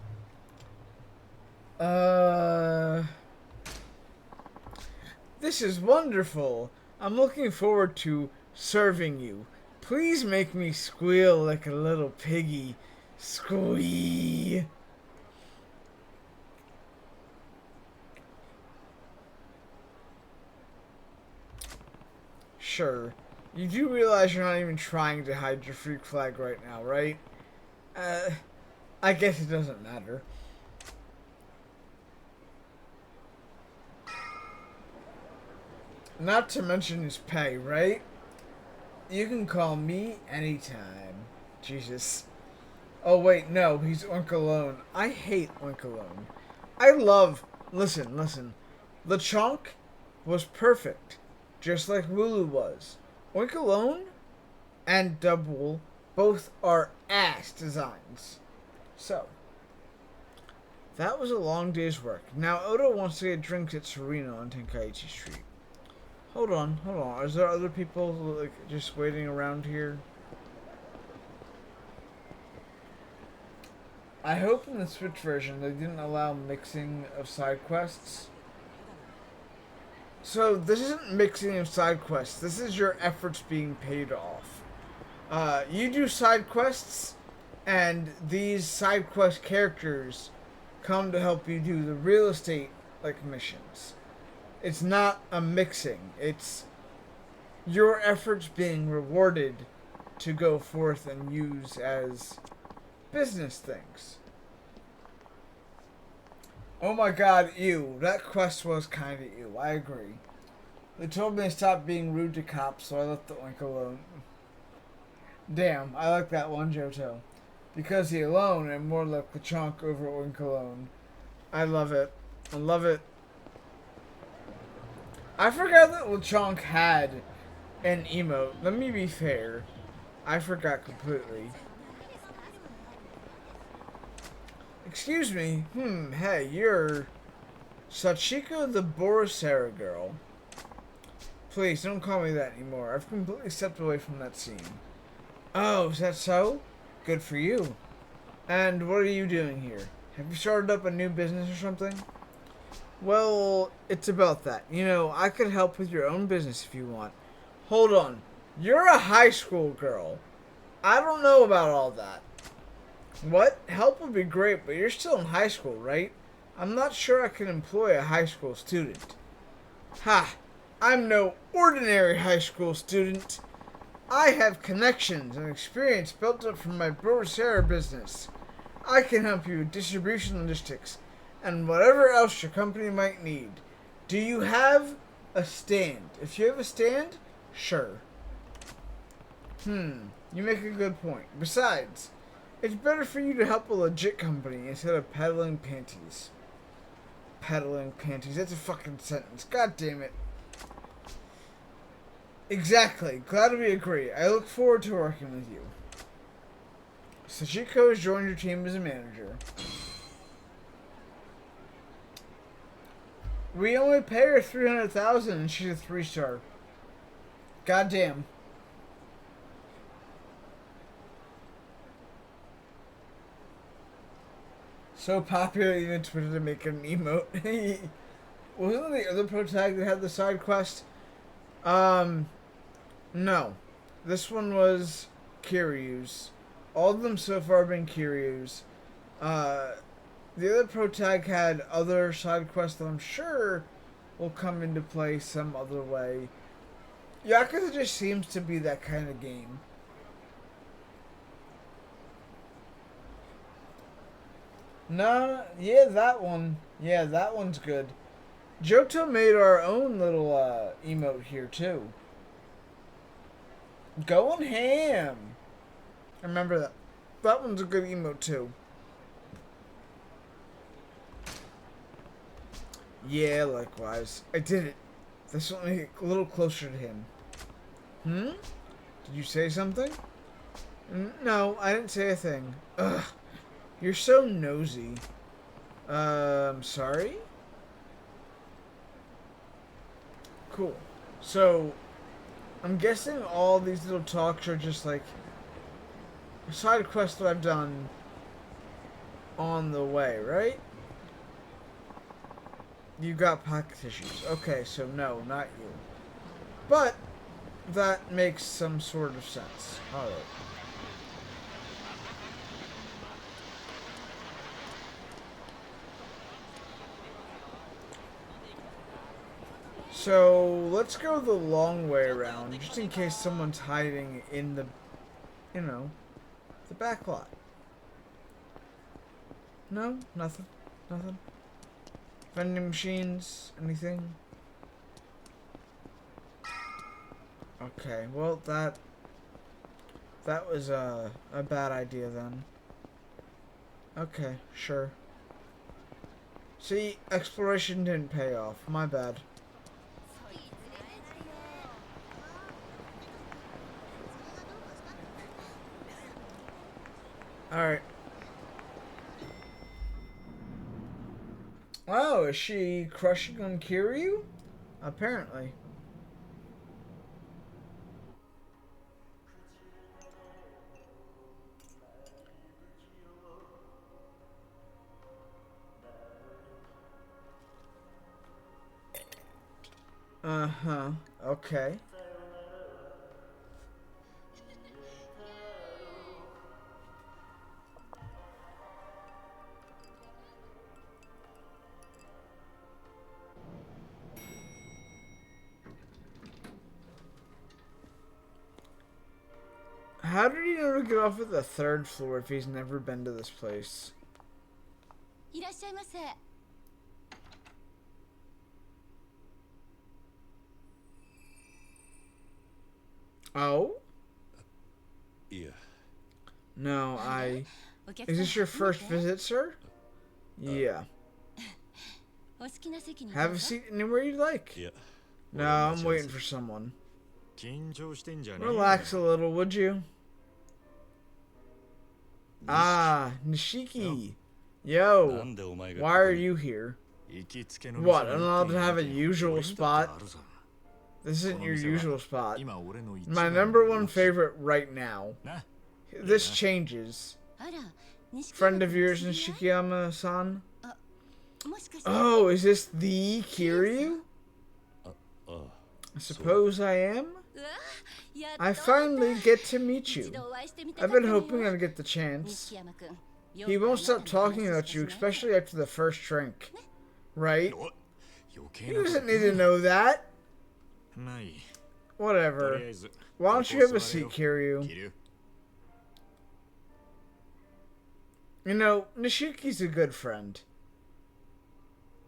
This is wonderful. I'm looking forward to serving you. Please make me squeal like a little piggy. Squee. Sure. You do realize you're not even trying to hide your freak flag right now, right? I guess it doesn't matter. Not to mention his pay, right? You can call me anytime. Jesus. Oh wait, no, he's Oink Alone. I hate Oink Alone. I love... Listen. LeChonk was perfect. Just like Wooloo was. Oink Alone and Double both are ass designs. So, that was a long day's work. Now Odo wants to get drinks at Serena on Tenkaichi Street. Hold on. Is there other people like just waiting around here? I hope in the Switch version they didn't allow mixing of side quests. So this isn't mixing of side quests. This is your efforts being paid off. You do side quests, and these side quest characters come to help you do the real estate like missions. It's not a mixing. It's your efforts being rewarded to go forth and use as business things. Oh my god, ew. That quest was kinda ew. I agree. They told me to stop being rude to cops, so I left the Oink alone. Damn, I like that one, Johto. Because he alone and more like the chunk over Oink alone. I love it. I love it. I forgot that LeChonk had an emote. Let me be fair. I forgot completely. Excuse me. Hey, you're Sachiko the Borosera girl. Please, don't call me that anymore. I've completely stepped away from that scene. Oh, is that so? Good for you. And what are you doing here? Have you started up a new business or something? Well, it's about that. You know, I could help with your own business if you want. Hold on. You're a high school girl. I don't know about all that. What? Help would be great, but you're still in high school, right? I'm not sure I can employ a high school student. Ha! I'm no ordinary high school student. I have connections and experience built up from my Brosera business. I can help you with distribution logistics and whatever else your company might need. Do you have a stand? If you have a stand, sure. You make a good point. Besides, it's better for you to help a legit company instead of peddling panties. Peddling panties. That's a fucking sentence. God damn it. Exactly. Glad we agree. I look forward to working with you. Sachiko has joined your team as a manager. We only pay her $300,000 and she's a 3-star. Goddamn. So popular even Twitter to make an emote. wasn't the other pro tag that had the side quest? No. This one was Kiryu's. All of them so far have been Kiryu's. The other pro tag had other side quests that I'm sure will come into play some other way. Yakuza just seems to be that kind of game. No, yeah, that one. Yeah, that one's good. Johto made our own little emote here too. Going ham. I remember that. That one's a good emote too. Yeah, likewise. I did it. This will make it a little closer to him. Did you say something? No, I didn't say a thing. Ugh. You're so nosy. Sorry? Cool. So, I'm guessing all these little talks are just like side quests that I've done on the way, right? You got pocket tissues. Okay, so no, not you. But that makes some sort of sense. Alright. So let's go the long way around, just in case someone's hiding in the, you know, the back lot. No? Nothing? Nothing? Vending machines? Anything? Okay, well that was a bad idea then. Okay, sure. See, exploration didn't pay off. My bad. Alright. Oh, is she crushing on Kiryu? Apparently. Uh-huh. Okay. How did he know to get off at the third floor if he's never been to this place? いらっしゃいませ。Oh? Yeah. No, Is this your first visit, sir? Yeah. Have a seat anywhere you like. Yeah. No, I'm waiting for someone. Relax a little, would you? Ah, Nishiki. Yo, why are you here? What, I'm allowed to have a usual spot? This isn't your usual spot. My #1 favorite right now. This changes. Friend of yours, Nishikiyama-san? Oh, is this the Kiryu? I suppose I am? I finally get to meet you. I've been hoping I'd get the chance. He won't stop talking about you, especially after the first drink. Right? He doesn't need to know that. Whatever. Why don't you have a seat, Kiryu? You know, Nishiki's a good friend.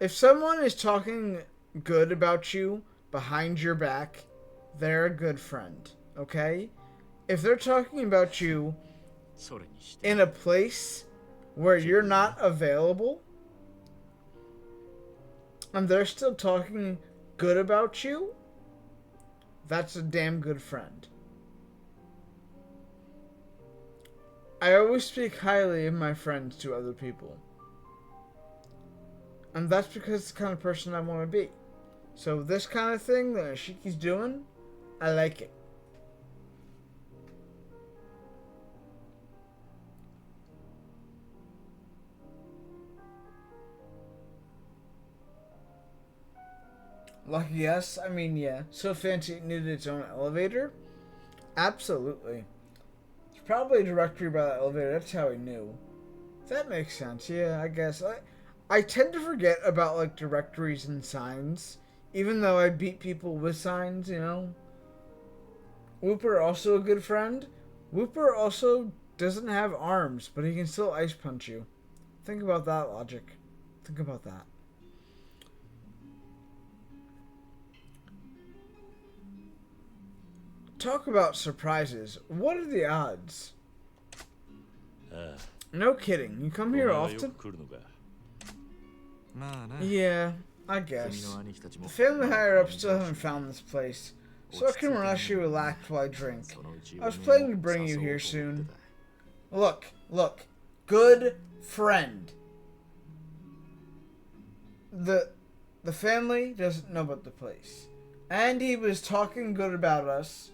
If someone is talking good about you behind your back, they're a good friend, okay? If they're talking about you in a place where you're not available, and they're still talking good about you, that's a damn good friend. I always speak highly of my friends to other people. And that's because it's the kind of person I want to be. So this kind of thing that Ishiki's doing, I like it. Lucky us? I mean, yeah. So fancy it needed its own elevator? Absolutely. It's probably a directory by the elevator. That's how he knew. That makes sense. Yeah, I guess. I tend to forget about, like, directories and signs. Even though I beat people with signs, you know? Whooper, also a good friend. Whooper also doesn't have arms, but he can still ice punch you. Think about that logic. Think about that. Talk about surprises. What are the odds? No kidding. You come here often? Yeah, I guess. The family higher up still haven't found this place, so I can rush you relax while I drink. I was planning to bring you here soon. Look. Good friend. The family doesn't know about the place. And he was talking good about us.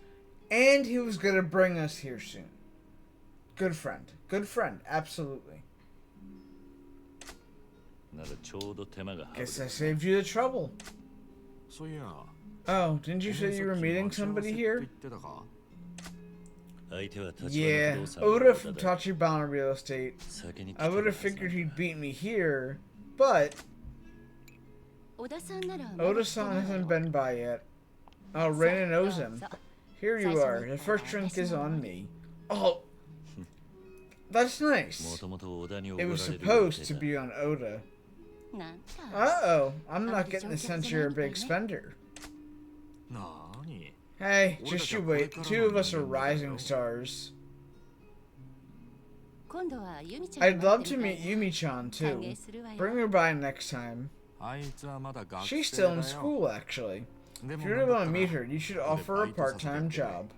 And he was going to bring us here soon. Good friend. Good friend. Absolutely. Guess I saved you the trouble. Oh, didn't you say you were meeting somebody here? Yeah, Oda from Tachibana Real Estate. I would have figured he'd beat me here, but Oda-san hasn't been by yet. Oh, Reina knows him. Here you are. The first drink is on me. Oh, that's nice. It was supposed to be on Oda. Uh-oh, I'm not getting the sense you're a big spender. Hey, just you wait. The two of us are rising stars. I'd love to meet Yumi-chan, too. Bring her by next time. She's still in school, actually. If you really want to meet her, you should offer her a part-time job.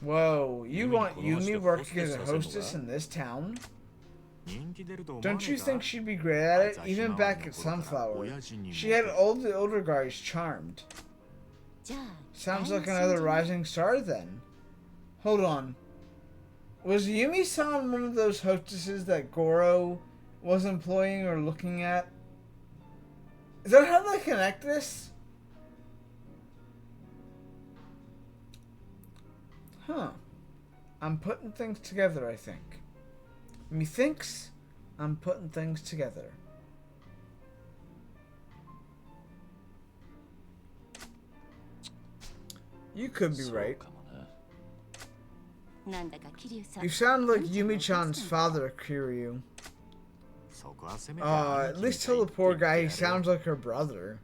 Whoa, you want Yumi working as a hostess in this town? Don't you think she'd be great at it? Even back at Sunflower, she had all the older guys charmed. Sounds like another rising star then. Hold on. Was Yumi-san one of those hostesses that Goro was employing or looking at? Is that how they connect this? Huh. I'm putting things together, I think. Methinks I'm putting things together. You could be right. You sound like Yumi-chan's father, Kiryu. At least tell the poor guy he sounds like her brother.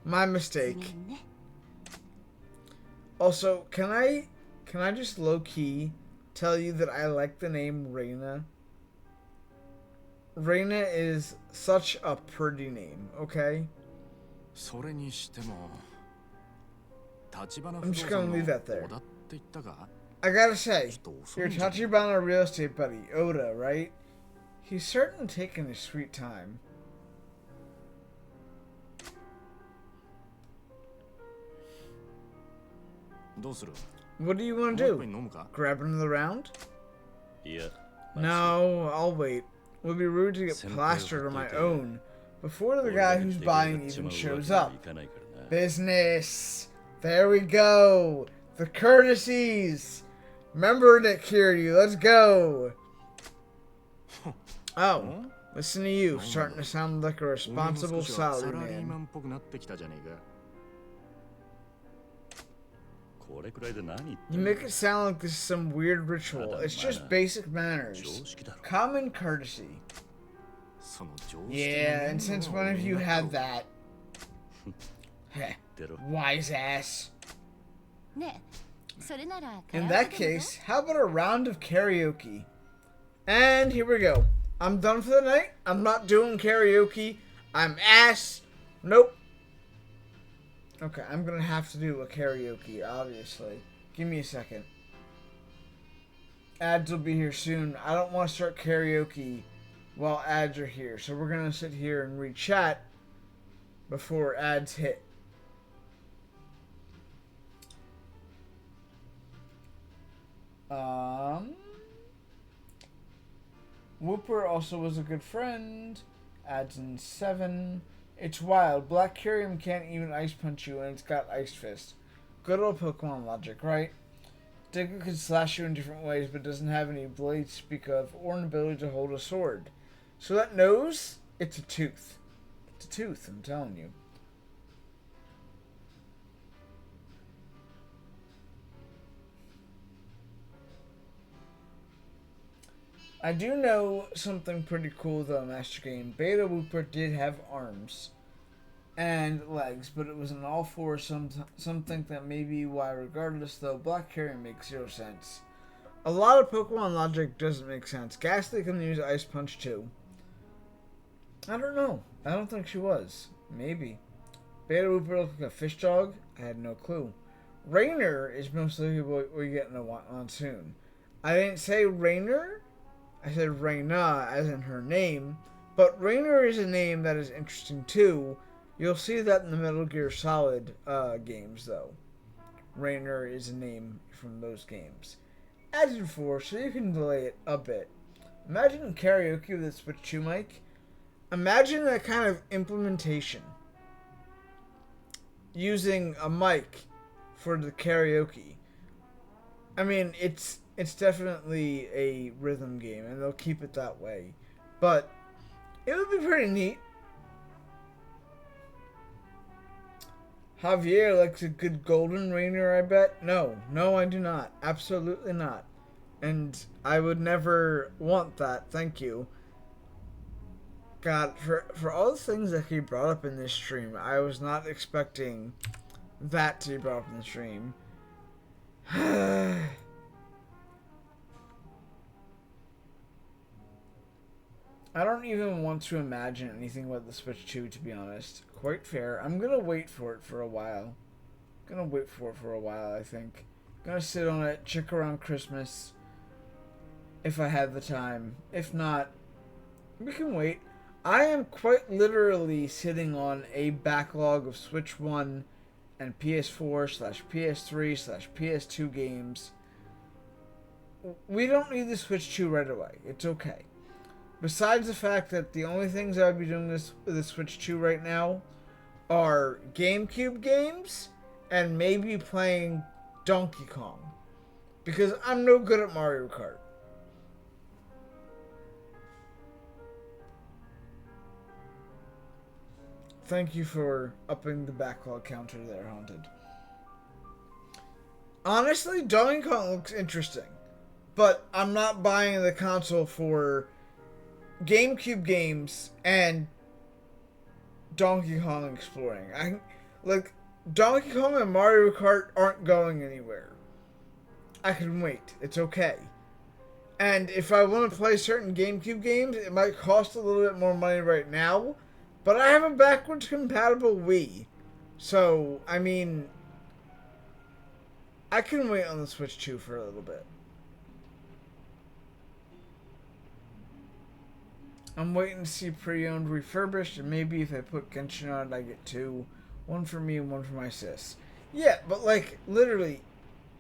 My mistake. Also, can I just low-key tell you that I like the name Reina? Reina is such a pretty name, okay? I'm just gonna leave that there. I gotta say, your Tachibana real estate buddy, Oda, right? He's certainly taking his sweet time. What do you want to do? Grab another round? Yeah. No, I'll wait. It would be rude to get plastered on my own before the guy who's buying even shows up. Business. There we go. The courtesies. Remember it, Kiryu. Let's go. Oh, listen to you. Starting to sound like a responsible salaryman. You make it sound like this is some weird ritual. It's just basic manners. Common courtesy. Yeah, and since when have you had that? Heh, wise ass. In that case, how about a round of karaoke? And here we go. I'm done for the night. I'm not doing karaoke. I'm ass. Nope. Okay, I'm gonna have to do a karaoke, obviously. Give me a second. Ads will be here soon. I don't want to start karaoke while ads are here. So we're gonna sit here and read chat before ads hit. Whooper also was a good friend. Adds in 7. It's wild. Black Kyurem can't even ice punch you, and it's got Ice Fist. Good old Pokemon logic, right? Diggle can slash you in different ways, but doesn't have any blades to speak of, or an ability to hold a sword. So that nose, it's a tooth. It's a tooth, I'm telling you. I do know something pretty cool though, Master Game. Beta Wooper did have arms and legs, but it was an all four. Something that may be why, regardless though, Black Kyurem makes 0 sense. A lot of Pokemon logic doesn't make sense. Ghastly can use Ice Punch too. I don't know. I don't think she was. Maybe. Beta Wooper looked like a fish dog? I had no clue. Rainer is most likely what we get in a monsoon. I didn't say Rainer. I said Reyna as in her name. But Rainer is a name that is interesting too. You'll see that in the Metal Gear Solid games though. Rainer is a name from those games. As before, so you can delay it a bit. Imagine karaoke with a Switch 2 mic. Imagine that kind of implementation. Using a mic for the karaoke. I mean, it's definitely a rhythm game, and they'll keep it that way. But it would be pretty neat. Javier likes a good golden Rainer, I bet. No, I do not. Absolutely not. And I would never want that. Thank you. God, for all the things that he brought up in this stream, I was not expecting that to be brought up in the stream. I don't even want to imagine anything about the Switch 2, to be honest. Quite fair. I'm gonna wait for it for a while. I think. Gonna sit on it, check around Christmas. If I have the time. If not, we can wait. I am quite literally sitting on a backlog of Switch 1 and PS4/PS3/PS2 games. We don't need the Switch 2 right away. It's okay. Besides the fact that the only things I would be doing this with the Switch 2 right now are GameCube games and maybe playing Donkey Kong. Because I'm no good at Mario Kart. Thank you for upping the backlog counter there, Haunted. Honestly, Donkey Kong looks interesting. But I'm not buying the console for GameCube games and Donkey Kong exploring. Donkey Kong and Mario Kart aren't going anywhere. I can wait. It's okay. And if I want to play certain GameCube games, it might cost a little bit more money right now. But I have a backwards compatible Wii. So, I mean, I can wait on the Switch 2 for a little bit. I'm waiting to see pre-owned refurbished, and maybe if I put Genshin on it, I get 2. One for me and one for my sis. Yeah, but literally,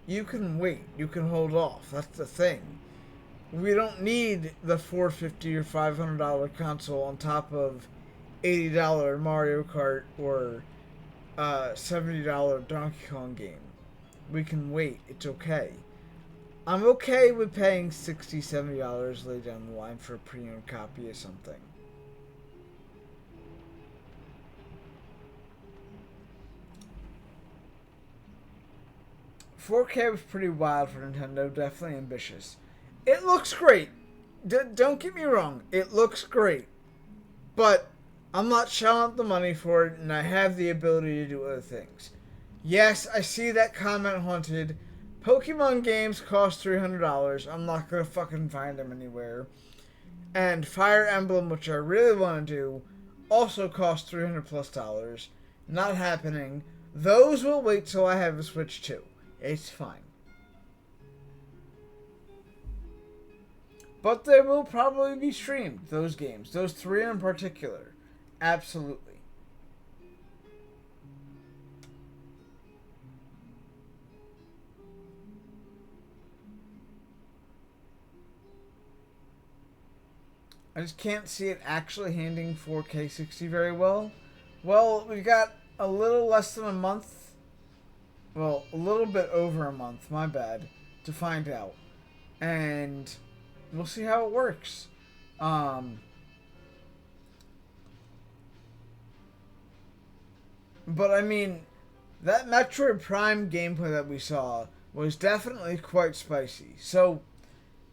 you can wait. You can hold off. That's the thing. We don't need the $450 or $500 console on top of $80 Mario Kart or $70 Donkey Kong game. We can wait. It's okay. I'm okay with paying $60, $70 later down the line for a pre-owned copy of something. $4K was pretty wild for Nintendo. Definitely ambitious. It looks great. Don't get me wrong. It looks great. But I'm not shelling out the money for it, and I have the ability to do other things. Yes, I see that comment, Haunted. Pokemon games cost $300. I'm not gonna fucking find them anywhere. And Fire Emblem, which I really want to do, also costs $300+. Not happening. Those will wait till I have a Switch 2. It's fine. But they will probably be streamed, those games. Those 3 in particular. Absolutely. I just can't see it actually handling 4K 60 very well. Well, we got a little less than a month. Well, a little bit over a month, my bad, to find out. And we'll see how it works. But I mean, that Metroid Prime gameplay that we saw was definitely quite spicy. So,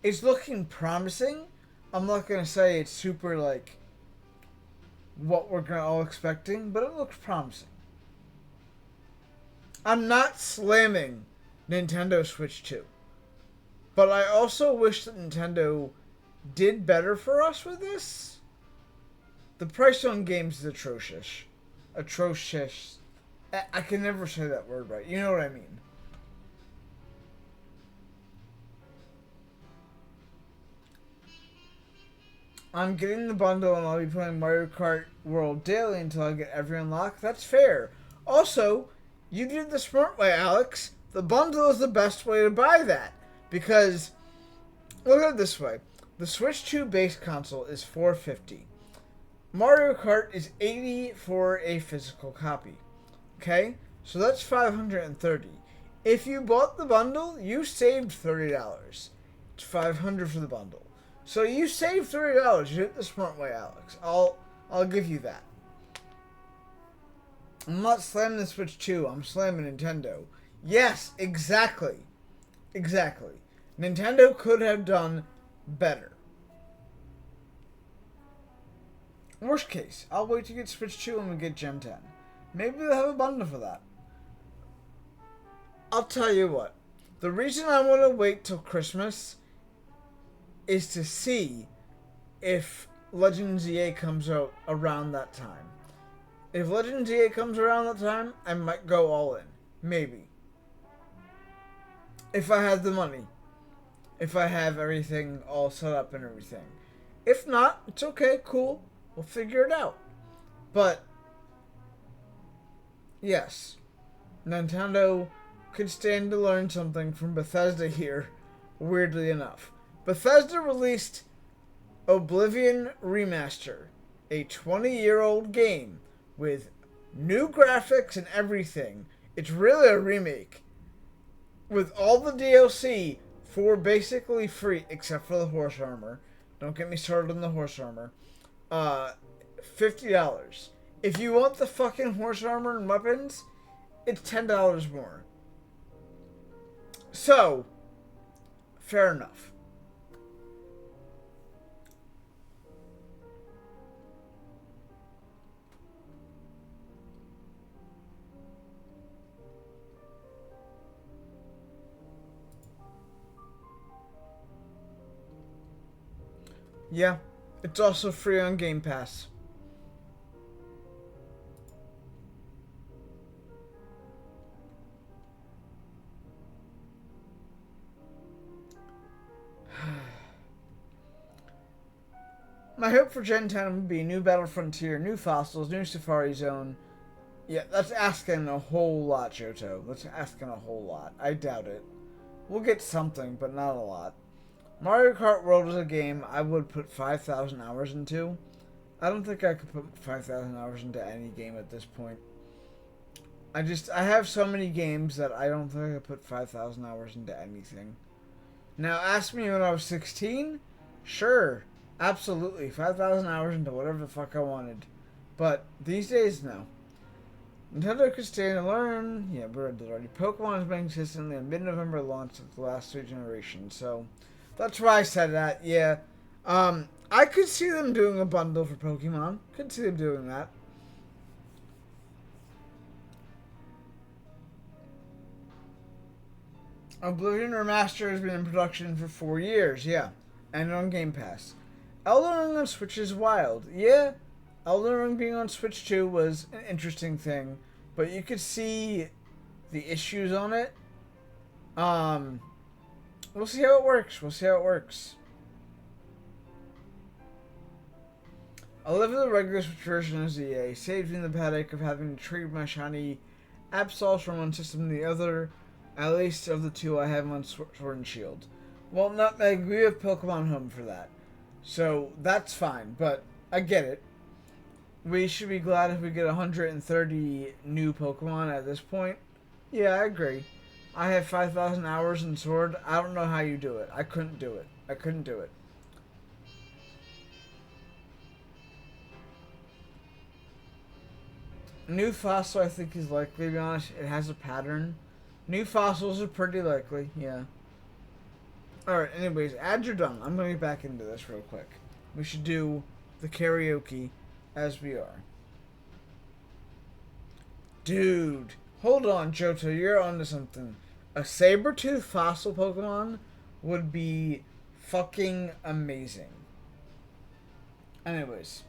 it's looking promising. I'm not going to say it's super, like, what we're all expecting, but it looks promising. I'm not slamming Nintendo Switch 2. But I also wish that Nintendo did better for us with this. The price on games is atrocious. Atrocious. I can never say that word right. You know what I mean. I'm getting the bundle and I'll be playing Mario Kart World daily until I get every unlock. That's fair. Also, you did the smart way, Alex. The bundle is the best way to buy that. Because, look at it this way. The Switch 2 base console is $450. Mario Kart is $80 for a physical copy. Okay? So that's $530. If you bought the bundle, you saved $30. It's $500 for the bundle. So you saved $30. You did it the smart way, Alex. I'll give you that. I'm not slamming the Switch 2. I'm slamming Nintendo. Yes, exactly. Exactly. Nintendo could have done better. Worst case, I'll wait to get Switch 2 and we get Gen 10. Maybe they'll have a bundle for that. I'll tell you what. The reason I want to wait till Christmas is to see if Legends EA comes out around that time. If Legends EA comes around that time, I might go all in. Maybe. If I have the money. If I have everything all set up and everything. If not, it's okay, cool. We'll figure it out. But, yes. Nintendo could stand to learn something from Bethesda here, weirdly enough. Bethesda released Oblivion Remaster, a 20-year-old game with new graphics and everything. It's really a remake. With all the DLC for basically free, except for the horse armor. Don't get me started on the horse armor. $50. If you want the fucking horse armor and weapons, it's $10 more. So, fair enough. Yeah, it's also free on Game Pass. My hope for Gen 10 would be new Battle Frontier, new Fossils, new Safari Zone. Yeah, that's asking a whole lot, Johto. That's asking a whole lot. I doubt it. We'll get something, but not a lot. Mario Kart World is a game I would put 5,000 hours into. I don't think I could put 5,000 hours into any game at this point. I have so many games that I don't think I could put 5,000 hours into anything. Now, ask me when I was 16? Sure. Absolutely. 5,000 hours into whatever the fuck I wanted. But these days, no. Nintendo could stand and learn. Yeah, we read that already. Pokemon has been consistently a mid-November launch of the last 3 generations, so that's why I said that, yeah. I could see them doing a bundle for Pokemon. Could see them doing that. Oblivion Remaster has been in production for 4 years, yeah. And on Game Pass. Elden Ring on Switch is wild. Yeah, Elden Ring being on Switch 2 was an interesting thing. But you could see the issues on it. We'll see how it works. I live in the regular Switch version of ZA, saved me the headache of having to trade my shiny Absols from one system to the other. At least of the two I have on Sword and Shield. Well, Nutmeg, we have Pokemon Home for that. So that's fine, but I get it. We should be glad if we get 130 new Pokemon at this point. Yeah, I agree. I have 5,000 hours in Sword. I don't know how you do it. I couldn't do it. I couldn't do it. New fossil, I think, is likely, to be honest. It has a pattern. New fossils are pretty likely, yeah. Alright, anyways, ads are done. I'm going to get back into this real quick. We should do the karaoke as we are. Dude, hold on, Johto, you're onto something. A saber-tooth fossil Pokemon would be fucking amazing. Anyways,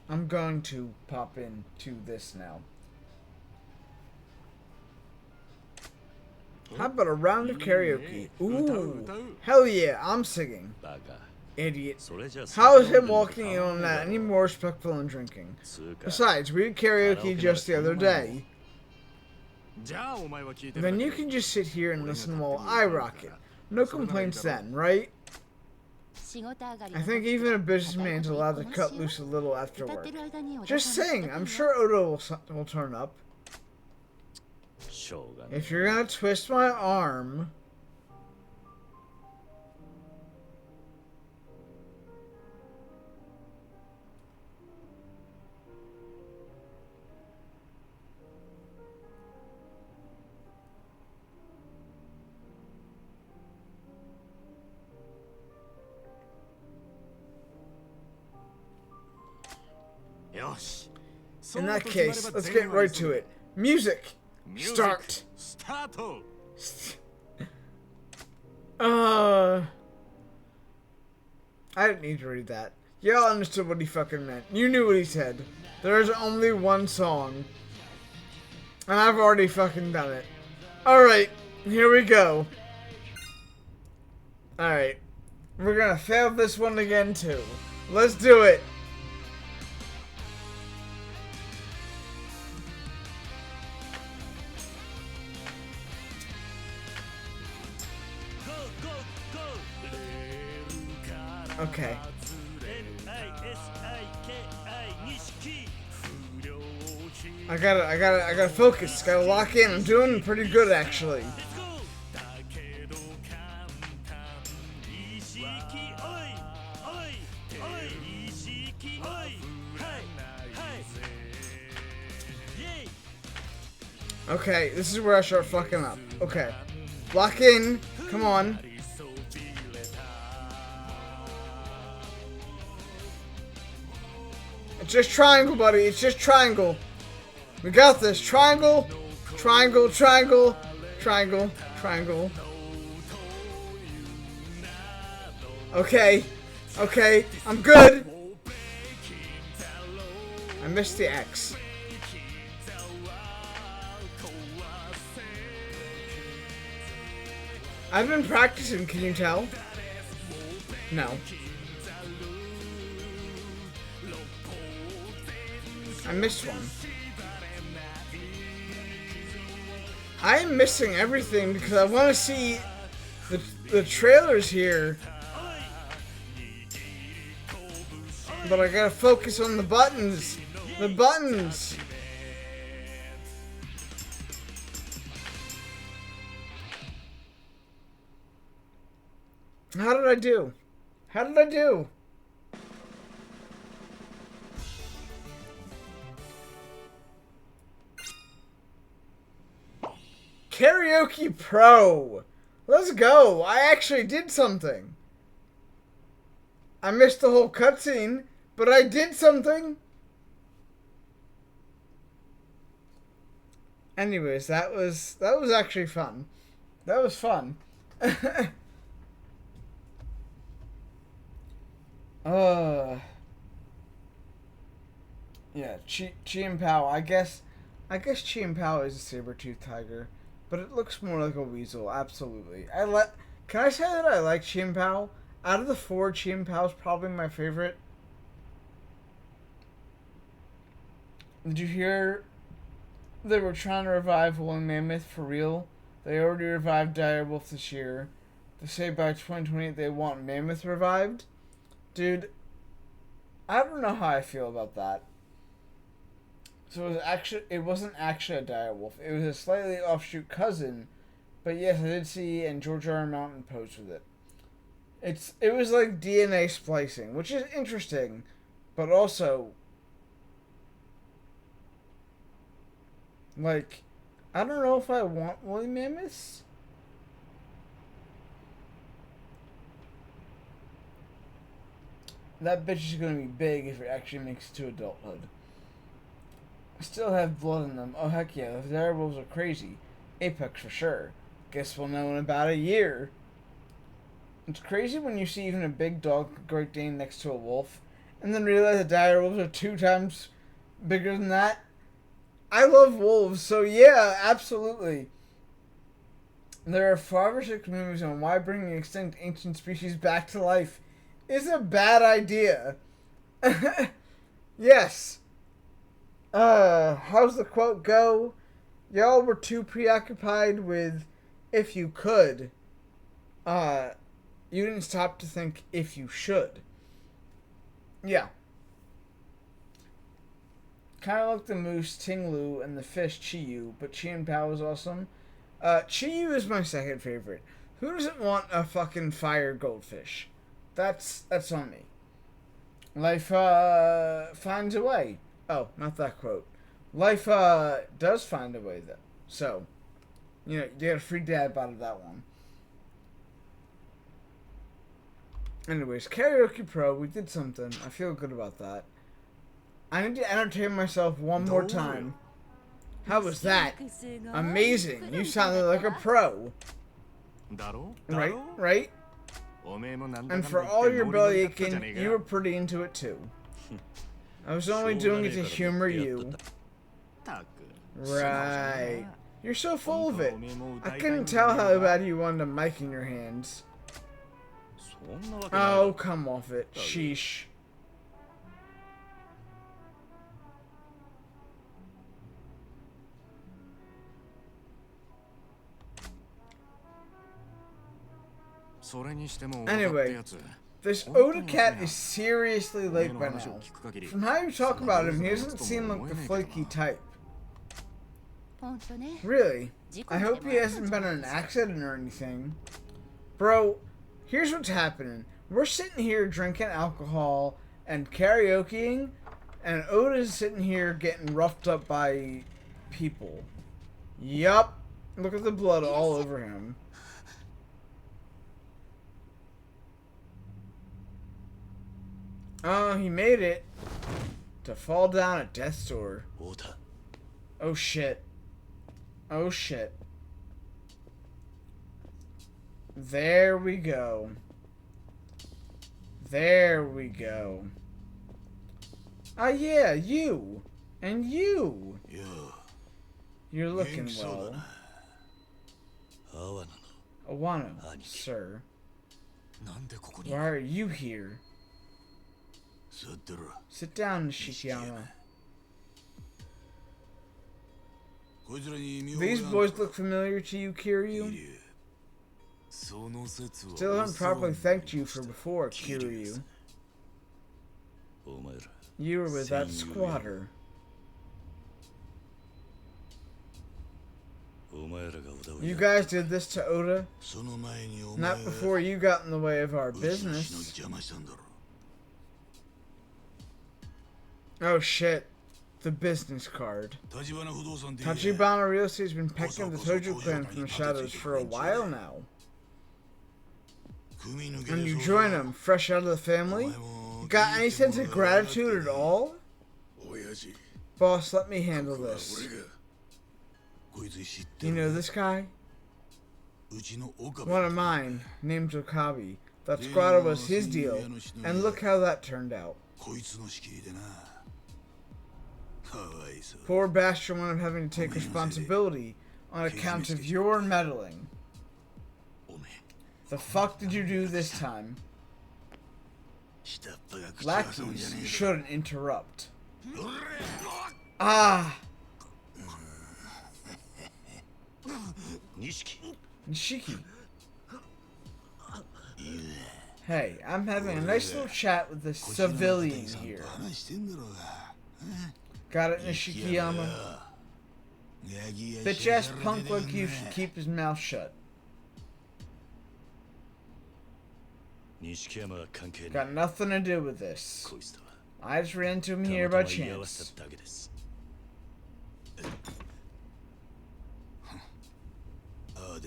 I'm going to pop into this now. How about a round of karaoke? Ooh, hell yeah, I'm singing. だが Idiot. それじゃ How is 酒飲ん him でも walking in on that any more respectful than drinking? つうか Besides, we did karaoke just the other day. じゃあお前は聞いてる Then you can just sit here and listen while I rock it. No complaints then, right? 仕事上がり I think even a businessman's allowed to cut loose a little after 歌っ work. てる間にお Just 茶さん saying, の I'm 敵 sure Odo will turn up. しょうがね If you're gonna twist my arm... In that case, let's get right to it. Music! Start! スタート I didn't need to read that. Y'all understood what he fucking meant. You knew what he said. There's only one song. And I've already fucking done it. Alright, here we go. Alright. We're gonna fail this one again too. Let's do it. Okay. I gotta focus. Gotta lock in. I'm doing pretty good actually. Okay, this is where I start fucking up. Okay. Lock in. Come on. It's just triangle, buddy. It's just triangle. We got this. Triangle. Triangle. Triangle. Triangle. Triangle. Okay. Okay. I'm good. I missed the X. I've been practicing, can you tell? No. I missed one. I'm missing everything because I want to see the trailers here. But I gotta focus on the buttons. The buttons. How did I do? How did I do? Karaoke Pro. Let's go. I actually did something. I missed the whole cutscene, but I did something. Anyways, that was actually fun. That was fun. Yeah, Chi-Pao. I guess Chi-Pao is a saber-toothed tiger, but it looks more like a weasel. Absolutely. Can I say that I like Chi-Pao? Out of the four, Chi-Pao is probably my favorite. Did you hear they were trying to revive Woolly Mammoth for real? They already revived Direwolf this year. They say by 2028 they want Mammoth revived. Dude, I don't know how I feel about that. So it wasn't actually a direwolf. It was a slightly offshoot cousin, but yes, I did see and George R. R. Martin posed with it. It was like DNA splicing, which is interesting, but also like I don't know if I want woolly mammoths. That bitch is gonna be big if it actually makes it to adulthood. Still have blood in them. Oh heck yeah, the direwolves are crazy. Apex for sure. Guess we'll know in about a year. It's crazy when you see even a big dog, Great Dane, next to a wolf, and then realize the direwolves are 2 times bigger than that. I love wolves, so yeah, absolutely. There are 5 or 6 movies on why bringing extinct ancient species back to life is a bad idea. Yes. How's the quote go? Y'all were too preoccupied with if you could. You didn't stop to think if you should. Yeah. Kind of like the moose Tinglu and the fish Chiyu, but Chien Pao is awesome. Chiyu is my second favorite. Who doesn't want a fucking fire goldfish? That's on me. Life finds a way. Oh, not that quote. Life does find a way though. So, you got a free dab out of that one. Anyways, Karaoke Pro, we did something. I feel good about that. I need to entertain myself one more time. How was that? Amazing. You sounded like a pro. Right? And for all your belly aching, you were pretty into it too. I was only doing it to humor you. Right. You're so full of it. I couldn't tell how bad you wanted a mic in your hands. Oh, come off it. Sheesh. Anyway, this Oda cat is seriously late by now. From how you talk about him, he doesn't seem like the flaky type. Really? I hope he hasn't been in an accident or anything. Bro, here's what's happening. We're sitting here drinking alcohol and karaokeing, and Oda's sitting here getting roughed up by people. Yup. Look at the blood all over him. Oh, he made it to fall down at death's door. Oh shit. Oh shit. There we go. There we go. Ah yeah, you. And you. You're looking well. Awano, sir. Why are you here? Sit down, Nishiyama. These boys look familiar to you, Kiryu? Still haven't properly thanked you for before, Kiryu. You were with that squatter. You guys did this to Oda? Not before you got in the way of our business. Oh shit. The business card. Tachibana Real Estate has been pecking the Tojo clan from the shadows for a while now. And you join them, fresh out of the family? You got any sense of gratitude at all? Boss, let me handle this. You know this guy? One of mine, named Okabe. That squatter was his deal, and look how that turned out. Poor bastard wound up having to take responsibility on account of your meddling. The fuck did you do this time? Lackeys shouldn't interrupt. Ah! Nishiki. Hey, I'm having a nice little chat with this civilian here. Got it, Nishikiyama? Bitch ass punk like you should keep his mouth shut. Got nothing to do with this. I just ran into him here by chance.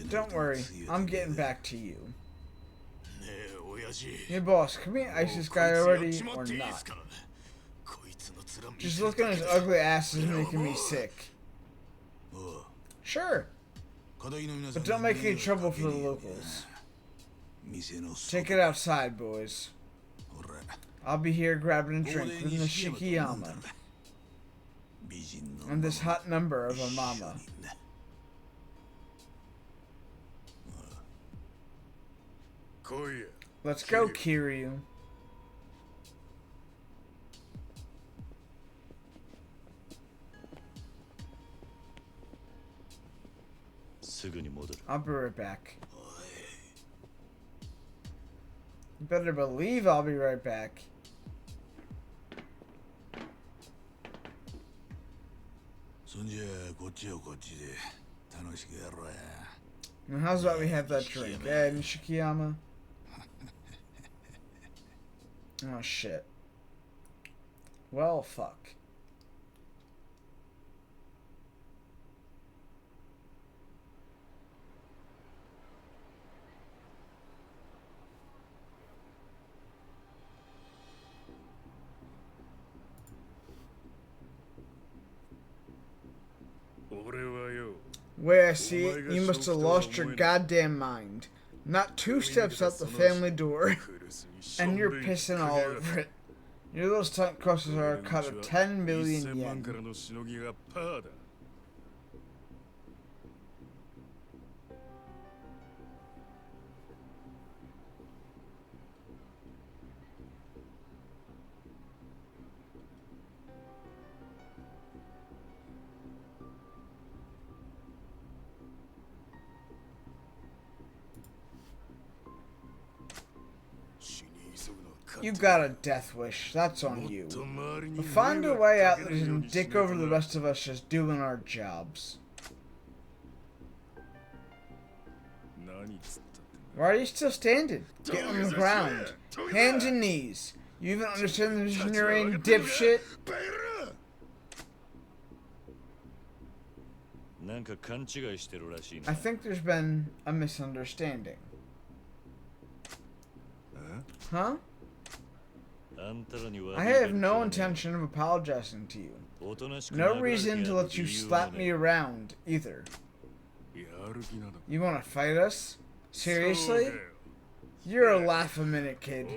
Don't worry, I'm getting back to you. Hey boss, can we ice this guy already or not? Just looking at his ugly ass is making me sick. Sure, but don't make any trouble for the locals. Take it outside, boys. I'll be here grabbing a drink with Nishikiyama and this hot number of a mama. Let's go, Kiryu. I'll be right back. You better believe I'll be right back. Now, how's about we have that drink? Nishikiyama? Oh, shit. Well, fuck. Way I see it, you must have lost your goddamn mind. Not 2 steps out the family door, and you're pissing all over it. Your little stunt costs are a cut of 10 million yen. You got a death wish, that's on you. But find a way out that doesn't dick over the rest of us just doing our jobs. Why are you still standing? Get on the ground. Hands and knees. You even understand the position you're in, dipshit? I think there's been a misunderstanding. Huh? I have no intention of apologizing to you. No reason to let you slap me around, either. You want to fight us? Seriously? You're a laugh-a-minute kid.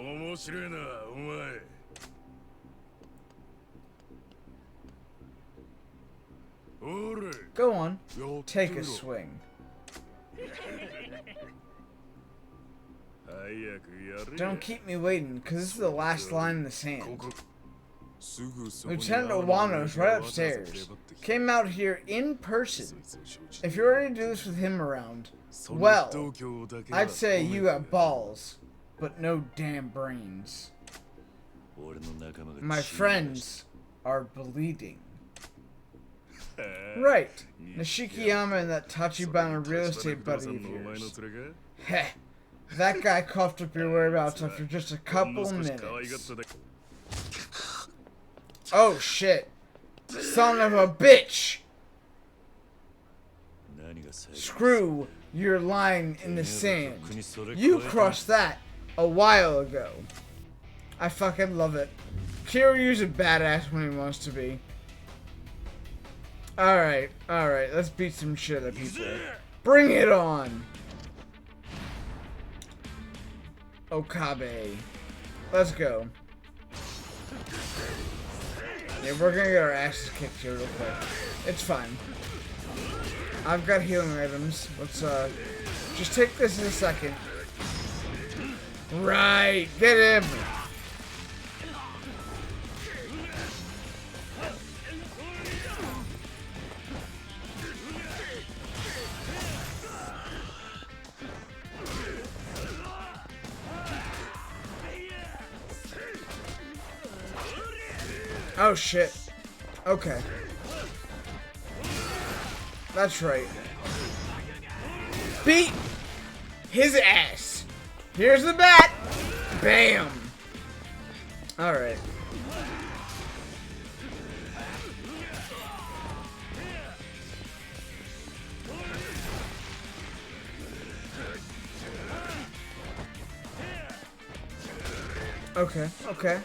Go on, take a swing. Don't keep me waiting, because this is the last line in the sand. Lieutenant Owano's right upstairs. Came out here in person. If you're ready to do this with him around, well, I'd say you got balls, but no damn brains. My friends are bleeding. Right, Nishikiyama and that Tachibana real estate buddy of yours. Heh. That guy coughed up your whereabouts after just a couple minutes. Oh shit. Son of a bitch! Screw your line in the sand. You crossed that a while ago. I fucking love it. Kiryu's a badass when he wants to be. Alright, let's beat some shit out of people. Bring it on! Okabe. Let's go. Yeah, we're gonna get our asses kicked here real quick. It's fine. I've got healing items. Let's, just take this in a second. Right! Get him! Oh shit. Okay. That's right. Beat his ass. Here's the bat. Bam. Alright. Okay, okay.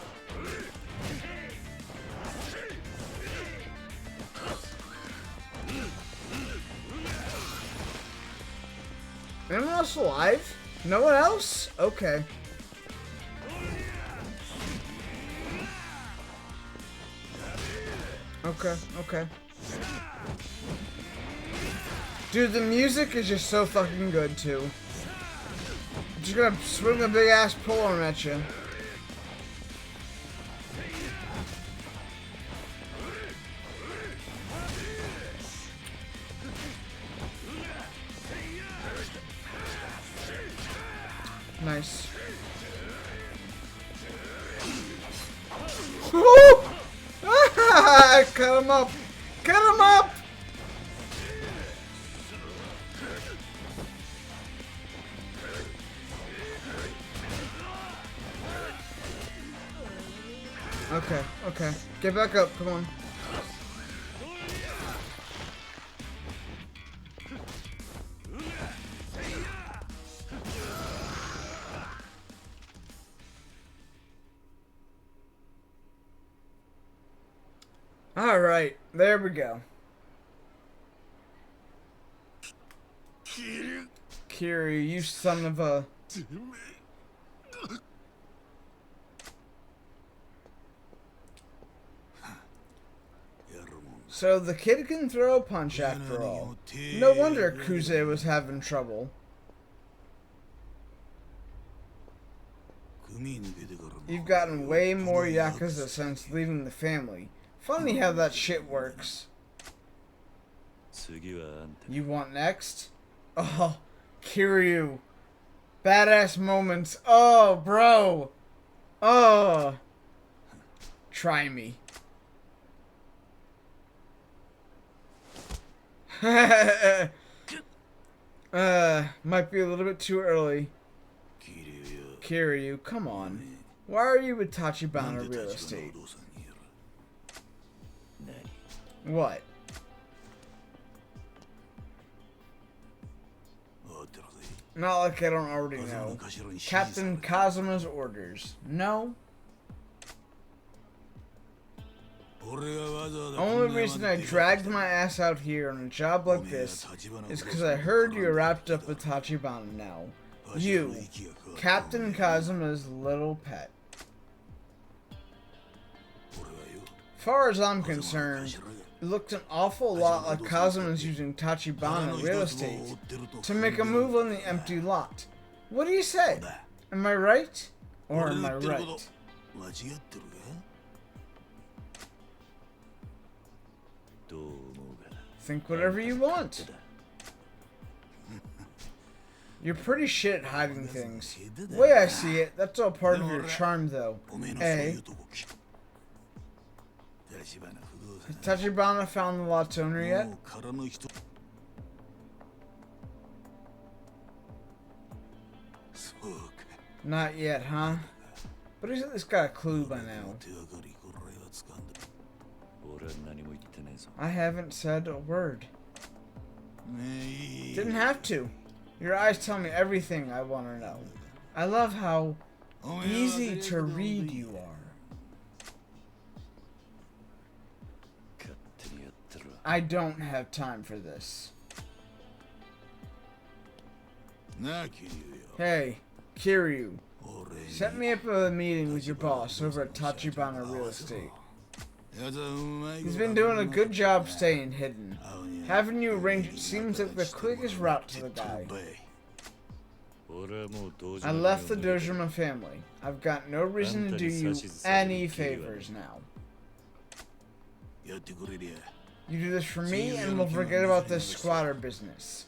Anyone else alive? No one else? Okay. Okay, okay. Dude, the music is just so fucking good, too. Just gonna swing a big ass polearm at you. Nice. Woo! Cut him up! Cut him up! Okay, okay. Get back up, come on. Alright, there we go. Kiryu, you son of a... So the kid can throw a punch after all. No wonder Kuze was having trouble. You've gotten way more Yakuza since leaving the family. Funny how that shit works. You want next? Oh, Kiryu. Badass moments. Oh, bro. Oh. Try me. Might be a little bit too early. Kiryu, come on. Why are you with Tachibana Real Estate? What? Not like I don't already know. Captain Kazuma's orders. No? Only reason I dragged my ass out here on a job like this is because I heard you wrapped up with Tachibana now. You, Captain Kazuma's little pet. Far as I'm concerned, it looked an awful lot like Kazuma's using Tachibana Real Estate to make a move on the empty lot. What do you say? Am I right? Or am I right? Think whatever you want. You're pretty shit at hiding things. The way I see it, that's all part of your charm though. Eh? Has Tachibana found the lot's owner yet? Not yet, huh? But he's at least got a clue by now. I haven't said a word. Didn't have to. Your eyes tell me everything I want to know. I love how easy to read you are. I don't have time for this. Hey, Kiryu. Set me up a meeting with your boss over at Tachibana Real Estate. He's been doing a good job staying hidden. Having you arrange it seems like the quickest route to the guy. I left the Dojima family. I've got no reason to do you any favors now. You do this for me and we'll forget about this squatter business.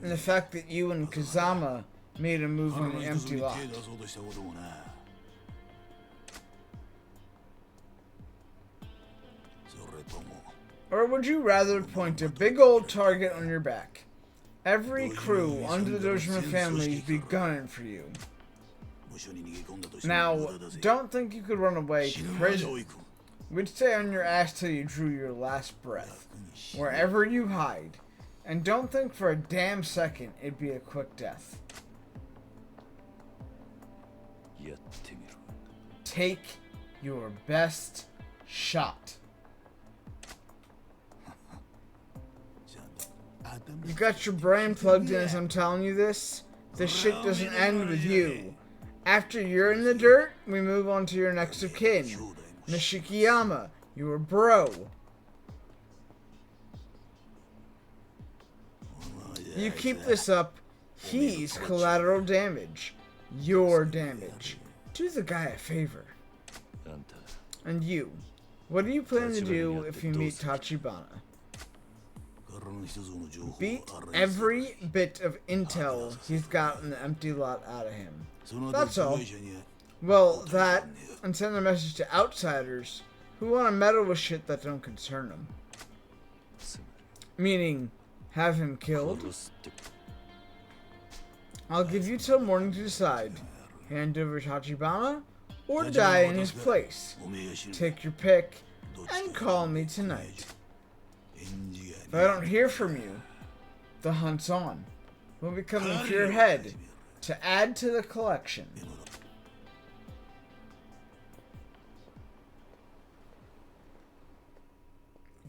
And the fact that you and Kazama made a move on the empty lot. Or would you rather point a big old target on your back? Every crew under the Dojima families be gunning for you. Now, don't think you could run away to prison. We'd stay on your ass till you drew your last breath, wherever you hide. And don't think for a damn second it'd be a quick death. Take your best shot. You got your brain plugged in as I'm telling you this. This shit doesn't end with you. After you're in the dirt, we move on to your next of kin. Nishikiyama, your bro. You keep this up, he's collateral damage. Your damage. Do the guy a favor. And you, what do you plan to do if you meet Tachibana? Beat every bit of intel he's got in the empty lot out of him. That's all. Well, that, and send a message to outsiders who want to meddle with shit that don't concern them. Meaning, have him killed? I'll give you till morning to decide. Hand over Tachibana, or die in his place. Take your pick, and call me tonight. If I don't hear from you, the hunt's on. We'll be coming for your head to add to the collection.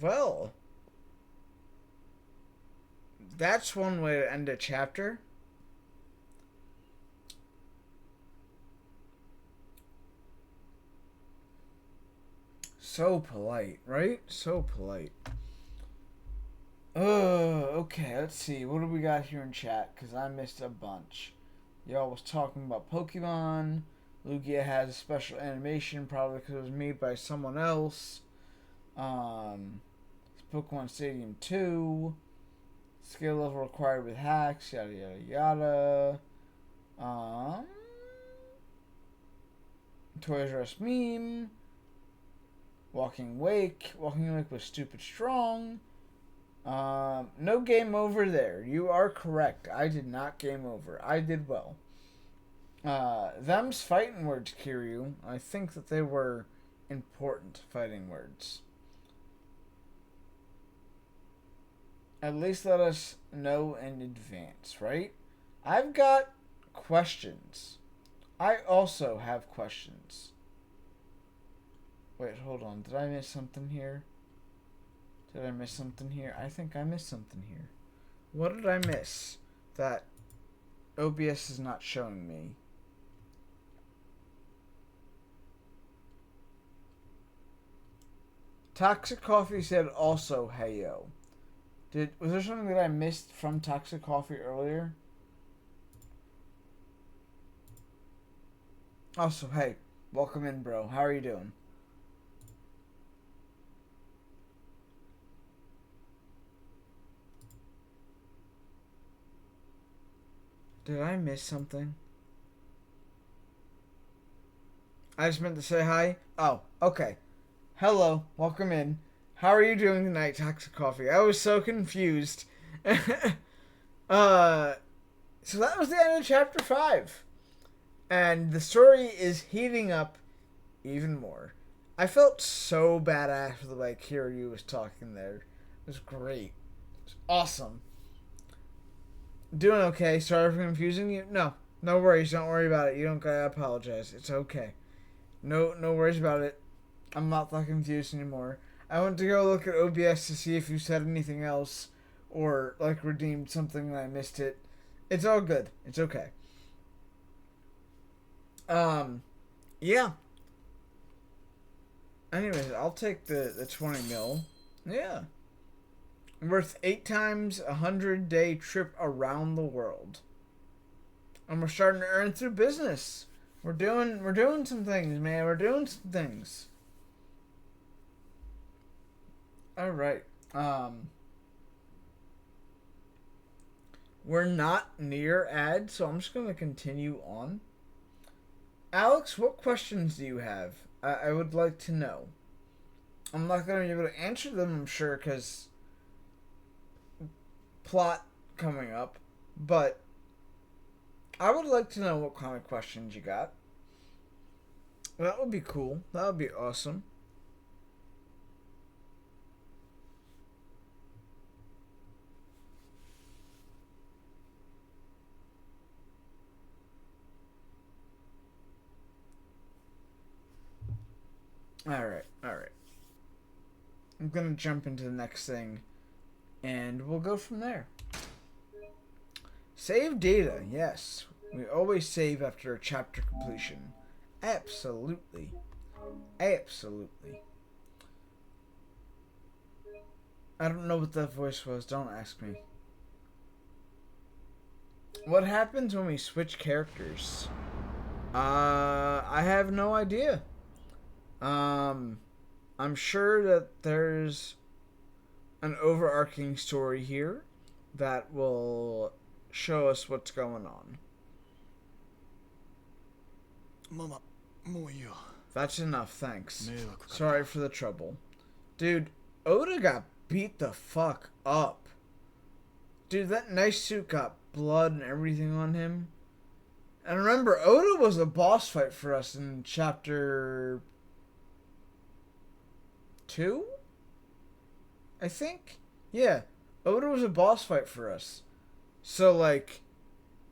Well, that's one way to end a chapter. So polite, right? So polite. Okay, let's see. What do we got here in chat? Because I missed a bunch. Y'all was talking about Pokemon. Lugia has a special animation, probably because it was made by someone else. Pokemon Stadium 2. Skill level required with hacks, yada yada yada. Toys R Us meme. Walking Wake was stupid strong. No game over there. You are correct. I did not game over. I did well. Them's fighting words, Kiryu. I think that they were important fighting words. At least let us know in advance, right? I've got questions. I also have questions. Wait, hold on. Did I miss something here? I think I missed something here. What did I miss that OBS is not showing me? Toxic Coffee said also heyo. Was there something that I missed from Toxic Coffee earlier? Also, hey, welcome in, bro. How are you doing? Did I miss something? I just meant to say hi. Oh, okay. Hello, welcome in. How are you doing tonight, Toxic Coffee? I was so confused. So that was the end of chapter 5. And the story is heating up even more. I felt so badass for the way Kiryu was talking there. It was great. It was awesome. Doing okay. Sorry for confusing you. No worries. Don't worry about it. You don't gotta apologize. It's okay. No worries about it. I'm not that confused anymore. I went to go look at OBS to see if you said anything else or like redeemed something and I missed it. It's all good. It's okay. Yeah. Anyways, I'll take the 20 mil. Yeah. Worth 8 times a 100-day trip around the world. And we're starting to earn through business. We're doing some things, man. We're doing some things. Alright. We're not near ads, so I'm just going to continue on. Alex, what questions do you have? I would like to know. I'm not going to be able to answer them, I'm sure, because plot coming up. But I would like to know what kind of questions you got. That would be cool. That would be awesome. Alright. I'm gonna jump into the next thing, and we'll go from there. Save data, yes. We always save after a chapter completion. Absolutely. Absolutely. I don't know what that voice was, don't ask me. What happens when we switch characters? I have no idea. I'm sure that there's an overarching story here that will show us what's going on. Mama, もういいよ。 That's enough, thanks. 迷惑か。 Sorry for the trouble. Dude, Oda got beat the fuck up. Dude, that nice suit got blood and everything on him. And remember, Oda was a boss fight for us in chapter 2? I think? Yeah, Oda was a boss fight for us. So, like,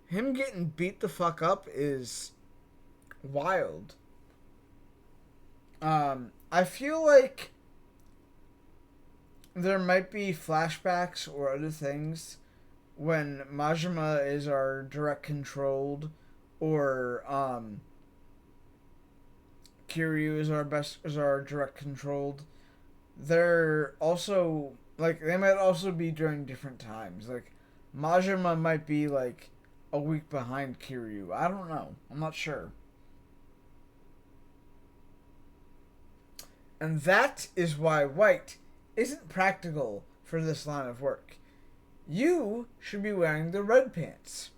him getting beat the fuck up is wild. I feel like there might be flashbacks or other things when Majima is our direct controlled, or Kiryu is our direct controlled. They're also like, they might also be during different times. Like Majima might be like a week behind Kiryu. I don't know. I'm not sure. And that is why white isn't practical for this line of work. You should be wearing the red pants.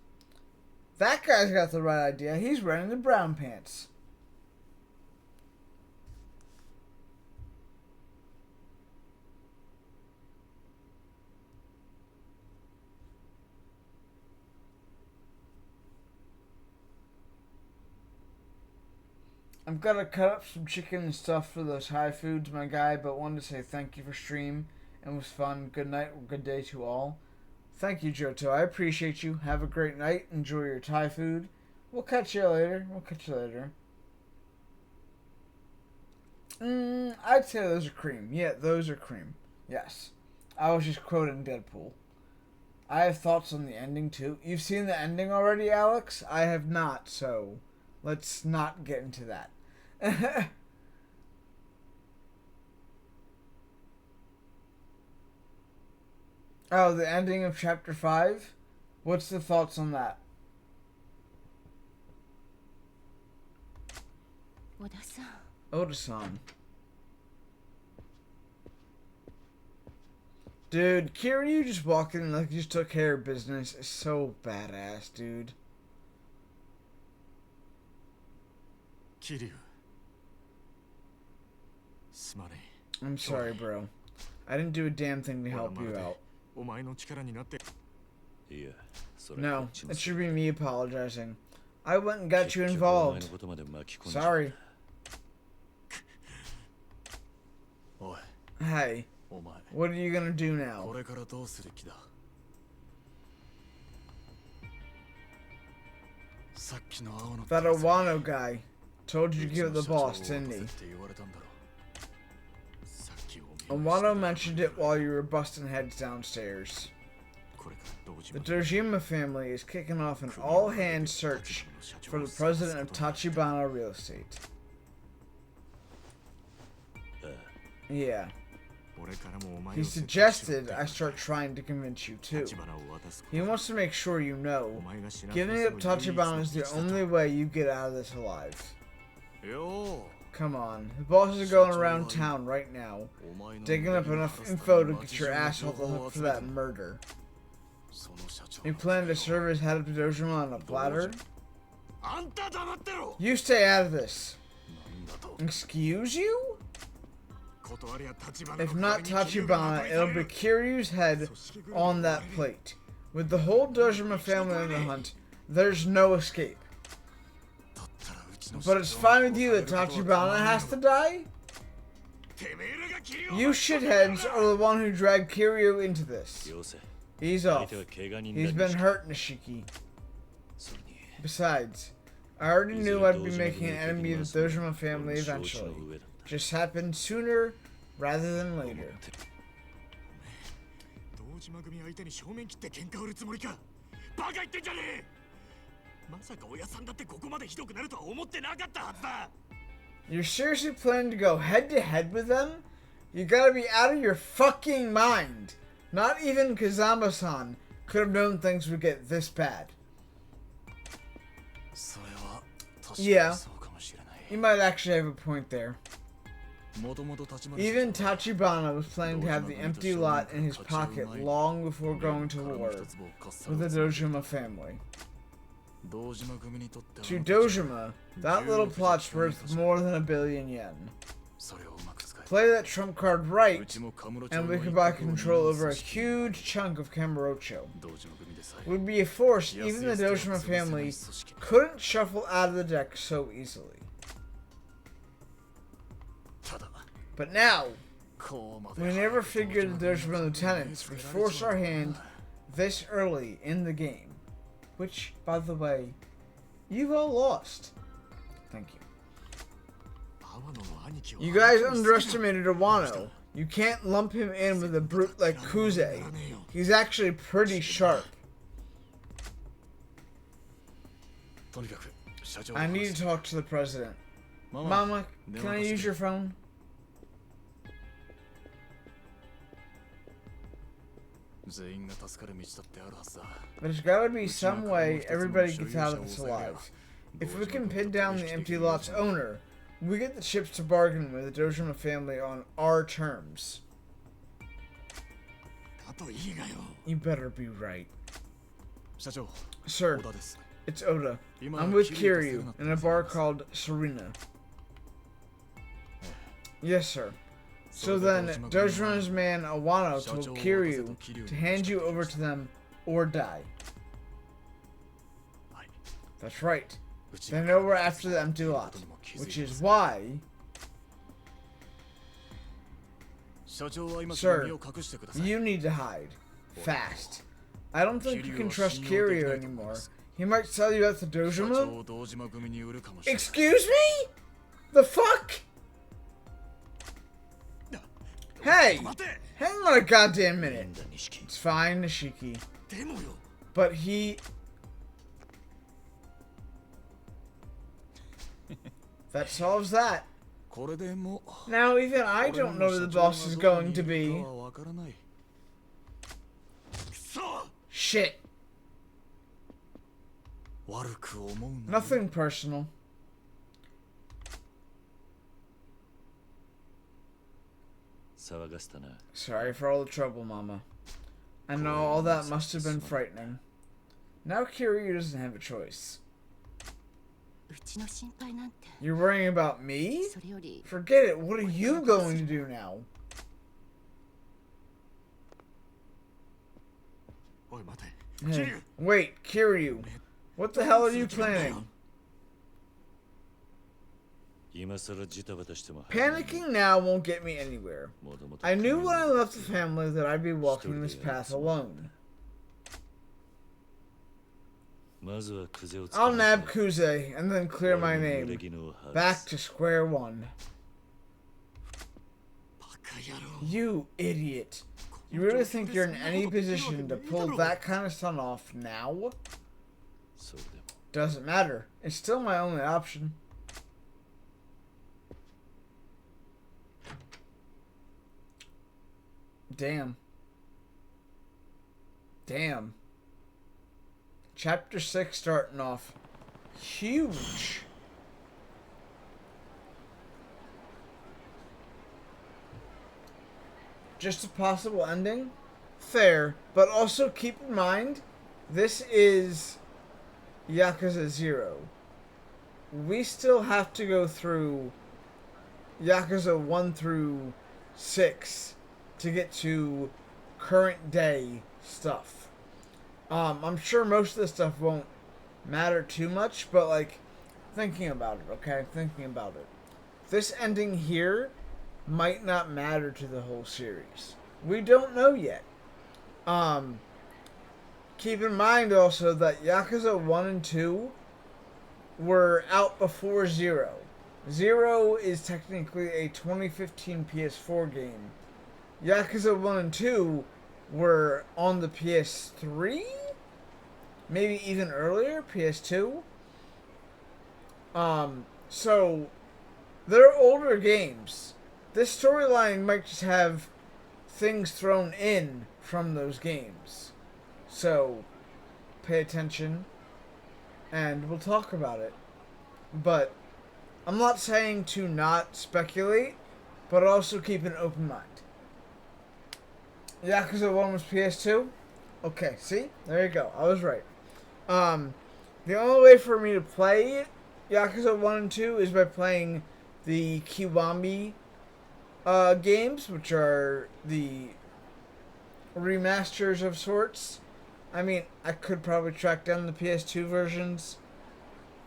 That guy's got the right idea. He's wearing the brown pants. I'm gonna cut up some chicken and stuff for those high foods, my guy, but wanted to say thank you for stream. It was fun. Good night or good day to all. Thank you, Johto. I appreciate you. Have a great night. Enjoy your Thai food. We'll catch you later. I'd say those are cream. Yeah, those are cream. Yes. I was just quoting Deadpool. I have thoughts on the ending, too. You've seen the ending already, Alex? I have not, so let's not get into that. Oh, the ending of chapter 5? What's the thoughts on that? Oda-san. Dude, Kiryu just walking in like he just took care of business is so badass, dude. Kiryu. すまねえ。 I'm sorry, bro. I didn't do a damn thing to help you out. お前の力になって。いや、それ No, it should be me apologizing. I went and got you involved. Sorry. おい、 Hey, お前。 what are you gonna do now? これからどうする気だ。さっきの青の That Awano guy told you to give it the boss, didn't he? Awano mentioned it while you were busting heads downstairs. The Dojima family is kicking off an all-hands search for the president of Tachibana Real Estate. Yeah. He suggested I start trying to convince you too. He wants to make sure you know, giving up Tachibana is the only way you get out of this alive. Come on, the bosses are going around town right now, digging up enough info to get your ass off the hook for that murder. You plan to serve as head of the Dojima on a platter? You stay out of this. Excuse you? If not Tachibana, it'll be Kiryu's head on that plate. With the whole Dojima family in the hunt, there's no escape. But it's fine with you that Tachibana has to die? You shitheads are the one who dragged Kiryu into this. Ease off. He's been hurt, Nishiki. Besides, I already knew I'd be making an enemy of the Dojima family eventually. Just happened sooner rather than later. 堂島組相手に正面切って喧嘩売るつもりか。バカ言ってんじゃねえ。まさか親さんだってここまでひどくなるとは思ってなかったはずだ。You're seriously planning to go head to head with them? You gotta be out of your fucking mind. Not even Kazama-san could have known things would get this bad. Yeah, you might actually have a point there. Even Tachibana was planning to have the empty lot in his pocket long before going to war with the Dojima family. To Dojima, that little plot's worth more than 1 billion yen. Play that trump card right, and we could buy control over a huge chunk of Kamurocho. It would be a force even the Dojima family couldn't shuffle out of the deck so easily. But now, we never figured the Dojima lieutenants would force our hand this early in the game. Which, by the way, you've all lost. Thank you. You guys underestimated Awano. You can't lump him in with a brute like Kuze. He's actually pretty sharp. I need to talk to the president. Mama, can I use your phone? There's gotta be some way everybody gets out of this alive. If we can pin down the empty lot's owner, we get the chips to bargain with the Dojima family on our terms. You better be right. Sir, it's Oda. I'm with Kiryu in a bar called Serena. Yes, sir. So then, Dojima's man Awano told Kiryu to hand you over to them or die. That's right. They know we're after the empty lot, which is why... Sir, you need to hide. Fast. I don't think you can trust Kiryu anymore. He might sell you out to Dojima? Excuse me? The fuck? Hey! Hang on a goddamn minute. It's fine, Nishiki. But he... That solves that. Now even I don't know where the boss is going to be. Shit. Nothing personal. Sorry for all the trouble, Mama. I know all that must have been frightening. Now Kiryu doesn't have a choice. You're worrying about me? Forget it. What are you going to do now? Hey, wait, Kiryu. What the hell are you planning? Panicking now won't get me anywhere. I knew when I left the family that I'd be walking this path alone. I'll nab Kuze and then clear my name. Back to square one. You idiot. You really think you're in any position to pull that kind of stunt off now? Doesn't matter. It's still my only option. Damn. Damn. Chapter 6 starting off huge. Just a possible ending? Fair, but also keep in mind, this is Yakuza 0. We still have to go through Yakuza 1 through 6 to get to current day stuff. I'm sure most of this stuff won't matter too much, but like thinking about it, okay? Thinking about it. This ending here might not matter to the whole series. We don't know yet. Keep in mind also that Yakuza 1 and 2 were out before 0. 0 is technically a 2015 PS4 game. Yakuza 1 and 2 were on the PS3? Maybe even earlier, PS2? So they're older games. This storyline might just have things thrown in from those games. So pay attention and we'll talk about it. But I'm not saying to not speculate, but also keep an open mind. Yakuza 1 was PS2? Okay, see? There you go. I was right. The only way for me to play Yakuza 1 and 2 is by playing the Kiwami games, which are the remasters of sorts. I mean, I could probably track down the PS2 versions,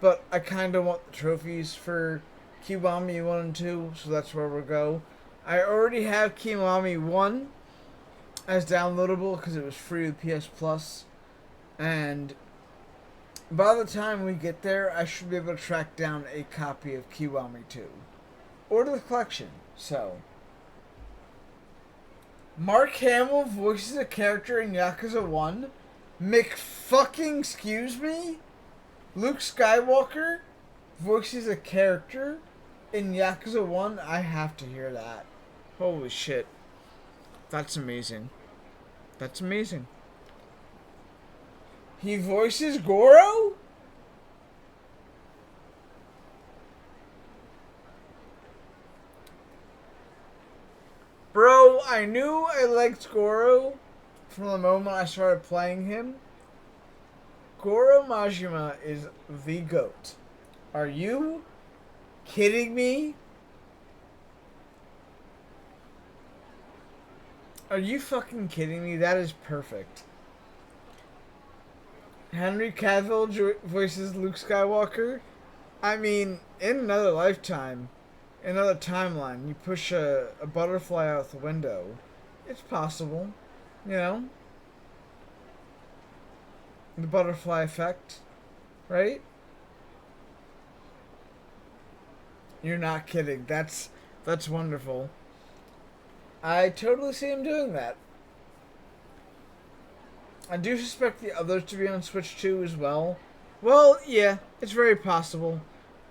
but I kind of want the trophies for Kiwami 1 and 2, so that's where we'll go. I already have Kiwami 1 as downloadable because it was free with PS Plus, and by the time we get there, I should be able to track down a copy of Kiwami 2. Order the collection, so. Mark Hamill voices a character in Yakuza 1. McFucking excuse me? Luke Skywalker voices a character in Yakuza 1. I have to hear that. Holy shit. That's amazing. That's amazing. He voices Goro? Bro, I knew I liked Goro from the moment I started playing him. Goro Majima is the GOAT. Are you kidding me? Are you fucking kidding me? That is perfect. Henry Cavill voices Luke Skywalker. I mean, in another lifetime, another timeline, you push a butterfly out the window. It's possible, you know? The butterfly effect, right? You're not kidding. That's wonderful. I totally see him doing that. I do suspect the others to be on Switch 2 as well. Well, yeah, it's very possible.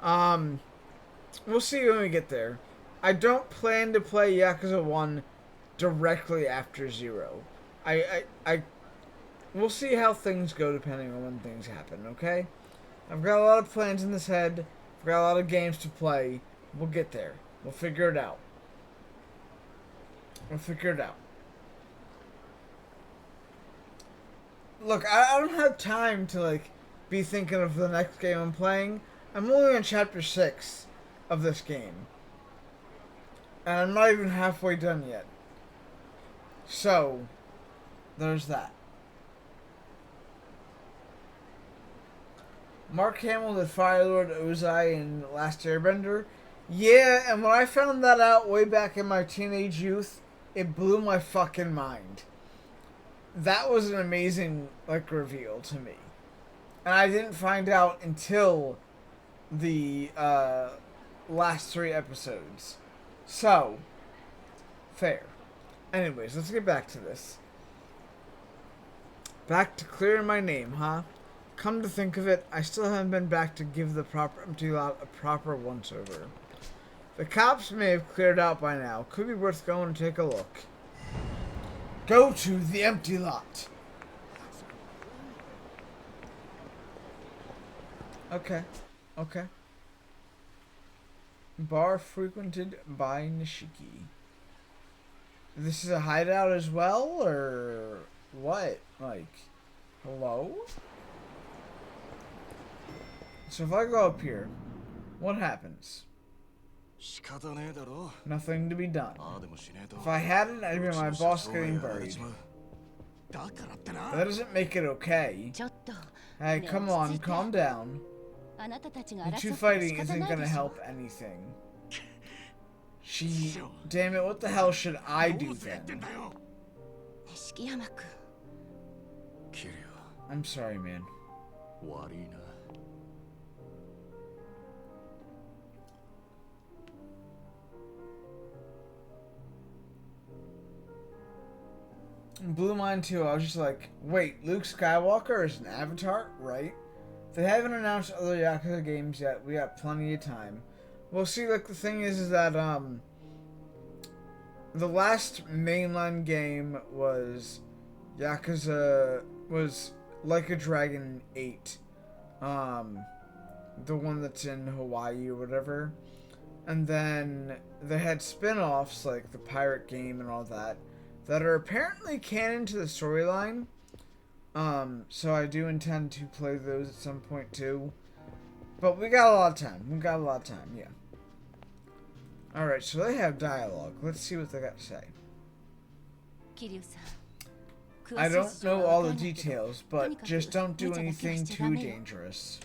We'll see when we get there. I don't plan to play Yakuza 1 directly after 0. We'll see how things go depending on when things happen, okay? I've got a lot of plans in this head. I've got a lot of games to play. We'll get there. We'll figure it out. We'll figure it out. Look, I don't have time to, like, be thinking of the next game I'm playing. I'm only on chapter 6 of this game. And I'm not even halfway done yet. So, there's that. Mark Hamill did Fire Lord Ozai in Last Airbender. Yeah, and when I found that out way back in my teenage youth, it blew my fucking mind. That was an amazing, like, reveal to me. And I didn't find out until the last 3 episodes. So, fair. Anyways, let's get back to this. Back to clearing my name, huh? Come to think of it, I still haven't been back to give the proper empty lot a proper once-over. The cops may have cleared out by now. Could be worth going to take a look. Go to the empty lot. Okay. Okay. Bar frequented by Nishiki. This is a hideout as well, or what? Like, hello? So if I go up here, what happens? 仕方ねえだろ。 Nothing to be done. ああでもしねえと If I hadn't, I'd be my うちの社 boss 長が getting やられ buried. ちまう。だからってな。 That doesn't make it okay. ちょっと Hey, ねえ come 落 on, ち着いて calm down. あなたたちが You 争 two っても fighting 仕方 isn't ない gonna でしょ help anything. She... Damn it, what the hell should I ど do うせやってん then? だよ。錦山君キリ I'm sorry, man. オ、悪いな。 Blew mine too. I was just like, wait, Luke Skywalker is an avatar, right? They haven't announced other Yakuza games yet. We got plenty of time. Well, see, like, the thing is that, the last mainline game was Yakuza, was Like a Dragon 8. The one that's in Hawaii or whatever. And then they had spin-offs, like the pirate game and all that, that are apparently canon to the storyline. So I do intend to play those at some point too. But we got a lot of time. Yeah. Alright, so they have dialogue. Let's see what they got to say. 桐生さん I 詳しい don't 事情 know は all 分 the かんないけど details, とに but かく just don't do 無茶だけは anything しちゃ too ダメよ dangerous.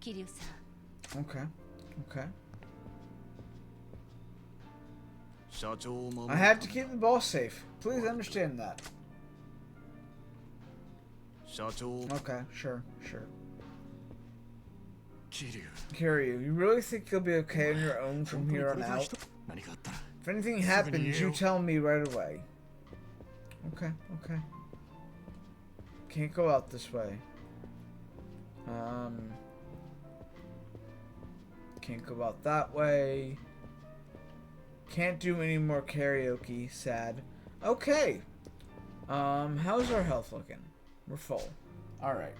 桐生さん Okay. Okay. 社長を守る I had to keep the boss safe. Please understand that. 社長 Okay, sure. 桐生 Kiryu, you really think you'll be okay on your own from here on out? 何かあったら If anything happens, you tell me right away. Okay. Can't go out this way. Can't go out that way. Can't do any more karaoke. Sad. Okay. How's our health looking? We're full. Alright.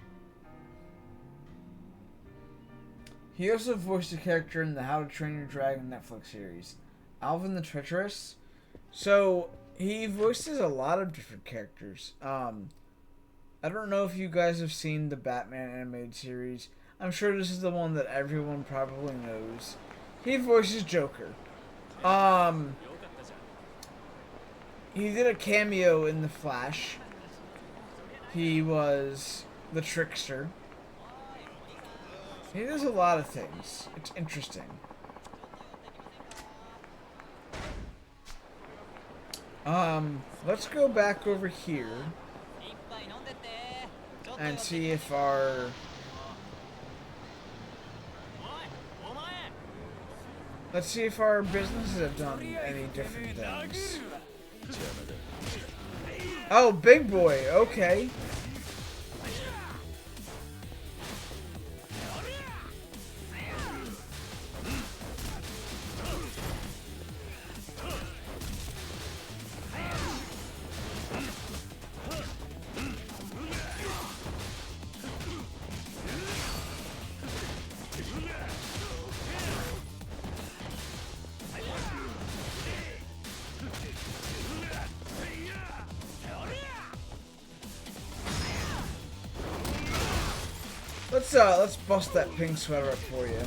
He also voiced a character in the How to Train Your Dragon Netflix series, Alvin the Treacherous. So, he voices a lot of different characters. I don't know if you guys have seen the Batman animated series. I'm sure this is the one that everyone probably knows. He voices Joker. He did a cameo in The Flash. He was the Trickster. He does a lot of things. It's interesting. Let's go back over here 一杯飲んでってちょっと and see if our... おいお前 Let's see if our businesses have done any different things. Oh, big boy. Okay. Let's bust that pink sweater up for you.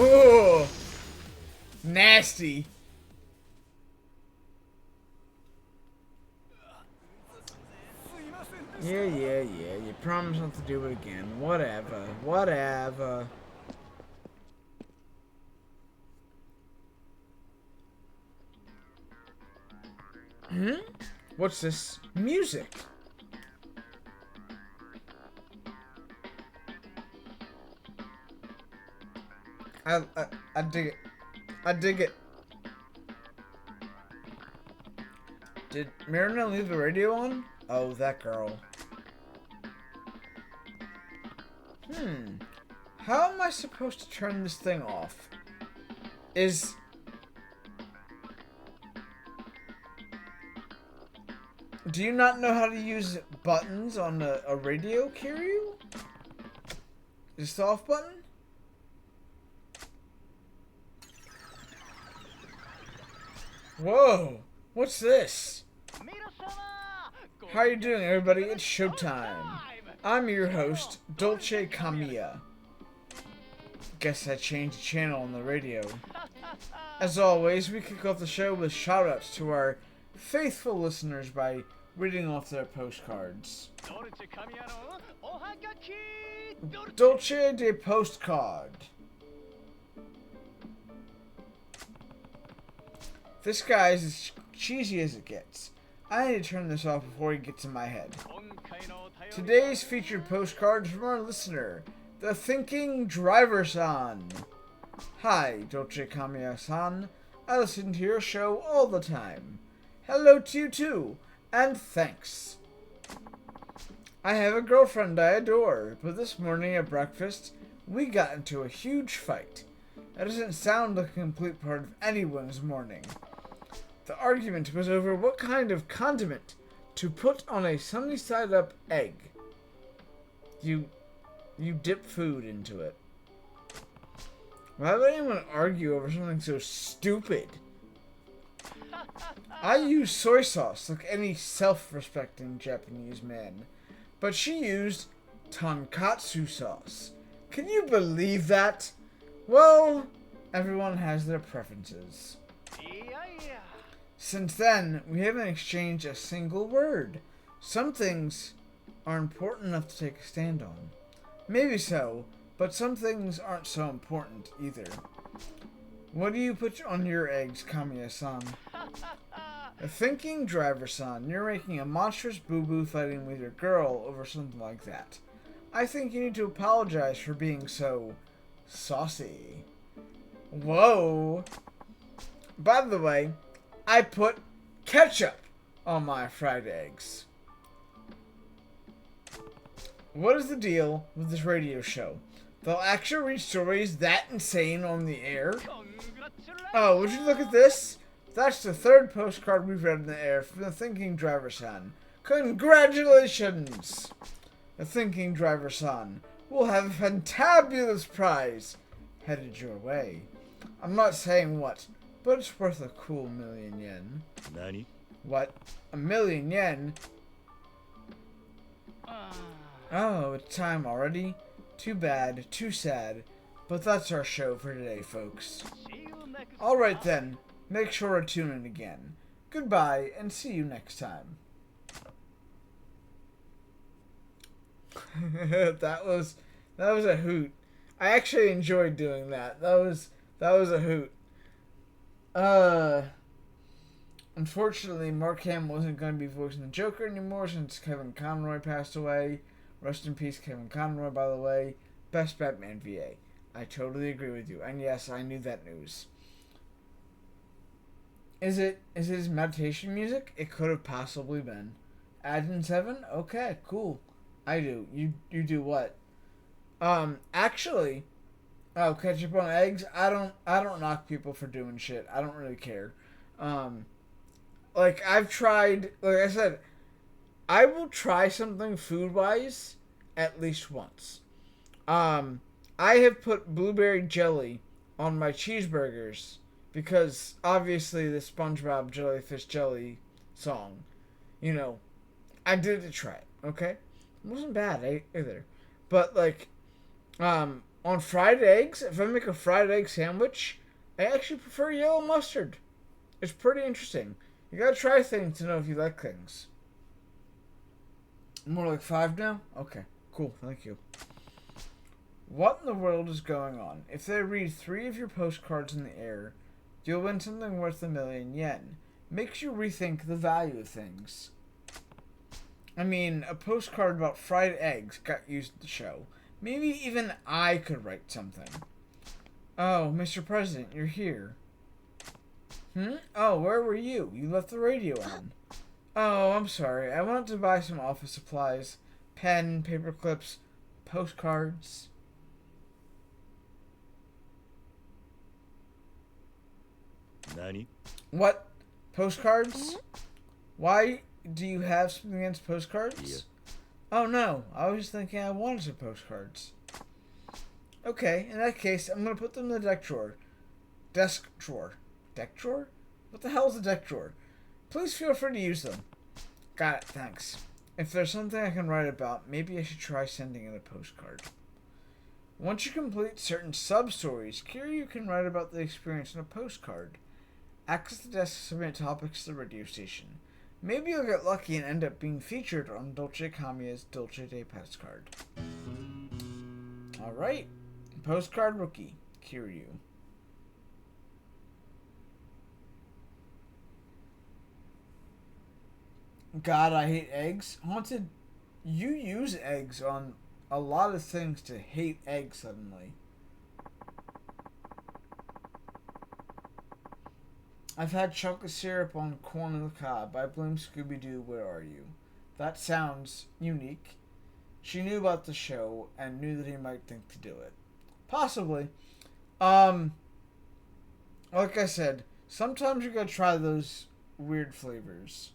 Oh, nasty. Yeah. You promised not to do it again. Whatever. What's this? Music. I dig it. Did Marina leave the radio on? Oh, that girl. How am I supposed to turn this thing off? Do you not know how to use buttons on a radio, Kiryu? Is the off button? Whoa! What's this? How you doing, everybody? It's showtime. I'm your host, Dolce Kamiya. Guess I changed the channel on the radio. As always, we kick off the show with shoutouts to our faithful listeners by reading off their postcards. Dolce de Postcard. This guy is as cheesy as it gets. I need to turn this off before he gets in my head. Today's featured postcard is from our listener, the Thinking Driver-san. Hi, Dolce Kamiya-san. I listen to your show all the time. Hello to you too, and thanks. I have a girlfriend I adore, but this morning at breakfast, we got into a huge fight. That doesn't sound like a complete part of anyone's morning. The argument was over what kind of condiment to put on a sunny side up egg. You dip food into it. Why would anyone argue over something so stupid? I use soy sauce like any self-respecting Japanese man, but she used tonkatsu sauce. Can you believe that? Well, everyone has their preferences. Since then, we haven't exchanged a single word. Some things are important enough to take a stand on. Maybe so, but some things aren't so important either. What do you put on your eggs, Kamiya-san? A Thinking Driver-san, you're making a monstrous boo-boo fighting with your girl over something like that. I think you need to apologize for being so saucy. Whoa! By the way, I put ketchup on my fried eggs. What is the deal with this radio show? They'll actually read stories that insane on the air? Oh, would you look at this? That's the third postcard we've read in the air from the Thinking Driver-san. Congratulations! The Thinking Driver-san will have a fantabulous prize headed your way. I'm not saying what, but it's worth a cool 1,000,000 yen. Nani? What? 1,000,000 yen? Oh, it's time already? Too bad, too sad. But that's our show for today, folks. Alright then, make sure to tune in again. Goodbye, and see you next time. that was a hoot. I actually enjoyed doing that. That was a hoot. Unfortunately, Mark Hamill wasn't going to be voicing the Joker anymore since Kevin Conroy passed away. Rest in peace, Kevin Conroy, by the way. Best Batman VA. I totally agree with you. And yes, I knew that news. Is it his meditation music? It could have possibly been. Adden 7? Okay, cool. I do. You do what? Actually, ketchup on eggs. I don't knock people for doing shit. I don't really care. Like I've tried. Like I said, I will try something food-wise at least once. I have put blueberry jelly on my cheeseburgers because obviously the SpongeBob Jellyfish Jelly song, you know, I did it to try it. Okay, it wasn't bad either. But like, on fried eggs, if I make a fried egg sandwich, I actually prefer yellow mustard. It's pretty interesting. You gotta try things to know if you like things. More like 5 now? Okay, cool, thank you. What in the world is going on? If they read 3 of your postcards in the air, you'll win something worth 1,000,000 yen. Makes you rethink the value of things. I mean, a postcard about fried eggs got used at the show. Maybe even I could write something. Oh, Mr. President, you're here. Oh, where were you? You left the radio on. Oh, I'm sorry. I wanted to buy some office supplies. Pen, paper clips, postcards. 何 What? Postcards? Why do you have something against postcards? Yeah. Oh no, I was thinking I wanted some postcards. Okay, in that case, I'm gonna put them in the deck drawer. Desk drawer. Deck drawer? What the hell is a deck drawer? Please feel free to use them. Got it, thanks. If there's something I can write about, maybe I should try sending in a postcard. Once you complete certain sub-stories, Kiryu can write about the experience in a postcard. Access the desk to submit topics to the radio station. Maybe you'll get lucky and end up being featured on Dolce Kamiya's Dolce Day postcard. Alright. Postcard rookie, Kiryu. God, I hate eggs. Haunted, you use eggs on a lot of things to hate eggs suddenly. I've had chocolate syrup on corn on the cob. I blame Scooby-Doo, where are you? That sounds unique. She knew about the show and knew that he might think to do it. Possibly. Like I said, sometimes you gotta try those weird flavors.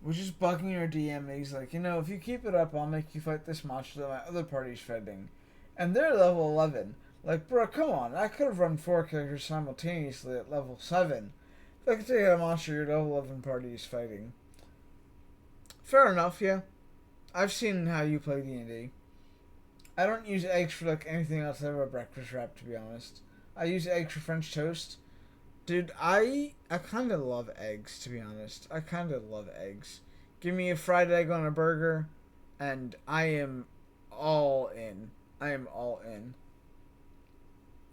Was just bugging your DM, and he's like, if you keep it up, I'll make you fight this monster that my other party's fighting. And they're level 11. Like, bro, come on. I could have run 4 characters simultaneously at level 7. If I could take out a monster your level 11 party is fighting. Fair enough, yeah. I've seen how you play D&D. I don't use eggs for, like, anything else other than a breakfast wrap, to be honest. I use eggs for French toast. Dude, I kind of love eggs, to be honest. I kind of love eggs. Give me a fried egg on a burger, and I am all in. I am all in.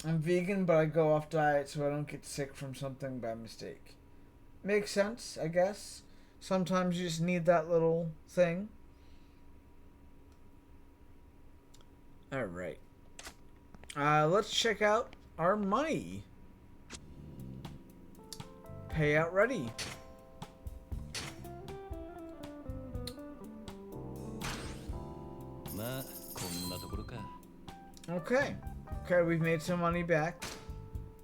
I'm vegan, but I go off diet so I don't get sick from something by mistake. Makes sense, I guess. Sometimes you just need that little thing. Alright. Let's check out our money. Payout ready. Okay. Okay, we've made some money back.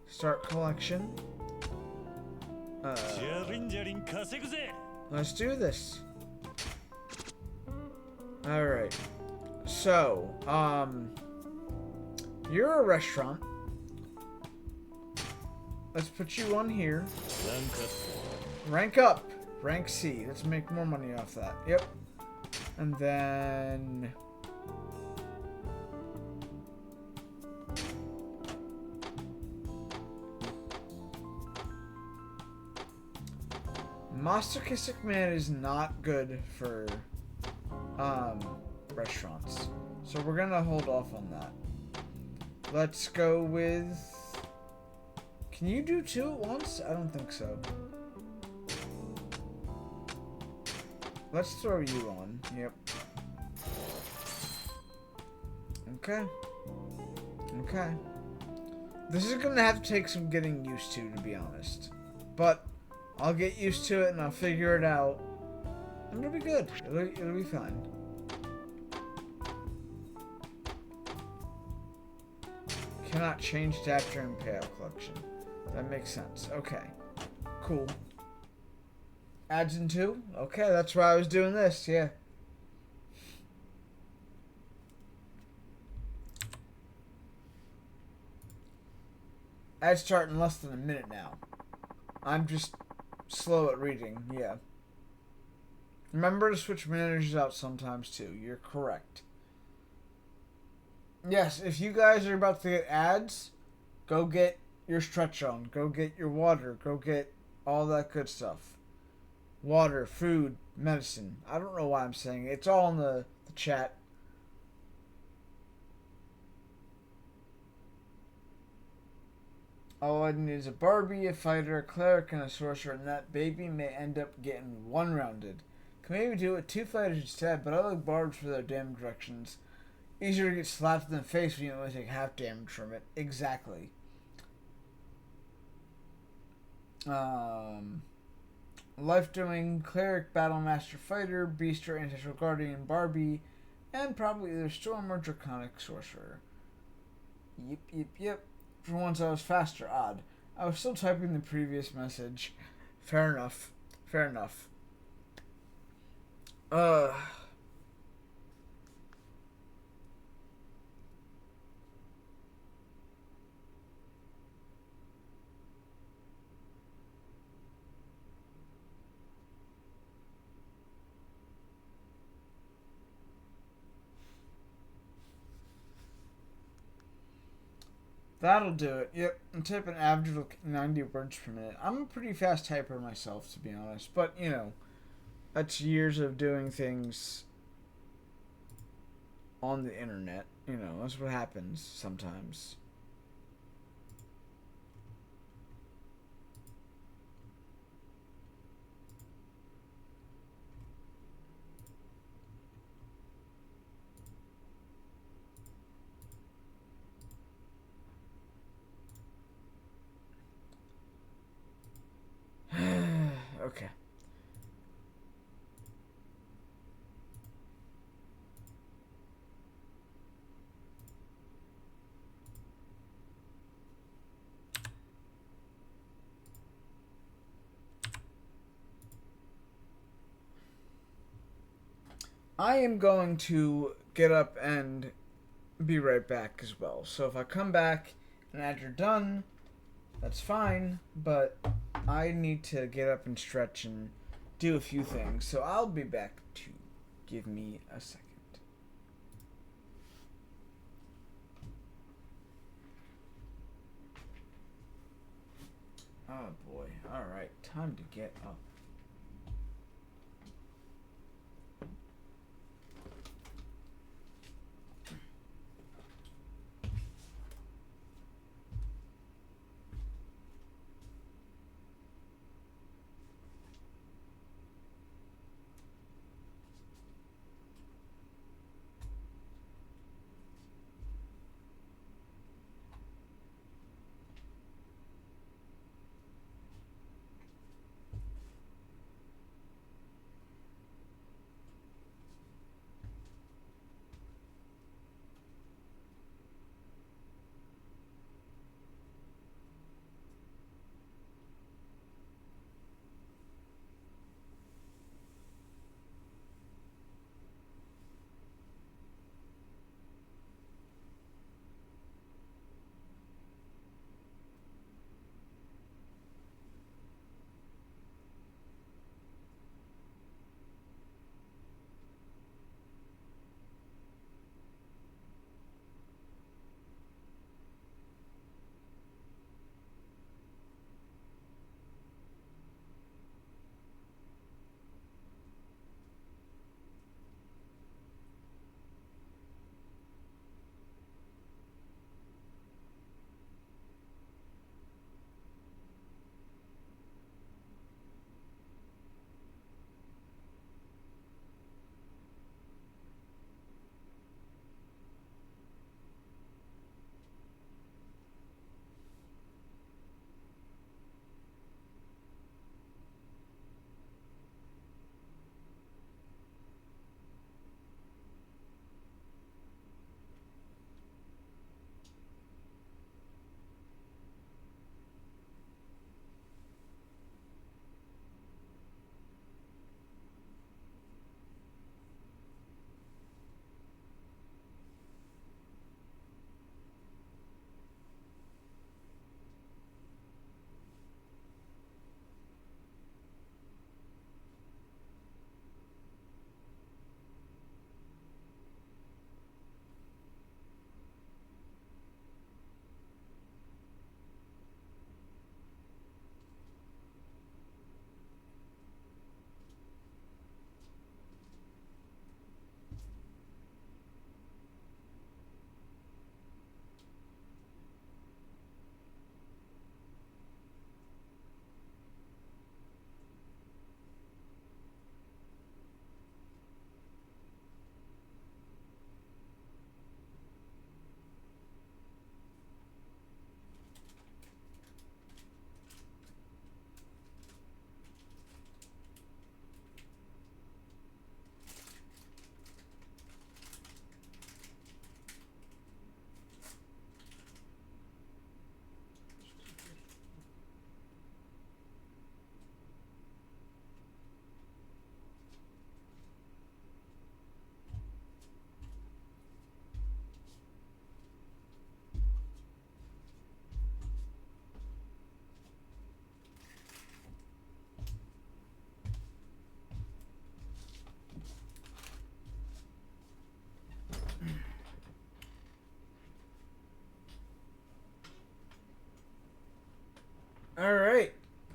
Start collection. Let's do this. Alright. So, you're a restaurant. Let's put you on here. Rank up. Rank C. Let's make more money off that. Yep. And then... masochistic man is not good for restaurants. So we're gonna hold off on that. Let's go with... Can you do 2 at once? I don't think so. Let's throw you on. Yep. Okay. Okay. This is gonna have to take some getting used to be honest. But I'll get used to it and I'll figure it out. And it'll be good. It'll be fine. Cannot change stat during payout collection. That makes sense. Okay. Cool. Adds in 2? Okay, that's why I was doing this, yeah. Ads start in less than a minute now. I'm just slow at reading, yeah. Remember to switch managers out sometimes too. You're correct. Yes, if you guys are about to get ads, go get your stretch on. Go get your water. Go get all that good stuff. Water, food, medicine. I don't know why I'm saying it. It's all in the chat. All I need is a Barbie, a fighter, a cleric, and a sorcerer, and that baby may end up getting 1-rounded. Can maybe do it 2 fighters instead, but I like barbs for their damage reductions. Easier to get slapped in the face when you only take half damage from it. Exactly. Life doing cleric, battle master, fighter, beaster, ancestral guardian, Barbie, And probably either Storm or Draconic Sorcerer. Yep. For once I was faster, odd. I was still typing the previous message. Fair enough. Uh... That'll do it. Yep, I'm typing average of 90 words per minute. I'm a pretty fast typer myself, to be honest. But, you know, that's years of doing things on the internet. You know, that's what happens sometimes. Okay. I am going to get up and be right back as well. So if I come back and add you're done, that's fine, but I need to get up and stretch and do a few things. So I'll be back to give me a second. Oh boy. Alright, time to get up.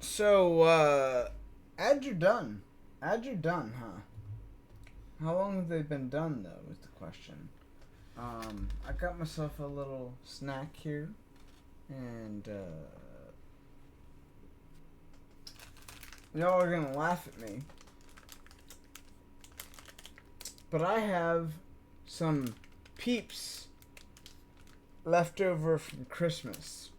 So, ads are done. Ads are done, huh? How long have they been done, though, is the question. I got myself a little snack here, and, y'all are gonna laugh at me, but I have some Peeps left over from Christmas.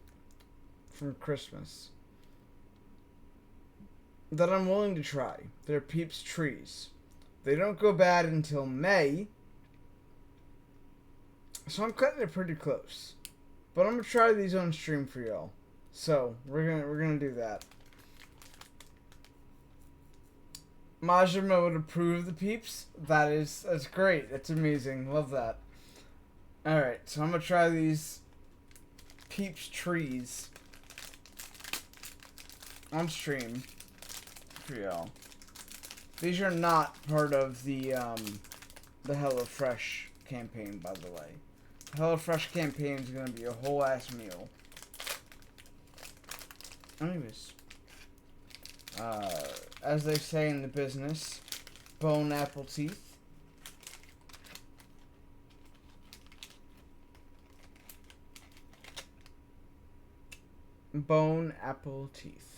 That I'm willing to try. They're Peeps trees. They don't go bad until May, so I'm cutting it pretty close. But I'm gonna try these on stream for y'all. So we're gonna do that. Majima would approve of the Peeps. That's great. That's amazing. Love that. Alright, so I'm gonna try these Peeps trees on stream for y'all. These are not part of the HelloFresh campaign, by the way. The HelloFresh campaign is gonna be a whole ass meal. Anyways, as they say in the business, bone apple teeth. Bone apple teeth.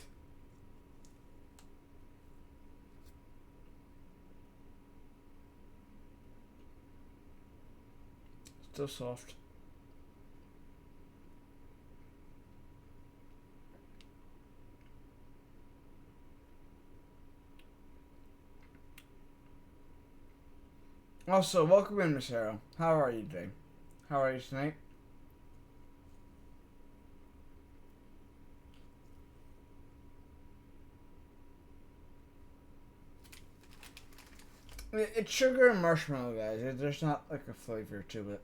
Still soft. Also, welcome in, Miss Arrow. How are you today? How are you tonight? It's sugar and marshmallow, guys. There's not like a flavor to it.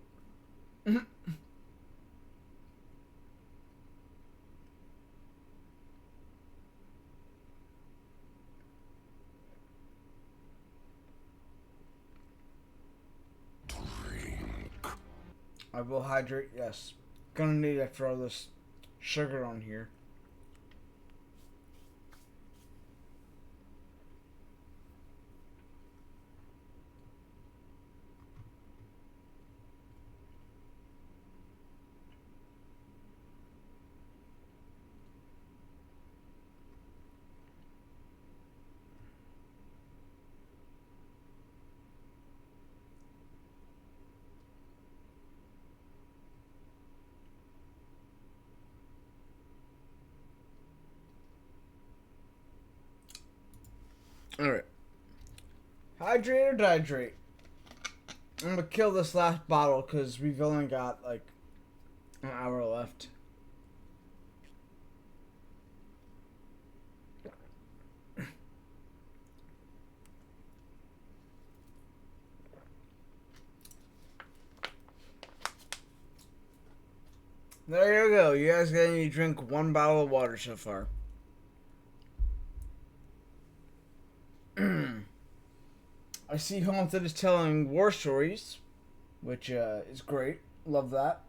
I will hydrate, yes. Gonna need it for all this sugar on here. Alright. Hydrate or dihydrate? I'm gonna kill this last bottle because we've only got like an hour left. There you go. You guys getting to drink one bottle of water so far. I see Haunted is telling war stories, which is great. Love that.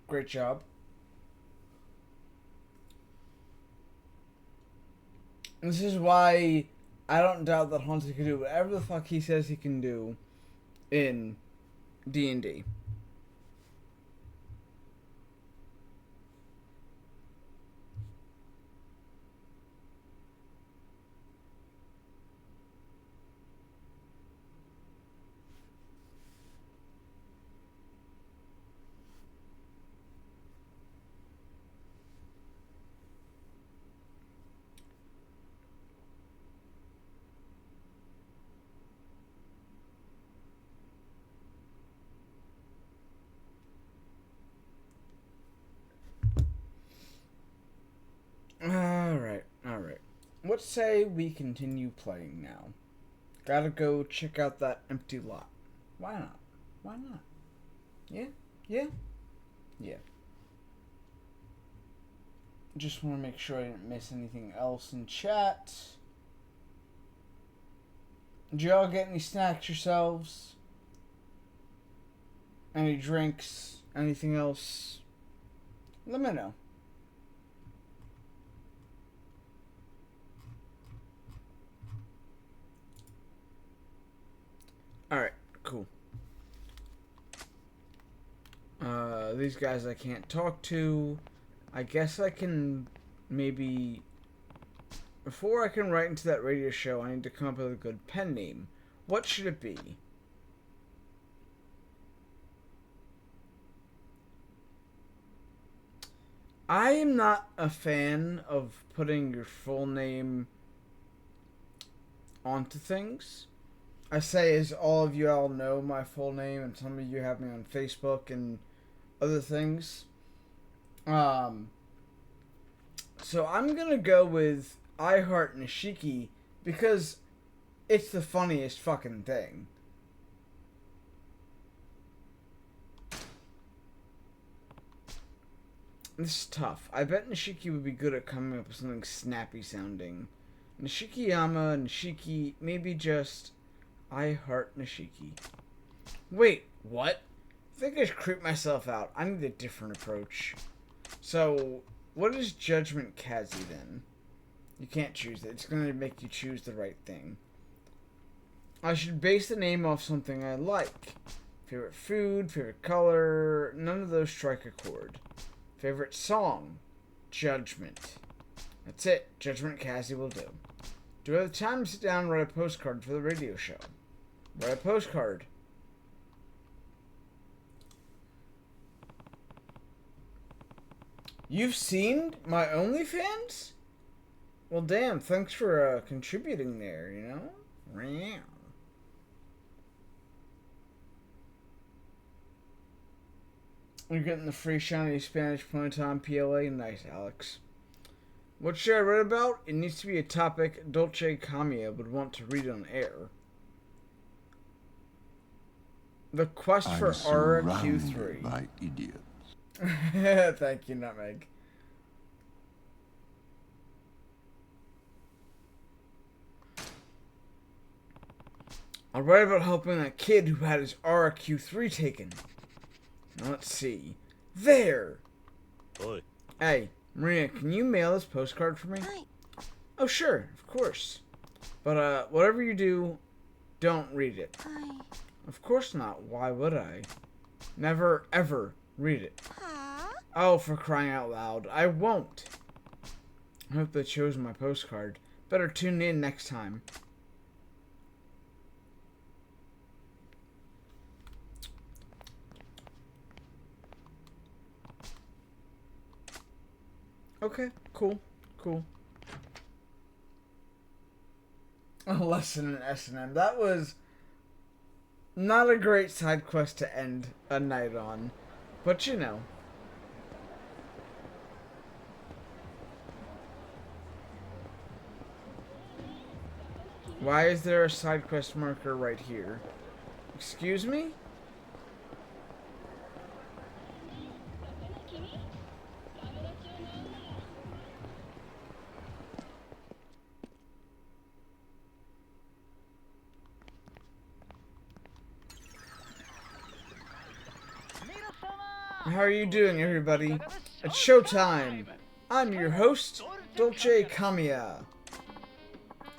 Great job. And this is why I don't doubt that Haunted can do whatever the fuck he says he can do in D&D. Alright. Let's say we continue playing now. Gotta go check out that empty lot. Why not? Why not? Yeah? Yeah. Just want to make sure I didn't miss anything else in chat. Did y'all get any snacks yourselves? Any drinks? Anything else? Let me know. Alright, cool. These guys I can't talk to. I guess I can maybe... Before I can write into that radio show, I need to come up with a good pen name. What should it be? I am not a fan of putting your full name onto things. I say, as all of you all know my full name, and some of you have me on Facebook and other things. So I'm gonna go with I Heart Nishiki because it's the funniest fucking thing. This is tough. I bet Nishiki would be good at coming up with something snappy sounding. Nishikiyama, Nishiki, maybe just I Heart Nishiki. Wait, what? I think I just creeped myself out. I need a different approach. So, what is Judgment Kazi then? You can't choose it. It's going to make you choose the right thing. I should base the name off something I like. Favorite food, favorite color, none of those strike a chord. Favorite song, Judgment. That's it. Judgment Kazi will do. Do I have time to sit down and write a postcard for the radio show? Write a postcard. You've seen my OnlyFans? Well, damn, thanks for contributing there, you know? Meow. You're getting the free shiny Spanish Ponytime PLA. Nice, Alex. What should I write about? It needs to be a topic Dolce Kamiya would want to read on air. The quest for RQ3. By idiots. Thank you, Nutmeg. I'll write about helping that kid who had his RQ3 taken. Now let's see. There! Oi. Hey, Maria, can you mail this postcard for me? Hi. Oh, sure, of course. But, whatever you do, don't read it. Hi. Of course not. Why would I? Never, ever read it. Huh? Oh, for crying out loud. I won't. I hope they chose my postcard. Better tune in next time. Okay, cool, cool. A lesson in S&M. That was not a great side quest to end a night on, but you know. Why is there a side quest marker right here? Excuse me? How are you doing, everybody? It's showtime! I'm your host, Dolce Kamiya.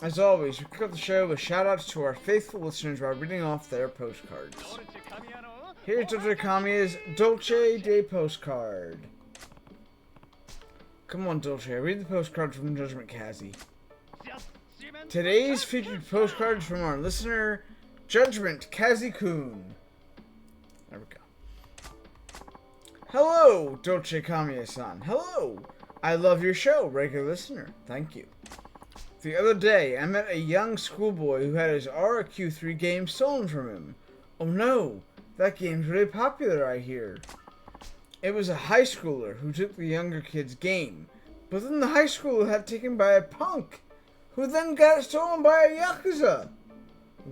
As always, we kick off the show with shoutouts to our faithful listeners while reading off their postcards. Here's Dolce Kamiya's Dolce Day postcard. Come on, Dolce, read the postcard from Judgment Kazi. Today's featured postcard is from our listener, Judgment Kazi-kun. There we go. Hello, Dolce Kamiya-san. Hello. I love your show, regular listener. Thank you. The other day, I met a young schoolboy who had his RQ3 game stolen from him. Oh no, that game's really popular, I hear. It was a high schooler who took the younger kid's game, but then the high schooler had taken by a punk, who then got stolen by a Yakuza.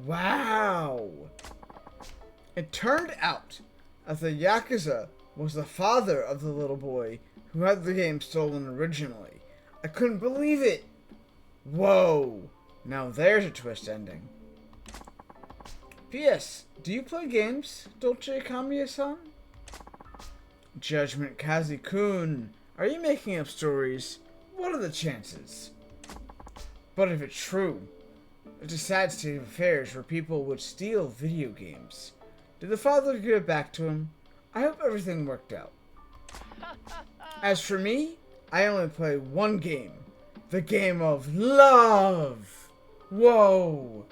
Wow. It turned out that the Yakuza was the father of the little boy who had the game stolen originally. I couldn't believe it. Whoa. Now there's a twist ending. P.S. Do you play games, Dolce Kamiya-san? Judgment Kazi-kun. Are you making up stories? What are the chances? But if it's true, It's a sad state of affairs where people would steal video games. Did the father give it back to him? I hope everything worked out. As for me, I only play one game. The game of love! Whoa!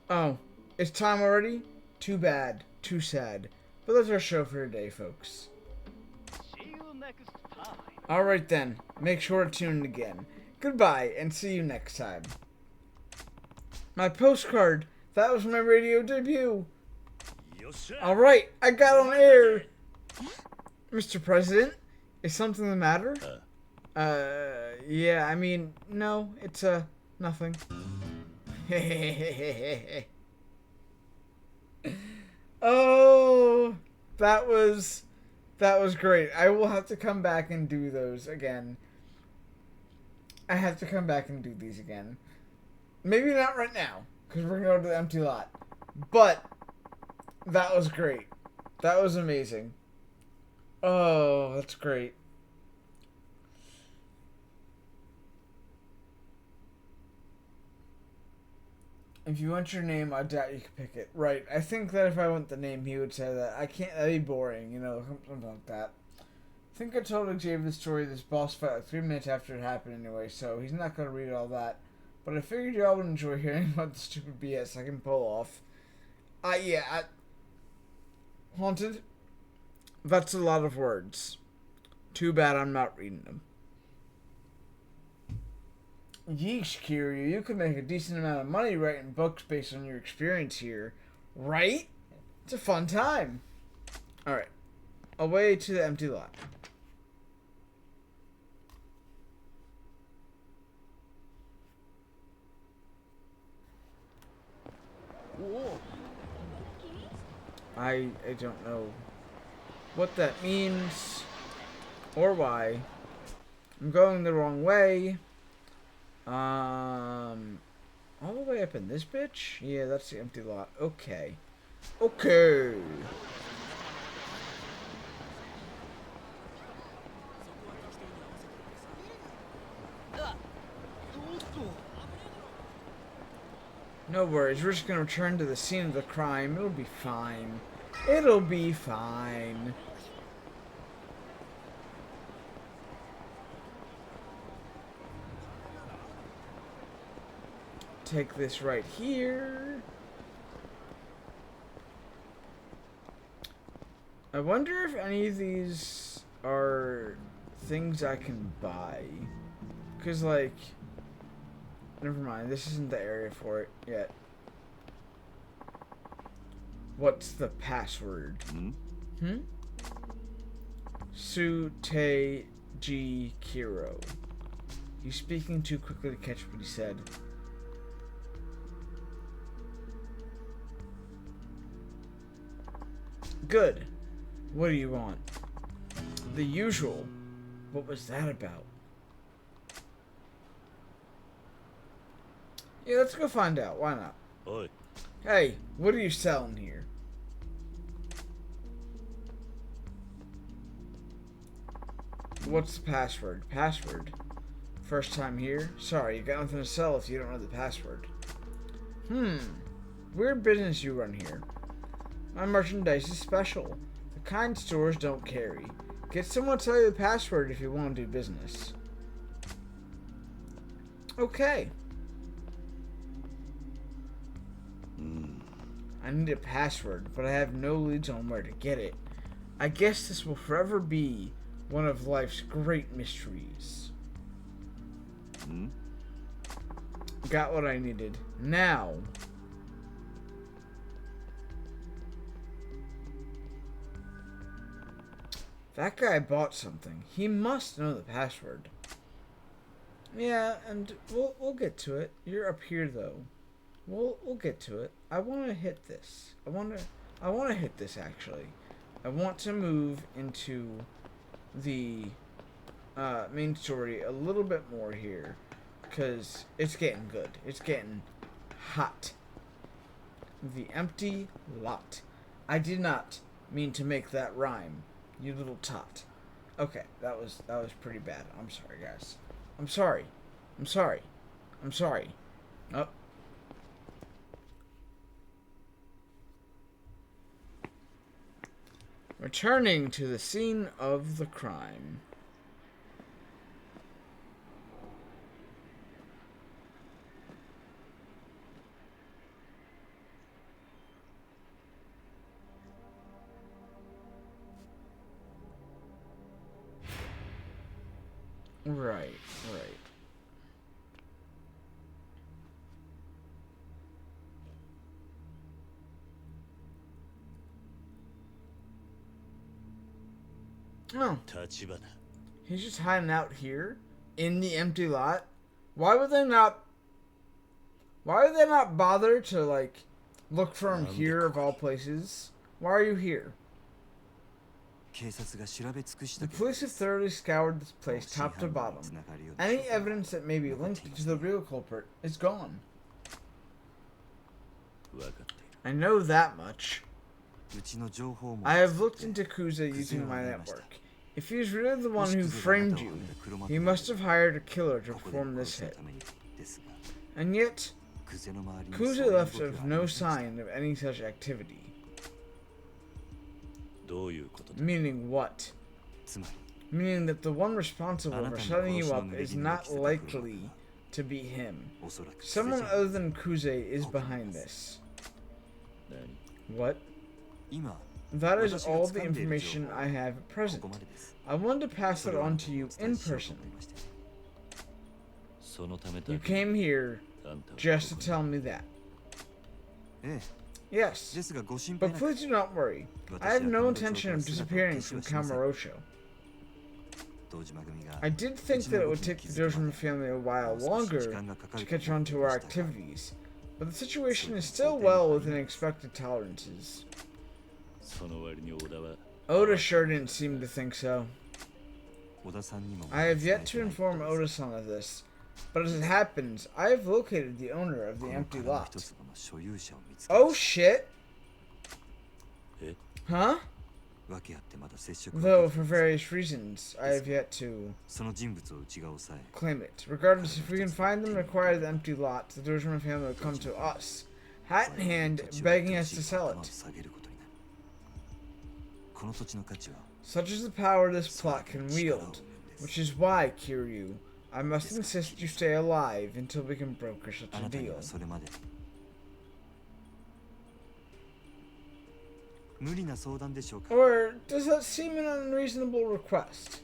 Oh, it's time already? Too bad. Too sad. But that's our show for today, folks. See you next time. Alright then, make sure to tune in again. Goodbye, and see you next time. My postcard! That was my radio debut! Alright, I got on air! Mr. President, is something the matter? Yeah, I mean, no, it's, nothing. Oh, that was great. I will have to come back and do those again. I have to come back and do these again. Maybe not right now, because we're going to go to the empty lot. But, that was great. That was amazing. Oh, that's great. If you want your name, I doubt you could pick it. Right. I think that if I want the name, he would say that. I can't. That'd be boring, you know, something like that. I think I told Xavier the story of this boss fight like 3 minutes after it happened anyway, so he's not going to read all that. But I figured y'all would enjoy hearing about the stupid BS I can pull off. Haunted? That's a lot of words. Too bad I'm not reading them. Yeesh, Kiryu, you could make a decent amount of money writing books based on your experience here. Right? It's a fun time. Alright. Away to the empty lot. Whoa. I don't know what that means or why. I'm going the wrong way. All the way up in this bitch? Yeah, that's the empty lot. Okay. Okay. No worries, we're just gonna return to the scene of the crime. It'll be fine. It'll be fine. Take this right here. I wonder if any of these are things I can buy. Because, like, never mind, this isn't the area for it yet. What's the password? Su-te ji kiro. He's speaking too quickly to catch what he said. Good. What do you want? The usual. What was that about? Yeah, let's go find out. Why not? Oi. Hey, what are you selling here? What's the password? Password? First time here? Sorry, you got nothing to sell if you don't know the password. Weird business you run here. My merchandise is special. The kind stores don't carry. Get someone to tell you the password if you want to do business. Okay. I need a password, but I have no leads on where to get it. I guess this will forever be one of life's great mysteries. Got what I needed. Now. That guy bought something. He must know the password. Yeah, and we'll get to it. You're up here though. We'll get to it. I want to hit this. I want to hit this actually. I want to move into the main story a little bit more here because it's getting good. It's getting hot. The empty lot. I did not mean to make that rhyme. You little tot. Okay, that was pretty bad. I'm sorry, guys. I'm sorry. Oh. Returning to the scene of the crime. Right, right. Oh, 立花 he's just hiding out here in the empty lot. Why would they not bother to like look for him here of all places? Why are you here? The police have thoroughly scoured this place top to bottom. Any evidence that may be linked to the real culprit is gone. 分かっている I know that much. I have looked into Yakuza using my network. If he is really the one who framed you, he must have hired a killer to perform this hit. And yet, Yakuza left of no sign of any such activity. どういうことだ Meaning what? Meaning that the one responsible for setting you up is not likely to be him. Someone other than Kuze is behind this. 何 What? That is all the information I have at present. I wanted to pass it on to you in person. そのためだ You け came here あんたは just to tell me that. Yes, but please do not worry. I have no intention of disappearing from Kamurocho. I did think that it would take the Dojima family a while longer to catch on to our activities, but the situation is still well within expected tolerances. その割に小田は Oda sure didn't seem to think so. I have yet to inform Oda-san of this, but as it happens, I have located the owner of the empty lot. Oh shit! え Huh? Though, for various reasons, I have yet to claim it. Regardless, if we can find them and acquire the empty lot, the Dojima family will come to us, hat in hand, begging us to sell it. Such is the power this plot can wield, which is why, Kiryu, I must insist you stay alive until we can broker such a deal. Or does that seem an unreasonable request?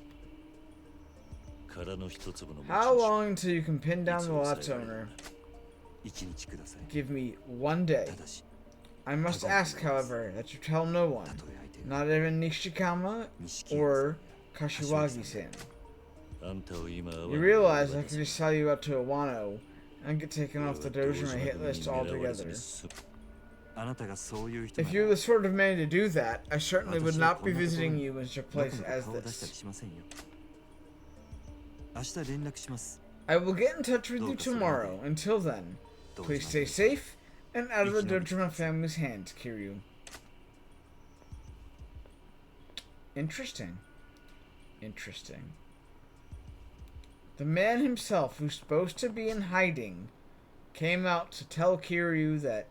殻の一粒の持ち How 主 long until you can pin down the lot's owner? Give me 1 day. I must ask, however, that you tell no one, not even Nishikama or Kashiwagi-san. あんたを今 You realize I could just sell you out to Iwano and get taken off the Dojima hit list altogether. If you're the sort of man to do that, I certainly would not be visiting you in such a place as this. I will get in touch with you tomorrow. Until then, please stay safe and out of the Dojima family's hands, Kiryu. Interesting. Interesting. The man himself, who's supposed to be in hiding, came out to tell Kiryu that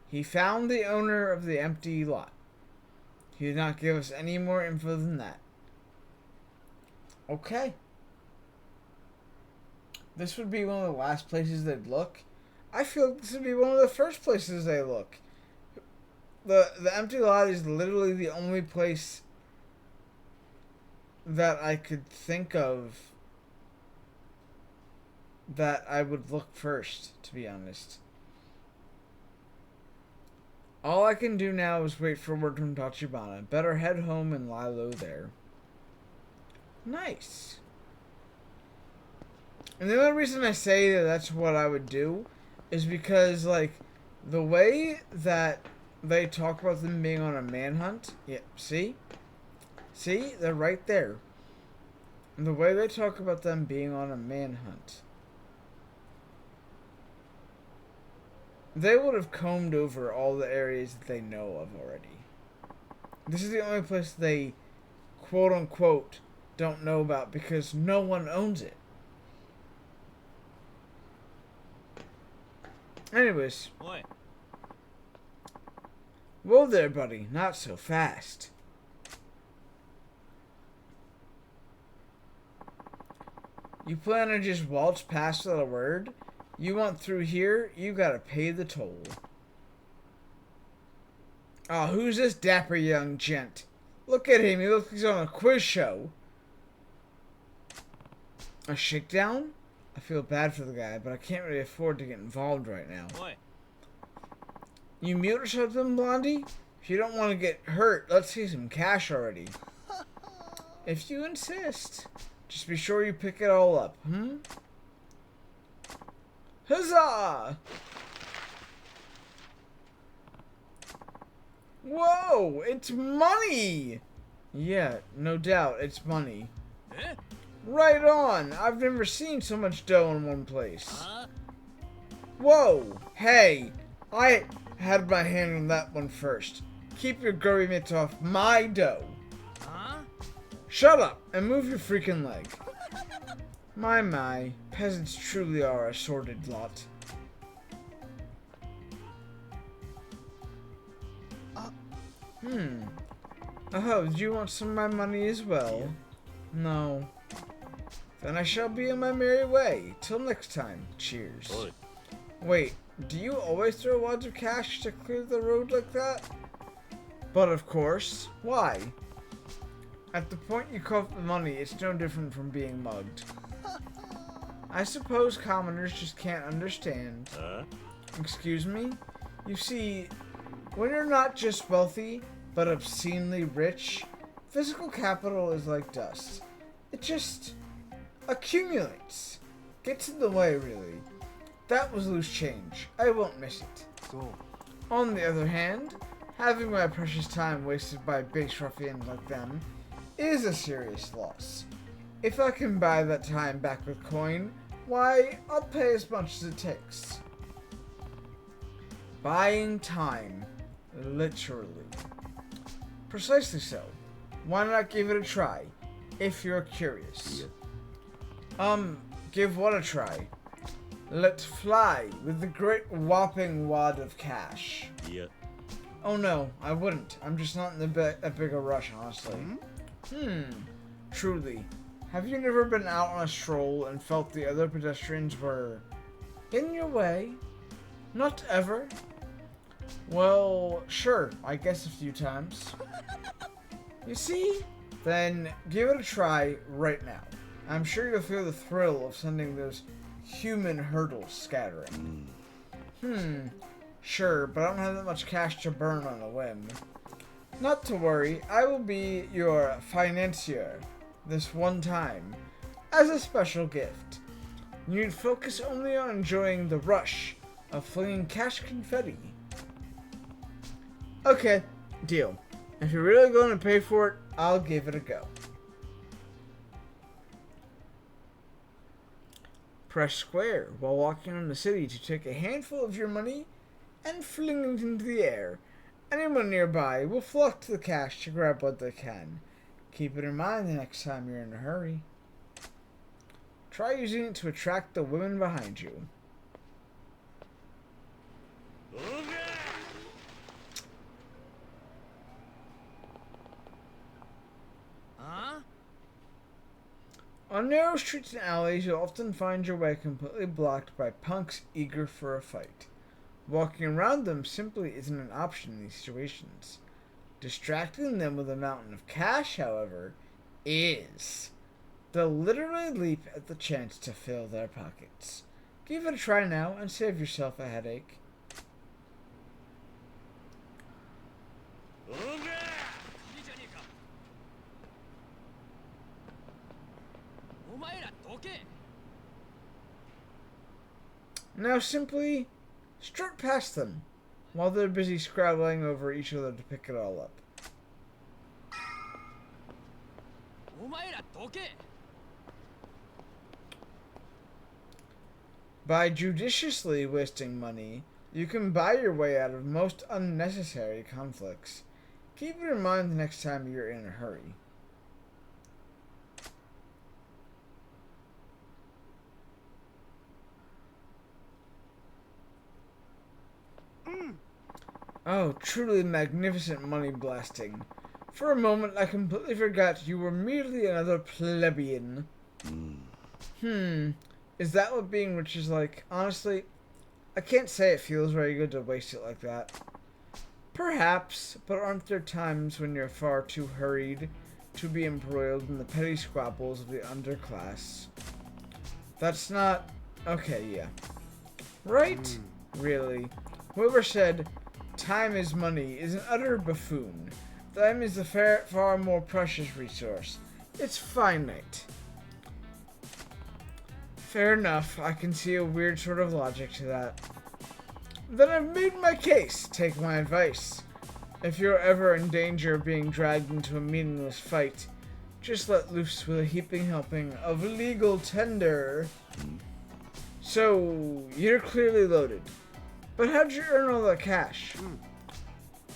he found the owner of the empty lot. He did not give us any more info than that. Okay. This would be one of the last places they'd look. I feel this would be one of the first places they look. The empty lot is literally the only place that I could think of that I would look first, to be honest. All I can do now is wait for word from Tachibana. Better head home and lie low there. Nice. And the only reason I say that that's what I would do is because, like, the way that they talk about them being on a manhunt. Yeah, see? See? They're right there. And the way they talk about them being on a manhunt. They would have combed over all the areas that they know of already. This is the only place they, quote-unquote, don't know about because no one owns it. Anyways, おい whoa there, buddy. Not so fast. You plan to just waltz past without a word? You want through here, you gotta pay the toll. Oh, who's this dapper young gent? Look at him, he looks like he's on a quiz show. A shakedown? I feel bad for the guy, but I can't really afford to get involved right now. おい You mute or something, Blondie? If you don't want to get hurt, let's see some cash already. If you insist. Just be sure you pick it all up, Huzzah! Whoa, it's money! Yeah, no doubt, it's money. え Right on! I've never seen so much dough in one place. あ Whoa! Hey! I had my hand on that one first. Keep your grubby mitts off my dough. あ Shut up and move your freaking leg. My, peasants truly are a sordid lot. Oh, do you want some of my money as well? No. Then I shall be on my merry way. Till next time. Cheers. おい Wait, do you always throw wads of cash to clear the road like that? But of course. Why? At the point you cough the money, it's no different from being mugged. I suppose commoners just can't understand. あ Excuse me? You see, when you're not just wealthy, but obscenely rich, physical capital is like dust. It just accumulates. Gets in the way, really. That was loose change. I won't miss it. そう On the other hand, having my precious time wasted by base ruffians like them is a serious loss. If I can buy that time back with coin, why, I'll pay as much as it takes. Buying time. Literally. Precisely so. Why not give it a try, if you're curious? Give what a try? Let's fly with the great whopping wad of cash. いや Oh no, I wouldn't. I'm just not in a bigger rush, honestly. Truly. Have you never been out on a stroll and felt the other pedestrians were in your way? Not ever? Well, sure, I guess a few times. You see? Then give it a try right now. I'm sure you'll feel the thrill of sending those human hurdles scattering. Sure, but I don't have that much cash to burn on a whim. Not to worry, I will be your financier this one time, as a special gift. You'd focus only on enjoying the rush of flinging cash confetti. Okay, deal. If you're really going to pay for it, I'll give it a go. Press square while walking in the city to take a handful of your money and fling it into the air. Anyone nearby will flock to the cash to grab what they can. Keep it in mind the next time you're in a hurry. Try using it to attract the women behind you. おが あ On narrow streets and alleys, you'll often find your way completely blocked by punks eager for a fight. Walking around them simply isn't an option in these situations. Distracting them with a mountain of cash, however, is. They'll literally leap at the chance to fill their pockets. Give it a try now and save yourself a headache. おが いいじゃねえかお前らどけ Now simply strut past them while they're busy scrabbling over each other to pick it all up. お前らどけ By judiciously wasting money, you can buy your way out of most unnecessary conflicts. Keep it in mind the next time you're in a hurry. Oh, truly magnificent money blasting. For a moment, I completely forgot you were merely another plebeian. Is that what being rich is like? Honestly, I can't say it feels very good to waste it like that. Perhaps, but aren't there times when you're far too hurried to be embroiled in the petty squabbles of the underclass? That's not... Okay, yeah. Right? Really. Whoever said, time is money, is an utter buffoon. Time is a far more precious resource. It's finite. Fair enough, I can see a weird sort of logic to that. Then I've made my case. Take my advice. If you're ever in danger of being dragged into a meaningless fight, just let loose with a heaping helping of legal tender. So, you're clearly loaded. But how'd you earn all that cash?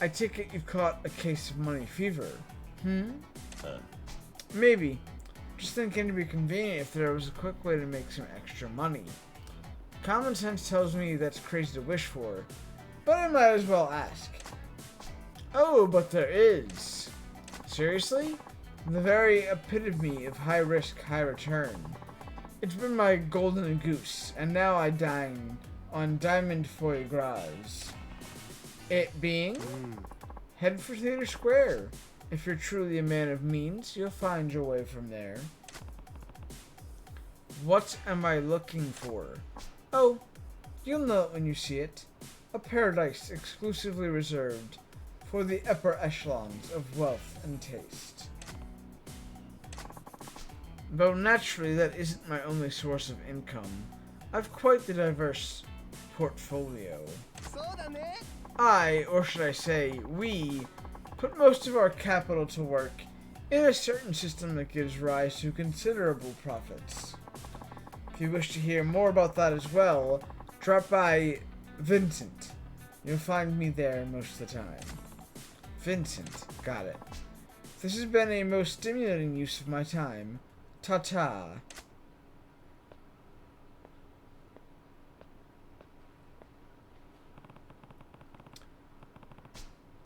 I take it you caught a case of money fever. Maybe. Just thinking it'd be convenient if there was a quick way to make some extra money. Common sense tells me that's crazy to wish for, but I might as well ask. Oh, but there is. Seriously? The very epitome of high risk, high return. It's been my golden goose, and now I dine on diamond foie gras. It being? Head for Theater Square. If you're truly a man of means, you'll find your way from there. What am I looking for? Oh, you'll know it when you see it. A paradise exclusively reserved for the upper echelons of wealth and taste. Though naturally that isn't my only source of income. I've quite the diverse portfolio. I, or should I say, we, put most of our capital to work in a certain system that gives rise to considerable profits. If you wish to hear more about that as well, drop by Vincent. You'll find me there most of the time. Vincent, got it. This has been a most stimulating use of my time. Ta-ta.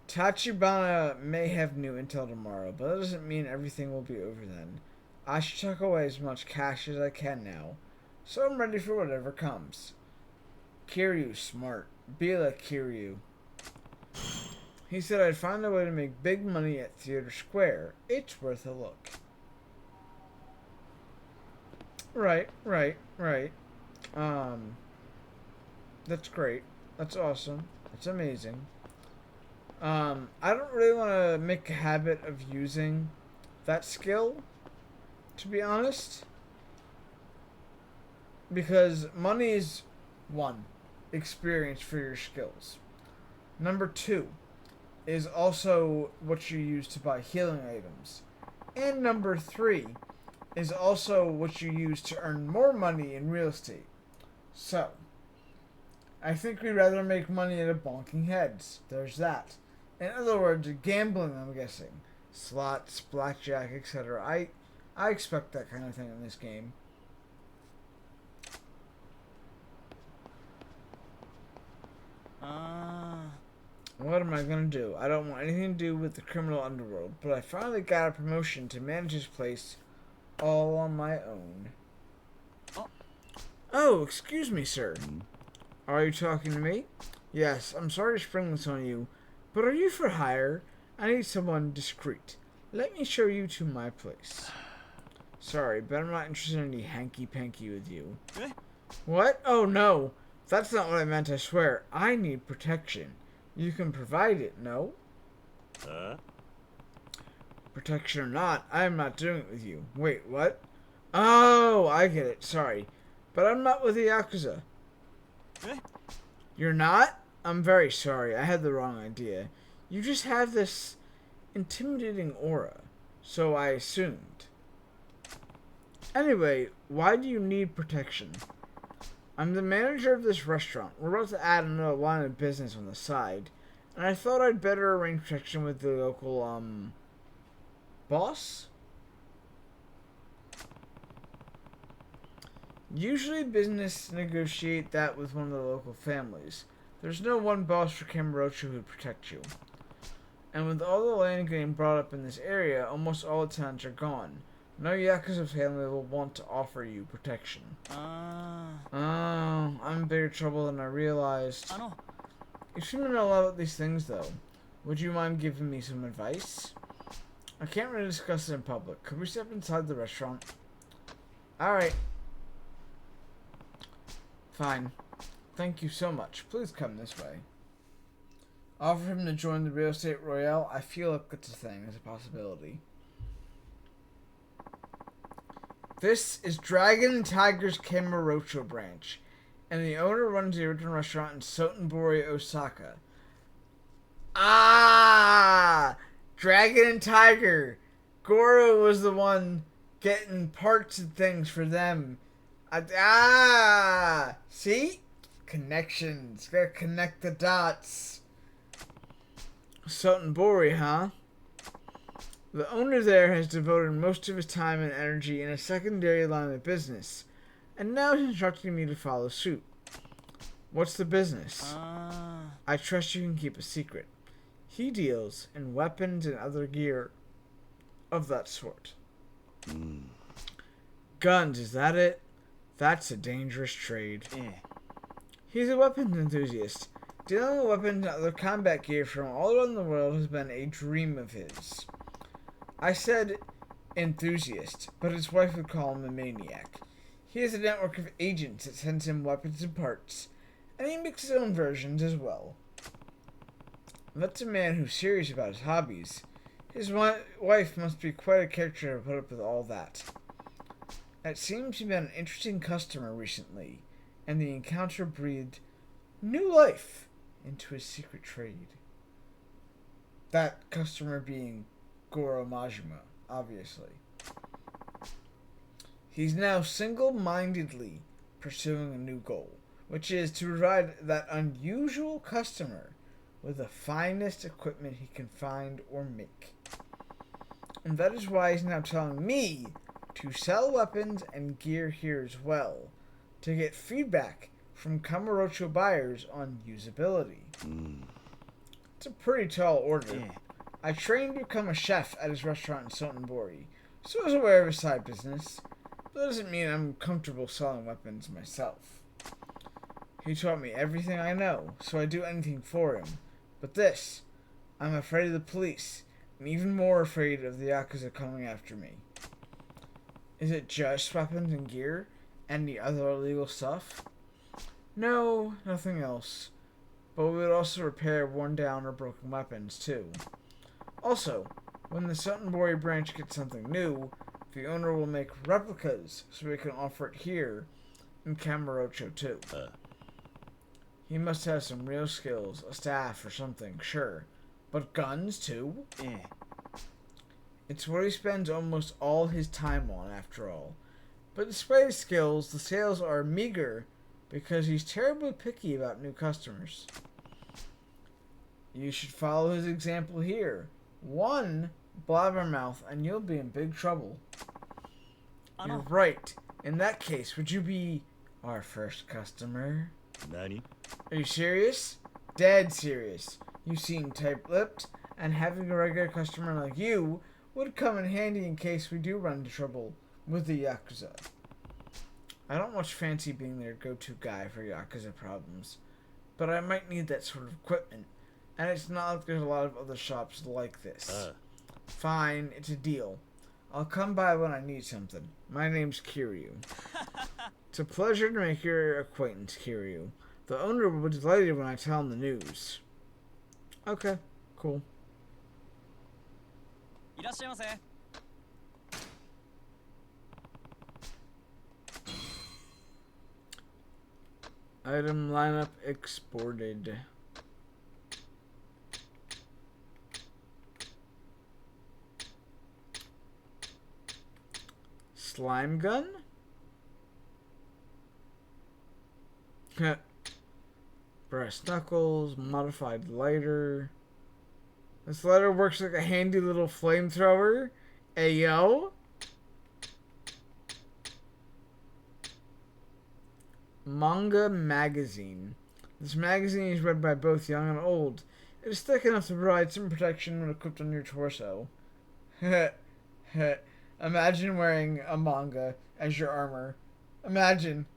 Tachibana may have new intel tomorrow, but that doesn't mean everything will be over then. I should tuck away as much cash as I can now, so I'm ready for whatever comes. Kiryu, smart. Be like Kiryu. He said I'd find a way to make big money at Theater Square. It's worth a look. Right. That's great. That's awesome. That's amazing. I don't really want to make a habit of using that skill, to be honest. Because money is, 1, experience for your skills. Number 2 is also what you use to buy healing items. And number 3 is also what you use to earn more money in real estate. So, I think we'd rather make money out of bonking heads. There's that. In other words, gambling, I'm guessing. Slots, blackjack, etc. I expect that kind of thing in this game. What am I gonna do? I don't want anything to do with the criminal underworld, but I finally got a promotion to manage this place all on my own. Oh, excuse me, sir. Are you talking to me? Yes, I'm sorry to spring this on you, but are you for hire? I need someone discreet. Let me show you to my place. Sorry, but I'm not interested in any hanky-panky with you. What? Oh, no. That's not what I meant, I swear. I need protection. You can provide it, no? Protection or not, I am not doing it with you. Wait, what? Oh, I get it. Sorry. But I'm not with the Yakuza. You're not? I'm very sorry. I had the wrong idea. You just have this intimidating aura. So I assumed. Anyway, why do you need protection? I'm the manager of this restaurant. We're about to add another line of business on the side. And I thought I'd better arrange protection with the local, boss? Usually business negotiate that with one of the local families. There's no one boss for Kamurocho who'd protect you. And with all the land getting brought up in this area, almost all the towns are gone. No Yakuza family will want to offer you protection. Oh, I'm in bigger trouble than I realized. You seem to know a lot about these things, though. Would you mind giving me some advice? I can't really discuss it in public. Could we step inside the restaurant? Alright. Fine. Thank you so much. Please come this way. Offer him to join the real estate royale. I feel like it's a thing. It's a possibility. This is Dragon and Tiger's Kamurocho branch, and the owner runs the original restaurant in Sotenbori, Osaka. Ah! Dragon and Tiger! Goro was the one getting parts and things for them. See? Connections. Gotta connect the dots. Sotenbori, huh? The owner there has devoted most of his time and energy in a secondary line of business, and now he's instructing me to follow suit. What's the business? I trust you can keep a secret. He deals in weapons and other gear of that sort. Guns, is that it? That's a dangerous trade. He's a weapons enthusiast. Dealing with weapons and other combat gear from all around the world has been a dream of his. I said enthusiast, but his wife would call him a maniac. He has a network of agents that sends him weapons and parts, and he makes his own versions as well. That's a man who's serious about his hobbies. His wife must be quite a character to put up with all that. It seems you've been an interesting customer recently, and the encounter breathed new life into his secret trade. That customer being Goro Majima, obviously. He's now single-mindedly pursuing a new goal, which is to provide that unusual customer with the finest equipment he can find or make. And that is why he's now telling me to sell weapons and gear here as well, to get feedback from Kamurocho buyers on usability. It's a pretty tall order. I trained to become a chef at his restaurant in Sotenbori, so I was aware of his side business, but that doesn't mean I'm comfortable selling weapons myself. He taught me everything I know, so I'd do anything for him. But this, I'm afraid of the police, and even more afraid of the Yakuza coming after me. Is it just weapons and gear? Any other illegal stuff? No, nothing else. But we would also repair worn down or broken weapons, too. Also, when the Sotenbori branch gets something new, the owner will make replicas so we can offer it here in Kamurocho, too. He must have some real skills, a staff or something, sure. But guns, too? It's what he spends almost all his time on, after all. But despite his skills, the sales are meager because he's terribly picky about new customers. You should follow his example here. One blabbermouth and you'll be in big trouble. You're right. In that case, would you be our first customer? Nani? Are you serious? Dead serious. You seem tight-lipped, and having a regular customer like you would come in handy in case we do run into trouble with the Yakuza. I don't much fancy being their go-to guy for Yakuza problems, but I might need that sort of equipment, and it's not like there's a lot of other shops like this. Fine, it's a deal. I'll come by when I need something. My name's Kiryu. It's a pleasure to make your acquaintance, Kiryu. The owner will be delighted when I tell him the news. Okay, cool. Item lineup exported. Slime gun? Brass knuckles, modified lighter. This lighter works like a handy little flamethrower. Ayo. Manga magazine. This magazine is read by both young and old. It is thick enough to provide some protection when equipped on your torso. Imagine wearing a manga as your armor. Imagine.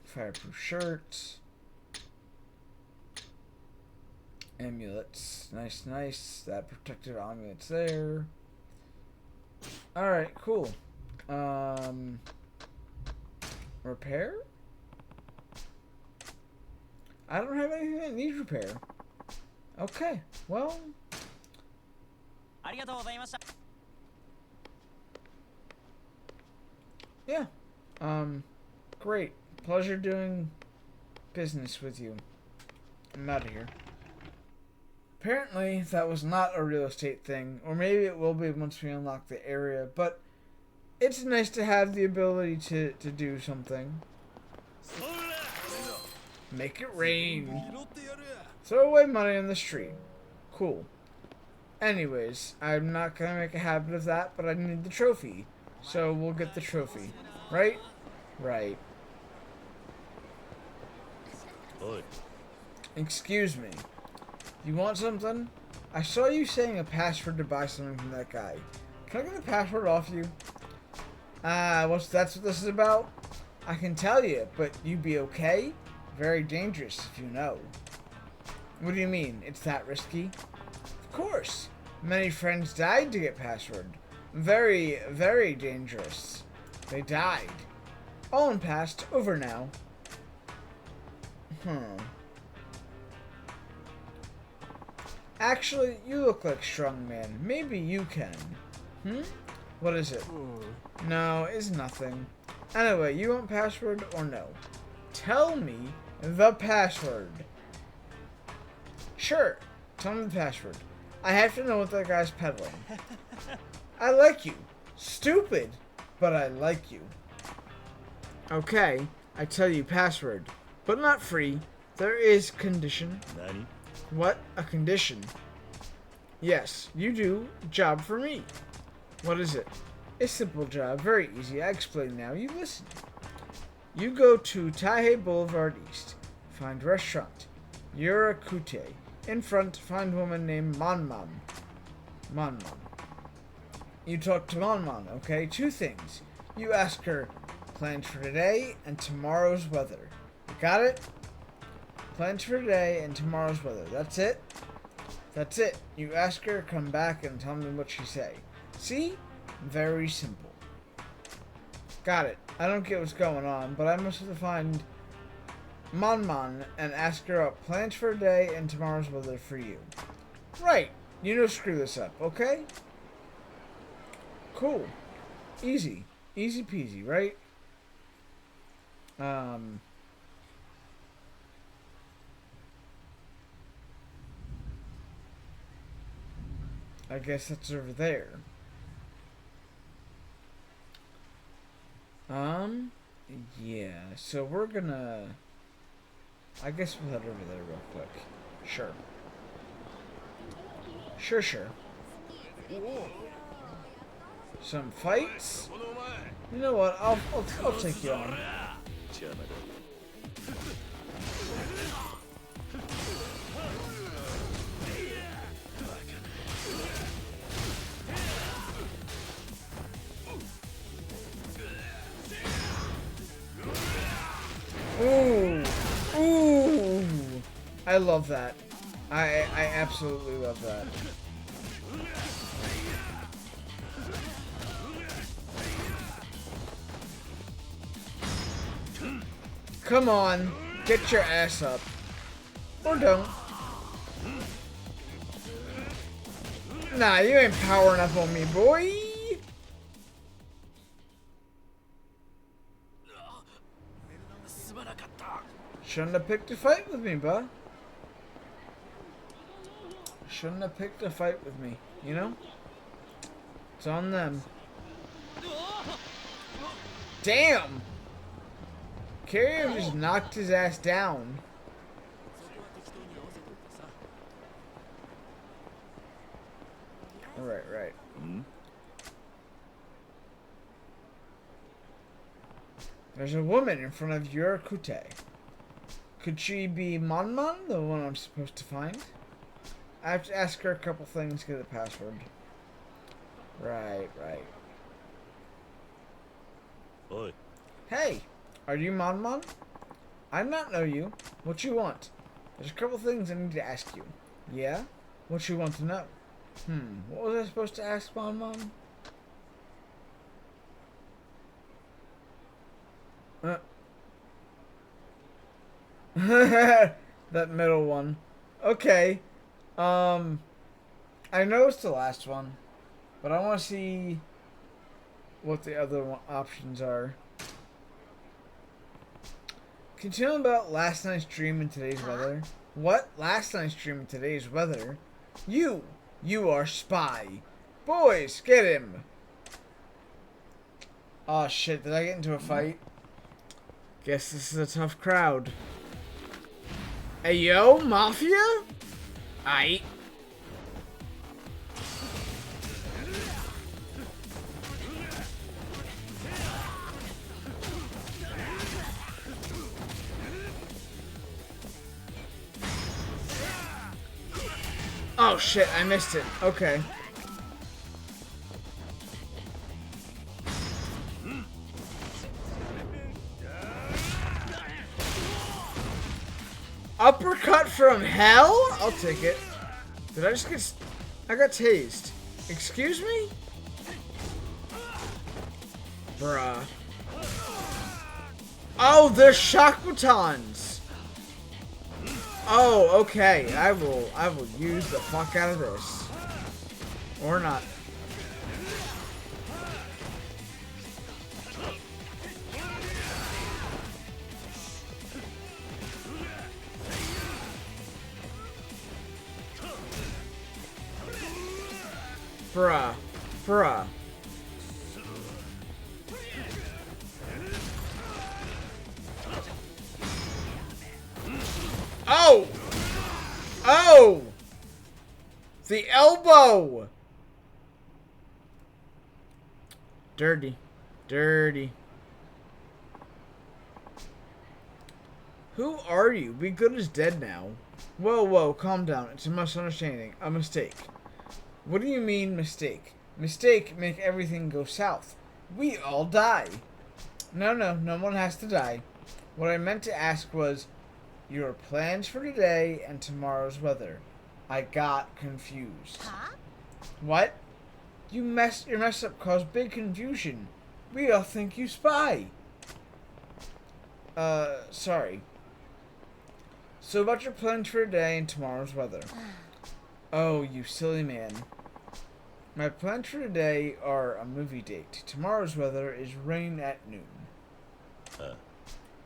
Fireproof shirts. Amulets. Nice, nice. That protective amulet's there. Alright, cool. Repair? I don't have anything that needs repair. Okay, well. ありがとうございました。 Yeah. Great. Pleasure doing business with you. I'm out of here. Apparently, that was not a real estate thing, or maybe it will be once we unlock the area, but it's nice to have the ability to do something. Make it rain. Throw away money on the street. Cool. Anyways, I'm not gonna make a habit of that, but I need the trophy. So we'll get the trophy. Right? Right. Oi. Excuse me. You want something? I saw you saying a password to buy something from that guy. Can I get the password off you? That's what this is about? I can tell you, but you be okay? Very dangerous, if you know. What do you mean? It's that risky? Of course. Many friends died to get password. Very, very dangerous. They died. All in past, over now. Actually, you look like strong man. Maybe you can. What is it? No, it's nothing. Anyway, you want password or no? Tell me the password. Sure, tell me the password. I have to know what that guy's peddling. I like you. Stupid, but I like you. Okay, I tell you password, but not free. There is condition. Nani? What? A condition? Yes, you do. Job for me. What is it? A simple job. Very easy. I explain now. You listen. You go to Taihei Boulevard East. Find restaurant. Yurakute. In front, find woman named Monmon. Monmon. You talk to Monmon, okay? 2 things. You ask her plans for today and tomorrow's weather. You got it? Plans for today and tomorrow's weather. That's it? That's it. You ask her, come back, and tell me what she say. See? Very simple. Got it. I don't get what's going on, but I must have to find Monmon and ask her up plans for today and tomorrow's weather for you. Right. You know, screw this up, okay? Cool. Easy. Easy peasy, right? I guess that's over there. Yeah, so we're gonna... I guess we'll head over there real quick. Sure. Sure. Some fights? You know what, I'll take you on. Ooh. I love that. I absolutely love that. Come on, get your ass up. Or don't. Nah, you ain't powering up on me, boy. Shouldn't have picked a fight with me, bud. Shouldn't have picked a fight with me, you know? It's on them. Damn! Carrier just knocked his ass down. Right. There's a woman in front of Yurakute. Could she be Monmon, the one I'm supposed to find? I have to ask her a couple things to get the password. Right. Oi. Hey, are you Monmon? I do not know you. What you want? There's a couple things I need to ask you. Yeah? What you want to know? What was I supposed to ask Monmon? That middle one. Okay. I know it's the last one, but I want to see what the other options are. Can you tell me about last night's dream and today's weather? What? Last night's dream and today's weather? You are spy. Boys, get him. Oh shit, did I get into a fight? Guess this is a tough crowd. Hey yo, Mafia? Aight. Oh shit, I missed it. Okay. Uppercut from hell? I'll take it. Did I just get... I got tased. Excuse me? Bruh. Oh, they're shock batons. Oh, okay. I will use the fuck out of this. Or not. Bruh. Oh! The elbow! Dirty. Who are you? Be good is dead now. Whoa, calm down. It's a misunderstanding. A mistake. What do you mean, mistake? Mistake make everything go south. We all die. No one has to die. What I meant to ask was your plans for today and tomorrow's weather. I got confused. Huh? What? Your mess up caused big confusion. We all think you spy. Sorry. So about your plans for today and tomorrow's weather. Oh, you silly man. My plans for today are a movie date. Tomorrow's weather is rain at noon.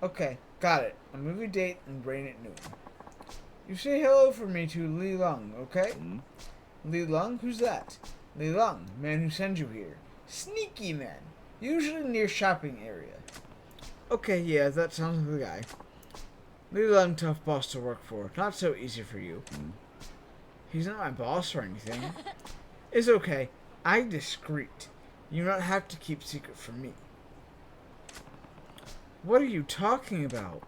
Okay, got it. A movie date and rain at noon. You say hello for me to Li Lung, okay? Li Lung? Who's that? Li Lung, man who sends you here. Sneaky man. Usually near shopping area. Okay, yeah, that sounds like the guy. Li Lung, tough boss to work for. Not so easy for you. He's not my boss or anything. It's okay. I'm discreet. You don't have to keep secret from me. What are you talking about?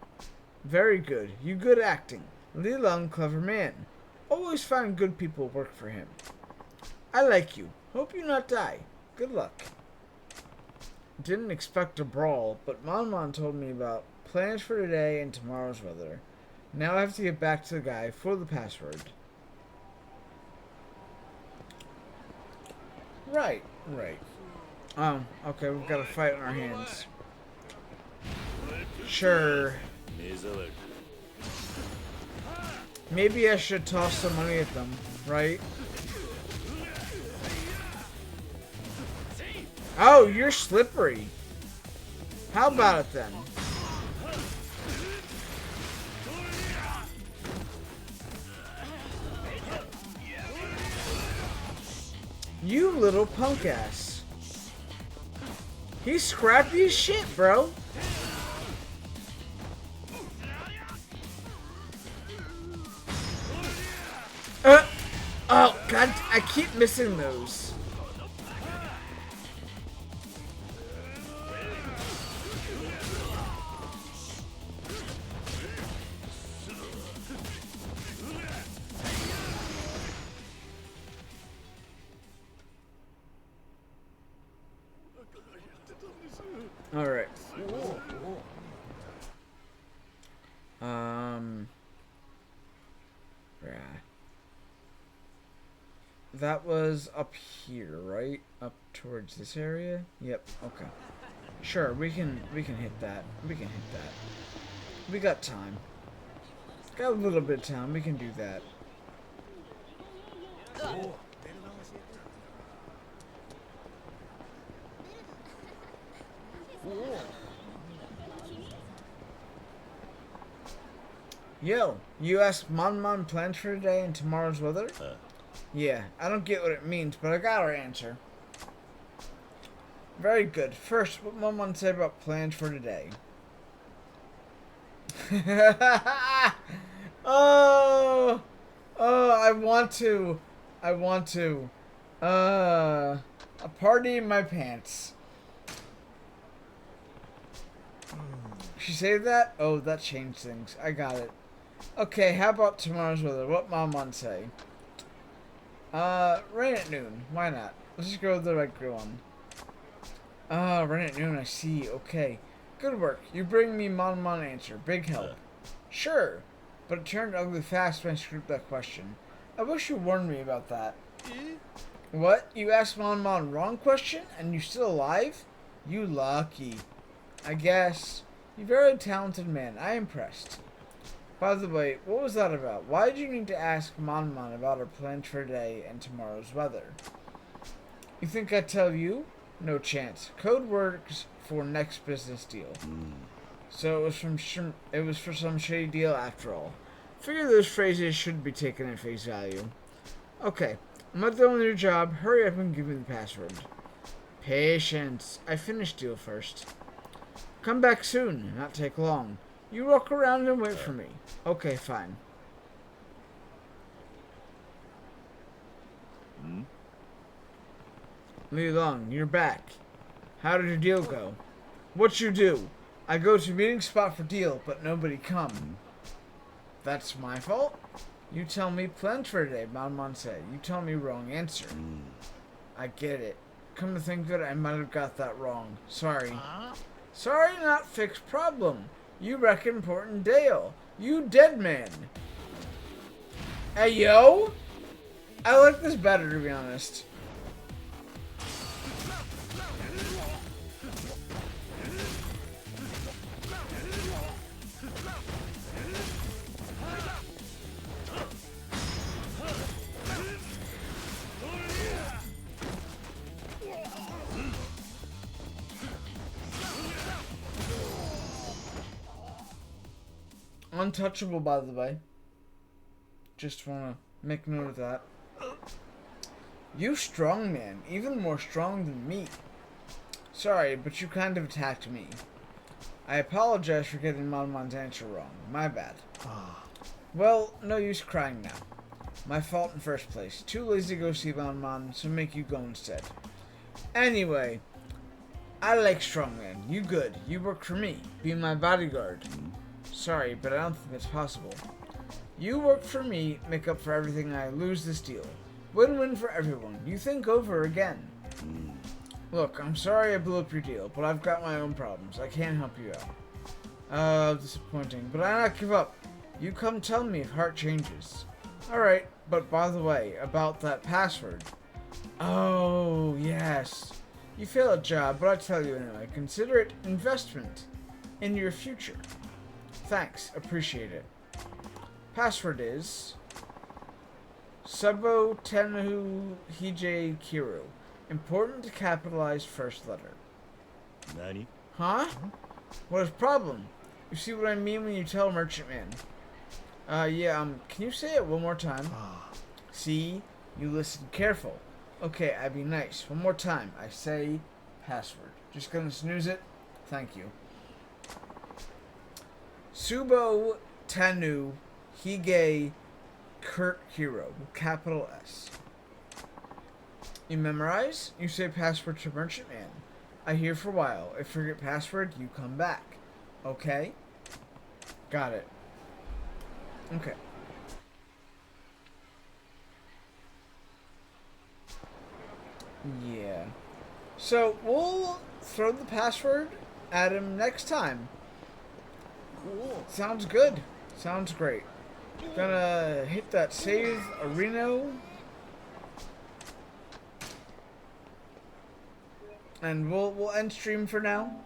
Very good. You good acting. Li Lung, clever man. Always find good people work for him. I like you. Hope you not die. Good luck. Didn't expect a brawl, but Mon told me about plans for today and tomorrow's weather. Now I have to get back to the guy for the password. Right. Oh, okay, we've got a fight on our hands. Sure. Maybe I should toss some money at them, right? Oh, you're slippery. How about it then? You little punk ass. He's scrappy as shit, bro. Oh, God, I keep missing those. Alright. Yeah. That was up here, right? Up towards this area? Yep, okay. Sure, we can hit that. We can hit that. We got time. Got a little bit of time, we can do that. Yo, you asked Mon plans for today and tomorrow's weather? Yeah, I don't get what it means, but I got our answer. Very good. First, what Mon say about plans for today? Oh, I want to. A party in my pants. She say that? Oh, that changed things. I got it. Okay, how about tomorrow's weather? What Mom say? Rain at noon. Why not? Let's just go with the regular one. Rain at noon, I see. Okay. Good work. You bring me Mon answer. Big help. Sure. But it turned ugly fast when I screwed up that question. I wish you warned me about that. What? You asked Mon wrong question? And you still alive? You lucky. I guess. You very talented man. I impressed. By the way, what was that about? Why did you need to ask Mon about her plans for today and tomorrow's weather? You think I'd tell you? No chance. Code works for next business deal. So it was for some shady deal after all. Figure those phrases shouldn't be taken at face value. Okay, I'm not doing your job. Hurry up and give me the password. Patience. I finished deal first. Come back soon. Not take long. You walk around and wait for me. Okay, fine. Li Long, you're back. How did your deal go? What you do? I go to meeting spot for deal, but nobody come. That's my fault? You tell me plans for today, Mon said. You tell me wrong answer. I get it. Come to think of it, I might have got that wrong. Sorry. Sorry, not fixed problem. You reckon important deal. You dead man. Hey, yo? I like this better, to be honest. Untouchable, by the way. Just want to make note of that. You strong man, even more strong than me. Sorry, but you kind of attacked me. I apologize for getting Mon's answer wrong. My bad. Well, no use crying now. My fault in first place. Too lazy to go see Mon, so make you go instead. Anyway, I like strongman. You good. You work for me. Be my bodyguard. Sorry, but I don't think that's possible. You work for me, make up for everything I lose this deal. Win-win for everyone. You think over again. Look, I'm sorry I blew up your deal, but I've got my own problems. I can't help you out. Disappointing, but I not give up. You come tell me if heart changes. Alright, but by the way, about that password. Oh, yes. You fail at job, but I tell you anyway, consider it investment in your future. Thanks, appreciate it. Password is Subo Tenhu Hije Kiru. Important to capitalize first letter. Nani? Huh? What is problem? You see what I mean when you tell Merchant Man? Can you say it one more time? See? You listen careful. Okay, I be nice. One more time. I say password. Just gonna snooze it? Thank you. Subo Tanu Hige Kurt Hero. Capital S. You memorize? You say password to Merchant Man. I hear for a while. If you forget password, you come back. Okay? Got it. Okay. Yeah. So, we'll throw the password at him next time. Cool. Sounds good. Sounds great. Gonna hit that save arena. And we'll end stream for now.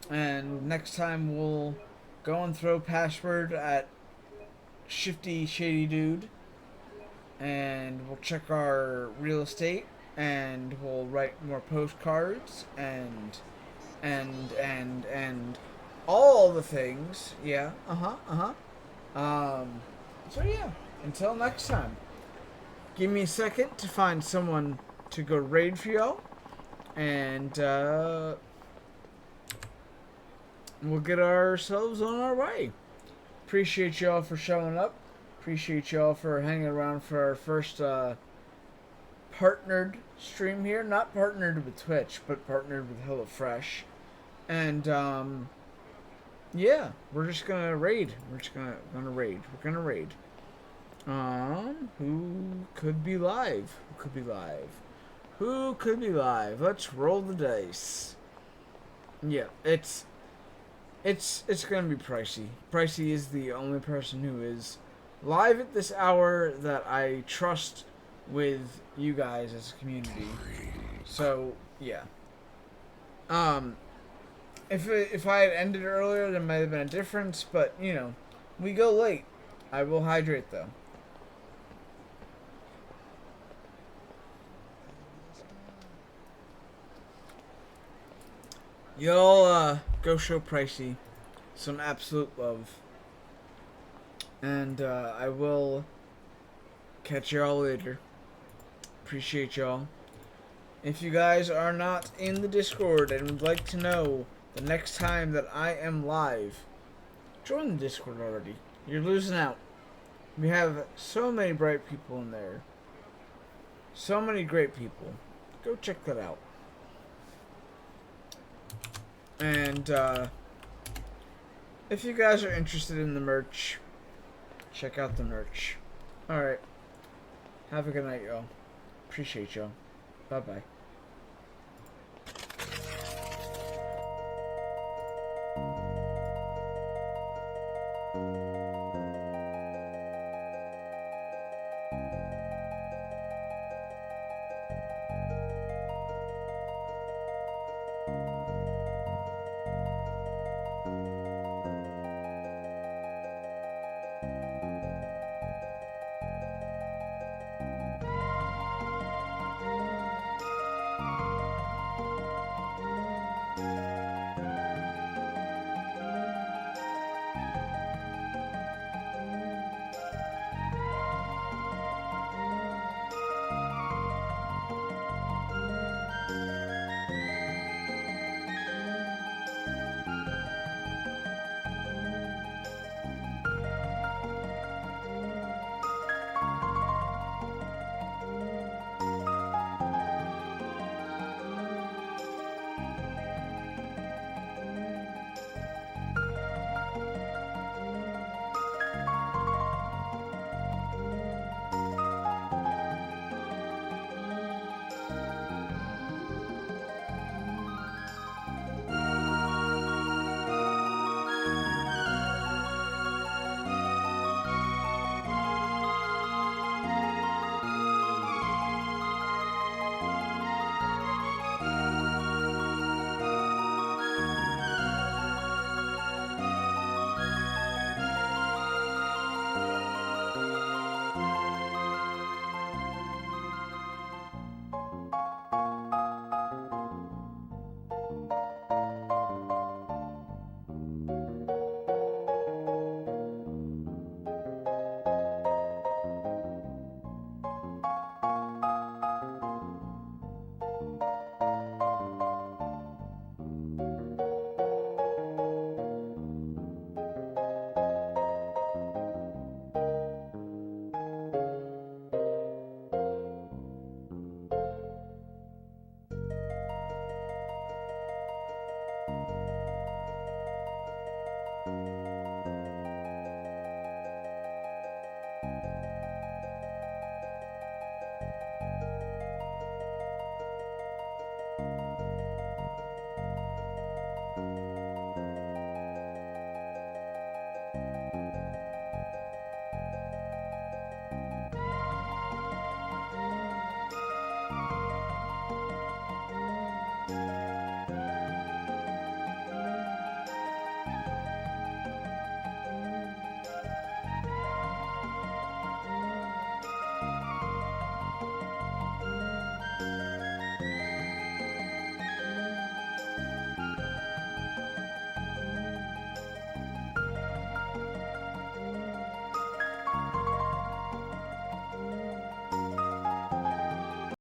And next time we'll go and throw password at Shifty Shady Dude. And we'll check our real estate. And we'll write more postcards and all the things. Yeah. So yeah. Until next time. Give me a second to find someone to go raid for y'all. And we'll get ourselves on our way. Appreciate y'all for showing up. Appreciate y'all for hanging around for our first partnered stream here. Not partnered with Twitch, but partnered with HelloFresh. And yeah, we're just gonna raid. We're just gonna raid. We're gonna raid. Who could be live? Who could be live? Who could be live? Let's roll the dice. Yeah, it's gonna be Pricey. Pricey is the only person who is live at this hour that I trust with you guys as a community. So yeah. If I had ended earlier, there might have been a difference, but you know, we go late. I will hydrate though. Y'all go show Pricey some absolute love. And I will catch y'all later. Appreciate y'all. If you guys are not in the Discord and would like to know the next time that I am live, join the Discord already. You're losing out. We have so many bright people in there. So many great people. Go check that out. And if you guys are interested in the merch, check out the merch. Alright. Have a good night, y'all. Appreciate y'all. Bye-bye.